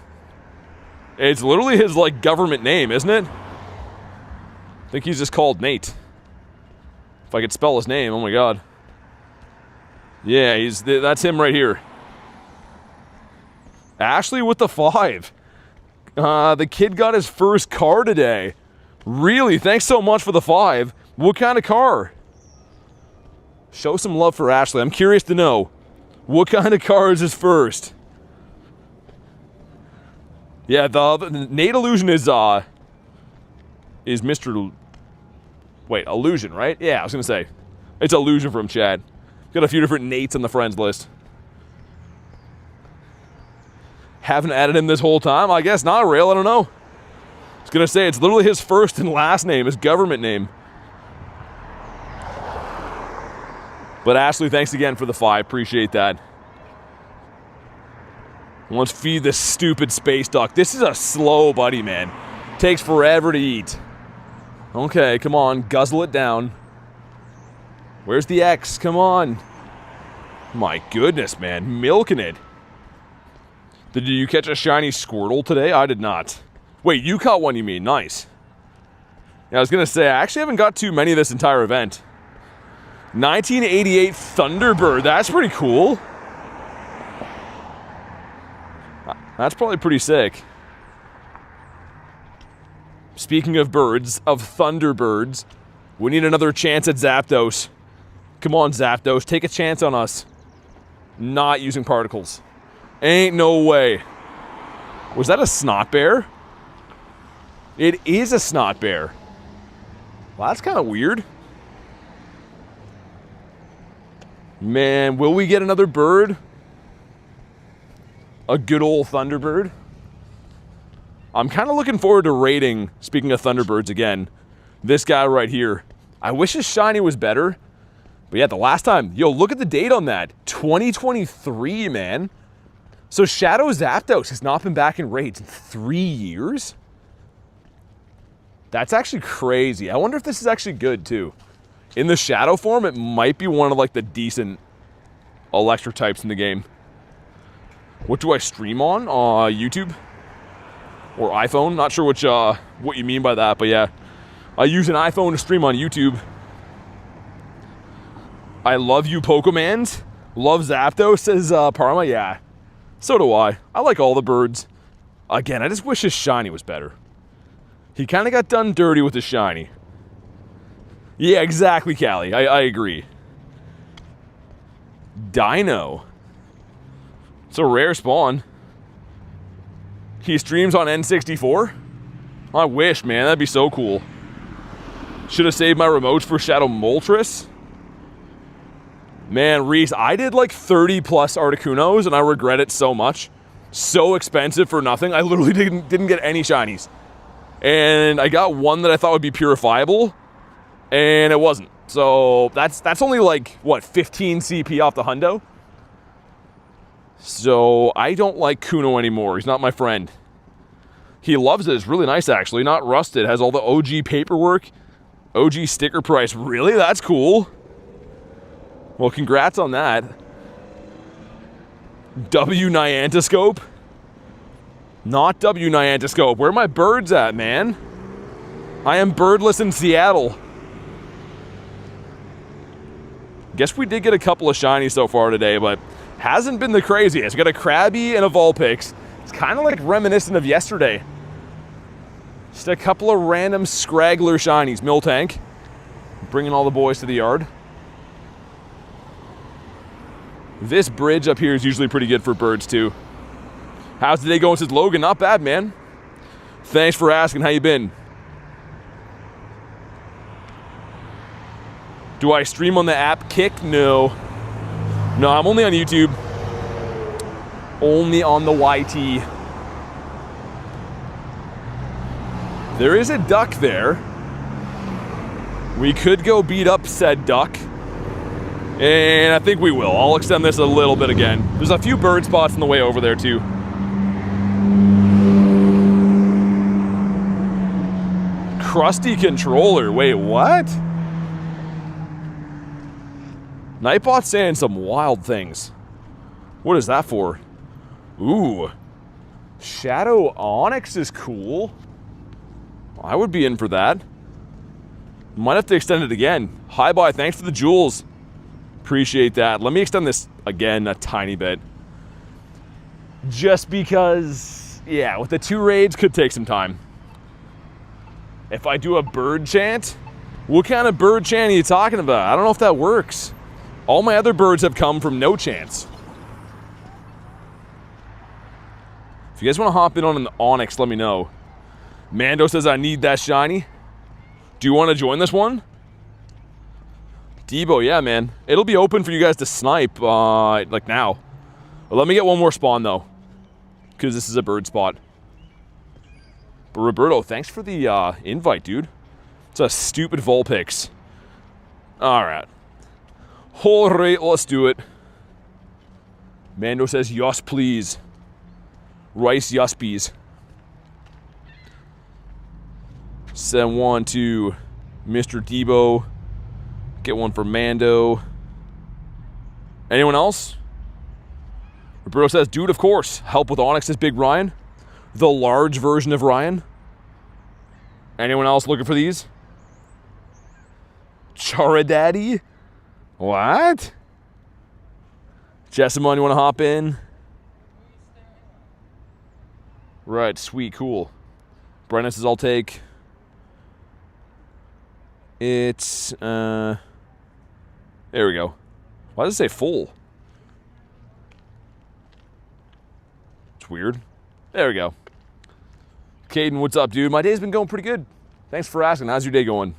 S1: It's literally his, like, government name, isn't it? I think he's just called Nate. If I could spell his name, oh my god. Yeah, that's him right here. Ashley with the 5. The kid got his first car today. Really? Thanks so much for the 5. What kind of car? Show some love for Ashley. I'm curious to know. What kind of car is his first? Yeah, the Nate Illusion is Mr. Wait, Illusion, right? Yeah, I was gonna say. It's Illusion from Chad. Got a few different Nates on the friends list. Haven't added him this whole time? I guess not, Rail, I don't know. I was gonna say, it's literally his first and last name, his government name. But Ashley, thanks again for the 5, appreciate that. Let's feed this stupid space duck. This is a slow buddy, man. Takes forever to eat. Okay, come on, guzzle it down. Where's the X? Come on. My goodness, man, milking it. Did you catch a shiny Squirtle today? I did not. Wait, you caught one, you mean? Nice. Yeah, I was gonna say, I actually haven't got too many this entire event. 1988 Thunderbird, that's pretty cool. That's probably pretty sick. Speaking of birds, of Thunderbirds, we need another chance at Zapdos. Come on, Zapdos, take a chance on us. Not using particles. Ain't no way. Was that a snot bear? It is a snot bear. Well, that's kind of weird. Man, will we get another bird? A good old Thunderbird? I'm kind of looking forward to rating, speaking of Thunderbirds again, this guy right here. I wish his shiny was better. But yeah, the last time, yo, look at the date on that. 2023, man. So Shadow Zapdos has not been back in raids in 3 years? That's actually crazy. I wonder if this is actually good, too. In the Shadow form, it might be one of, like, the decent electric types in the game. What do I stream on? YouTube? Or iPhone? Not sure which, what you mean by that, but yeah. I use an iPhone to stream on YouTube. I love you, Pokemans. Love Zapdos, says Parma. Yeah, so do I. I like all the birds. Again, I just wish his shiny was better. He kind of got done dirty with his shiny. Yeah, exactly, Callie. I agree. Dino. It's a rare spawn. He streams on N64? I wish, man. That'd be so cool. Should have saved my remotes for Shadow Moltres. Man, Reese, I did like 30 plus Articunos and I regret it so much. So expensive for nothing. I literally didn't get any shinies. And I got one that I thought would be purifiable, and it wasn't. So that's only like, what, 15 CP off the hundo? So I don't like Kuno anymore. He's not my friend. He loves it. It's really nice, actually. Not rusted. Has all the OG paperwork. OG sticker price. Really? That's cool. Well, congrats on that. W Niantiscope? Not W Niantiscope. Where are my birds at, man? I am birdless in Seattle. Guess we did get a couple of shinies so far today, but hasn't been the craziest. We got a Krabby and a Vulpix. It's kind of like reminiscent of yesterday. Just a couple of random scraggler shinies. Miltank. Bringing all the boys to the yard. This bridge up here is usually pretty good for birds, too. How's the day going? Says Logan. Not bad, man. Thanks for asking. How you been? Do I stream on the app Kick? No. No, I'm only on YouTube. Only on the YT. There is a duck there. We could go beat up said duck. And I think we will. I'll extend this a little bit again. There's a few bird spots on the way over there, too. Crusty controller. Wait, what? Nightbot's saying some wild things. What is that for? Ooh. Shadow Onyx is cool. I would be in for that. Might have to extend it again. Hi, bye. Thanks for the jewels. Appreciate that. Let me extend this again a tiny bit. Just because, yeah, with the 2 raids, could take some time. If I do a bird chant, what kind of bird chant are you talking about? I don't know if that works. All my other birds have come from no chants. If you guys want to hop in on an Onyx, let me know. Mando says I need that shiny. Do you want to join this one? Debo, yeah, man. It'll be open for you guys to snipe, like now. But let me get one more spawn, though. Because this is a bird spot. But Roberto, thanks for the invite, dude. It's a stupid Vulpix. Alright. Alright, let's do it. Mando says, yes, please. Rice Yuspies. Send one to Mr. Debo. Get one for Mando. Anyone else? Roberto says, dude, of course. Help with Onyx's Big Ryan. The large version of Ryan. Anyone else looking for these? Charadaddy? What? Jessamine, you want to hop in? Right, sweet, cool. Brennan says I'll take. It's, there we go. Why does it say full? It's weird. There we go. Caden, what's up, dude? My day's been going pretty good. Thanks for asking. How's your day going?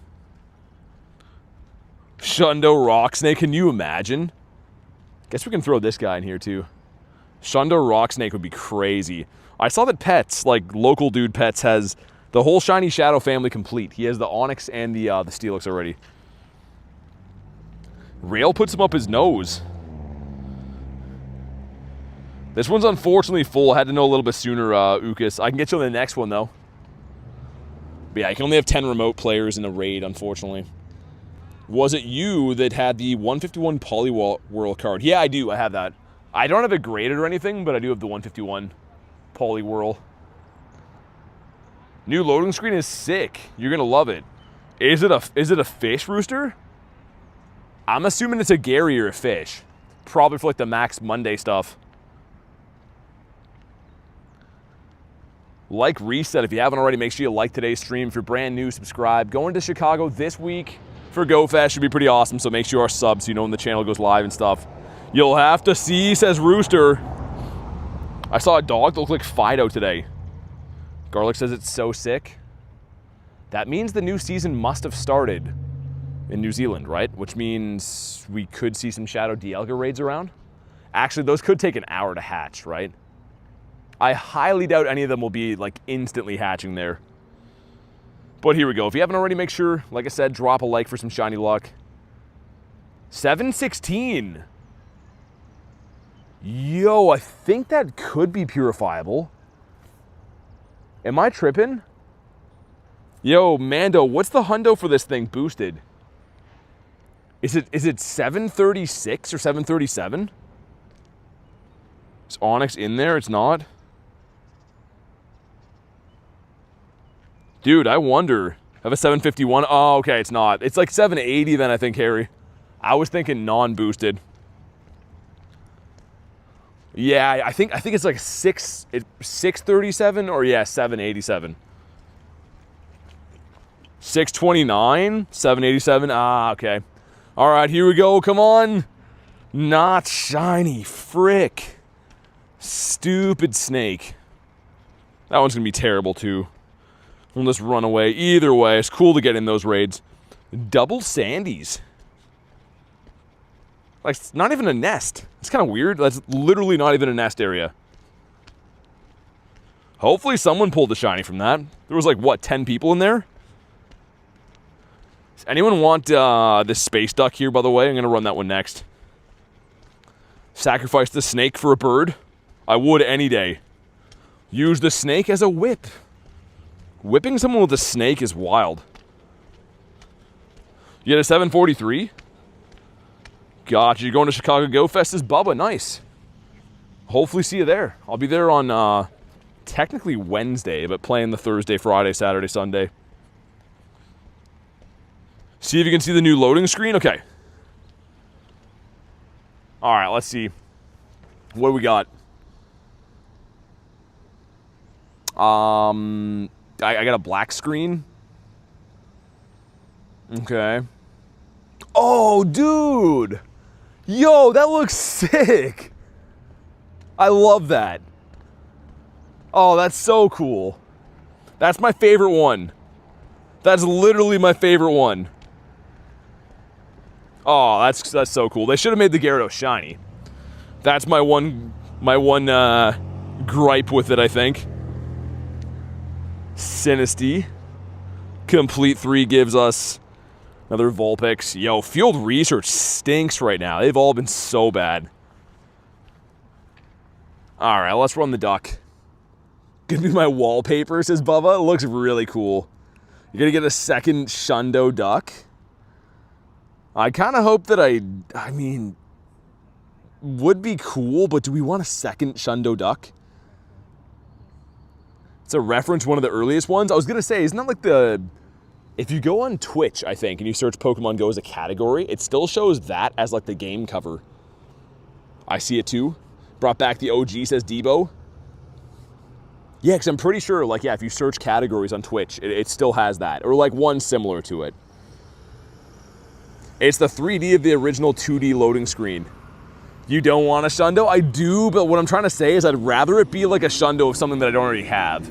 S1: Shundo Rocksnake, can you imagine? Guess we can throw this guy in here, too. Shundo Rocksnake would be crazy. I saw that Pets, like local dude Pets, has the whole Shiny Shadow family complete. He has the Onyx and the Steelix already. Rail puts him up his nose. This one's unfortunately full. I had to know a little bit sooner, Ukas. I can get you on the next one, though. But yeah, I can only have 10 remote players in a raid, unfortunately. Was it you that had the 151 Poliwhirl card? Yeah, I do. I have that. I don't have it graded or anything, but I do have the 151 Poliwhirl. New loading screen is sick. You're gonna love it. Is it a fish rooster? I'm assuming it's a Gary or a fish. Probably for like the Max Monday stuff. Like Reset, if you haven't already, make sure you like today's stream. If you're brand new, subscribe. Going to Chicago this week for Go Fest should be pretty awesome, so make sure you are subbed so you know when the channel goes live and stuff. You'll have to see, says Rooster. I saw a dog that looked like Fido today. Garlic says it's so sick. That means the new season must have started in New Zealand, right? Which means we could see some Shadow Dialga raids around. Actually, those could take an hour to hatch, right? I highly doubt any of them will be like instantly hatching there. But here we go. If you haven't already, make sure, like I said, drop a like for some shiny luck. 716. Yo, I think that could be purifiable. Am I tripping? Yo, Mando, what's the hundo for this thing boosted? Is it 736 or 737? Is Onyx in there? It's not. Dude, I wonder. I have a 751. Oh, okay, it's not. It's like 780 then, I think, Harry. I was thinking non-boosted. Yeah, I think it's like 637 or yeah, 787. 629, 787. Ah, okay. All right, here we go. Come on. Not shiny. Frick. Stupid snake. That one's gonna be terrible too. We'll just run away. Either way, it's cool to get in those raids. Double Sandies. Like, it's not even a nest. It's kind of weird. That's literally not even a nest area. Hopefully someone pulled a shiny from that. There was like, what, 10 people in there? Does anyone want this space duck here, by the way? I'm going to run that one next. Sacrifice the snake for a bird? I would any day. Use the snake as a whip. Whipping someone with a snake is wild. You get a 743? Gotcha. You're going to Chicago Go Fest as Bubba. Nice. Hopefully see you there. I'll be there on technically Wednesday, but playing the Thursday, Friday, Saturday, Sunday. See if you can see the new loading screen. Okay. All right, let's see. What do we got? I got a black screen. Okay. Oh, dude. Yo, that looks sick. I love that. Oh, that's so cool. That's my favorite one. That's literally my favorite one. Oh, that's so cool. They should have made the Gyarados shiny. That's my one gripe with it, I think. Sinisty. Complete 3 gives us another Vulpix. Yo, field research stinks right now. They've all been so bad. All right, let's run the duck. Gonna be my wallpaper, says Bubba. It looks really cool. You're gonna get a second Shundo duck. I kind of hope that I mean, would be cool, but do we want a second Shundo duck? It's a reference to one of the earliest ones. I was gonna say, isn't that like if you go on Twitch, I think, and you search Pokemon Go as a category, it still shows that as like the game cover. I see it too. Brought back the OG, says Debo. Yeah, because I'm pretty sure, like, yeah, if you search categories on Twitch, it still has that, or like one similar to it. It's the 3D of the original 2D loading screen. You don't want a Shundo? I do, but what I'm trying to say is I'd rather it be like a Shundo of something that I don't already have.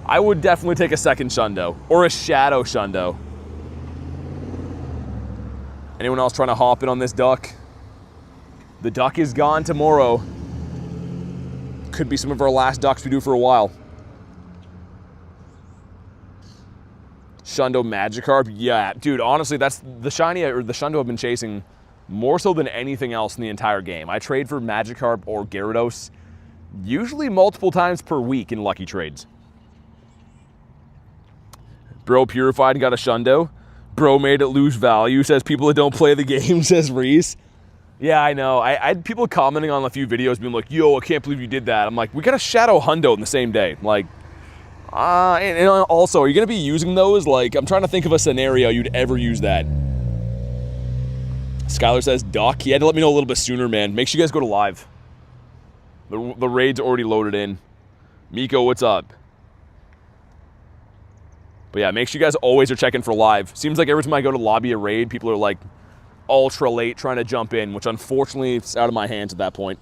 S1: I would definitely take a second Shundo, or a Shadow Shundo. Anyone else trying to hop in on this duck? The duck is gone tomorrow. Could be some of our last ducks we do for a while. Shundo Magikarp, yeah, dude, honestly, that's the shiny, or the Shundo I've been chasing more so than anything else in the entire game. I trade for Magikarp or Gyarados usually multiple times per week in lucky trades. Bro purified and got a Shundo. Bro made it lose value, says people that don't play the game, says Reese. Yeah, I know. I had people commenting on a few videos being like, yo, I can't believe you did that. I'm like, we got a Shadow Hundo in the same day. Like, and also, are you going to be using those? Like, I'm trying to think of a scenario you'd ever use that. Skylar says, duck. He had to let me know a little bit sooner, man. Make sure you guys go to live. The raid's already loaded in. Miko, what's up? But yeah, make sure you guys always are checking for live. Seems like every time I go to lobby a raid, people are like ultra late trying to jump in, which unfortunately is out of my hands at that point.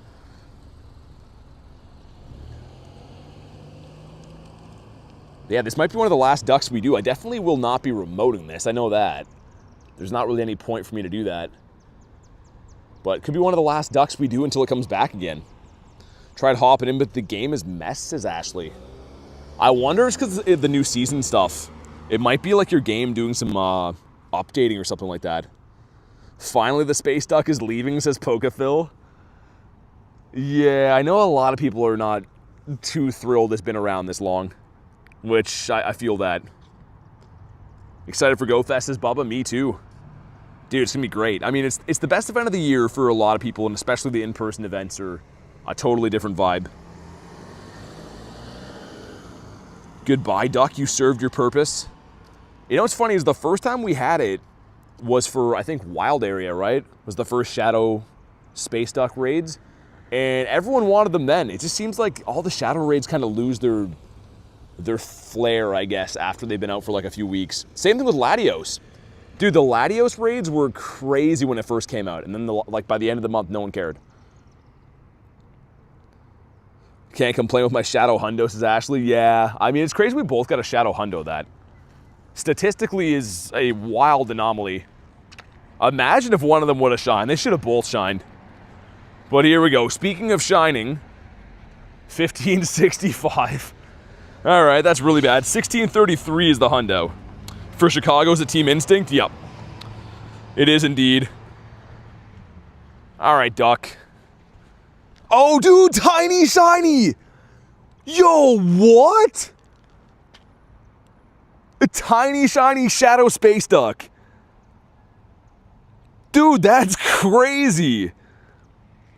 S1: Yeah, this might be one of the last ducks we do. I definitely will not be remoting this. I know that. There's not really any point for me to do that. But it could be one of the last ducks we do until it comes back again. Tried hopping in, but the game is mess, says Ashley. I wonder if it's because of the new season stuff. It might be like your game doing some updating or something like that. Finally, the space duck is leaving, says Pokephil. Yeah, I know a lot of people are not too thrilled it's been around this long. Which, I feel that. Excited for Go Fest, says Bubba. Me too. Dude, it's going to be great. I mean, it's the best event of the year for a lot of people, and especially the in-person events are a totally different vibe. Goodbye, duck. You served your purpose. You know what's funny is the first time we had it was for, I think, Wild Area, right? Was the first Shadow Space Duck raids. And everyone wanted them then. It just seems like all the Shadow raids kind of lose their flair, I guess, after they've been out for like a few weeks. Same thing with Latios. Dude, the Latios raids were crazy when it first came out. And then, like, by the end of the month, no one cared. Can't complain with my Shadow Hundo, says Ashley. Yeah, I mean, it's crazy we both got a Shadow Hundo. That statistically is a wild anomaly. Imagine if one of them would have shined. They should have both shined. But here we go. Speaking of shining, 1565. All right, that's really bad. 1633 is the Hundo. For Chicago, is it Team Instinct? Yep. It is indeed. All right, duck. Oh, dude, tiny shiny. Yo, what? A tiny, shiny Shadow Space Duck. Dude, that's crazy.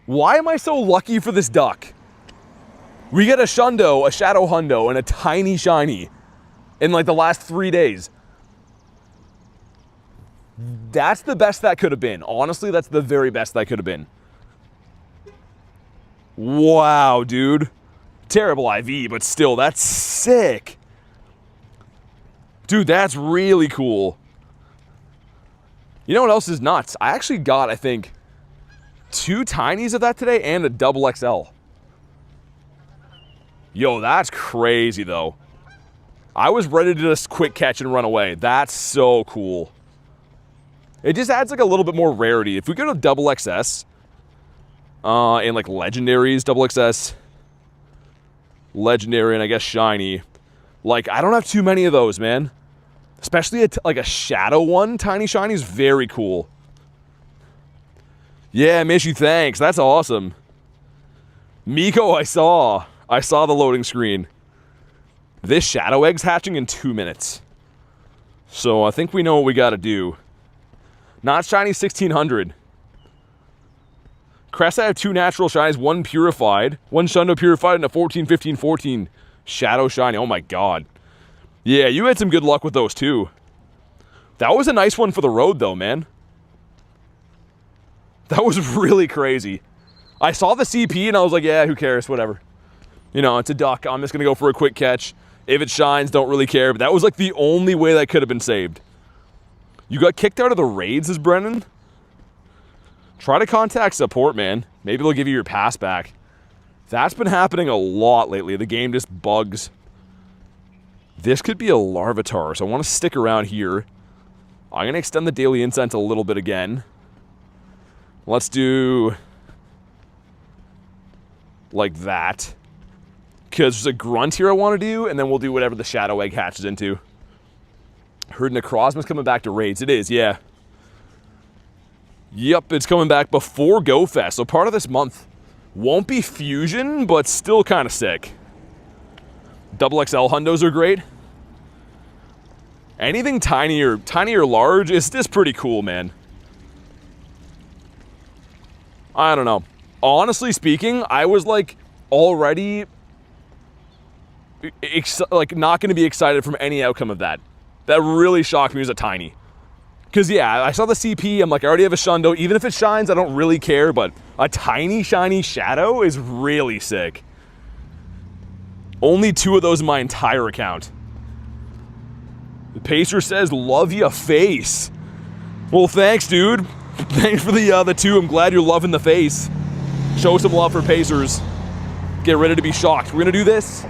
S1: Why am I so lucky for this duck? We get a Shundo, a Shadow Hundo, and a tiny shiny in like the last 3 days. That's the best that could have been. Honestly, that's the very best that could have been. Wow, dude. Terrible IV, but still, that's sick. Dude, that's really cool. You know what else is nuts? I actually got, I think, 2 tinies of that today and a double XL. Yo, that's crazy, though. I was ready to just quick catch and run away. That's so cool. It just adds like a little bit more rarity. If we go to double XS, and like legendaries, double XS, legendary, and I guess shiny, like I don't have too many of those, man. Especially like a shadow one, tiny shiny is very cool. Yeah, Mishy, thanks. That's awesome. Miko, I saw the loading screen. This shadow egg's hatching in 2 minutes. So I think we know what we gotta do. Not shiny 1600. Crest, I have 2 natural shinies, 1 purified, 1 Shundo purified, and a 14, 15, 14 shadow shiny. Oh my god. Yeah, you had some good luck with those too. That was a nice one for the road though, man. That was really crazy. I saw the CP and I was like, yeah, who cares, whatever. You know, it's a duck. I'm just gonna go for a quick catch. If it shines, don't really care. But that was like the only way that could have been saved. You got kicked out of the raids, as Brennan? Try to contact support, man. Maybe they'll give you your pass back. That's been happening a lot lately. The game just bugs. This could be a Larvitar, so I want to stick around here. I'm going to extend the Daily Incense a little bit again. Let's do like that. Because there's a grunt here I want to do, and then we'll do whatever the Shadow Egg hatches into. Heard Necrozma's coming back to raids. It is, yeah. Yep, it's coming back before Go Fest, so part of this month. Won't be Fusion, but still kind of sick. Double XL Hundos are great. Anything tiny or large is just pretty cool, man. I don't know. Honestly speaking, I was like already like not going to be excited from any outcome of that. That really shocked me as a tiny. Because yeah, I saw the CP, I'm like, I already have a Shundo. Even if it shines, I don't really care, but a tiny shiny Shadow is really sick. Only 2 of those in my entire account. The Pacer says, love ya face. Well, thanks, dude. Thanks for the 2. I'm glad you're loving the face. Show some love for Pacers. Get ready to be shocked. We're going to do this,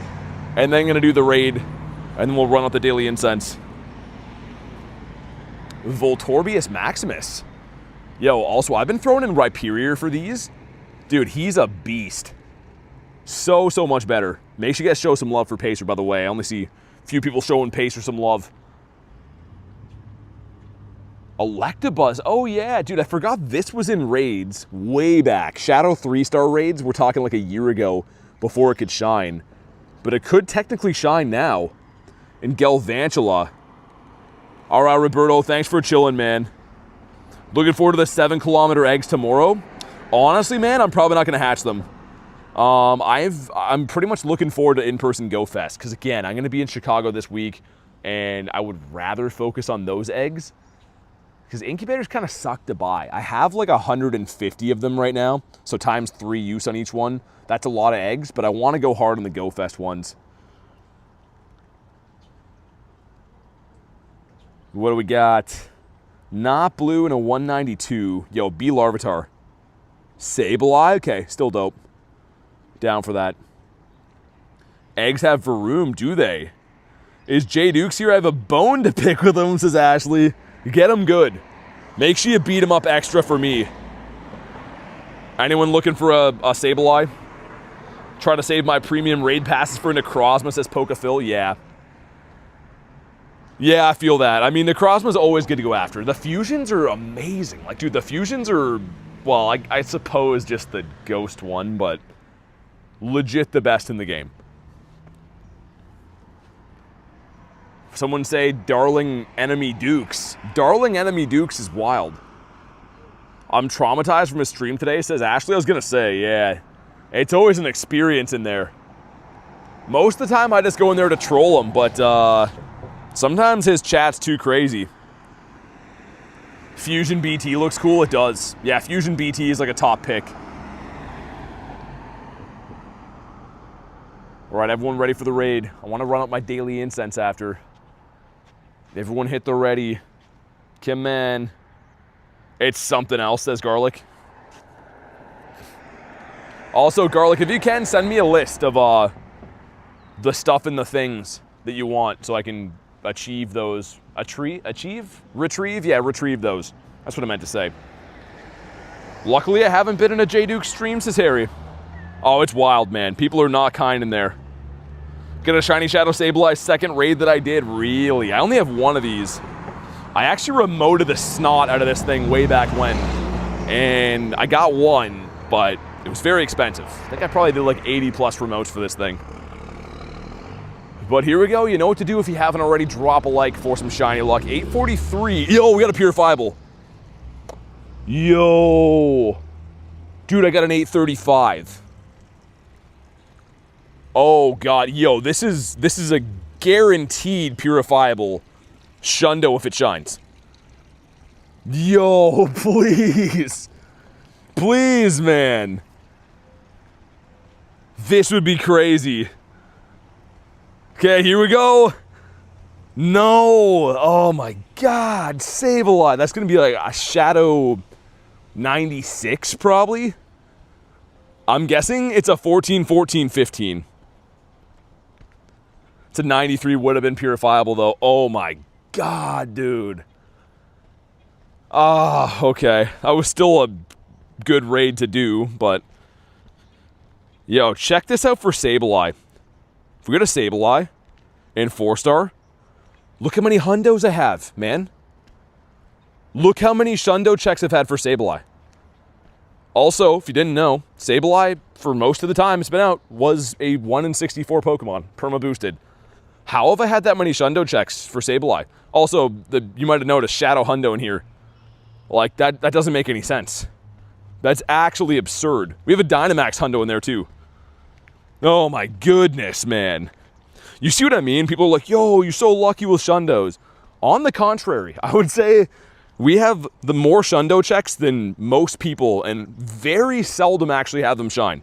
S1: and then going to do the raid, and then we'll run out the Daily Incense. Voltorbius Maximus. Yo, also, I've been throwing in Rhyperior for these. Dude, he's a beast. So much better. Make sure you guys show some love for Pacer, by the way. I only see a few people showing Pacer some love. Electabuzz. Oh, yeah. Dude, I forgot this was in raids way back. Shadow 3-star raids. We're talking like a year ago before it could shine. But it could technically shine now. In Galvantula. All right, Roberto, thanks for chilling, man. Looking forward to the 7-kilometer eggs tomorrow. Honestly, man, I'm probably not going to hatch them. I'm pretty much looking forward to in-person Go Fest. Because, again, I'm going to be in Chicago this week. And I would rather focus on those eggs. Because incubators kind of suck to buy. I have like 150 of them right now. So times 3 use on each one. That's a lot of eggs. But I want to go hard on the Go Fest ones. What do we got? Not blue and a 192. Yo, B Larvitar. Sableye? Okay, still dope. Down for that. Eggs have Varoom, do they? Is Jay Dukes here? I have a bone to pick with him, says Ashley. Get him good. Make sure you beat him up extra for me. Anyone looking for a Sableye? Try to save my premium raid passes for Necrozma, says Pokaphil. Yeah. Yeah, I feel that. I mean, Necrozma's always good to go after. The fusions are amazing. Like, dude, the fusions are, well, I suppose just the ghost one, but legit the best in the game. Someone say Darling Enemy Dukes. Darling Enemy Dukes is wild. I'm traumatized from a stream today, says Ashley. I was gonna say, yeah. It's always an experience in there. Most of the time I just go in there to troll him, but sometimes his chat's too crazy. Fusion BT looks cool, it does. Yeah, Fusion BT is like a top pick. All right, everyone ready for the raid. I want to run up my daily incense after. Everyone hit the ready. Come on. It's something else, says Garlic. Also, Garlic, if you can, send me a list of the stuff and the things that you want so I can achieve those. Retrieve? Yeah, retrieve those. That's what I meant to say. Luckily, I haven't been in a J-Duke stream, says Harry. Oh, it's wild, man. People are not kind in there. Get a Shiny Shadow Sableye second raid that I did. Really? I only have one of these. I actually remoted the snot out of this thing way back when. And I got one, but it was very expensive. I think I probably did like 80 plus remotes for this thing. But here we go. You know what to do if you haven't already. Drop a like for some shiny luck. 843. Yo, we got a Purifiable. Yo. Dude, I got an 835. Oh, God. Yo, this is a guaranteed Purifiable Shundo if it shines. Yo, please. Please, man. This would be crazy. Okay, here we go. No. Oh my God. Sableye. That's going to be like a Shadow 96 probably. I'm guessing it's a 14, 14, 15. It's a 93 would have been Purifiable though. Oh my God, dude. Ah, okay. That was still a good raid to do, but... Yo, check this out for Sableye. If we get a Sableye in 4-star, look how many hundos I have, man. Look how many Shundo checks I've had for Sableye. Also, if you didn't know, Sableye, for most of the time it's been out, was a 1 in 64 Pokemon, perma-boosted. How have I had that many Shundo checks for Sableye? Also, you might have noticed Shadow Hundo in here. Like, that doesn't make any sense. That's actually absurd. We have a Dynamax Hundo in there, too. Oh my goodness, man. You see what I mean? People are like, yo, you're so lucky with Shundos. On the contrary, I would say we have the more Shundo checks than most people and very seldom actually have them shine.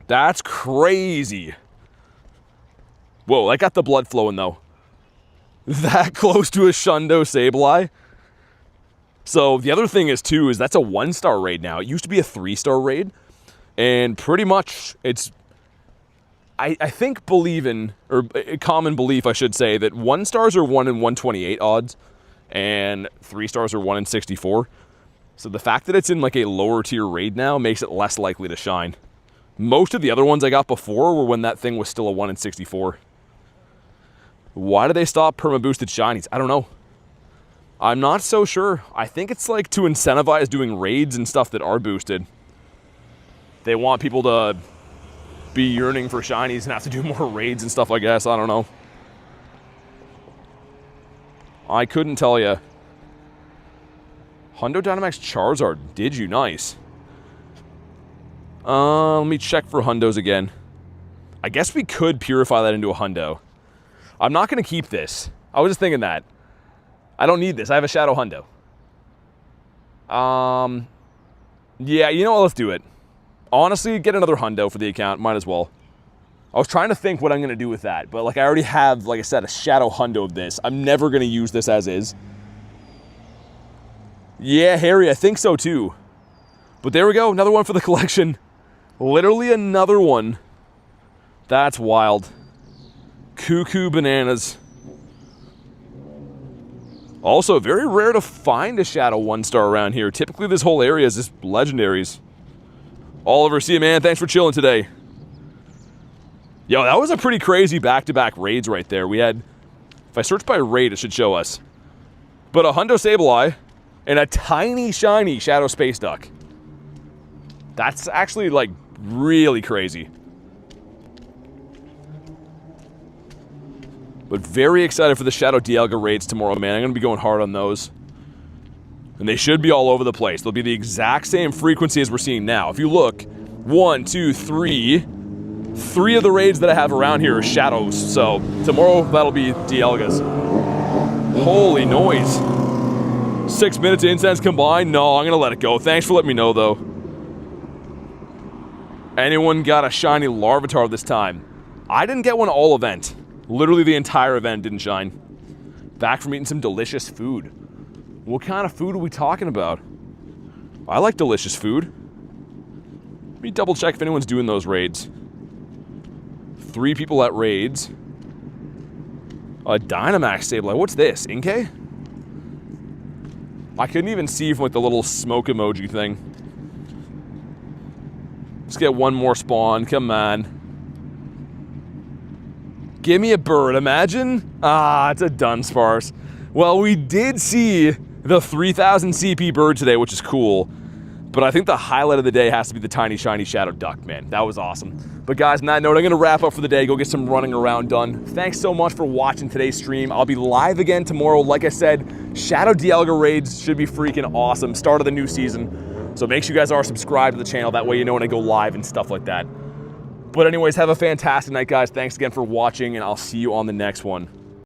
S1: That's crazy. Whoa, I got the blood flowing though. That close to a Shundo Sableye. So the other thing is too, is that's a 1-star raid now. It used to be a 3-star raid. And pretty much it's, I think believing, or a common belief I should say, that 1-stars are 1 in 128 odds and 3-stars are 1 in 64. So the fact that it's in like a lower tier raid now makes it less likely to shine. Most of the other ones I got before were when that thing was still a 1 in 64. Why did they stop perma-boosted shinies? I don't know. I'm not so sure. I think it's like to incentivize doing raids and stuff that are boosted. They want people to be yearning for shinies and have to do more raids and stuff, I guess. I don't know. I couldn't tell you. Hundo Dynamax Charizard. Did you? Nice. Let me check for Hundos again. I guess we could purify that into a Hundo. I'm not going to keep this. I was just thinking that. I don't need this. I have a Shadow Hundo. Yeah, you know what? Let's do it. Honestly, get another Hundo for the account. Might as well. I was trying to think what I'm going to do with that. But, like, I already have, like I said, a Shadow Hundo of this. I'm never going to use this as is. Yeah, Harry, I think so, too. But there we go. Another one for the collection. Literally another one. That's wild. Cuckoo bananas. Also, very rare to find a Shadow 1-star around here. Typically, this whole area is just legendaries. Oliver, see you, man. Thanks for chilling today. Yo, that was a pretty crazy back-to-back raids right there. We had, if I search by raid, it should show us. But a Hundo Sableye and a tiny, shiny Shadow Space Duck. That's actually, like, really crazy. But very excited for the Shadow Dialga raids tomorrow, man. I'm going to be going hard on those. And they should be all over the place. They'll be the exact same frequency as we're seeing now. If you look, 1, 2, 3. 3 of the raids that I have around here are Shadows. So tomorrow, that'll be Dialgas. Holy noise. 6 minutes of incense combined? No, I'm going to let it go. Thanks for letting me know, though. Anyone got a shiny Larvitar this time? I didn't get one all event. Literally the entire event didn't shine. Back from eating some delicious food. What kind of food are we talking about? I like delicious food. Let me double check if anyone's doing those raids. 3 people at raids. A Dynamax Sableye. What's this? Inkay? I couldn't even see from like the little smoke emoji thing. Let's get one more spawn. Come on. Give me a bird. Imagine. Ah, it's a Dunsparce. Well, we did see the 3000 CP bird today, which is cool. But I think the highlight of the day has to be the tiny shiny Shadow Duck, man. That was awesome. But guys, on that note, I'm going to wrap up for the day, go get some running around done. Thanks so much for watching today's stream. I'll be live again tomorrow. Like I said, Shadow Dialga raids should be freaking awesome. Start of the new season. So make sure you guys are subscribed to the channel. That way you know when I go live and stuff like that. But anyways, have a fantastic night, guys. Thanks again for watching, and I'll see you on the next one.